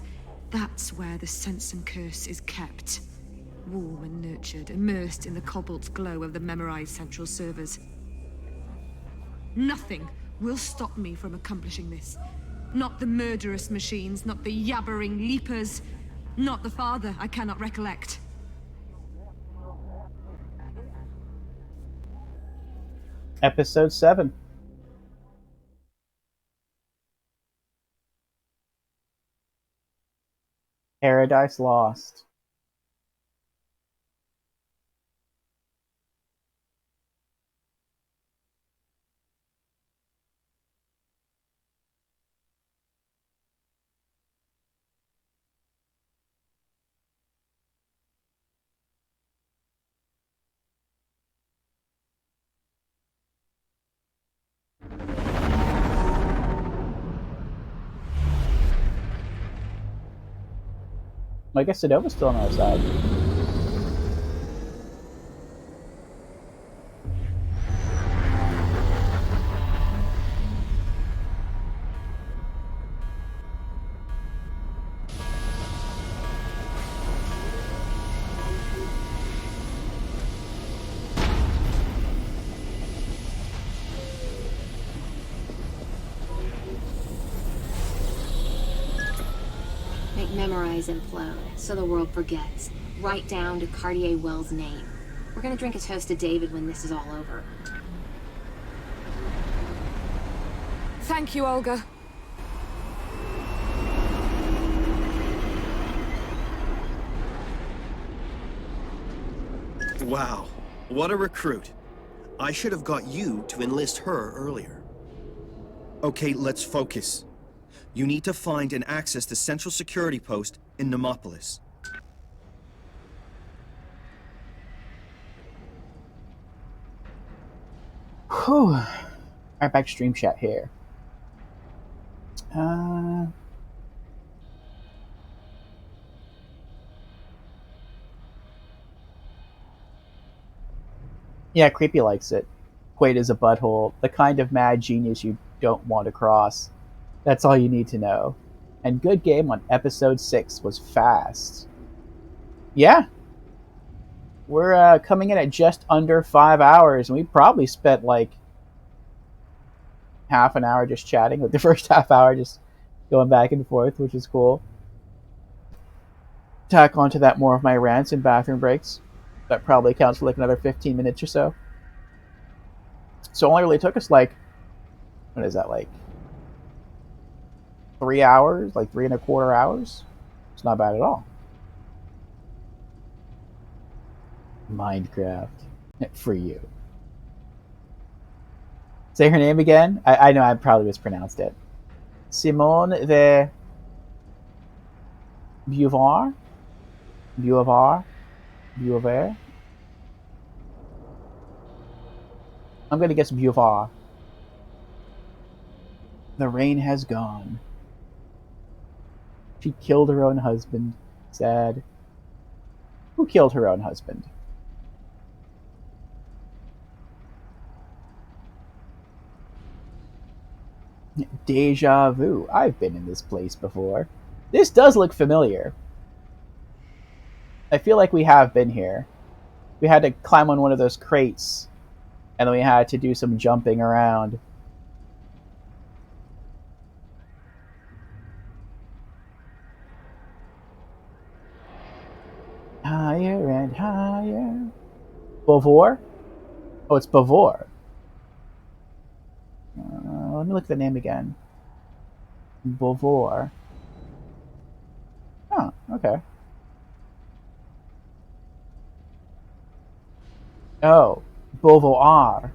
That's where the Sensen curse is kept. Warm and nurtured, immersed in the cobalt glow of the memorized central servers. Nothing will stop me from accomplishing this. Not the murderous machines, not the yabbering leapers, not the father I cannot recollect. Episode 7. Paradise Lost. I guess Sedova's still on our side. Memorize implode, so the world forgets. Right down to Cartier-Wells' name. We're gonna drink a toast to David when this is all over. Thank you, Olga. Wow, what a recruit. I should have got you to enlist her earlier. Okay, let's focus. You need to find and access the Central Security Post in Nemopolis. Whew. Alright, back to stream chat here. Yeah, Creepy likes it. Quaid is a butthole, the kind of mad genius you don't want to cross. That's all you need to know. And good game on episode 6 was fast. Yeah. We're coming in at just under 5 hours, and we probably spent like half an hour just chatting, with the first half hour just going back and forth, which is cool. Tack onto that more of my rants and bathroom breaks. That probably counts for like another 15 minutes or so. So it only really took us like, what is that, like 3 hours, like 3.25 hours. It's not bad at all. Minecraft for you. Say her name again. I know I probably mispronounced it. Simone de Beauvoir. Beauvoir. I'm gonna guess Beauvoir. The rain has gone. She killed her own husband. Sad. Who killed her own husband? Deja vu. I've been in this place before. This does look familiar. I feel like we have been here. We had to climb on one of those crates, and then we had to do some jumping around. Higher and higher. Beauvoir? Oh, it's Beauvoir. Let me look at the name again. Beauvoir. Oh, okay. Oh, Beauvoir.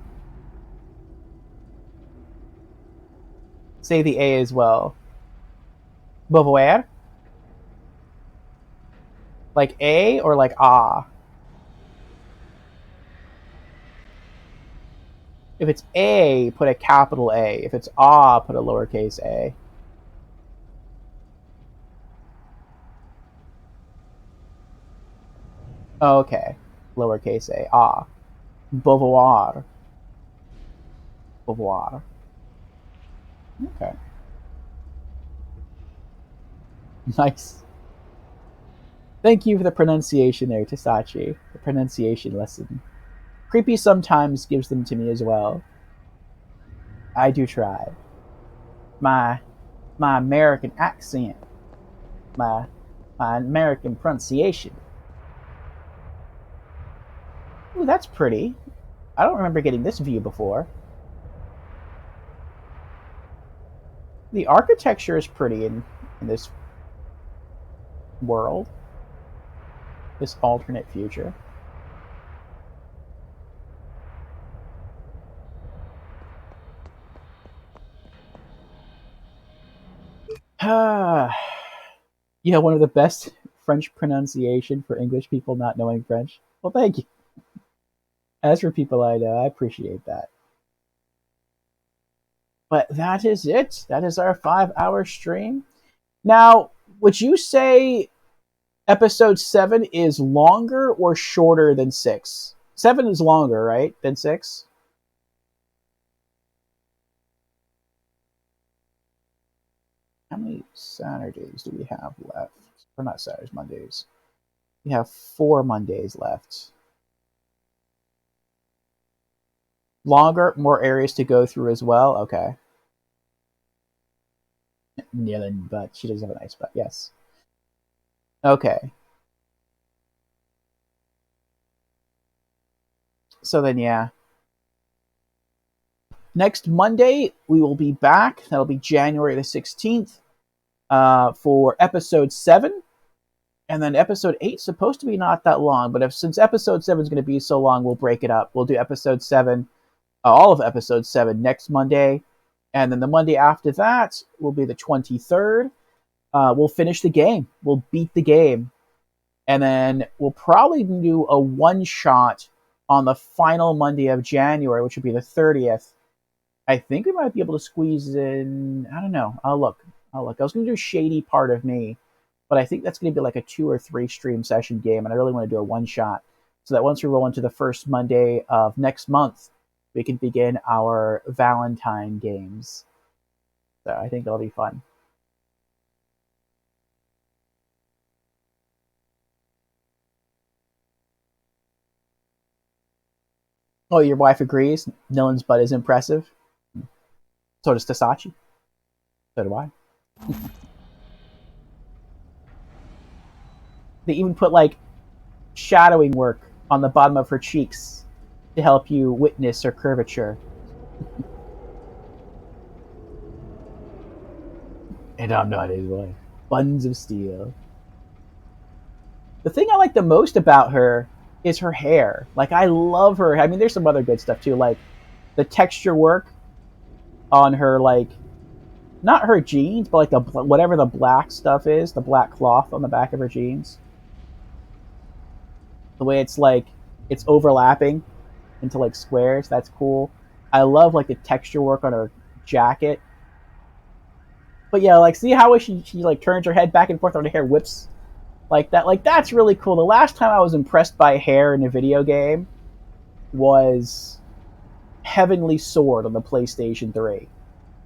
Say the A as well. Beauvoir? Like A or like ah? If it's A, put a capital A. If it's ah, put a lowercase a. Okay. Lowercase a. Ah. Beauvoir. Beauvoir. Okay. Nice. Thank you for the pronunciation there, Tasachi. The pronunciation lesson. Creepy sometimes gives them to me as well. I do try. My American accent. My American pronunciation. Ooh, that's pretty. I don't remember getting this view before. The architecture is pretty in this world. This alternate future. You know, one of the best French pronunciation for English people not knowing French. Well, thank you. As for people I know, I appreciate that. But that is it. That is our 5-hour stream. Now, would you say episode 7 is longer or shorter than 6? 7 is longer, right, than 6? How many Saturdays do we have left? Or not Saturdays, Mondays. We have 4 Mondays left. Longer, more areas to go through as well? Okay. Kneeling butt. She does have a nice butt, yes. Okay. So then, yeah. Next Monday, we will be back. That'll be January the 16th for episode 7. And then episode 8 is supposed to be not that long, but since episode 7 is going to be so long, we'll break it up. We'll do episode 7, all of episode 7 next Monday. And then the Monday after that will be the 23rd. We'll finish the game. We'll beat the game. And then we'll probably do a one-shot on the final Monday of January, which would be the 30th. I think we might be able to squeeze in... I don't know. I'll look. I was going to do Shady Part of Me, but I think that's going to be like a 2 or 3 stream session game, and I really want to do a one-shot so that once we roll into the first Monday of next month, we can begin our Valentine games. So I think that'll be fun. Oh, your wife agrees? Nillen's butt is impressive? So does Tasachi. So do I. They even put, like, shadowing work on the bottom of her cheeks to help you witness her curvature. And I'm not his wife. Buns of steel. The thing I like the most about her is her hair. Like, I love her. I mean, there's some other good stuff, too. Like, the texture work on her, like, not her jeans, but, like, whatever the black stuff is, the black cloth on the back of her jeans. The way it's, like, it's overlapping into, like, squares. That's cool. I love, like, the texture work on her jacket. But, yeah, like, see how she like, turns her head back and forth, and her hair whips like that? Like, that's really cool. The last time I was impressed by hair in a video game was Heavenly Sword on the PlayStation 3.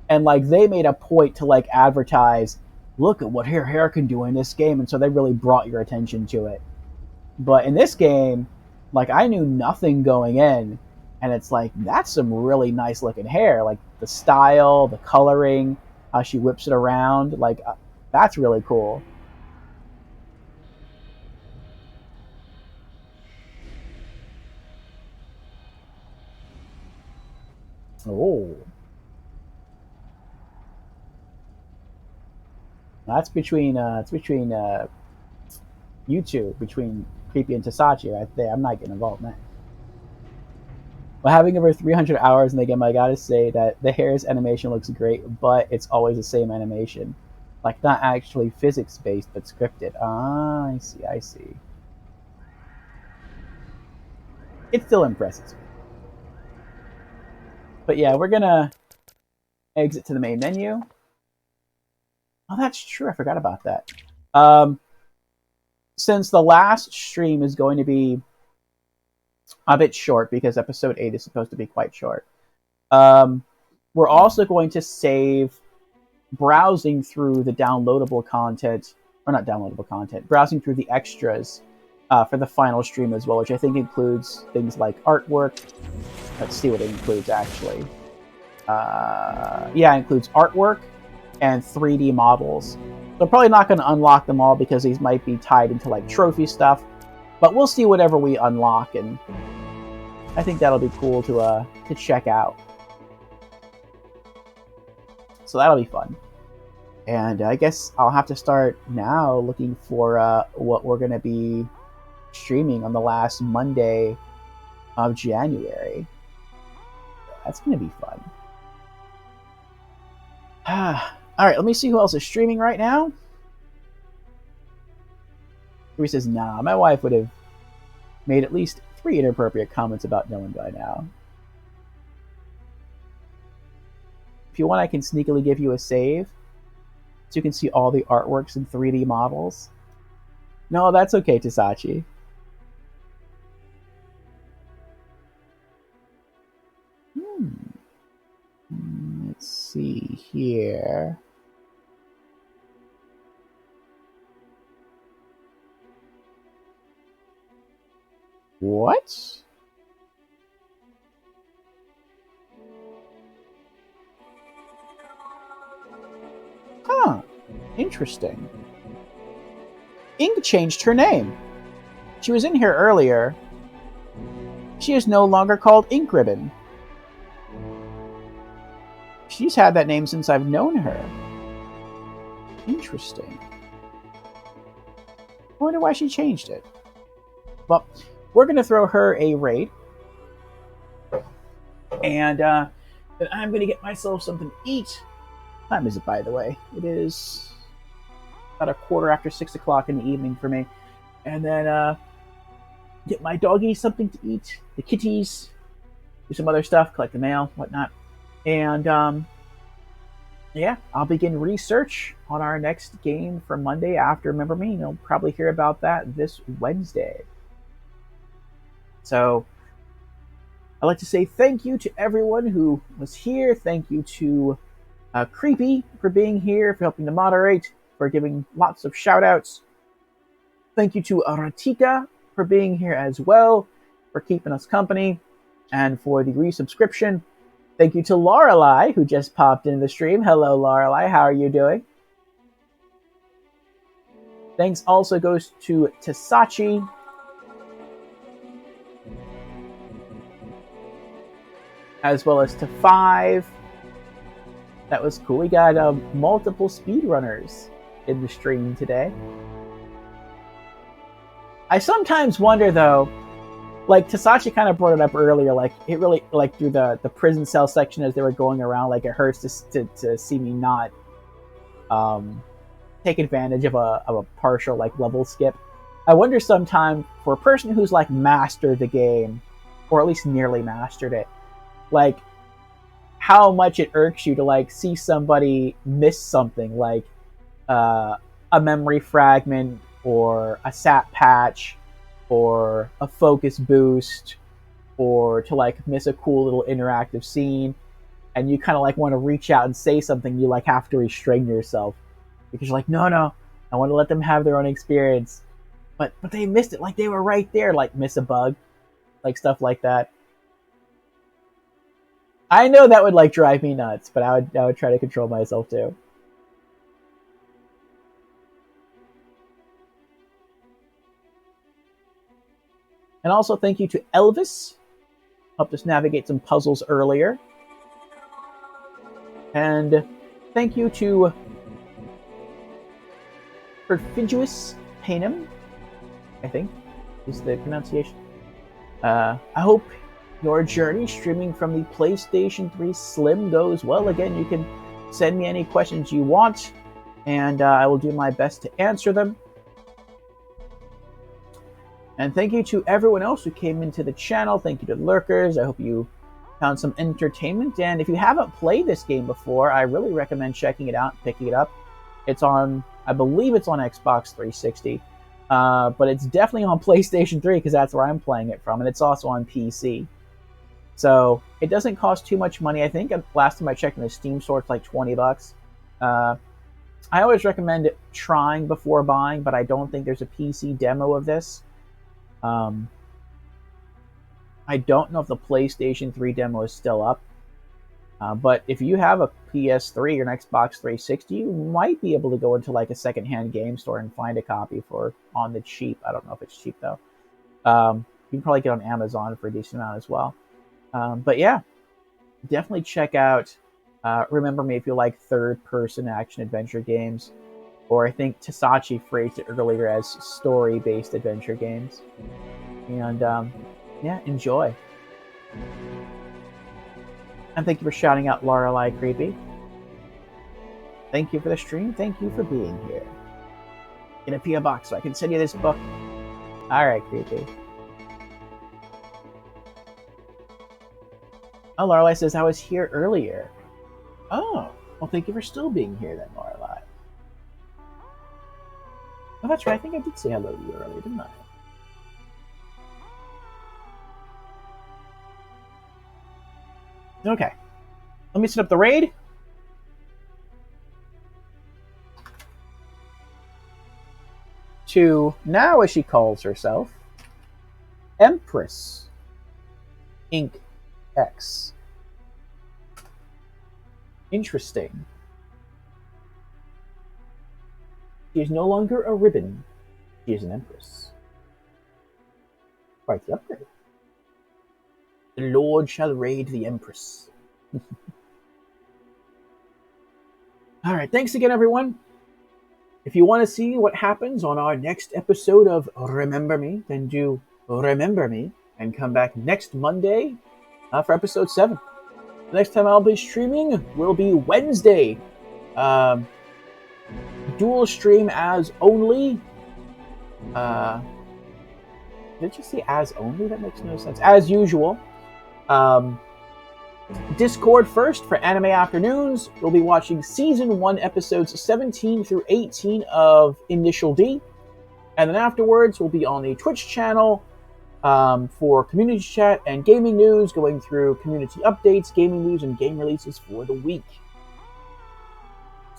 And, like, they made a point to, like, advertise, look at what her hair can do in this game, and so they really brought your attention to it. But in this game, like, I knew nothing going in, and it's like, that's some really nice looking hair. Like, the style, the coloring, how she whips it around, like, that's really cool. Oh. That's between you two, between Creepy and Tasachi right there. I'm not getting involved in that. Well, having over 300 hours in the game, I gotta say that the hair's animation looks great, but it's always the same animation. Like, not actually physics-based, but scripted. Ah, I see. It still impresses me. But yeah, we're gonna exit to the main menu. Oh, that's true. I forgot about that. Since the last stream is going to be a bit short, because episode 8 is supposed to be quite short, we're also going to save browsing through the downloadable content, or not downloadable content, browsing through the extras for the final stream as well, which I think includes things like artwork. Let's see what it includes, actually. Yeah, it includes artwork and 3D models. They're probably not going to unlock them all because these might be tied into like trophy stuff, but we'll see whatever we unlock, and I think that'll be cool to check out. So that'll be fun. And I guess I'll have to start now looking for what we're going to be streaming on the last Monday of January. That's going to be fun. Alright, let me see who else is streaming right now. He says, nah, my wife would have made at least 3 inappropriate comments about Dylan by now. If you want, I can sneakily give you a save, so you can see all the artworks and 3D models. No, that's okay, Tasachi. Let's see here. What? Huh. Interesting. Ink changed her name. She was in here earlier. She is no longer called Ink Ribbon. She's had that name since I've known her. Interesting. I wonder why she changed it. Well, we're going to throw her a raid. And then I'm going to get myself something to eat. What time is it, by the way? It is about 6 o'clock in the evening for me. And then get my doggies something to eat. The kitties. Do some other stuff. Collect the mail. Whatnot. And yeah, I'll begin research on our next game for Monday after Remember Me. You'll probably hear about that this Wednesday. So I'd like to say thank you to everyone who was here. Thank you to Creepy for being here, for helping to moderate, for giving lots of shout outs. Thank you to Aratika for being here as well, for keeping us company, and for the resubscription. Thank you to Lorelei, who just popped into the stream. Hello, Lorelei. How are you doing? Thanks also goes to Tasachi. As well as to 5. That was cool. We got multiple speedrunners in the stream today. I sometimes wonder, though, like Tasachi kind of brought it up earlier, like it really, like through the prison cell section as they were going around, like it hurts to see me not take advantage of a partial like level skip. I wonder sometime for a person who's like mastered the game, or at least nearly mastered it, like how much it irks you to like see somebody miss something like a memory fragment or a sap patch or a focus boost, or to like miss a cool little interactive scene, and you kind of like want to reach out and say something, you like have to restrain yourself because you're like, no, I want to let them have their own experience, but they missed it, like they were right there, like miss a bug, like stuff like that. I know that would like drive me nuts, but I would try to control myself too. And also thank you to Elvis, helped us navigate some puzzles earlier. And thank you to Perfidious Panem, I think is the pronunciation. I hope your journey streaming from the PlayStation 3 Slim goes well. Again, you can send me any questions you want, and I will do my best to answer them. And thank you to everyone else who came into the channel. Thank you to the lurkers. I hope you found some entertainment. And if you haven't played this game before, I really recommend checking it out, picking it up. It's on, I believe it's on Xbox 360. But it's definitely on PlayStation 3 because that's where I'm playing it from. And it's also on PC. So it doesn't cost too much money. I think last time I checked in the Steam store, it's like $20. I always recommend trying before buying, but I don't think there's a PC demo of this. I don't know if the PlayStation 3 demo is still up. But if you have a PS3 or an Xbox 360, you might be able to go into like a secondhand game store and find a copy for on the cheap. I don't know if it's cheap though. You can probably get on Amazon for a decent amount as well. But yeah, definitely check out Remember Me if you like third-person action-adventure games. Or I think Tasachi phrased it earlier as story-based adventure games. And yeah, enjoy. And thank you for shouting out Lorelei Creepy. Thank you for the stream. Thank you for being here. In a P.O. box so I can send you this book. Alright, Creepy. Oh, Lorelei says I was here earlier. Oh, well thank you for still being here then, Lorelei. Oh, that's right. I think I did say hello to you earlier, didn't I? Okay. Let me set up the raid. To now, as she calls herself, Empress Inc. X. Interesting. She is no longer a ribbon. She is an Empress. Quite the upgrade. The Lord shall raid the Empress. Alright, thanks again, everyone. If you want to see what happens on our next episode of Remember Me, then do remember me and come back next Monday for episode 7. The next time I'll be streaming will be Wednesday. Dual stream as only. Did you say as only? That makes no sense. As usual. Discord first for Anime Afternoons. We'll be watching Season 1 episodes 17 through 18 of Initial D. And then afterwards, we'll be on the Twitch channel for community chat and gaming news, going through community updates, gaming news, and game releases for the week.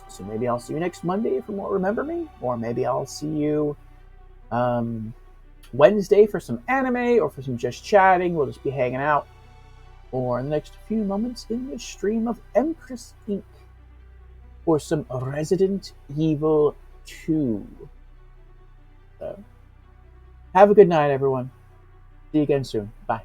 So maybe I'll see you next Monday for more Remember Me, or maybe I'll see you Wednesday for some anime, or for some just chatting. We'll just be hanging out. Or in the next few moments in the stream of Empress Inc. for some Resident Evil 2. So, have a good night, everyone. See you again soon. Bye.